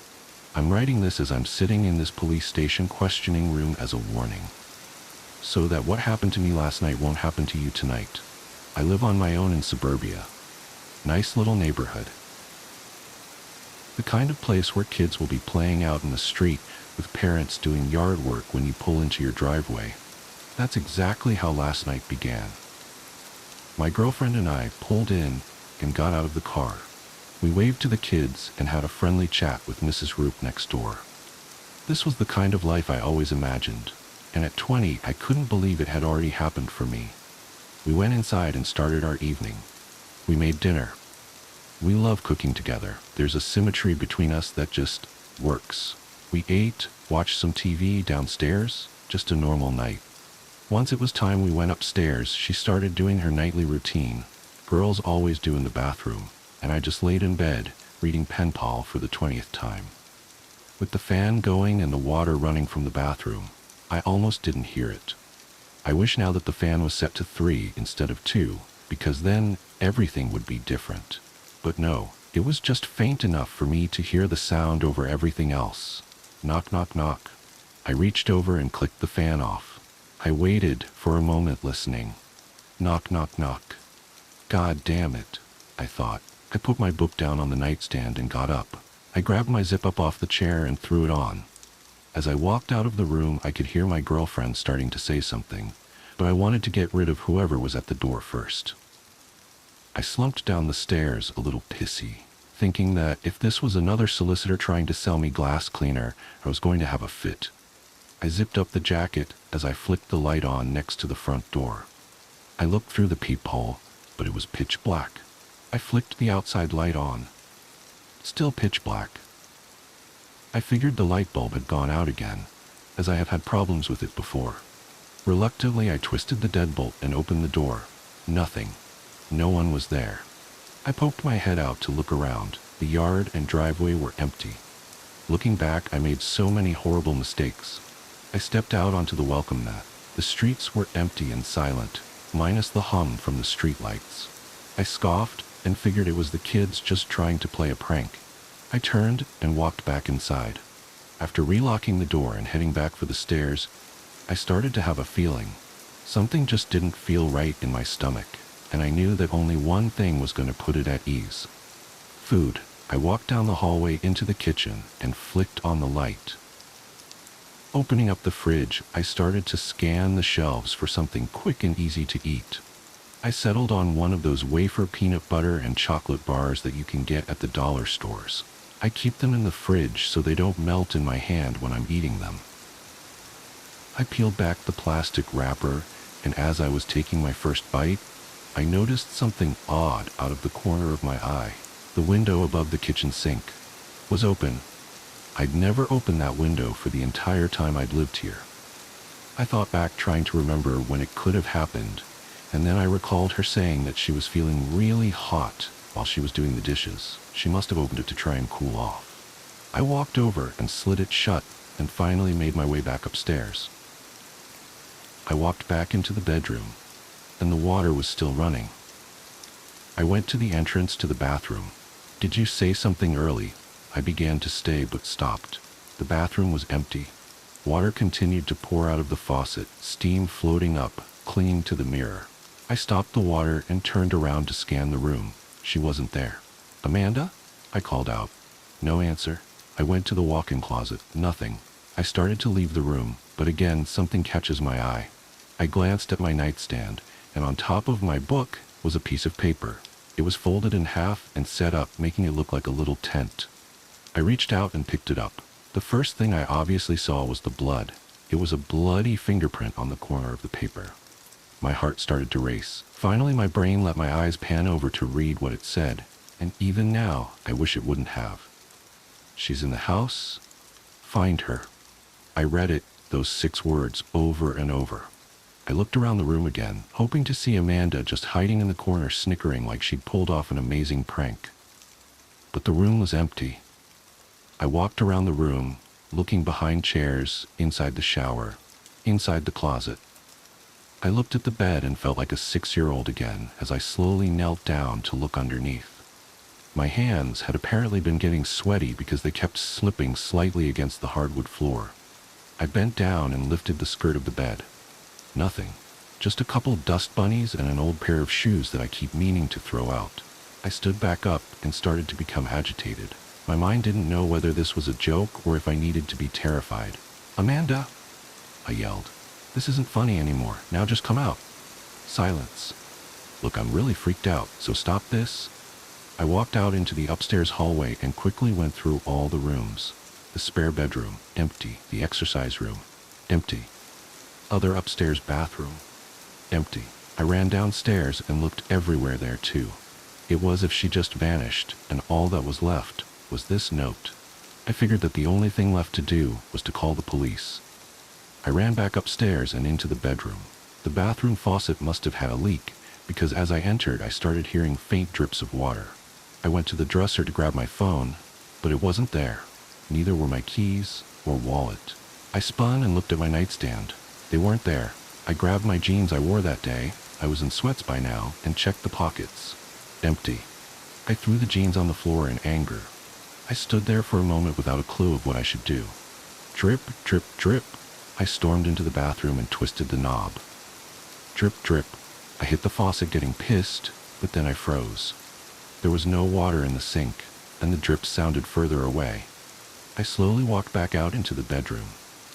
I'm writing this as I'm sitting in this police station questioning room as a warning, so that what happened to me last night won't happen to you tonight. I live on my own in suburbia. Nice little neighborhood. The kind of place where kids will be playing out in the street with parents doing yard work when you pull into your driveway. That's exactly how last night began. My girlfriend and I pulled in and got out of the car. We waved to the kids and had a friendly chat with Mrs. Roop next door. This was the kind of life I always imagined, and at 20 I couldn't believe it had already happened for me. We went inside and started our evening. We made dinner. We love cooking together. There's a symmetry between us that just works. We ate, watched some TV downstairs, just a normal night. Once it was time we went upstairs, she started doing her nightly routine. Girls always do in the bathroom, and I just laid in bed, reading pen pal for the 20th time. With the fan going and the water running from the bathroom, I almost didn't hear it. I wish now that the fan was set to 3 instead of 2, because then everything would be different. But no, it was just faint enough for me to hear the sound over everything else. Knock, knock, knock. I reached over and clicked the fan off. I waited for a moment listening. Knock, knock, knock. God damn it, I thought. I put my book down on the nightstand and got up. I grabbed my zip-up off the chair and threw it on. As I walked out of the room, I could hear my girlfriend starting to say something, but I wanted to get rid of whoever was at the door first. I slumped down the stairs a little pissy, thinking that if this was another solicitor trying to sell me glass cleaner, I was going to have a fit. I zipped up the jacket as I flicked the light on next to the front door. I looked through the peephole, but it was pitch black. I flicked the outside light on. Still pitch black. I figured the light bulb had gone out again, as I have had problems with it before. Reluctantly, I twisted the deadbolt and opened the door. Nothing. No one was there. I poked my head out to look around. The yard and driveway were empty. Looking back, I made so many horrible mistakes. I stepped out onto the welcome mat. The streets were empty and silent, minus the hum from the streetlights. I scoffed and figured it was the kids just trying to play a prank. I turned and walked back inside. After relocking the door and heading back for the stairs, I started to have a feeling. Something just didn't feel right in my stomach, and I knew that only one thing was going to put it at ease. Food. I walked down the hallway into the kitchen and flicked on the light. Opening up the fridge, I started to scan the shelves for something quick and easy to eat. I settled on one of those wafer peanut butter and chocolate bars that you can get at the dollar stores. I keep them in the fridge so they don't melt in my hand when I'm eating them. I peeled back the plastic wrapper, and as I was taking my first bite, I noticed something odd out of the corner of my eye. The window above the kitchen sink was open. I'd never opened that window for the entire time I'd lived here. I thought back trying to remember when it could have happened, and then I recalled her saying that she was feeling really hot while she was doing the dishes. She must have opened it to try and cool off. I walked over and slid it shut and finally made my way back upstairs. I walked back into the bedroom, and the water was still running. I went to the entrance to the bathroom. "Did you say something early?" I began to stay but stopped. The bathroom was empty. Water continued to pour out of the faucet, steam floating up, clinging to the mirror. I stopped the water and turned around to scan the room. She wasn't there. "Amanda?" I called out. No answer. I went to the walk-in closet. Nothing. I started to leave the room, but again something catches my eye. I glanced at my nightstand, and on top of my book was a piece of paper. It was folded in half and set up, making it look like a little tent. I reached out and picked it up. The first thing I obviously saw was the blood. It was a bloody fingerprint on the corner of the paper. My heart started to race. Finally, my brain let my eyes pan over to read what it said, and even now, I wish it wouldn't have. "She's in the house. Find her." I read it, those 6 words, over and over. I looked around the room again, hoping to see Amanda just hiding in the corner snickering like she'd pulled off an amazing prank. But the room was empty. I walked around the room, looking behind chairs, inside the shower, inside the closet. I looked at the bed and felt like a 6-year-old again as I slowly knelt down to look underneath. My hands had apparently been getting sweaty because they kept slipping slightly against the hardwood floor. I bent down and lifted the skirt of the bed. Nothing. Just a couple dust bunnies and an old pair of shoes that I keep meaning to throw out. I stood back up and started to become agitated. My mind didn't know whether this was a joke or if I needed to be terrified. "Amanda!" I yelled. "This isn't funny anymore. Now just come out." Silence. "Look, I'm really freaked out, so stop this." I walked out into the upstairs hallway and quickly went through all the rooms. The spare bedroom, empty. The exercise room, empty. Other upstairs bathroom, empty. I ran downstairs and looked everywhere there too. It was as if she just vanished, and all that was left was this note. I figured that the only thing left to do was to call the police. I ran back upstairs and into the bedroom. The bathroom faucet must have had a leak, because as I entered I started hearing faint drips of water. I went to the dresser to grab my phone, but it wasn't there. Neither were my keys or wallet. I spun and looked at my nightstand. They weren't there. I grabbed my jeans I wore that day, I was in sweats by now, and checked the pockets. Empty. I threw the jeans on the floor in anger. I stood there for a moment without a clue of what I should do. Drip, drip, drip. I stormed into the bathroom and twisted the knob. Drip, drip. I hit the faucet getting pissed, but then I froze. There was no water in the sink, and the drips sounded further away. I slowly walked back out into the bedroom.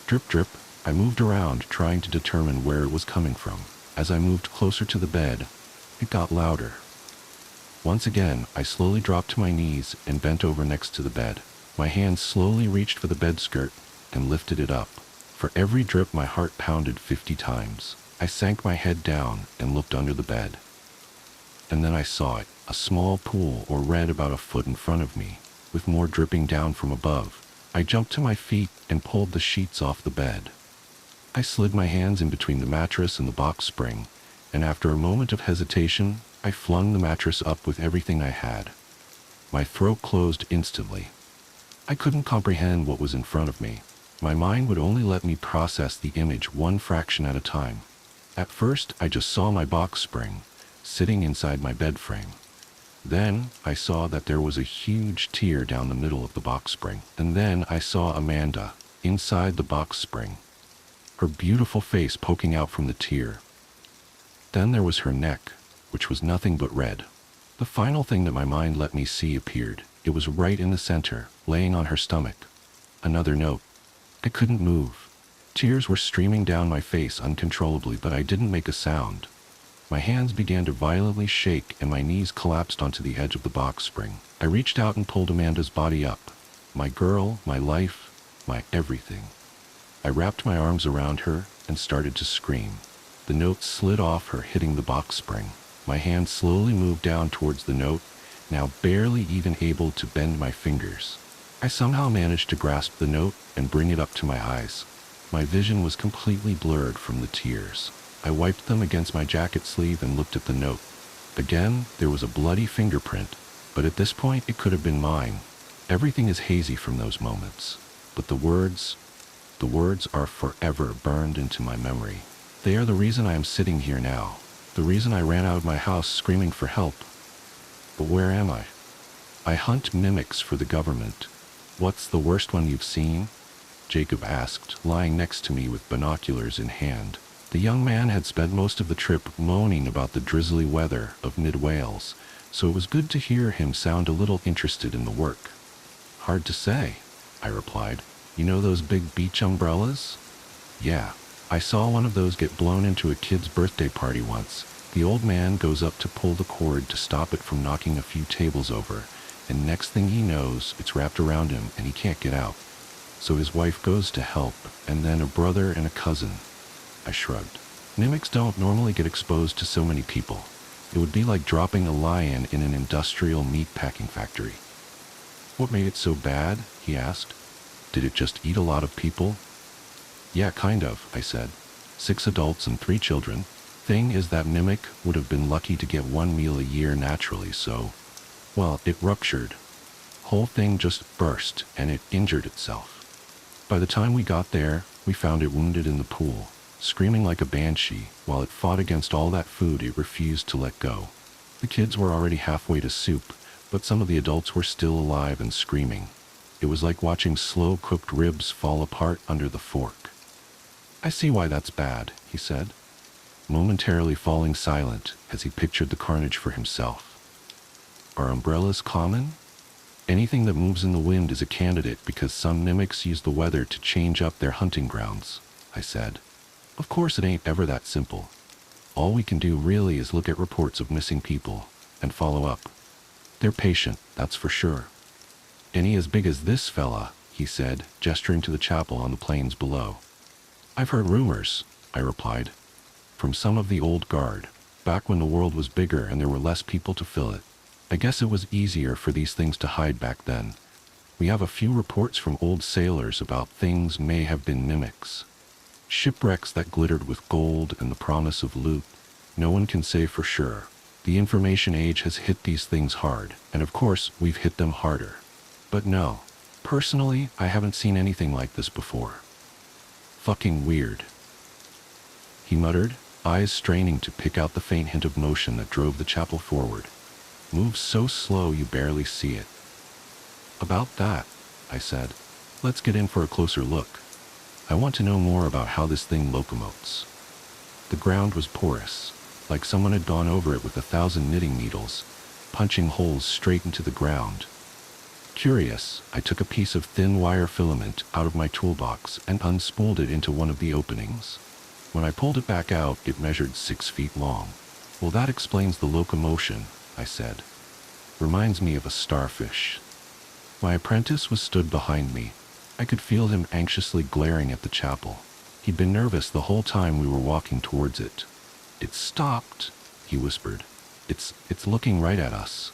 Drip, drip. I moved around, trying to determine where it was coming from. As I moved closer to the bed, it got louder. Once again, I slowly dropped to my knees and bent over next to the bed. My hands slowly reached for the bed skirt and lifted it up. For every drip, my heart pounded 50 times. I sank my head down and looked under the bed. And then I saw it, a small pool or red about a foot in front of me, with more dripping down from above. I jumped to my feet and pulled the sheets off the bed. I slid my hands in between the mattress and the box spring, and after a moment of hesitation, I flung the mattress up with everything I had. My throat closed instantly. I couldn't comprehend what was in front of me. My mind would only let me process the image one fraction at a time. At first, I just saw my box spring, sitting inside my bed frame. Then, I saw that there was a huge tear down the middle of the box spring. And then I saw Amanda, inside the box spring, her beautiful face poking out from the tear. Then there was her neck, which was nothing but red. The final thing that my mind let me see appeared. It was right in the center, laying on her stomach. Another note. I couldn't move. Tears were streaming down my face uncontrollably, but I didn't make a sound. My hands began to violently shake and my knees collapsed onto the edge of the box spring. I reached out and pulled Amanda's body up. My girl, my life, my everything. I wrapped my arms around her and started to scream. The note slid off her, hitting the box spring. My hand slowly moved down towards the note, now barely even able to bend my fingers. I somehow managed to grasp the note and bring it up to my eyes. My vision was completely blurred from the tears. I wiped them against my jacket sleeve and looked at the note. Again, there was a bloody fingerprint, but at this point it could have been mine. Everything is hazy from those moments, but the words are forever burned into my memory. They are the reason I am sitting here now, the reason I ran out of my house screaming for help. But where am I? I hunt mimics for the government. What's the worst one you've seen? Jacob asked, lying next to me with binoculars in hand. The young man had spent most of the trip moaning about the drizzly weather of mid-Wales, so it was good to hear him sound a little interested in the work. Hard to say, I replied. You know those big beach umbrellas? Yeah, I saw one of those get blown into a kid's birthday party once. The old man goes up to pull the cord to stop it from knocking a few tables over, and next thing he knows, it's wrapped around him and he can't get out. So his wife goes to help, and then a brother and a cousin. I shrugged. Mimics don't normally get exposed to so many people. It would be like dropping a lion in an industrial meat-packing factory. What made it so bad? He asked. Did it just eat a lot of people? Yeah, kind of, I said. 6 adults and 3 children. Thing is that mimic would have been lucky to get 1 meal a year naturally, so... Well, it ruptured. Whole thing just burst, and it injured itself. By the time we got there, we found it wounded in the pool, screaming like a banshee. While it fought against all that food, it refused to let go. The kids were already halfway to soup, but some of the adults were still alive and screaming. It was like watching slow-cooked ribs fall apart under the fork. I see why that's bad, he said, momentarily falling silent as he pictured the carnage for himself. Are umbrellas common? Anything that moves in the wind is a candidate because some mimics use the weather to change up their hunting grounds, I said. Of course it ain't ever that simple. All we can do really is look at reports of missing people and follow up. They're patient, that's for sure. Any as big as this fella, he said, gesturing to the chapel on the plains below. I've heard rumors, I replied, from some of the old guard, back when the world was bigger and there were less people to fill it. I guess it was easier for these things to hide back then. We have a few reports from old sailors about things may have been mimics. Shipwrecks that glittered with gold and the promise of loot. No one can say for sure. The information age has hit these things hard, and of course we've hit them harder. But no, personally, I haven't seen anything like this before. Fucking weird, he muttered, eyes straining to pick out the faint hint of motion that drove the chapel forward. Moves so slow you barely see it. About that, I said. Let's get in for a closer look. I want to know more about how this thing locomotes. The ground was porous, like someone had gone over it with 1,000 knitting needles, punching holes straight into the ground. Curious, I took a piece of thin wire filament out of my toolbox and unspooled it into one of the openings. When I pulled it back out, it measured 6 feet long. Well, that explains the locomotion, I said. Reminds me of a starfish. My apprentice was stood behind me. I could feel him anxiously glaring at the chapel. He'd been nervous the whole time we were walking towards it. It stopped, he whispered. It's looking right at us.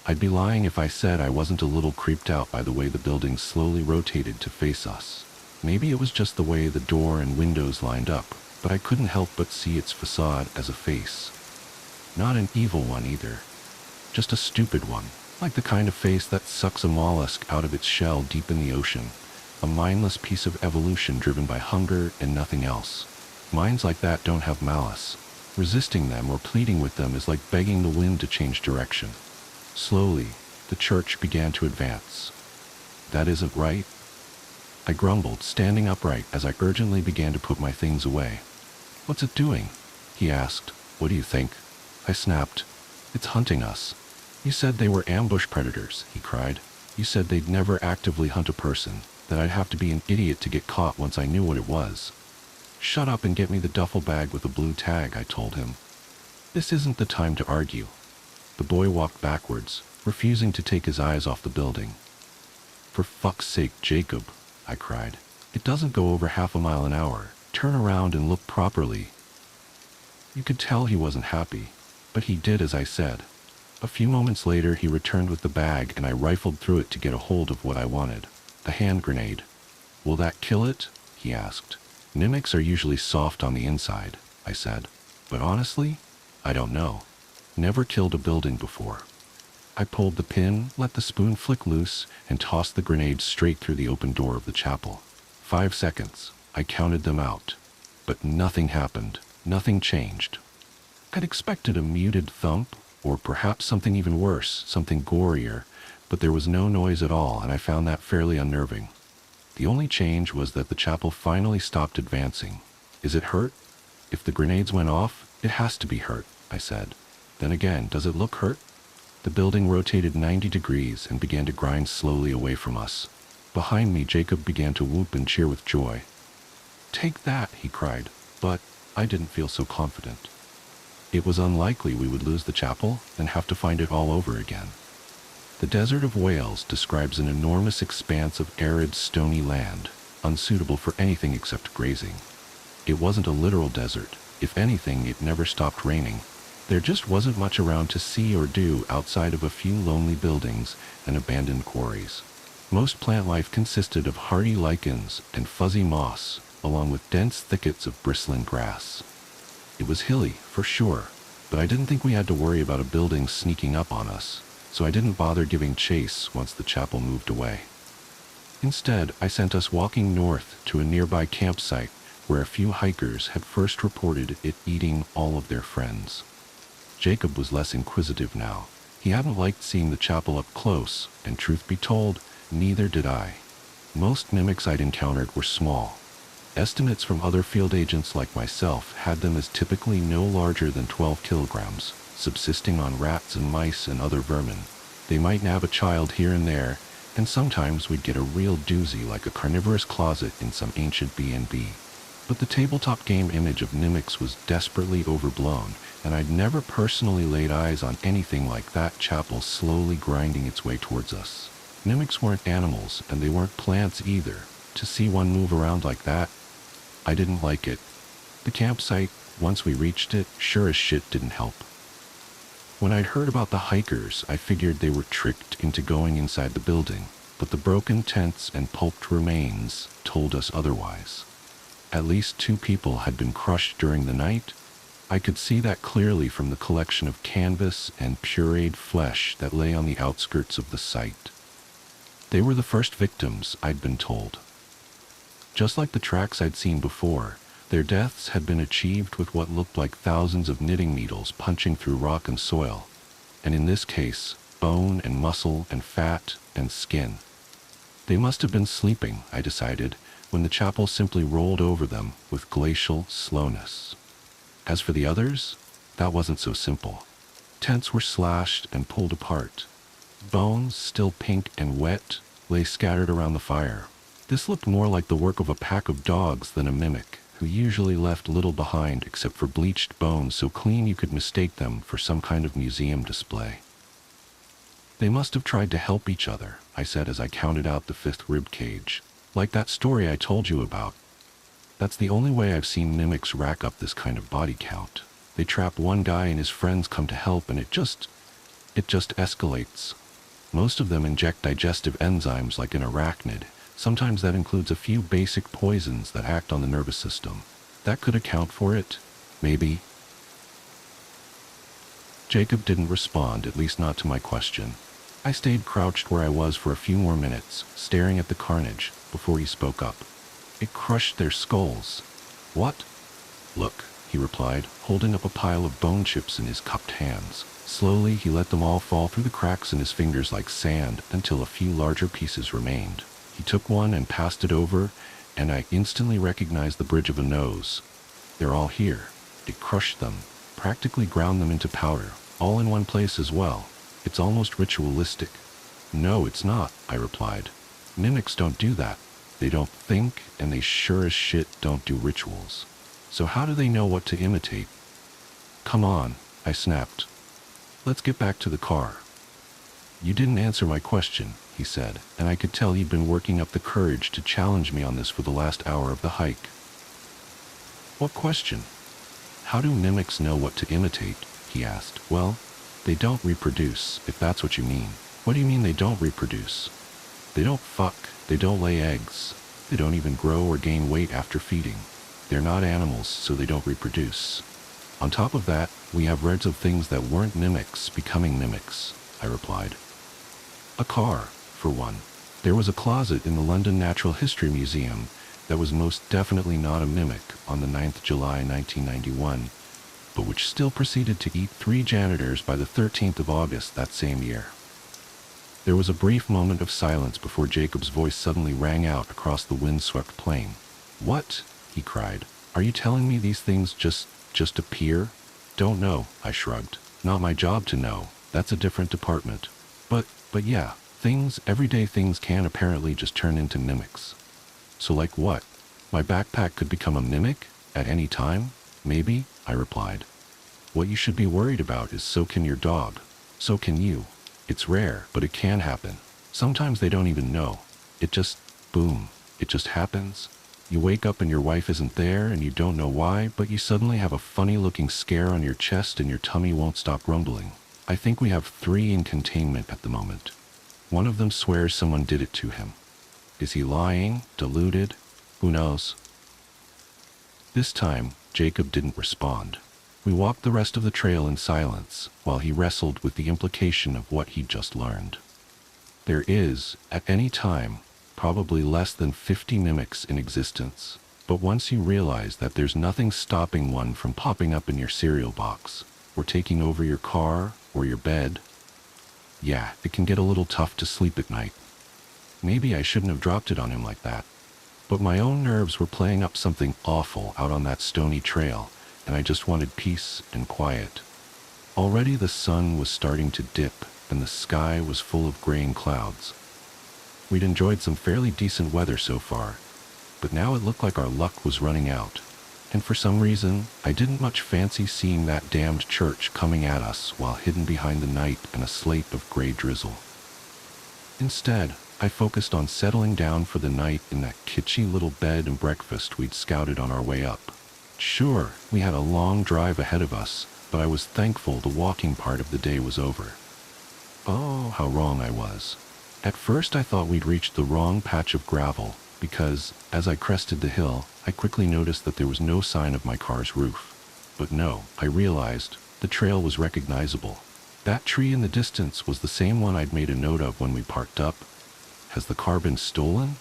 I'd be lying if I said I wasn't a little creeped out by the way the building slowly rotated to face us. Maybe it was just the way the door and windows lined up, but I couldn't help but see its facade as a face. Not an evil one either. Just a stupid one, like the kind of face that sucks a mollusk out of its shell deep in the ocean. A mindless piece of evolution driven by hunger and nothing else. Minds like that don't have malice. Resisting them or pleading with them is like begging the wind to change direction. Slowly, the church began to advance. That isn't right, I grumbled, standing upright as I urgently began to put my things away. What's it doing? He asked. What do you think? I snapped. It's hunting us. You said they were ambush predators, he cried. You said they'd never actively hunt a person, that I'd have to be an idiot to get caught once I knew what it was. "Shut up and get me the duffel bag with a blue tag," I told him. "This isn't the time to argue." The boy walked backwards, refusing to take his eyes off the building. "For fuck's sake, Jacob," I cried. "It doesn't go over half a mile an hour. Turn around and look properly." You could tell he wasn't happy, but he did as I said. A few moments later, he returned with the bag, and I rifled through it to get a hold of what I wanted, the hand grenade. "Will that kill it?" he asked. "Mimics are usually soft on the inside," I said. "But honestly, I don't know. Never killed a building before." I pulled the pin, let the spoon flick loose, and tossed the grenade straight through the open door of the chapel. 5 seconds. I counted them out. But nothing happened. Nothing changed. I'd expected a muted thump, or perhaps something even worse, something gorier, but there was no noise at all, and I found that fairly unnerving. The only change was that the chapel finally stopped advancing. "Is it hurt?" "If the grenades went off, it has to be hurt," I said. "Then again, does it look hurt?" The building rotated 90 degrees and began to grind slowly away from us. Behind me, Jacob began to whoop and cheer with joy. "Take that," he cried, but I didn't feel so confident. It was unlikely we would lose the chapel and have to find it all over again. The Desert of Wales describes an enormous expanse of arid, stony land, unsuitable for anything except grazing. It wasn't a literal desert. If anything, it never stopped raining. There just wasn't much around to see or do outside of a few lonely buildings and abandoned quarries. Most plant life consisted of hardy lichens and fuzzy moss, along with dense thickets of bristling grass. It was hilly, for sure, but I didn't think we had to worry about a building sneaking up on us, so I didn't bother giving chase once the chapel moved away. Instead, I sent us walking north to a nearby campsite where a few hikers had first reported it eating all of their friends. Jacob was less inquisitive now. He hadn't liked seeing the chapel up close, and truth be told, neither did I. Most mimics I'd encountered were small. Estimates from other field agents like myself had them as typically no larger than 12 kilograms, subsisting on rats and mice and other vermin. They might nab a child here and there, and sometimes we'd get a real doozy like a carnivorous closet in some ancient B&B. But the tabletop game image of mimics was desperately overblown, and I'd never personally laid eyes on anything like that chapel slowly grinding its way towards us. Mimics weren't animals, and they weren't plants either. To see one move around like that, I didn't like it. The campsite, once we reached it, sure as shit didn't help. When I'd heard about the hikers, I figured they were tricked into going inside the building, but the broken tents and pulped remains told us otherwise. At least 2 people had been crushed during the night. I could see that clearly from the collection of canvas and pureed flesh that lay on the outskirts of the site. They were the first victims, I'd been told. Just like the tracks I'd seen before, their deaths had been achieved with what looked like thousands of knitting needles punching through rock and soil, and in this case, bone and muscle and fat and skin. They must have been sleeping, I decided, when the chapel simply rolled over them with glacial slowness. As for the others, that wasn't so simple. Tents were slashed and pulled apart. Bones, still pink and wet, lay scattered around the fire. This looked more like the work of a pack of dogs than a mimic, who usually left little behind except for bleached bones so clean you could mistake them for some kind of museum display. "They must have tried to help each other," I said as I counted out the 5th rib cage. "Like that story I told you about. That's the only way I've seen mimics rack up this kind of body count. They trap one guy and his friends come to help, and it just escalates. Most of them inject digestive enzymes like an arachnid. Sometimes that includes a few basic poisons that act on the nervous system. That could account for it, maybe." Jacob didn't respond, at least not to my question. I stayed crouched where I was for a few more minutes, staring at the carnage, before he spoke up. "It crushed their skulls." "What?" "Look," he replied, holding up a pile of bone chips in his cupped hands. Slowly, he let them all fall through the cracks in his fingers like sand until a few larger pieces remained. He took one and passed it over, and I instantly recognized the bridge of a nose. "They're all here." It crushed them, practically ground them into powder, all in one place as well. It's almost ritualistic. "No, it's not," I replied. "Mimics don't do that. They don't think, and they sure as shit don't do rituals." So how do they know what to imitate? Come on, I snapped. Let's get back to the car. You didn't answer my question, he said, and I could tell he'd been working up the courage to challenge me on this for the last hour of the hike. What question? How do mimics know what to imitate? He asked. Well, they don't reproduce, if that's what you mean. What do you mean they don't reproduce? They don't fuck, they don't lay eggs, they don't even grow or gain weight after feeding. They're not animals, so they don't reproduce. On top of that, we have records of things that weren't mimics becoming mimics, I replied. A car, for one. There was a closet in the London Natural History Museum that was most definitely not a mimic on the 9th July 1991, but which still proceeded to eat 3 janitors by the 13th of August that same year. There was a brief moment of silence before Jacob's voice suddenly rang out across the windswept plain. What? He cried. Are you telling me these things just appear? Don't know, I shrugged. Not my job to know. That's a different department. But yeah, everyday things can apparently just turn into mimics. So like what? My backpack could become a mimic? At any time? Maybe, I replied. What you should be worried about is so can your dog. So can you. It's rare, but it can happen. Sometimes they don't even know. It just, boom, it just happens. You wake up and your wife isn't there and you don't know why, but you suddenly have a funny-looking scare on your chest and your tummy won't stop rumbling. I think we have 3 in containment at the moment. One of them swears someone did it to him. Is he lying? Deluded? Who knows? This time, Jacob didn't respond. We walked the rest of the trail in silence, while he wrestled with the implication of what he'd just learned. There is, at any time, probably less than 50 mimics in existence, but once you realize that there's nothing stopping one from popping up in your cereal box, or taking over your car, or your bed, yeah, it can get a little tough to sleep at night. Maybe I shouldn't have dropped it on him like that. But my own nerves were playing up something awful out on that stony trail, and I just wanted peace and quiet. Already the sun was starting to dip, and the sky was full of graying clouds. We'd enjoyed some fairly decent weather so far, but now it looked like our luck was running out. And for some reason, I didn't much fancy seeing that damned church coming at us while hidden behind the night and a slate of gray drizzle. Instead, I focused on settling down for the night in that kitschy little bed and breakfast we'd scouted on our way up. Sure, we had a long drive ahead of us, but I was thankful the walking part of the day was over. Oh, how wrong I was. At first I thought we'd reached the wrong patch of gravel, because, as I crested the hill, I quickly noticed that there was no sign of my car's roof. But no, I realized, the trail was recognizable. That tree in the distance was the same one I'd made a note of when we parked up. Has the car been stolen?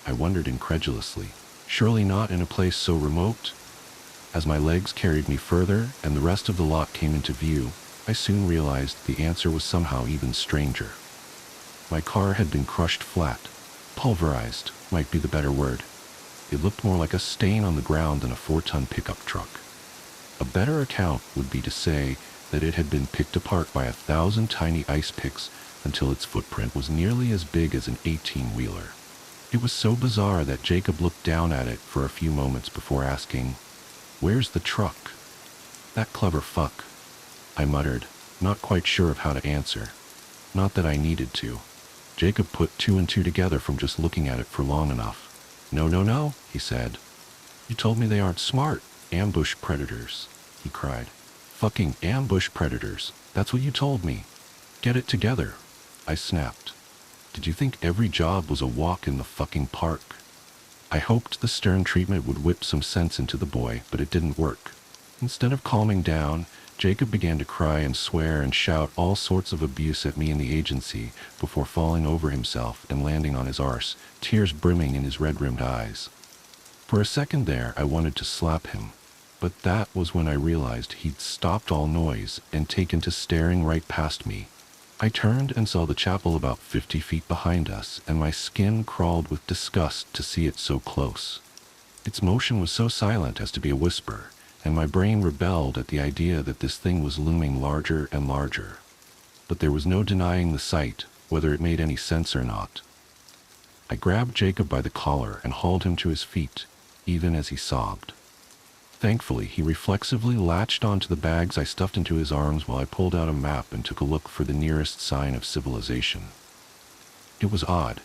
I wondered incredulously. Surely not in a place so remote. As my legs carried me further and the rest of the lot came into view, I soon realized the answer was somehow even stranger. My car had been crushed flat. Pulverized might be the better word. It looked more like a stain on the ground than a 4-ton pickup truck. A better account would be to say that it had been picked apart by 1,000 tiny ice picks until its footprint was nearly as big as an 18-wheeler. It was so bizarre that Jacob looked down at it for a few moments before asking, "Where's the truck?" "That clever fuck," I muttered, not quite sure of how to answer. Not that I needed to. Jacob put 2 and 2 together from just looking at it for long enough. No, he said. "You told me they aren't smart. Ambush predators," he cried. "Fucking ambush predators. That's what you told me. Get it together," I snapped. Did you think every job was a walk in the fucking park? I hoped the stern treatment would whip some sense into the boy, but it didn't work. Instead of calming down, Jacob began to cry and swear and shout all sorts of abuse at me and the agency before falling over himself and landing on his arse, tears brimming in his red-rimmed eyes. For a second there, I wanted to slap him, but that was when I realized he'd stopped all noise and taken to staring right past me. I turned and saw the chapel about 50 feet behind us, and my skin crawled with disgust to see it so close. Its motion was so silent as to be a whisper, and my brain rebelled at the idea that this thing was looming larger and larger. But there was no denying the sight, whether it made any sense or not. I grabbed Jacob by the collar and hauled him to his feet, even as he sobbed. Thankfully, he reflexively latched onto the bags I stuffed into his arms while I pulled out a map and took a look for the nearest sign of civilization. It was odd,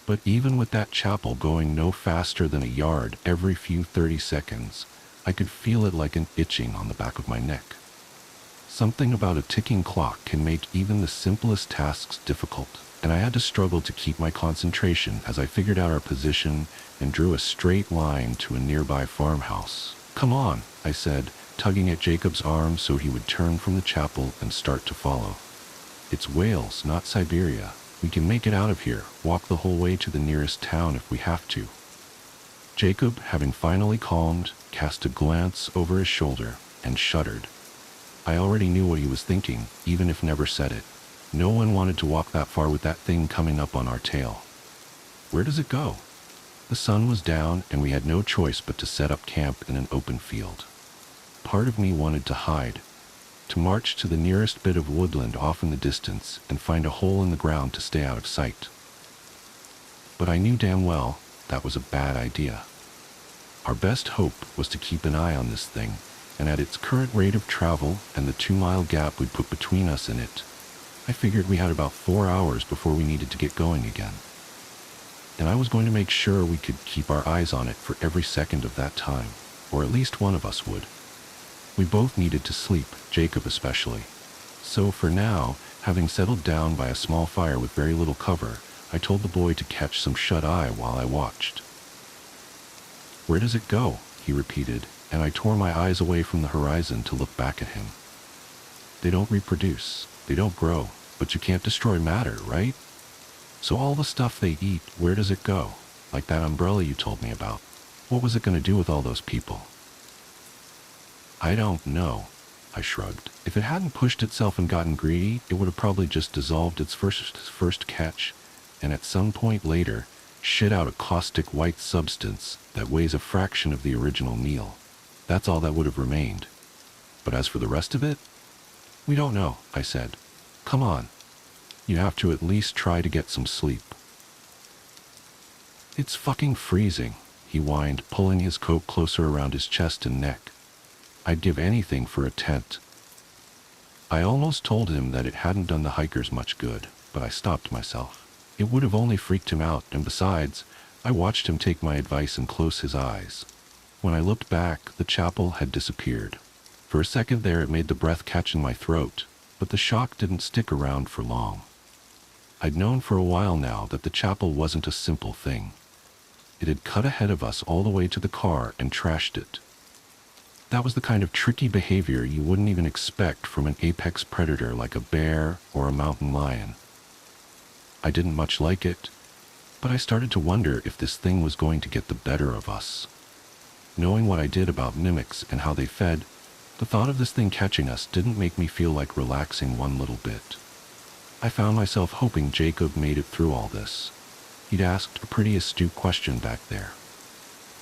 but even with that chapel going no faster than a yard every few 30 seconds, I could feel it like an itching on the back of my neck. Something about a ticking clock can make even the simplest tasks difficult, and I had to struggle to keep my concentration as I figured out our position and drew a straight line to a nearby farmhouse. "Come on," I said, tugging at Jacob's arm so he would turn from the chapel and start to follow. "It's Wales, not Siberia. We can make it out of here, walk the whole way to the nearest town if we have to." Jacob, having finally calmed, cast a glance over his shoulder and shuddered. I already knew what he was thinking, even if never said it. No one wanted to walk that far with that thing coming up on our tail. Where does it go? The sun was down, and we had no choice but to set up camp in an open field. Part of me wanted to hide, to march to the nearest bit of woodland off in the distance and find a hole in the ground to stay out of sight. But I knew damn well that was a bad idea. Our best hope was to keep an eye on this thing, and at its current rate of travel and the 2-mile gap we'd put between us and it, I figured we had about 4 hours before we needed to get going again. And I was going to make sure we could keep our eyes on it for every second of that time, or at least one of us would. We both needed to sleep, Jacob especially. So for now, having settled down by a small fire with very little cover, I told the boy to catch some shut-eye while I watched. "Where does it go?" he repeated, and I tore my eyes away from the horizon to look back at him. "They don't reproduce, they don't grow, but you can't destroy matter, right? So all the stuff they eat, where does it go? Like that umbrella you told me about. What was it going to do with all those people?" "I don't know," I shrugged. "If it hadn't pushed itself and gotten greedy, it would have probably just dissolved its first catch, and at some point later, shit out a caustic white substance that weighs a fraction of the original meal. That's all that would have remained. But as for the rest of it, we don't know," I said. "Come on. You have to at least try to get some sleep." "It's fucking freezing," he whined, pulling his coat closer around his chest and neck. "I'd give anything for a tent." I almost told him that it hadn't done the hikers much good, but I stopped myself. It would have only freaked him out, and besides, I watched him take my advice and close his eyes. When I looked back, the chapel had disappeared. For a second there it made the breath catch in my throat, but the shock didn't stick around for long. I'd known for a while now that the chapel wasn't a simple thing. It had cut ahead of us all the way to the car and trashed it. That was the kind of tricky behavior you wouldn't even expect from an apex predator like a bear or a mountain lion. I didn't much like it, but I started to wonder if this thing was going to get the better of us. Knowing what I did about mimics and how they fed, the thought of this thing catching us didn't make me feel like relaxing one little bit. I found myself hoping Jacob made it through all this. He'd asked a pretty astute question back there.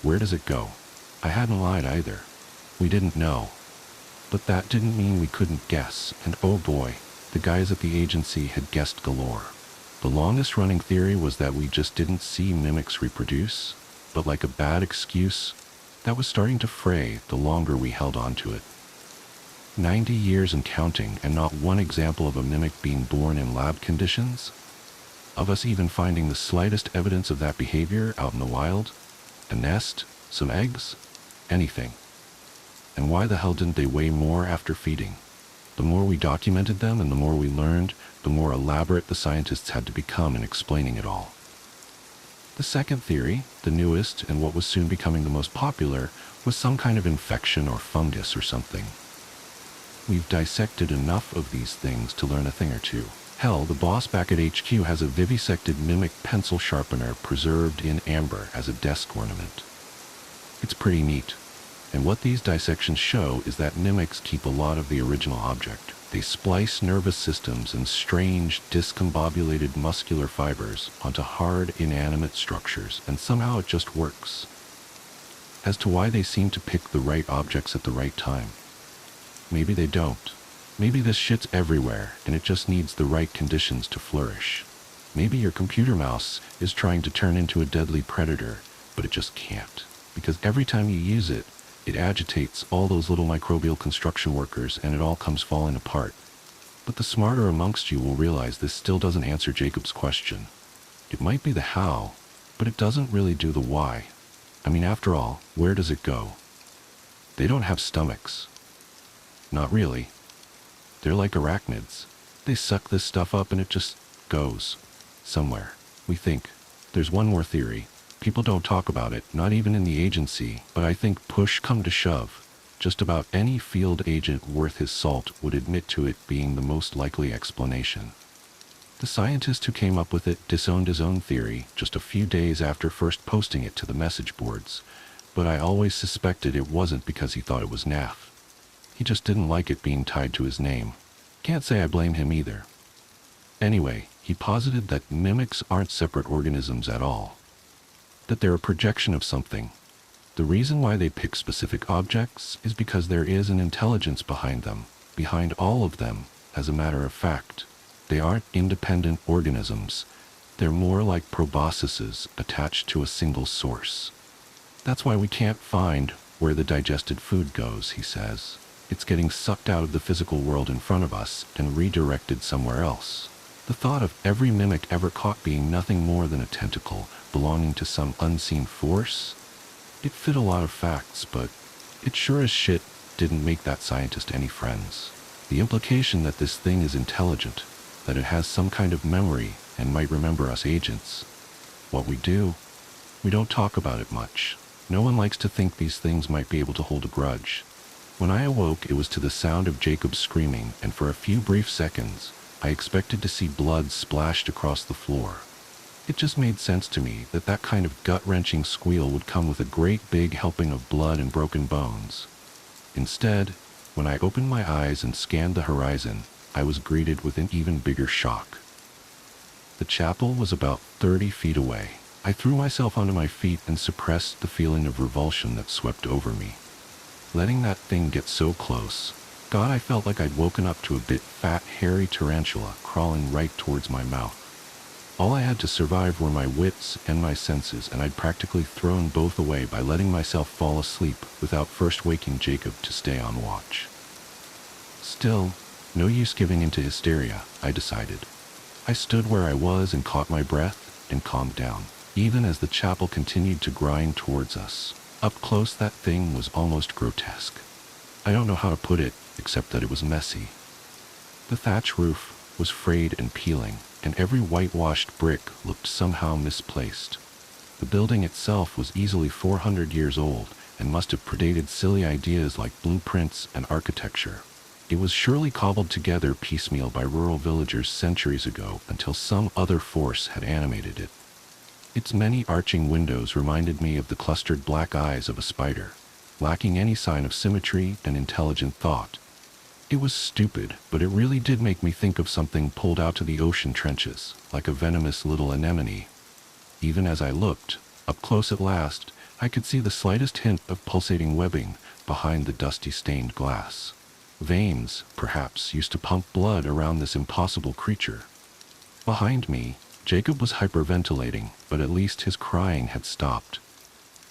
Where does it go? I hadn't lied either. We didn't know. But that didn't mean we couldn't guess, and oh boy, the guys at the agency had guessed galore. The longest running theory was that we just didn't see mimics reproduce, but like a bad excuse, that was starting to fray the longer we held on to it. 90 years and counting, and not one example of a mimic being born in lab conditions? Of us even finding the slightest evidence of that behavior out in the wild? A nest? Some eggs? Anything. And why the hell didn't they weigh more after feeding? The more we documented them and the more we learned, the more elaborate the scientists had to become in explaining it all. The second theory, the newest and what was soon becoming the most popular, was some kind of infection or fungus or something. We've dissected enough of these things to learn a thing or two. Hell, the boss back at HQ has a vivisected mimic pencil sharpener preserved in amber as a desk ornament. It's pretty neat. And what these dissections show is that mimics keep a lot of the original object. They splice nervous systems and strange, discombobulated muscular fibers onto hard, inanimate structures, and somehow it just works. As to why they seem to pick the right objects at the right time, maybe they don't. Maybe this shit's everywhere, and it just needs the right conditions to flourish. Maybe your computer mouse is trying to turn into a deadly predator, but it just can't. Because every time you use it, It agitates all those little microbial construction workers and it all comes falling apart. But the smarter amongst you will realize this still doesn't answer Jacob's question. It might be the how, but it doesn't really do the why. I mean, after all, where does it go? They don't have stomachs. Not really. They're like arachnids. They suck this stuff up and it just goes somewhere. We think. There's one more theory. People don't talk about it, not even in the agency, but I think push come to shove, just about any field agent worth his salt would admit to it being the most likely explanation. The scientist who came up with it disowned his own theory just a few days after first posting it to the message boards, but I always suspected it wasn't because he thought it was naff. He just didn't like it being tied to his name. Can't say I blame him either. Anyway, he posited that mimics aren't separate organisms at all, that they're a projection of something. The reason why they pick specific objects is because there is an intelligence behind them, behind all of them, as a matter of fact. They aren't independent organisms. They're more like proboscises attached to a single source. That's why we can't find where the digested food goes, he says. It's getting sucked out of the physical world in front of us and redirected somewhere else. The thought of every mimic ever caught being nothing more than a tentacle belonging to some unseen force, it fit a lot of facts, but it sure as shit didn't make that scientist any friends. The implication that this thing is intelligent, that it has some kind of memory and might remember us agents. What we do, we don't talk about it much. No one likes to think these things might be able to hold a grudge. When I awoke, it was to the sound of Jacob screaming, and for a few brief seconds, I expected to see blood splashed across the floor. It just made sense to me that that kind of gut-wrenching squeal would come with a great big helping of blood and broken bones. Instead, when I opened my eyes and scanned the horizon, I was greeted with an even bigger shock. The chapel was about 30 feet away. I threw myself onto my feet and suppressed the feeling of revulsion that swept over me. Letting that thing get so close, God, I felt like I'd woken up to a big, fat, hairy tarantula crawling right towards my mouth. All I had to survive were my wits and my senses, and I'd practically thrown both away by letting myself fall asleep without first waking Jacob to stay on watch. Still, no use giving into hysteria, I decided. I stood where I was and caught my breath and calmed down, even as the chapel continued to grind towards us. Up close, that thing was almost grotesque. I don't know how to put it, except that it was messy. The thatch roof was frayed and peeling, and every whitewashed brick looked somehow misplaced. The building itself was easily 400 years old and must have predated silly ideas like blueprints and architecture. It was surely cobbled together piecemeal by rural villagers centuries ago until some other force had animated it. Its many arching windows reminded me of the clustered black eyes of a spider, lacking any sign of symmetry and intelligent thought. It was stupid, but it really did make me think of something pulled out to the ocean trenches, like a venomous little anemone. Even as I looked, up close at last, I could see the slightest hint of pulsating webbing behind the dusty stained glass. Veins, perhaps, used to pump blood around this impossible creature. Behind me, Jacob was hyperventilating, but at least his crying had stopped.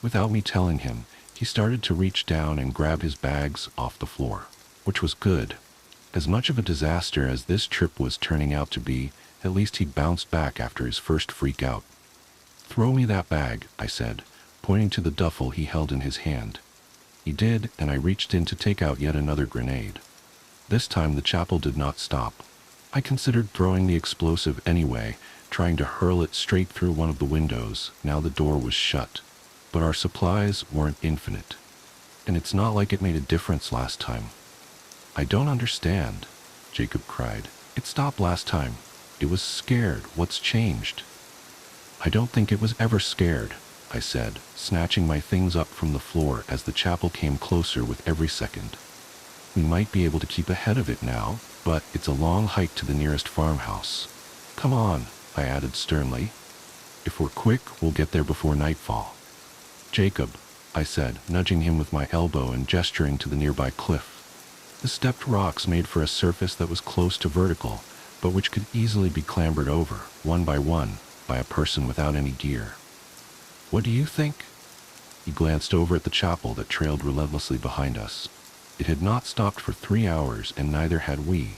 Without me telling him, he started to reach down and grab his bags off the floor, which was good. As much of a disaster as this trip was turning out to be, at least he bounced back after his first freak out. "Throw me that bag," I said, pointing to the duffel he held in his hand. He did, and I reached in to take out yet another grenade. This time the chapel did not stop. I considered throwing the explosive anyway, trying to hurl it straight through one of the windows, now the door was shut. But our supplies weren't infinite. And it's not like it made a difference last time. "I don't understand," Jacob cried. "It stopped last time. It was scared. What's changed?" "I don't think it was ever scared," I said, snatching my things up from the floor as the chapel came closer with every second. "We might be able to keep ahead of it now, but it's a long hike to the nearest farmhouse. Come on," I added sternly. "If we're quick, we'll get there before nightfall." "Jacob," I said, nudging him with my elbow and gesturing to the nearby cliff. The stepped rocks made for a surface that was close to vertical, but which could easily be clambered over, one, by a person without any gear. "What do you think?" He glanced over at the chapel that trailed relentlessly behind us. It had not stopped for 3 hours, and neither had we,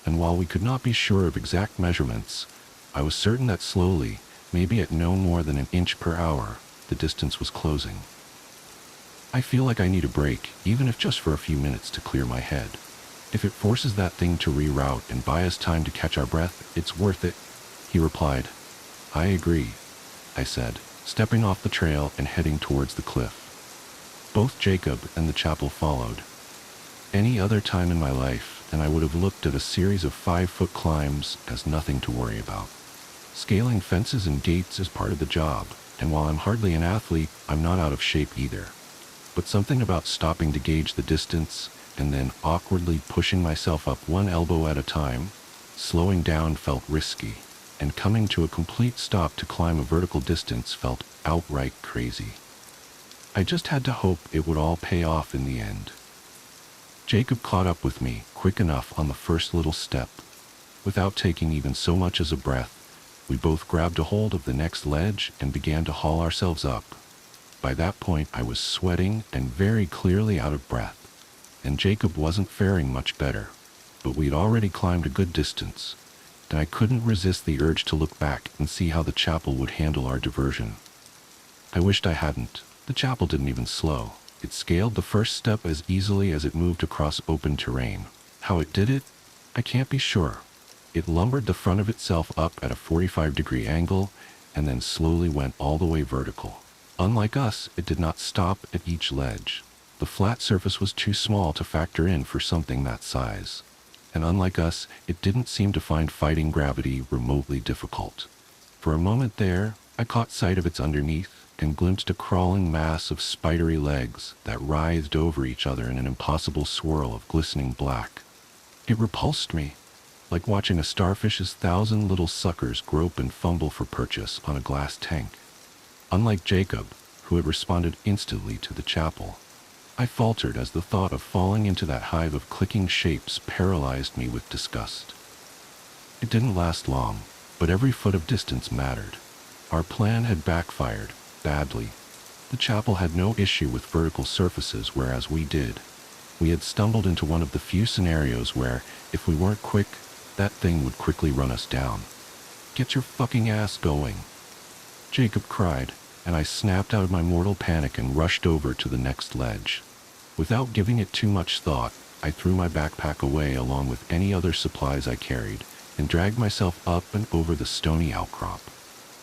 and while we could not be sure of exact measurements, I was certain that slowly, maybe at no more than an inch per hour, the distance was closing. I feel like I need a break, even if just for a few minutes to clear my head. If it forces that thing to reroute and buy us time to catch our breath, it's worth it, he replied. I agree, I said, stepping off the trail and heading towards the cliff. Both Jacob and the chapel followed. Any other time in my life, and I would have looked at a series of 5-foot climbs as nothing to worry about. Scaling fences and gates is part of the job, and while I'm hardly an athlete, I'm not out of shape either. But something about stopping to gauge the distance, and then awkwardly pushing myself up one elbow at a time, slowing down felt risky, and coming to a complete stop to climb a vertical distance felt outright crazy. I just had to hope it would all pay off in the end. Jacob caught up with me, quick enough on the first little step. Without taking even so much as a breath, we both grabbed a hold of the next ledge and began to haul ourselves up. By that point, I was sweating and very clearly out of breath, and Jacob wasn't faring much better, but we'd already climbed a good distance, and I couldn't resist the urge to look back and see how the chapel would handle our diversion. I wished I hadn't. The chapel didn't even slow. It scaled the first step as easily as it moved across open terrain. How it did it? I can't be sure. It lumbered the front of itself up at a 45-degree angle and then slowly went all the way vertical. Unlike us, it did not stop at each ledge. The flat surface was too small to factor in for something that size. And unlike us, it didn't seem to find fighting gravity remotely difficult. For a moment there, I caught sight of its underneath and glimpsed a crawling mass of spidery legs that writhed over each other in an impossible swirl of glistening black. It repulsed me, like watching a starfish's 1,000 little suckers grope and fumble for purchase on a glass tank. Unlike Jacob, who had responded instantly to the chapel, I faltered as the thought of falling into that hive of clicking shapes paralyzed me with disgust. It didn't last long, but every foot of distance mattered. Our plan had backfired, badly. The chapel had no issue with vertical surfaces, whereas we did. We had stumbled into one of the few scenarios where, if we weren't quick, that thing would quickly run us down. Get your fucking ass going, Jacob cried, and I snapped out of my mortal panic and rushed over to the next ledge. Without giving it too much thought, I threw my backpack away along with any other supplies I carried and dragged myself up and over the stony outcrop.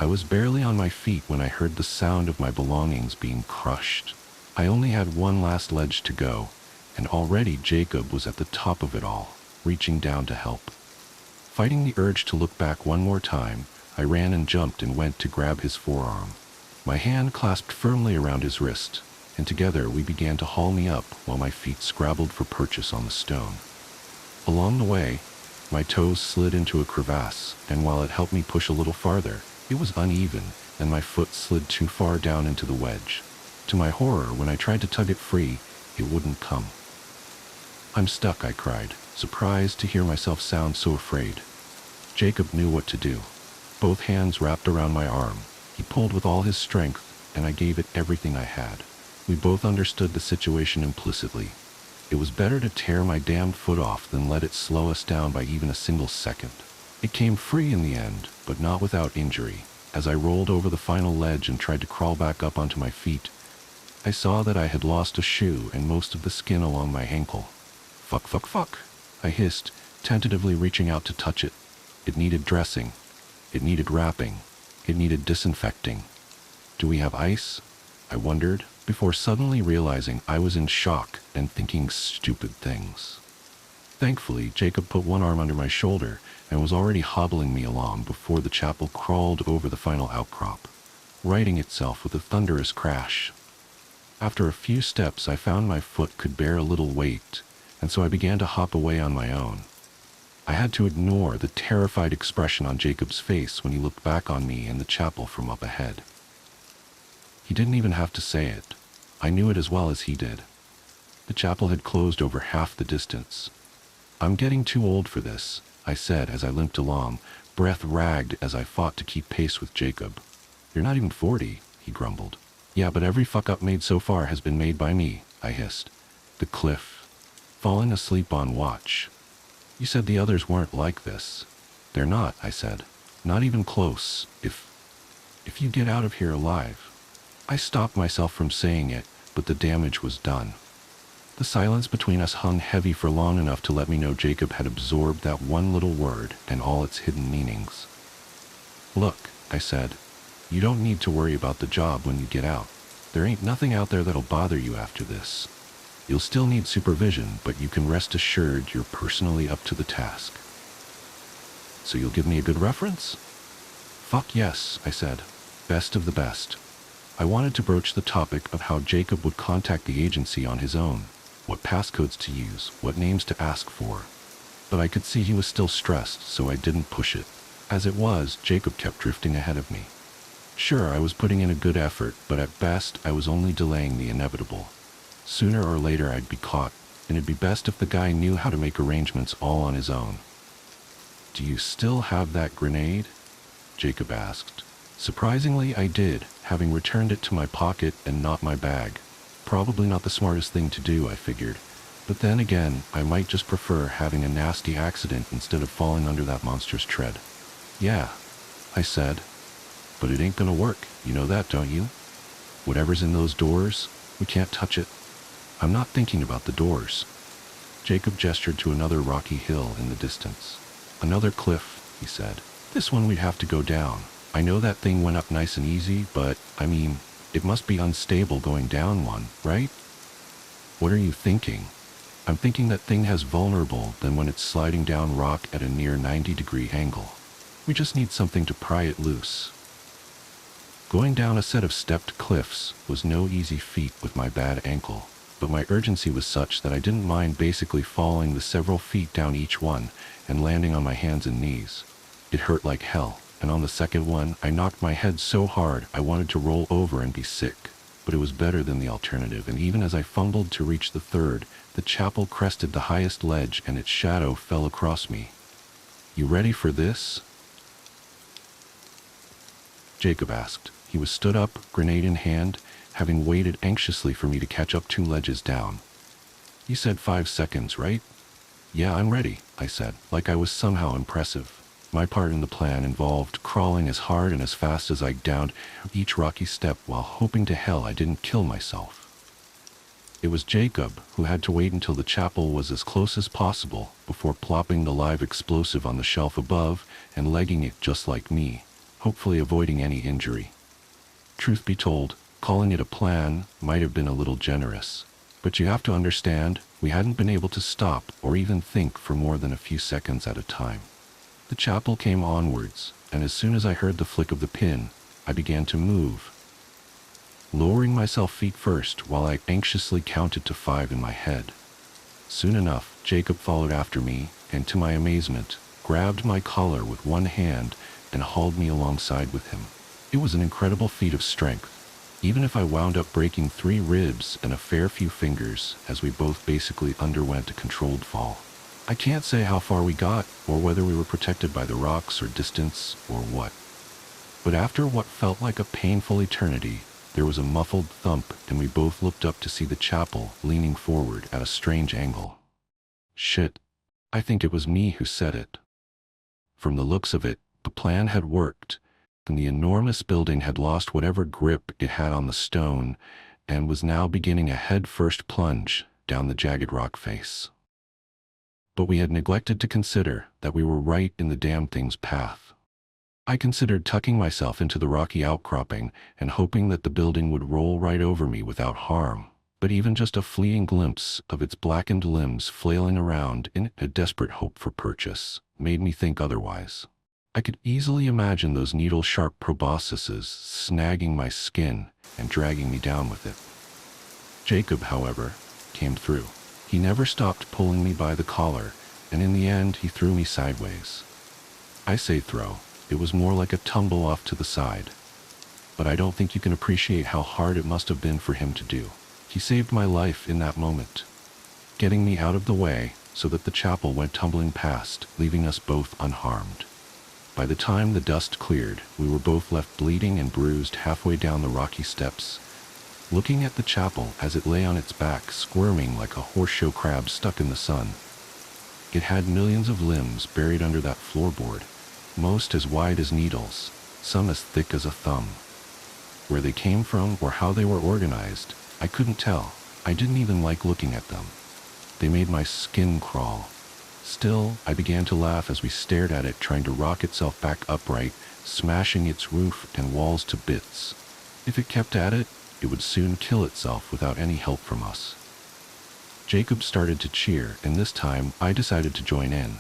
I was barely on my feet when I heard the sound of my belongings being crushed. I only had one last ledge to go, and already Jacob was at the top of it all, reaching down to help. Fighting the urge to look back one more time, I ran and jumped and went to grab his forearm. My hand clasped firmly around his wrist, and together we began to haul me up while my feet scrabbled for purchase on the stone. Along the way, my toes slid into a crevasse, and while it helped me push a little farther, it was uneven, and my foot slid too far down into the wedge. To my horror, when I tried to tug it free, it wouldn't come. I'm stuck, I cried, surprised to hear myself sound so afraid. Jacob knew what to do. Both hands wrapped around my arm. He pulled with all his strength, and I gave it everything I had. We both understood the situation implicitly. It was better to tear my damned foot off than let it slow us down by even a single second. It came free in the end, but not without injury. As I rolled over the final ledge and tried to crawl back up onto my feet, I saw that I had lost a shoe and most of the skin along my ankle. Fuck, I hissed, tentatively reaching out to touch it. It needed dressing. It needed wrapping. It needed disinfecting. Do we have ice? I wondered, before suddenly realizing I was in shock and thinking stupid things. Thankfully, Jacob put one arm under my shoulder and was already hobbling me along before the chapel crawled over the final outcrop, righting itself with a thunderous crash. After a few steps, I found my foot could bear a little weight, and so I began to hop away on my own. I had to ignore the terrified expression on Jacob's face when he looked back on me in the chapel from up ahead. He didn't even have to say it. I knew it as well as he did. The chapel had closed over half the distance. I'm getting too old for this, I said as I limped along, breath ragged as I fought to keep pace with Jacob. You're not even 40, he grumbled. Yeah, but every fuck-up made so far has been made by me, I hissed. The cliff. Falling asleep on watch. You said the others weren't like this. They're not, I said. Not even close, if you get out of here alive. I stopped myself from saying it, but the damage was done. The silence between us hung heavy for long enough to let me know Jacob had absorbed that one little word and all its hidden meanings. Look, I said, you don't need to worry about the job when you get out. There ain't nothing out there that'll bother you after this. You'll still need supervision, but you can rest assured you're personally up to the task. So you'll give me a good reference? Fuck yes, I said. Best of the best. I wanted to broach the topic of how Jacob would contact the agency on his own, what passcodes to use, what names to ask for. But I could see he was still stressed, so I didn't push it. As it was, Jacob kept drifting ahead of me. Sure, I was putting in a good effort, but at best I was only delaying the inevitable. Sooner or later I'd be caught, and it'd be best if the guy knew how to make arrangements all on his own. Do you still have that grenade? Jacob asked. Surprisingly, I did, having returned it to my pocket and not my bag. Probably not the smartest thing to do, I figured. But then again, I might just prefer having a nasty accident instead of falling under that monster's tread. Yeah, I said. But it ain't gonna work, you know that, don't you? Whatever's in those doors, we can't touch it. I'm not thinking about the doors. Jacob gestured to another rocky hill in the distance. Another cliff, he said. This one we'd have to go down. I know that thing went up nice and easy, but, I mean, it must be unstable going down one, right? What are you thinking? I'm thinking that thing has vulnerable than when it's sliding down rock at a near 90-degree angle. We just need something to pry it loose. Going down a set of stepped cliffs was no easy feat with my bad ankle, but my urgency was such that I didn't mind basically falling the several feet down each one and landing on my hands and knees. It hurt like hell, and on the second one, I knocked my head so hard I wanted to roll over and be sick. But it was better than the alternative, and even as I fumbled to reach the third, the chapel crested the highest ledge and its shadow fell across me. You ready for this? Jacob asked. He was stood up, grenade in hand, having waited anxiously for me to catch up 2 ledges down. You said 5 seconds, right? Yeah, I'm ready, I said, like I was somehow impressive. My part in the plan involved crawling as hard and as fast as I downed each rocky step while hoping to hell I didn't kill myself. It was Jacob who had to wait until the chapel was as close as possible before plopping the live explosive on the shelf above and legging it just like me, hopefully avoiding any injury. Truth be told, calling it a plan might have been a little generous, but you have to understand, we hadn't been able to stop or even think for more than a few seconds at a time. The chapel came onwards, and as soon as I heard the flick of the pin, I began to move, lowering myself feet first while I anxiously counted to 5 in my head. Soon enough, Jacob followed after me, and to my amazement, grabbed my collar with one hand and hauled me alongside with him. It was an incredible feat of strength, even if I wound up breaking 3 ribs and a fair few fingers as we both basically underwent a controlled fall. I can't say how far we got, or whether we were protected by the rocks or distance, or what. But after what felt like a painful eternity, there was a muffled thump and we both looked up to see the chapel leaning forward at a strange angle. Shit. I think it was me who said it. From the looks of it, the plan had worked, and the enormous building had lost whatever grip it had on the stone and was now beginning a head-first plunge down the jagged rock face. But we had neglected to consider that we were right in the damn thing's path. I considered tucking myself into the rocky outcropping and hoping that the building would roll right over me without harm, but even just a fleeting glimpse of its blackened limbs flailing around in a desperate hope for purchase made me think otherwise. I could easily imagine those needle-sharp proboscises snagging my skin and dragging me down with it. Jacob, however, came through. He never stopped pulling me by the collar, and in the end he threw me sideways. I say throw, it was more like a tumble off to the side. But I don't think you can appreciate how hard it must have been for him to do. He saved my life in that moment, getting me out of the way so that the chapel went tumbling past, leaving us both unharmed. By the time the dust cleared, we were both left bleeding and bruised halfway down the rocky steps, looking at the chapel as it lay on its back, squirming like a horseshoe crab stuck in the sun. It had millions of limbs buried under that floorboard, most as wide as needles, some as thick as a thumb. Where they came from or how they were organized, I couldn't tell. I didn't even like looking at them. They made my skin crawl. Still, I began to laugh as we stared at it trying to rock itself back upright, smashing its roof and walls to bits. If it kept at it, it would soon kill itself without any help from us. Jacob started to cheer, and this time I decided to join in.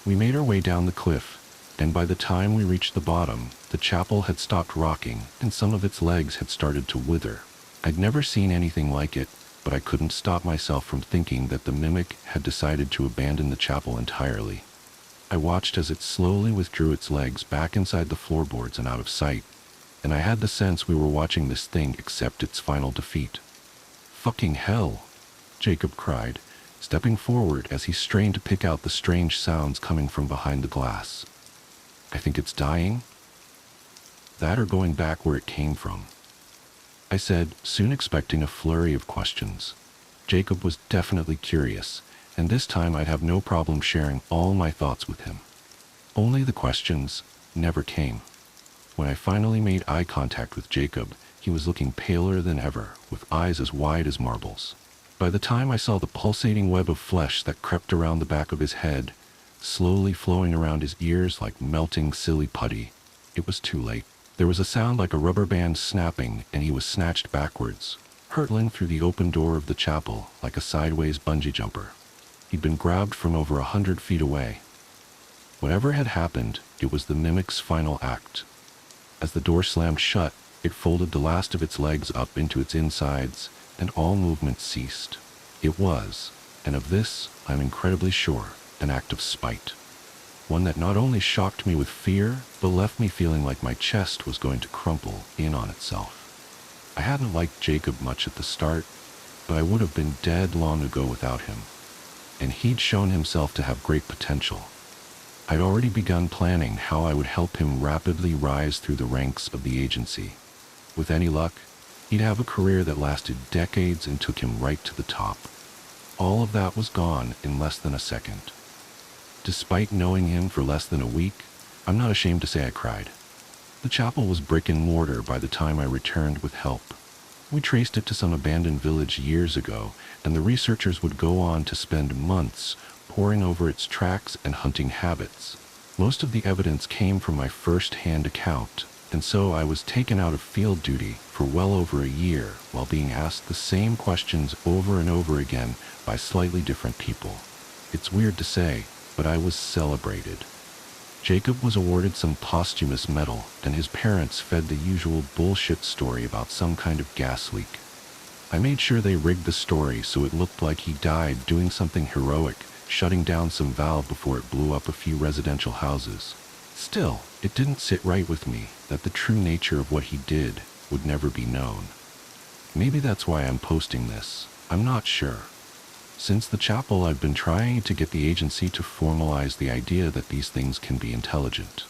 We made our way down the cliff, and by the time we reached the bottom, the chapel had stopped rocking and some of its legs had started to wither. I'd never seen anything like it, but I couldn't stop myself from thinking that the mimic had decided to abandon the chapel entirely. I watched as it slowly withdrew its legs back inside the floorboards and out of sight, and I had the sense we were watching this thing accept its final defeat. "Fucking hell!" Jacob cried, stepping forward as he strained to pick out the strange sounds coming from behind the glass. "I think it's dying? That or going back where it came from," I said, soon expecting a flurry of questions. Jacob was definitely curious, and this time I'd have no problem sharing all my thoughts with him. Only the questions never came. When I finally made eye contact with Jacob, he was looking paler than ever, with eyes as wide as marbles. By the time I saw the pulsating web of flesh that crept around the back of his head, slowly flowing around his ears like melting silly putty, it was too late. There was a sound like a rubber band snapping, and he was snatched backwards, hurtling through the open door of the chapel like a sideways bungee jumper. He'd been grabbed from over 100 feet away. Whatever had happened, it was the mimic's final act. As the door slammed shut, it folded the last of its legs up into its insides, and all movement ceased. It was, and of this I'm incredibly sure, an act of spite. One that not only shocked me with fear, but left me feeling like my chest was going to crumple in on itself. I hadn't liked Jacob much at the start, but I would have been dead long ago without him. And he'd shown himself to have great potential. I'd already begun planning how I would help him rapidly rise through the ranks of the agency. With any luck, he'd have a career that lasted decades and took him right to the top. All of that was gone in less than a second. Despite knowing him for less than a week, I'm not ashamed to say I cried. The chapel was brick and mortar by the time I returned with help. We traced it to some abandoned village years ago, and the researchers would go on to spend months poring over its tracks and hunting habits. Most of the evidence came from my first-hand account, and so I was taken out of field duty for well over a year while being asked the same questions over and over again by slightly different people. It's weird to say, but I was celebrated. Jacob was awarded some posthumous medal, and his parents fed the usual bullshit story about some kind of gas leak. I made sure they rigged the story so it looked like he died doing something heroic, shutting down some valve before it blew up a few residential houses. Still, it didn't sit right with me that the true nature of what he did would never be known. Maybe that's why I'm posting this. I'm not sure. Since the chapel, I've been trying to get the agency to formalize the idea that these things can be intelligent.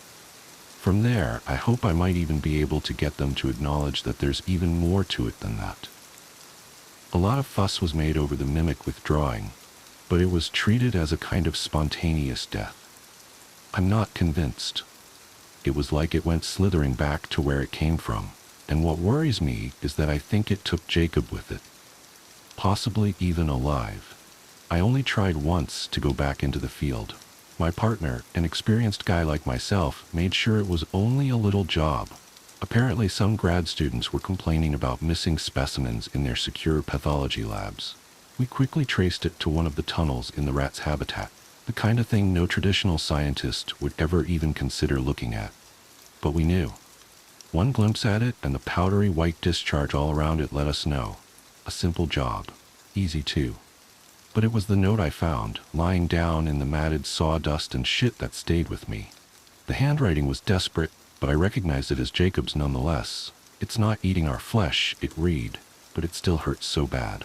From there, I hope I might even be able to get them to acknowledge that there's even more to it than that. A lot of fuss was made over the mimic withdrawing, but it was treated as a kind of spontaneous death. I'm not convinced. It was like it went slithering back to where it came from, and what worries me is that I think it took Jacob with it. Possibly even alive. I only tried once to go back into the field. My partner, an experienced guy like myself, made sure it was only a little job. Apparently some grad students were complaining about missing specimens in their secure pathology labs. We quickly traced it to one of the tunnels in the rat's habitat, the kind of thing no traditional scientist would ever even consider looking at. But we knew. One glimpse at it and the powdery white discharge all around it let us know. A simple job. Easy too. But it was the note I found, lying down in the matted sawdust and shit that stayed with me. The handwriting was desperate, but I recognized it as Jacob's nonetheless. It's not eating our flesh, it read, but it still hurts so bad.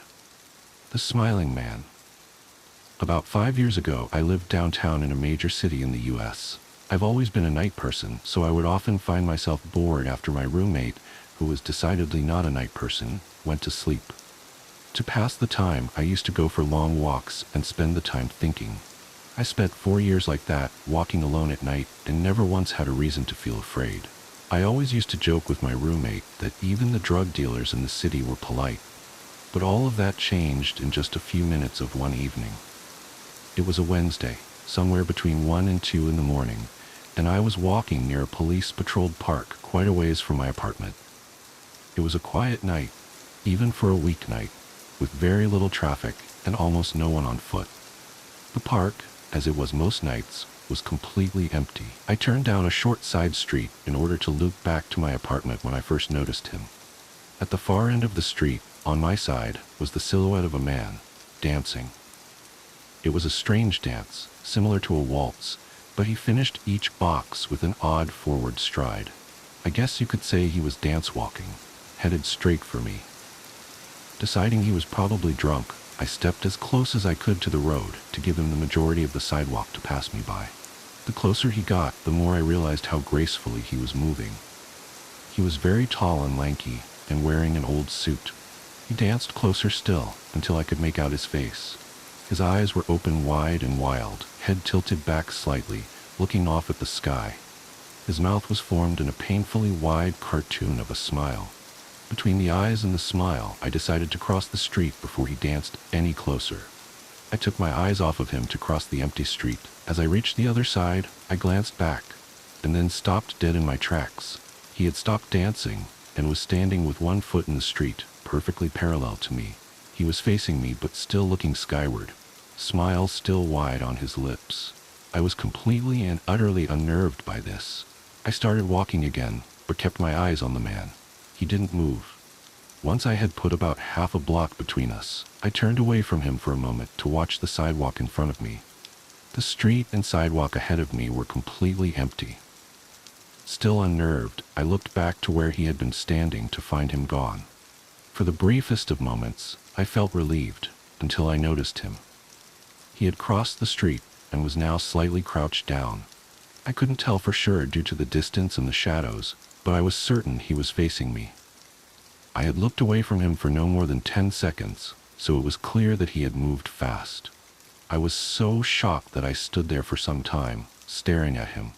The Smiling Man. About 5 years ago, I lived downtown in a major city in the US. I've always been a night person, so I would often find myself bored after my roommate, who who was decidedly not a night person, went to sleep. To pass the time, I used to go for long walks and spend the time thinking. I spent 4 years like that, walking alone at night, and never once had a reason to feel afraid. I always used to joke with my roommate that even the drug dealers in the city were polite. But all of that changed in just a few minutes of one evening. It was a Wednesday, somewhere between 1 and 2 in the morning, and I was walking near a police-patrolled park quite a ways from my apartment. It was a quiet night, even for a weeknight, with very little traffic and almost no one on foot. The park, as it was most nights, was completely empty. I turned down a short side street in order to loop back to my apartment when I first noticed him. At the far end of the street, on my side, was the silhouette of a man, dancing. It was a strange dance, similar to a waltz, but he finished each box with an odd forward stride. I guess you could say he was dance-walking, headed straight for me. Deciding he was probably drunk, I stepped as close as I could to the road to give him the majority of the sidewalk to pass me by. The closer he got, the more I realized how gracefully he was moving. He was very tall and lanky, and wearing an old suit. He danced closer still, until I could make out his face. His eyes were open wide and wild, head tilted back slightly, looking off at the sky. His mouth was formed in a painfully wide cartoon of a smile. Between the eyes and the smile, I decided to cross the street before he danced any closer. I took my eyes off of him to cross the empty street. As I reached the other side, I glanced back, and then stopped dead in my tracks. He had stopped dancing, and was standing with one foot in the street, perfectly parallel to me. He was facing me but still looking skyward, smile still wide on his lips. I was completely and utterly unnerved by this. I started walking again, but kept my eyes on the man. He didn't move. Once I had put about half a block between us, I turned away from him for a moment to watch the sidewalk in front of me. The street and sidewalk ahead of me were completely empty. Still unnerved, I looked back to where he had been standing to find him gone. For the briefest of moments, I felt relieved, until I noticed him. He had crossed the street and was now slightly crouched down. I couldn't tell for sure due to the distance and the shadows, but I was certain he was facing me. I had looked away from him for no more than 10 seconds, so it was clear that he had moved fast. I was so shocked that I stood there for some time, staring at him.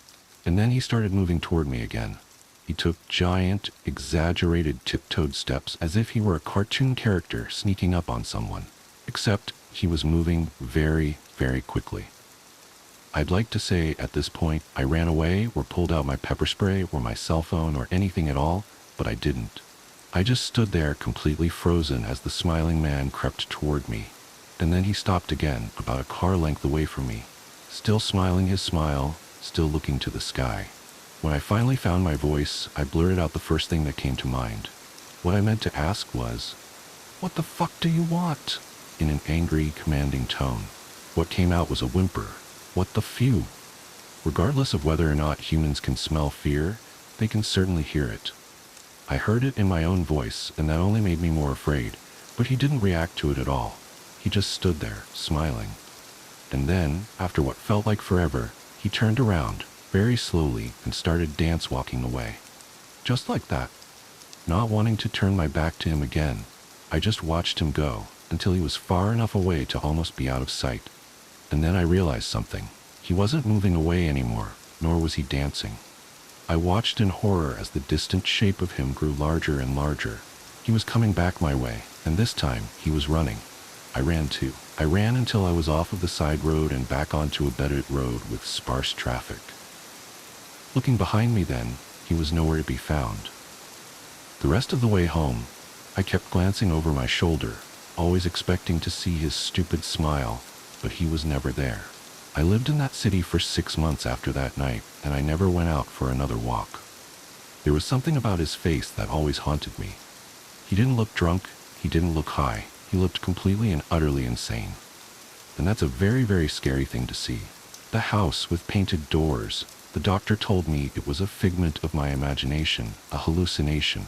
And then he started moving toward me again. He took giant, exaggerated tiptoed steps as if he were a cartoon character sneaking up on someone. Except he was moving very, very quickly. I'd like to say at this point I ran away or pulled out my pepper spray or my cell phone or anything at all, but I didn't. I just stood there completely frozen as the smiling man crept toward me. And then he stopped again, about a car length away from me, still smiling his smile, still looking to the sky. When I finally found my voice, I blurted out the first thing that came to mind. What I meant to ask was, "What the fuck do you want?" in an angry, commanding tone. What came out was a whimper. What the phew? Regardless of whether or not humans can smell fear, they can certainly hear it. I heard it in my own voice, and that only made me more afraid, but he didn't react to it at all. He just stood there, smiling. And then, after what felt like forever, he turned around, very slowly, and started dance-walking away. Just like that. Not wanting to turn my back to him again, I just watched him go, until he was far enough away to almost be out of sight. And then I realized something. He wasn't moving away anymore, nor was he dancing. I watched in horror as the distant shape of him grew larger and larger. He was coming back my way, and this time he was running. I ran too. I ran until I was off of the side road and back onto a bedded road with sparse traffic. Looking behind me then, he was nowhere to be found. The rest of the way home, I kept glancing over my shoulder, always expecting to see his stupid smile, but he was never there. I lived in that city for 6 months after that night, and I never went out for another walk. There was something about his face that always haunted me. He didn't look drunk, he didn't look high, he looked completely and utterly insane. And that's a very, very scary thing to see. The house with painted doors, the doctor told me it was a figment of my imagination, a hallucination,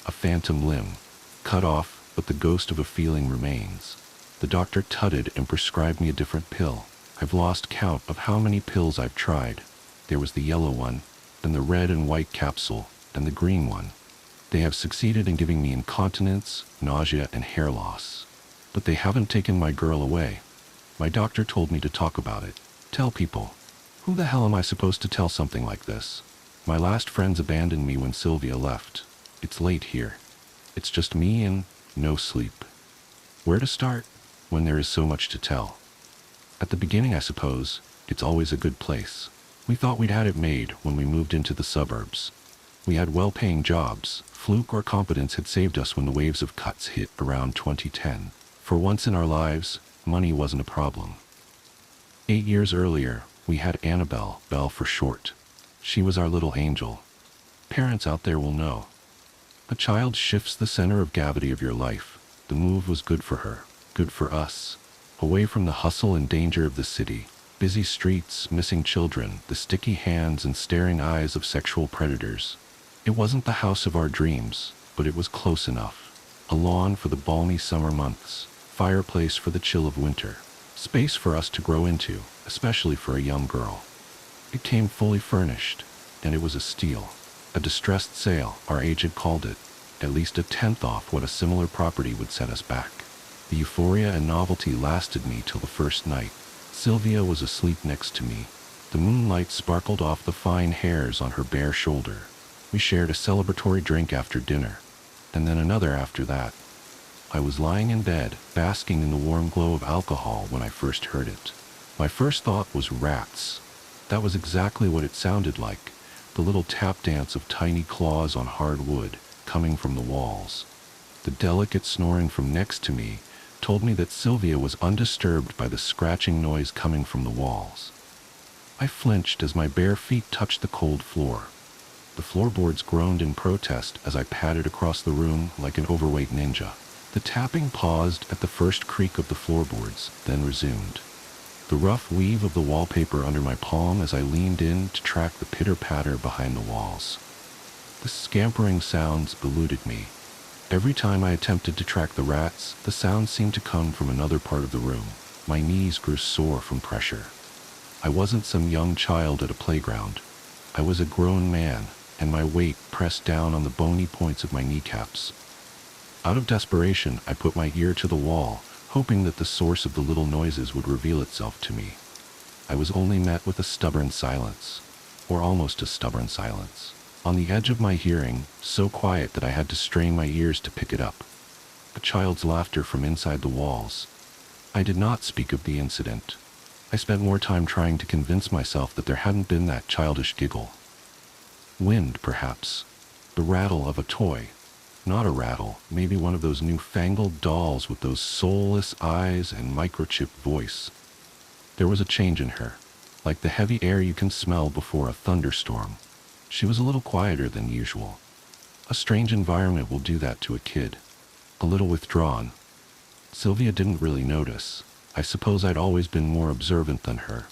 a phantom limb, cut off, but the ghost of a feeling remains. The doctor tutted and prescribed me a different pill. I've lost count of how many pills I've tried. There was the yellow one, then the red and white capsule, and the green one. They have succeeded in giving me incontinence, nausea, and hair loss. But they haven't taken my girl away. My doctor told me to talk about it. Tell people. Who the hell am I supposed to tell something like this? My last friends abandoned me when Sylvia left. It's late here. It's just me and no sleep. Where to start when there is so much to tell? At the beginning, I suppose, it's always a good place. We thought we'd had it made when we moved into the suburbs. We had well-paying jobs. Fluke or competence had saved us when the waves of cuts hit around 2010. For once in our lives, money wasn't a problem. 8 years earlier, we had Annabelle, Belle for short. She was our little angel. Parents out there will know. A child shifts the center of gravity of your life. The move was good for her, good for us. Away from the hustle and danger of the city, busy streets, missing children, the sticky hands and staring eyes of sexual predators. It wasn't the house of our dreams, but it was close enough. A lawn for the balmy summer months, fireplace for the chill of winter, space for us to grow into, especially for a young girl. It came fully furnished, and it was a steal. A distressed sale, our agent called it, at least a tenth off what a similar property would set us back. The euphoria and novelty lasted me till the first night. Sylvia was asleep next to me. The moonlight sparkled off the fine hairs on her bare shoulder. We shared a celebratory drink after dinner, and then another after that. I was lying in bed, basking in the warm glow of alcohol when I first heard it. My first thought was rats. That was exactly what it sounded like, the little tap dance of tiny claws on hard wood, coming from the walls. The delicate snoring from next to me told me that Sylvia was undisturbed by the scratching noise coming from the walls. I flinched as my bare feet touched the cold floor. The floorboards groaned in protest as I padded across the room like an overweight ninja. The tapping paused at the first creak of the floorboards, then resumed. The rough weave of the wallpaper under my palm as I leaned in to track the pitter-patter behind the walls. The scampering sounds eluded me. Every time I attempted to track the rats, the sounds seemed to come from another part of the room. My knees grew sore from pressure. I wasn't some young child at a playground. I was a grown man, and my weight pressed down on the bony points of my kneecaps. Out of desperation, I put my ear to the wall, hoping that the source of the little noises would reveal itself to me. I was only met with a stubborn silence, or almost a stubborn silence. On the edge of my hearing, so quiet that I had to strain my ears to pick it up. A child's laughter from inside the walls. I did not speak of the incident. I spent more time trying to convince myself that there hadn't been that childish giggle. Wind, perhaps. The rattle of a toy. Not a rattle, maybe one of those newfangled dolls with those soulless eyes and microchip voice. There was a change in her, like the heavy air you can smell before a thunderstorm. She was a little quieter than usual. A strange environment will do that to a kid. A little withdrawn. Sylvia didn't really notice. I suppose I'd always been more observant than her.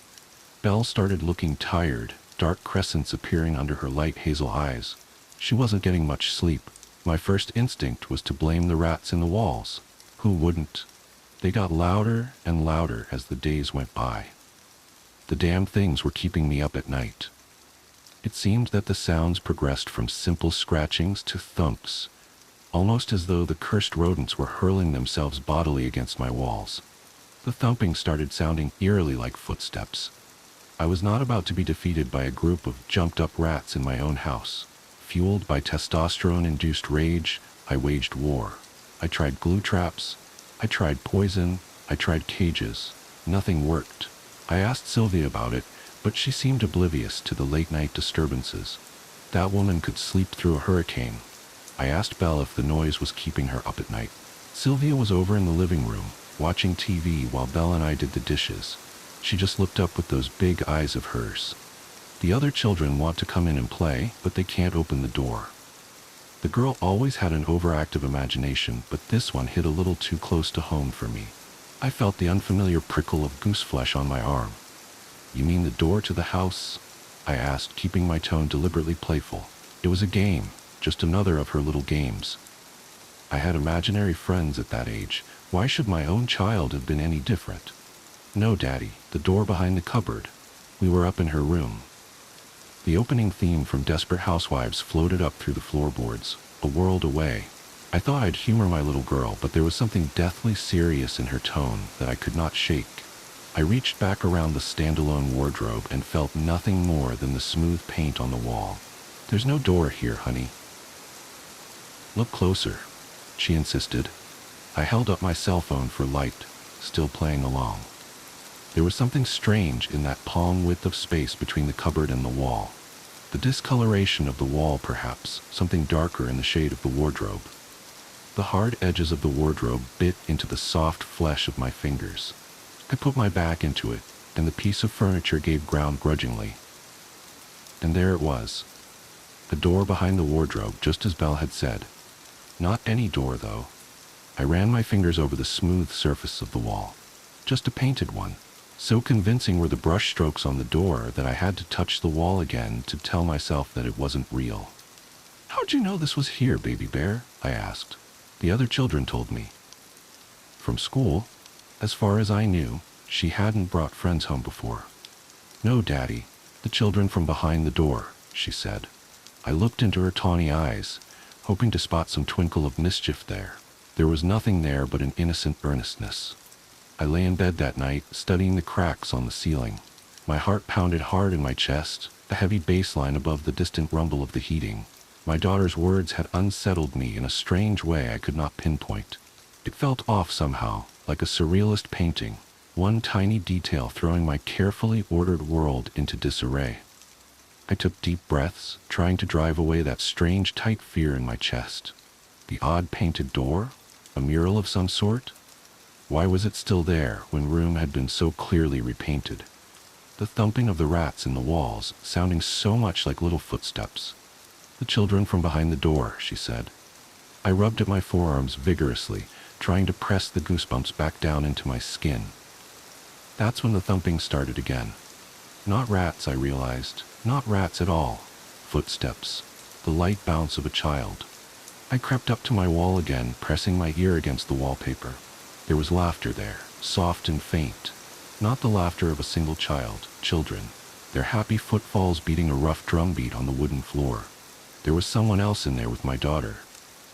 Belle started looking tired, dark crescents appearing under her light hazel eyes. She wasn't getting much sleep. My first instinct was to blame the rats in the walls. Who wouldn't? They got louder and louder as the days went by. The damn things were keeping me up at night. It seemed that the sounds progressed from simple scratchings to thumps, almost as though the cursed rodents were hurling themselves bodily against my walls. The thumping started sounding eerily like footsteps. I was not about to be defeated by a group of jumped-up rats in my own house. Fueled by testosterone-induced rage, I waged war. I tried glue traps. I tried poison. I tried cages. Nothing worked. I asked Sylvia about it, but she seemed oblivious to the late-night disturbances. That woman could sleep through a hurricane. I asked Belle if the noise was keeping her up at night. Sylvia was over in the living room, watching TV while Belle and I did the dishes. She just looked up with those big eyes of hers. The other children want to come in and play, but they can't open the door. The girl always had an overactive imagination, but this one hit a little too close to home for me. I felt the unfamiliar prickle of goose flesh on my arm. "You mean the door to the house?" I asked, keeping my tone deliberately playful. It was a game, just another of her little games. I had imaginary friends at that age. Why should my own child have been any different? "No, Daddy, the door behind the cupboard." We were up in her room. The opening theme from Desperate Housewives floated up through the floorboards, a world away. I thought I'd humor my little girl, but there was something deathly serious in her tone that I could not shake. I reached back around the standalone wardrobe and felt nothing more than the smooth paint on the wall. "There's no door here, honey." "Look closer," she insisted. I held up my cell phone for light, still playing along. There was something strange in that palm width of space between the cupboard and the wall. The discoloration of the wall, perhaps, something darker in the shade of the wardrobe. The hard edges of the wardrobe bit into the soft flesh of my fingers. I put my back into it, and the piece of furniture gave ground grudgingly. And there it was. The door behind the wardrobe, just as Belle had said. Not any door, though. I ran my fingers over the smooth surface of the wall. Just a painted one. So convincing were the brush strokes on the door that I had to touch the wall again to tell myself that it wasn't real. "How'd you know this was here, baby bear?" I asked. The other children told me. From school. As far as I knew, she hadn't brought friends home before. "No, Daddy, the children from behind the door," she said. I looked into her tawny eyes, hoping to spot some twinkle of mischief there. There was nothing there but an innocent earnestness. I lay in bed that night, studying the cracks on the ceiling. My heart pounded hard in my chest, a heavy bass line above the distant rumble of the heating. My daughter's words had unsettled me in a strange way I could not pinpoint. It felt off somehow, like a surrealist painting, one tiny detail throwing my carefully ordered world into disarray. I took deep breaths, trying to drive away that strange tight fear in my chest. The odd painted door? A mural of some sort? Why was it still there when room had been so clearly repainted? The thumping of the rats in the walls, sounding so much like little footsteps. "The children from behind the door," she said. I rubbed at my forearms vigorously, trying to press the goosebumps back down into my skin. That's when the thumping started again. Not rats, I realized. Not rats at all. Footsteps. The light bounce of a child. I crept up to my wall again, pressing my ear against the wallpaper. There was laughter there, soft and faint. Not the laughter of a single child, children. Their happy footfalls beating a rough drum beat on the wooden floor. There was someone else in there with my daughter.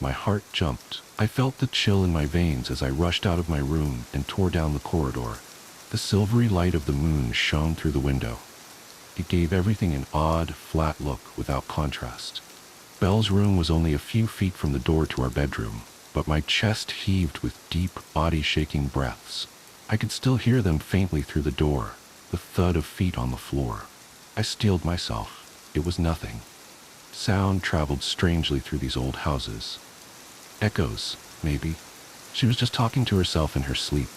My heart jumped. I felt the chill in my veins as I rushed out of my room and tore down the corridor. The silvery light of the moon shone through the window. It gave everything an odd, flat look without contrast. Belle's room was only a few feet from the door to our bedroom, but my chest heaved with deep, body-shaking breaths. I could still hear them faintly through the door, the thud of feet on the floor. I steeled myself. It was nothing. Sound traveled strangely through these old houses. Echoes, maybe. She was just talking to herself in her sleep,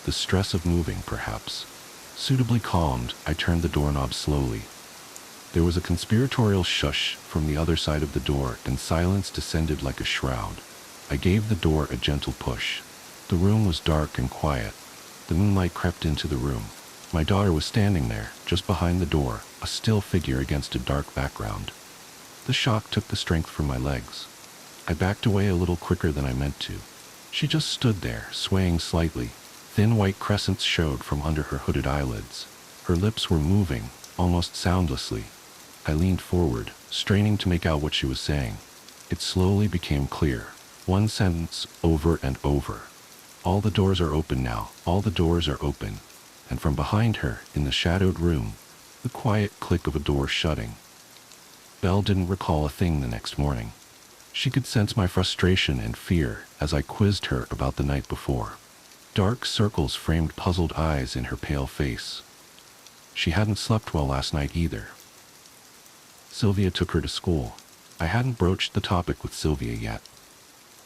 the stress of moving, perhaps. Suitably calmed, I turned the doorknob slowly. There was a conspiratorial shush from the other side of the door, and silence descended like a shroud. I gave the door a gentle push. The room was dark and quiet. The moonlight crept into the room. My daughter was standing there, just behind the door, a still figure against a dark background. The shock took the strength from my legs. I backed away a little quicker than I meant to. She just stood there, swaying slightly. Thin white crescents showed from under her hooded eyelids. Her lips were moving, almost soundlessly. I leaned forward, straining to make out what she was saying. It slowly became clear. One sentence, over and over. "All the doors are open now. All the doors are open." And from behind her, in the shadowed room, the quiet click of a door shutting. Belle didn't recall a thing the next morning. She could sense my frustration and fear as I quizzed her about the night before. Dark circles framed puzzled eyes in her pale face. She hadn't slept well last night either. Sylvia took her to school. I hadn't broached the topic with Sylvia yet.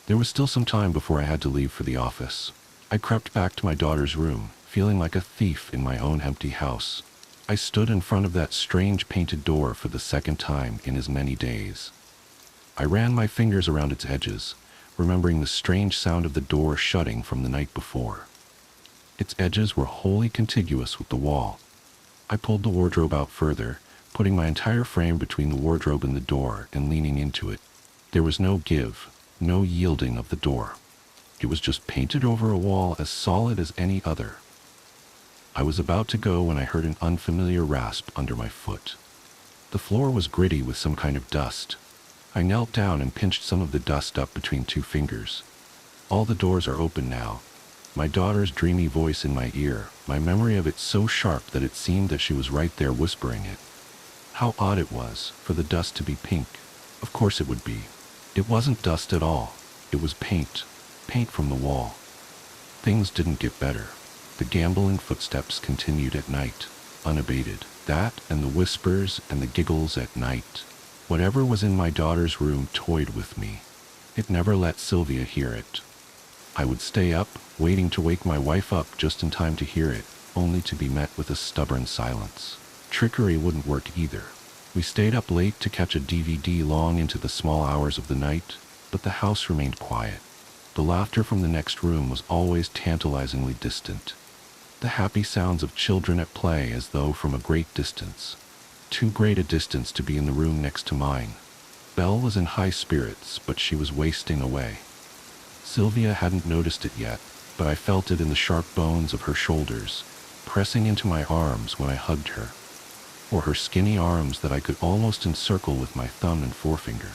There was still some time before I had to leave for the office. I crept back to my daughter's room, feeling like a thief in my own empty house. I stood in front of that strange painted door for the second time in as many days. I ran my fingers around its edges, remembering the strange sound of the door shutting from the night before. Its edges were wholly contiguous with the wall. I pulled the wardrobe out further, putting my entire frame between the wardrobe and the door and leaning into it. There was no give, no yielding of the door. It was just painted over a wall as solid as any other. I was about to go when I heard an unfamiliar rasp under my foot. The floor was gritty with some kind of dust. I knelt down and pinched some of the dust up between 2 fingers. All the doors are open now. My daughter's dreamy voice in my ear, my memory of it so sharp that it seemed that she was right there whispering it. How odd it was for the dust to be pink. Of course it would be. It wasn't dust at all. It was paint. Paint from the wall. Things didn't get better. The gambling footsteps continued at night, unabated. That and the whispers and the giggles at night. Whatever was in my daughter's room toyed with me. It never let Sylvia hear it. I would stay up, waiting to wake my wife up just in time to hear it, only to be met with a stubborn silence. Trickery wouldn't work either. We stayed up late to catch a DVD long into the small hours of the night, but the house remained quiet. The laughter from the next room was always tantalizingly distant. The happy sounds of children at play as though from a great distance. Too great a distance to be in the room next to mine. Belle was in high spirits, but she was wasting away. Sylvia hadn't noticed it yet, but I felt it in the sharp bones of her shoulders, pressing into my arms when I hugged her, or her skinny arms that I could almost encircle with my thumb and forefinger.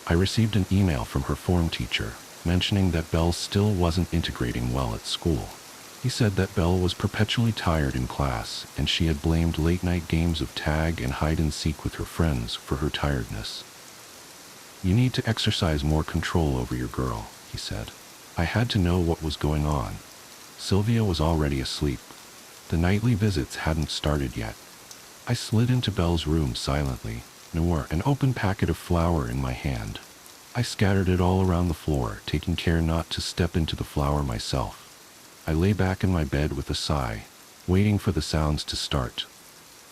I received an email from her form teacher, mentioning that Belle still wasn't integrating well at school. He said that Belle was perpetually tired in class, and she had blamed late-night games of tag and hide-and-seek with her friends for her tiredness. "You need to exercise more control over your girl," he said. I had to know what was going on. Sylvia was already asleep. The nightly visits hadn't started yet. I slid into Belle's room silently, an open packet of flour in my hand. I scattered it all around the floor, taking care not to step into the flour myself. I lay back in my bed with a sigh, waiting for the sounds to start.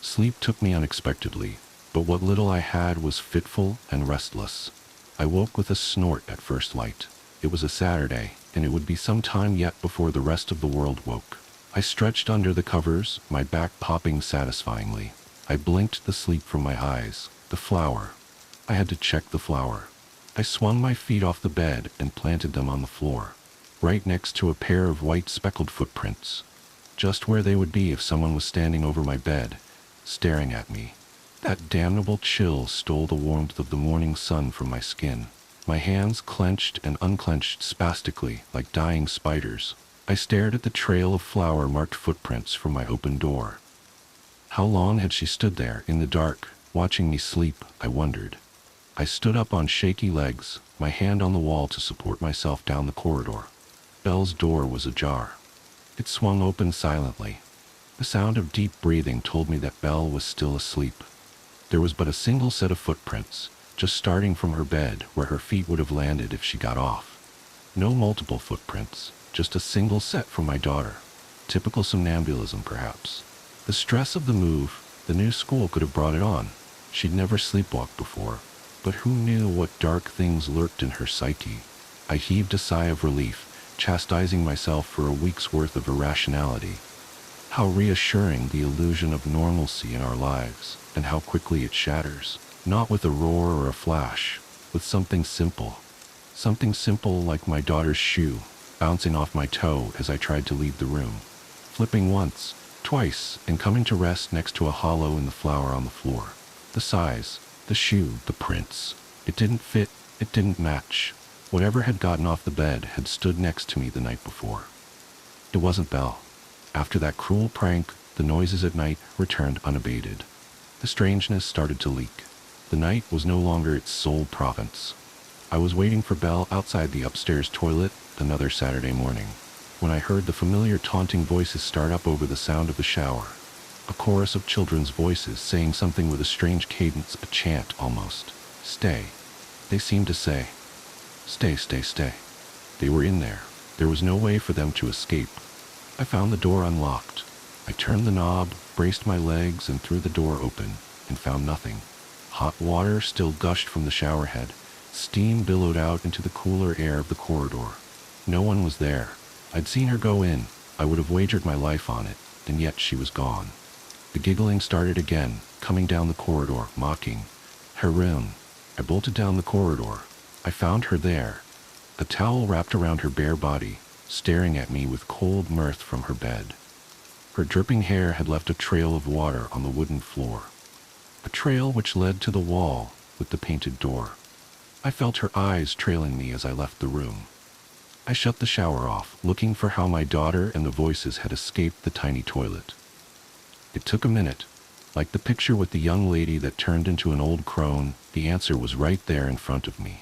Sleep took me unexpectedly, but what little I had was fitful and restless. I woke with a snort at first light. It was a Saturday, and it would be some time yet before the rest of the world woke. I stretched under the covers, my back popping satisfyingly. I blinked the sleep from my eyes. The flour. I had to check the flour. I swung my feet off the bed and planted them on the floor, right next to a pair of white speckled footprints, just where they would be if someone was standing over my bed, staring at me. That damnable chill stole the warmth of the morning sun from my skin. My hands clenched and unclenched spastically like dying spiders. I stared at the trail of flour-marked footprints from my open door. How long had she stood there in the dark, watching me sleep, I wondered. I stood up on shaky legs, my hand on the wall to support myself down the corridor. Belle's door was ajar. It swung open silently. The sound of deep breathing told me that Belle was still asleep. There was but a single set of footprints, just starting from her bed where her feet would have landed if she got off. No multiple footprints, just a single set from my daughter. Typical somnambulism, perhaps. The stress of the move, the new school could have brought it on. She'd never sleepwalked before, but who knew what dark things lurked in her psyche? I heaved a sigh of relief, chastising myself for a week's worth of irrationality. How reassuring the illusion of normalcy in our lives, and how quickly it shatters. Not with a roar or a flash, with something simple. Something simple like my daughter's shoe, bouncing off my toe as I tried to leave the room. Flipping once, twice, and coming to rest next to a hollow in the flour on the floor. The size, the shoe, the prints. It didn't fit, it didn't match. Whatever had gotten off the bed had stood next to me the night before. It wasn't Belle. After that cruel prank, the noises at night returned unabated. The strangeness started to leak. The night was no longer its sole province. I was waiting for Belle outside the upstairs toilet another Saturday morning, when I heard the familiar taunting voices start up over the sound of the shower. A chorus of children's voices saying something with a strange cadence, a chant almost. Stay. They seemed to say. Stay, stay, stay. They were in there. There was no way for them to escape. I found the door unlocked. I turned the knob, braced my legs, and threw the door open, and found nothing. Hot water still gushed from the shower head. Steam billowed out into the cooler air of the corridor. No one was there. I'd seen her go in. I would have wagered my life on it, and yet she was gone. The giggling started again, coming down the corridor, mocking. Her room. I bolted down the corridor. I found her there, a towel wrapped around her bare body, staring at me with cold mirth from her bed. Her dripping hair had left a trail of water on the wooden floor. a trail which led to the wall with the painted door. I felt her eyes trailing me as I left the room. I shut the shower off, looking for how my daughter and the voices had escaped the tiny toilet. It took a minute. Like the picture with the young lady that turned into an old crone, the answer was right there in front of me.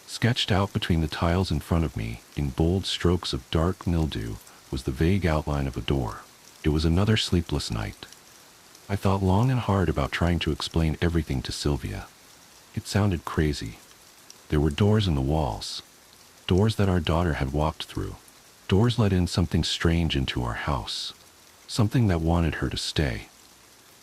Sketched out between the tiles in front of me, in bold strokes of dark mildew, was the vague outline of a door. It was another sleepless night. I thought long and hard about trying to explain everything to Sylvia. It sounded crazy. There were doors in the walls. Doors that our daughter had walked through. Doors let in something strange into our house. Something that wanted her to stay.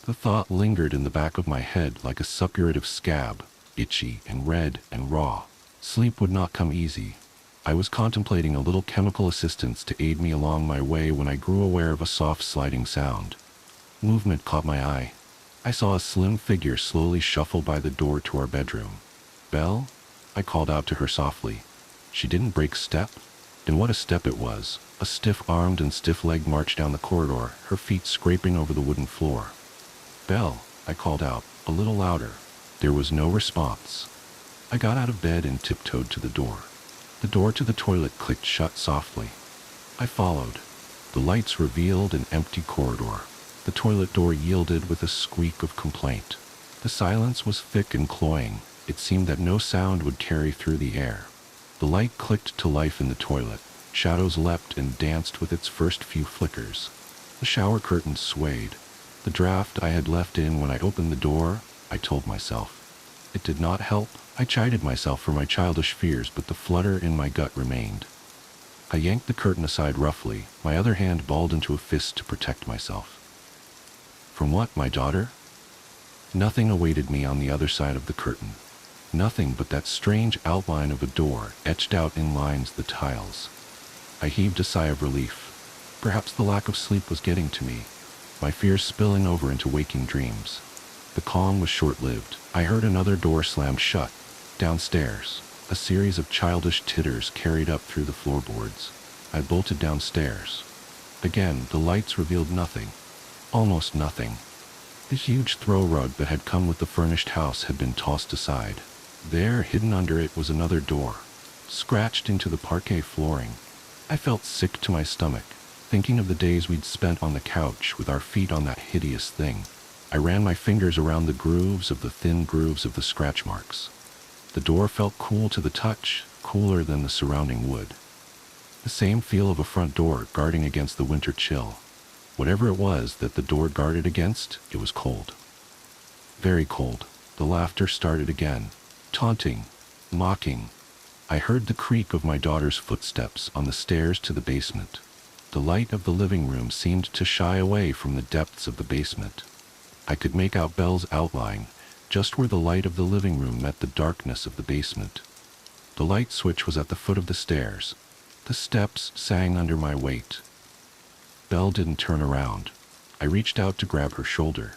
The thought lingered in the back of my head like a suppurative scab, itchy and red and raw. Sleep would not come easy. I was contemplating a little chemical assistance to aid me along my way when I grew aware of a soft sliding sound. Movement caught my eye. I saw a slim figure slowly shuffle by the door to our bedroom. "Belle?" I called out to her softly. She didn't break step. And what a step it was. A stiff-armed and stiff-legged march down the corridor, her feet scraping over the wooden floor. "Belle," I called out, a little louder. There was no response. I got out of bed and tiptoed to the door. The door to the toilet clicked shut softly. I followed. The lights revealed an empty corridor. The toilet door yielded with a squeak of complaint. The silence was thick and cloying. It seemed that no sound would carry through the air. The light clicked to life in the toilet. Shadows leapt and danced with its first few flickers. The shower curtains swayed. The draft I had left in when I opened the door, I told myself. It did not help. I chided myself for my childish fears, but the flutter in my gut remained. I yanked the curtain aside roughly, my other hand balled into a fist to protect myself. From what, my daughter? Nothing awaited me on the other side of the curtain. Nothing but that strange outline of a door etched out in lines the tiles. I heaved a sigh of relief. Perhaps the lack of sleep was getting to me, my fears spilling over into waking dreams. The calm was short-lived. I heard another door slammed shut. Downstairs, a series of childish titters carried up through the floorboards. I bolted downstairs. Again, the lights revealed nothing. Almost nothing. The huge throw rug that had come with the furnished house had been tossed aside. There, hidden under it, was another door, scratched into the parquet flooring. I felt sick to my stomach, thinking of the days we'd spent on the couch with our feet on that hideous thing. I ran my fingers around the thin grooves of the scratch marks. The door felt cool to the touch, cooler than the surrounding wood. The same feel of a front door guarding against the winter chill. Whatever it was that the door guarded against, it was cold. Very cold. The laughter started again. Taunting. Mocking. I heard the creak of my daughter's footsteps on the stairs to the basement. The light of the living room seemed to shy away from the depths of the basement. I could make out Belle's outline, just where the light of the living room met the darkness of the basement. The light switch was at the foot of the stairs. The steps sang under my weight. Belle didn't turn around. I reached out to grab her shoulder.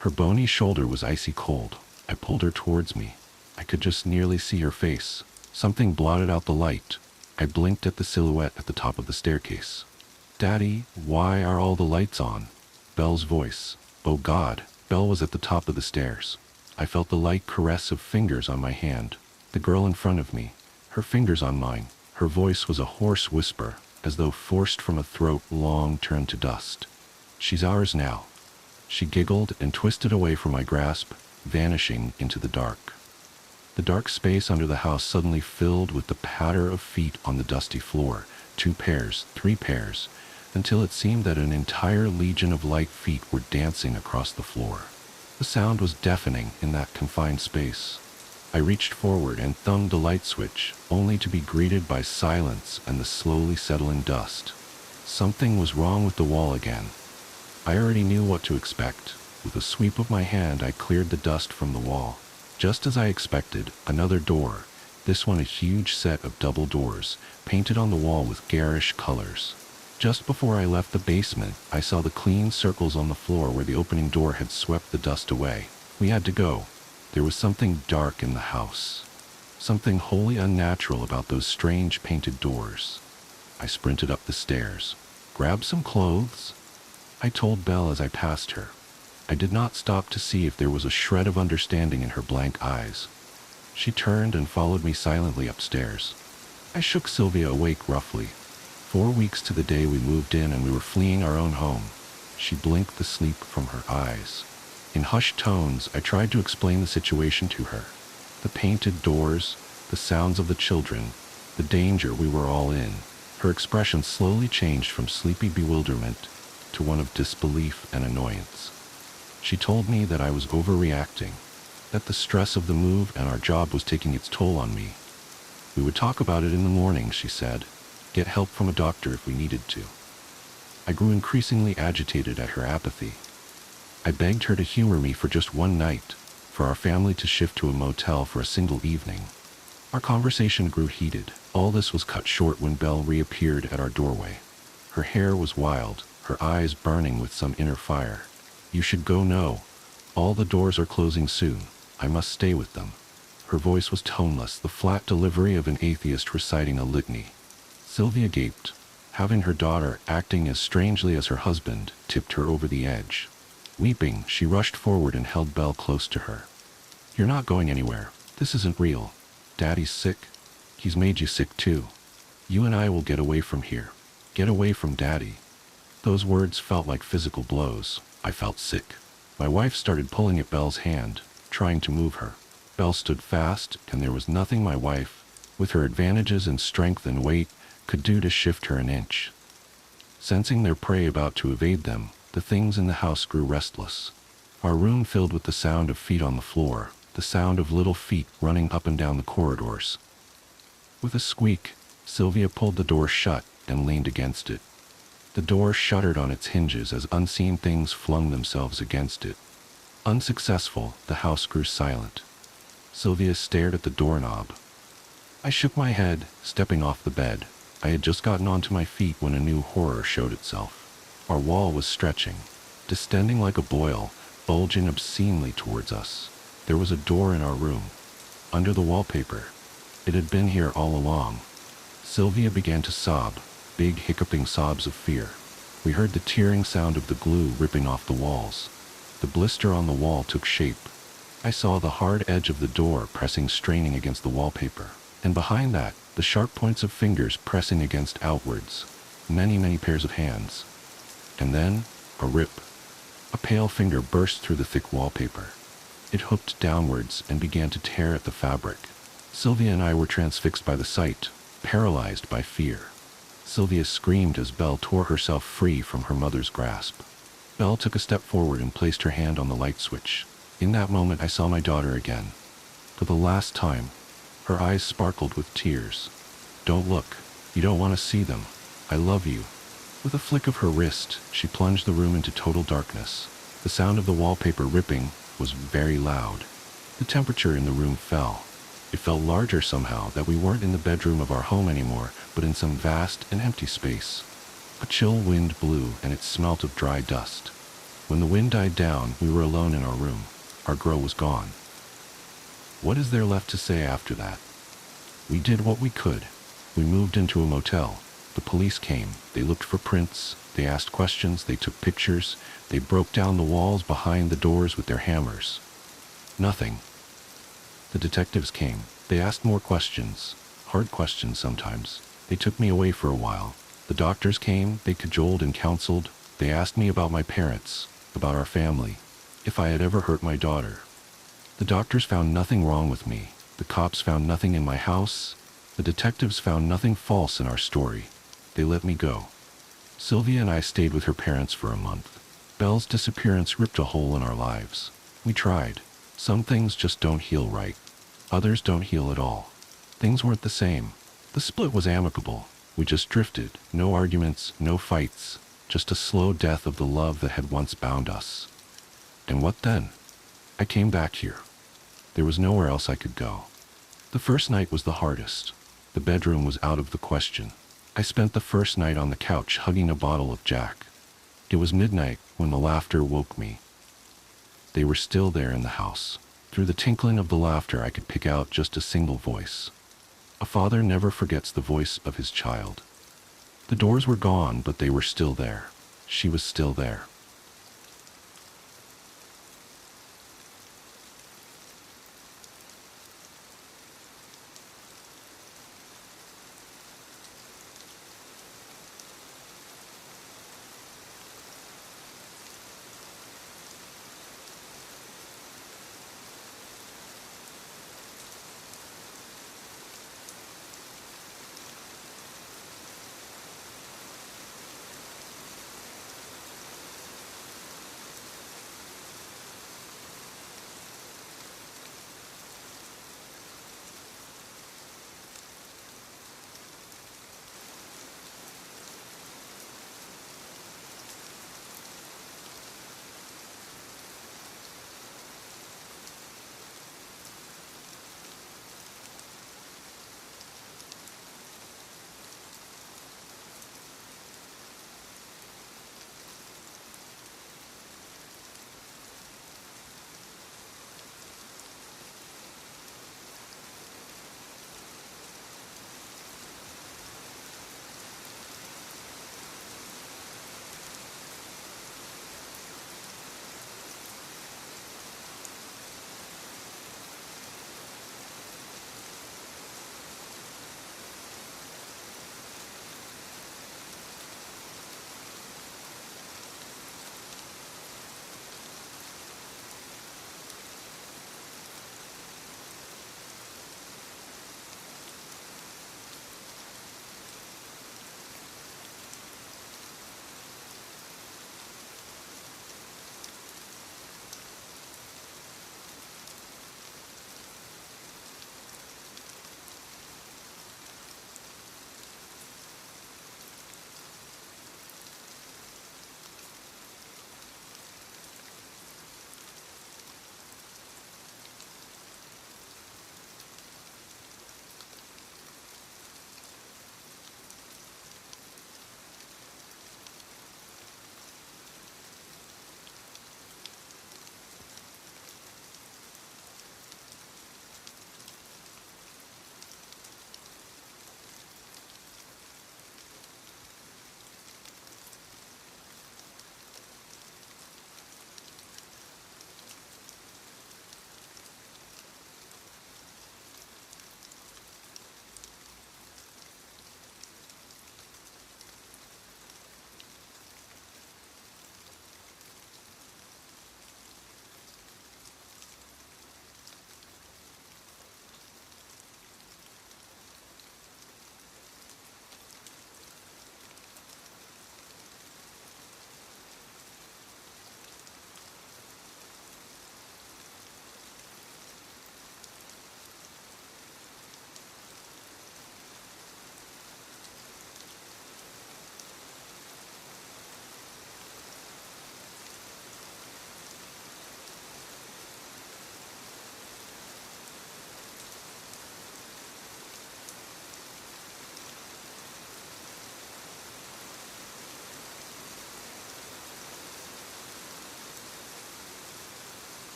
Her bony shoulder was icy cold. I pulled her towards me. I could just nearly see her face. Something blotted out the light. I blinked at the silhouette at the top of the staircase. "Daddy, why are all the lights on?" Belle's voice. Oh God. Belle was at the top of the stairs. I felt the light caress of fingers on my hand. The girl in front of me, her fingers on mine. Her voice was a hoarse whisper, as though forced from a throat long turned to dust. "She's ours now." She giggled and twisted away from my grasp, vanishing into the dark. The dark space under the house suddenly filled with the patter of feet on the dusty floor, 2 pairs, 3 pairs, until it seemed that an entire legion of light feet were dancing across the floor. The sound was deafening in that confined space. I reached forward and thumbed the light switch, only to be greeted by silence and the slowly settling dust. Something was wrong with the wall again. I already knew what to expect. With a sweep of my hand, I cleared the dust from the wall. Just as I expected, another door, this one a huge set of double doors, painted on the wall with garish colors. Just before I left the basement, I saw the clean circles on the floor where the opening door had swept the dust away. We had to go. There was something dark in the house. Something wholly unnatural about those strange painted doors. I sprinted up the stairs. "Grab some clothes," I told Belle as I passed her. I did not stop to see if there was a shred of understanding in her blank eyes. She turned and followed me silently upstairs. I shook Sylvia awake roughly. 4 weeks to the day we moved in and we were fleeing our own home. She blinked the sleep from her eyes. In hushed tones, I tried to explain the situation to her. The painted doors, the sounds of the children, the danger we were all in. Her expression slowly changed from sleepy bewilderment to one of disbelief and annoyance. She told me that I was overreacting, that the stress of the move and our job was taking its toll on me. We would talk about it in the morning, she said. Get help from a doctor if we needed to. I grew increasingly agitated at her apathy. I begged her to humor me for just one night, for our family to shift to a motel for a single evening. Our conversation grew heated. All this was cut short when Belle reappeared at our doorway. Her hair was wild, her eyes burning with some inner fire. You should go now. All the doors are closing soon. I must stay with them. Her voice was toneless, the flat delivery of an atheist reciting a litany. Sylvia gaped. Having her daughter acting as strangely as her husband tipped her over the edge. Weeping, she rushed forward and held Belle close to her. You're not going anywhere. This isn't real. Daddy's sick. He's made you sick too. You and I will get away from here. Get away from Daddy. Those words felt like physical blows. I felt sick. My wife started pulling at Belle's hand, trying to move her. Belle stood fast, and there was nothing my wife, with her advantages in strength and weight, could do to shift her an inch. Sensing their prey about to evade them, the things in the house grew restless. Our room filled with the sound of feet on the floor, the sound of little feet running up and down the corridors. With a squeak, Sylvia pulled the door shut and leaned against it. The door shuddered on its hinges as unseen things flung themselves against it. Unsuccessful, the house grew silent. Sylvia stared at the doorknob. I shook my head, stepping off the bed. I had just gotten onto my feet when a new horror showed itself. Our wall was stretching, distending like a boil, bulging obscenely towards us. There was a door in our room, under the wallpaper. It had been here all along. Sylvia began to sob, big hiccuping sobs of fear. We heard the tearing sound of the glue ripping off the walls. The blister on the wall took shape. I saw the hard edge of the door pressing, straining against the wallpaper. And behind that, the sharp points of fingers pressing against outwards. Many pairs of hands. And then, a rip. A pale finger burst through the thick wallpaper. It hooked downwards and began to tear at the fabric. Sylvia and I were transfixed by the sight, paralyzed by fear. Sylvia screamed as Belle tore herself free from her mother's grasp. Belle took a step forward and placed her hand on the light switch. In that moment I saw my daughter again. For the last time, her eyes sparkled with tears. Don't look. You don't want to see them. I love you. With a flick of her wrist, she plunged the room into total darkness. The sound of the wallpaper ripping was very loud. The temperature in the room fell. It felt larger somehow, that we weren't in the bedroom of our home anymore, but in some vast and empty space. A chill wind blew and it smelt of dry dust. When the wind died down, we were alone in our room. Our girl was gone. What is there left to say after that? We did what we could. We moved into a motel. The police came. They looked for prints. They asked questions. They took pictures. They broke down the walls behind the doors with their hammers. Nothing. The detectives came. They asked more questions. Hard questions sometimes. They took me away for a while. The doctors came. They cajoled and counseled. They asked me about my parents, about our family, if I had ever hurt my daughter. The doctors found nothing wrong with me. The cops found nothing in my house. The detectives found nothing false in our story. They let me go. Sylvia and I stayed with her parents for a month. Belle's disappearance ripped a hole in our lives. We tried. Some things just don't heal right. Others don't heal at all. Things weren't the same. The split was amicable. We just drifted. No arguments, no fights. Just a slow death of the love that had once bound us. And what then? I came back here. There was nowhere else I could go. The first night was the hardest. The bedroom was out of the question. I spent the first night on the couch hugging a bottle of Jack. It was midnight when the laughter woke me. They were still there in the house. Through the tinkling of the laughter I could pick out just a single voice. A father never forgets the voice of his child. The doors were gone, but they were still there. She was still there.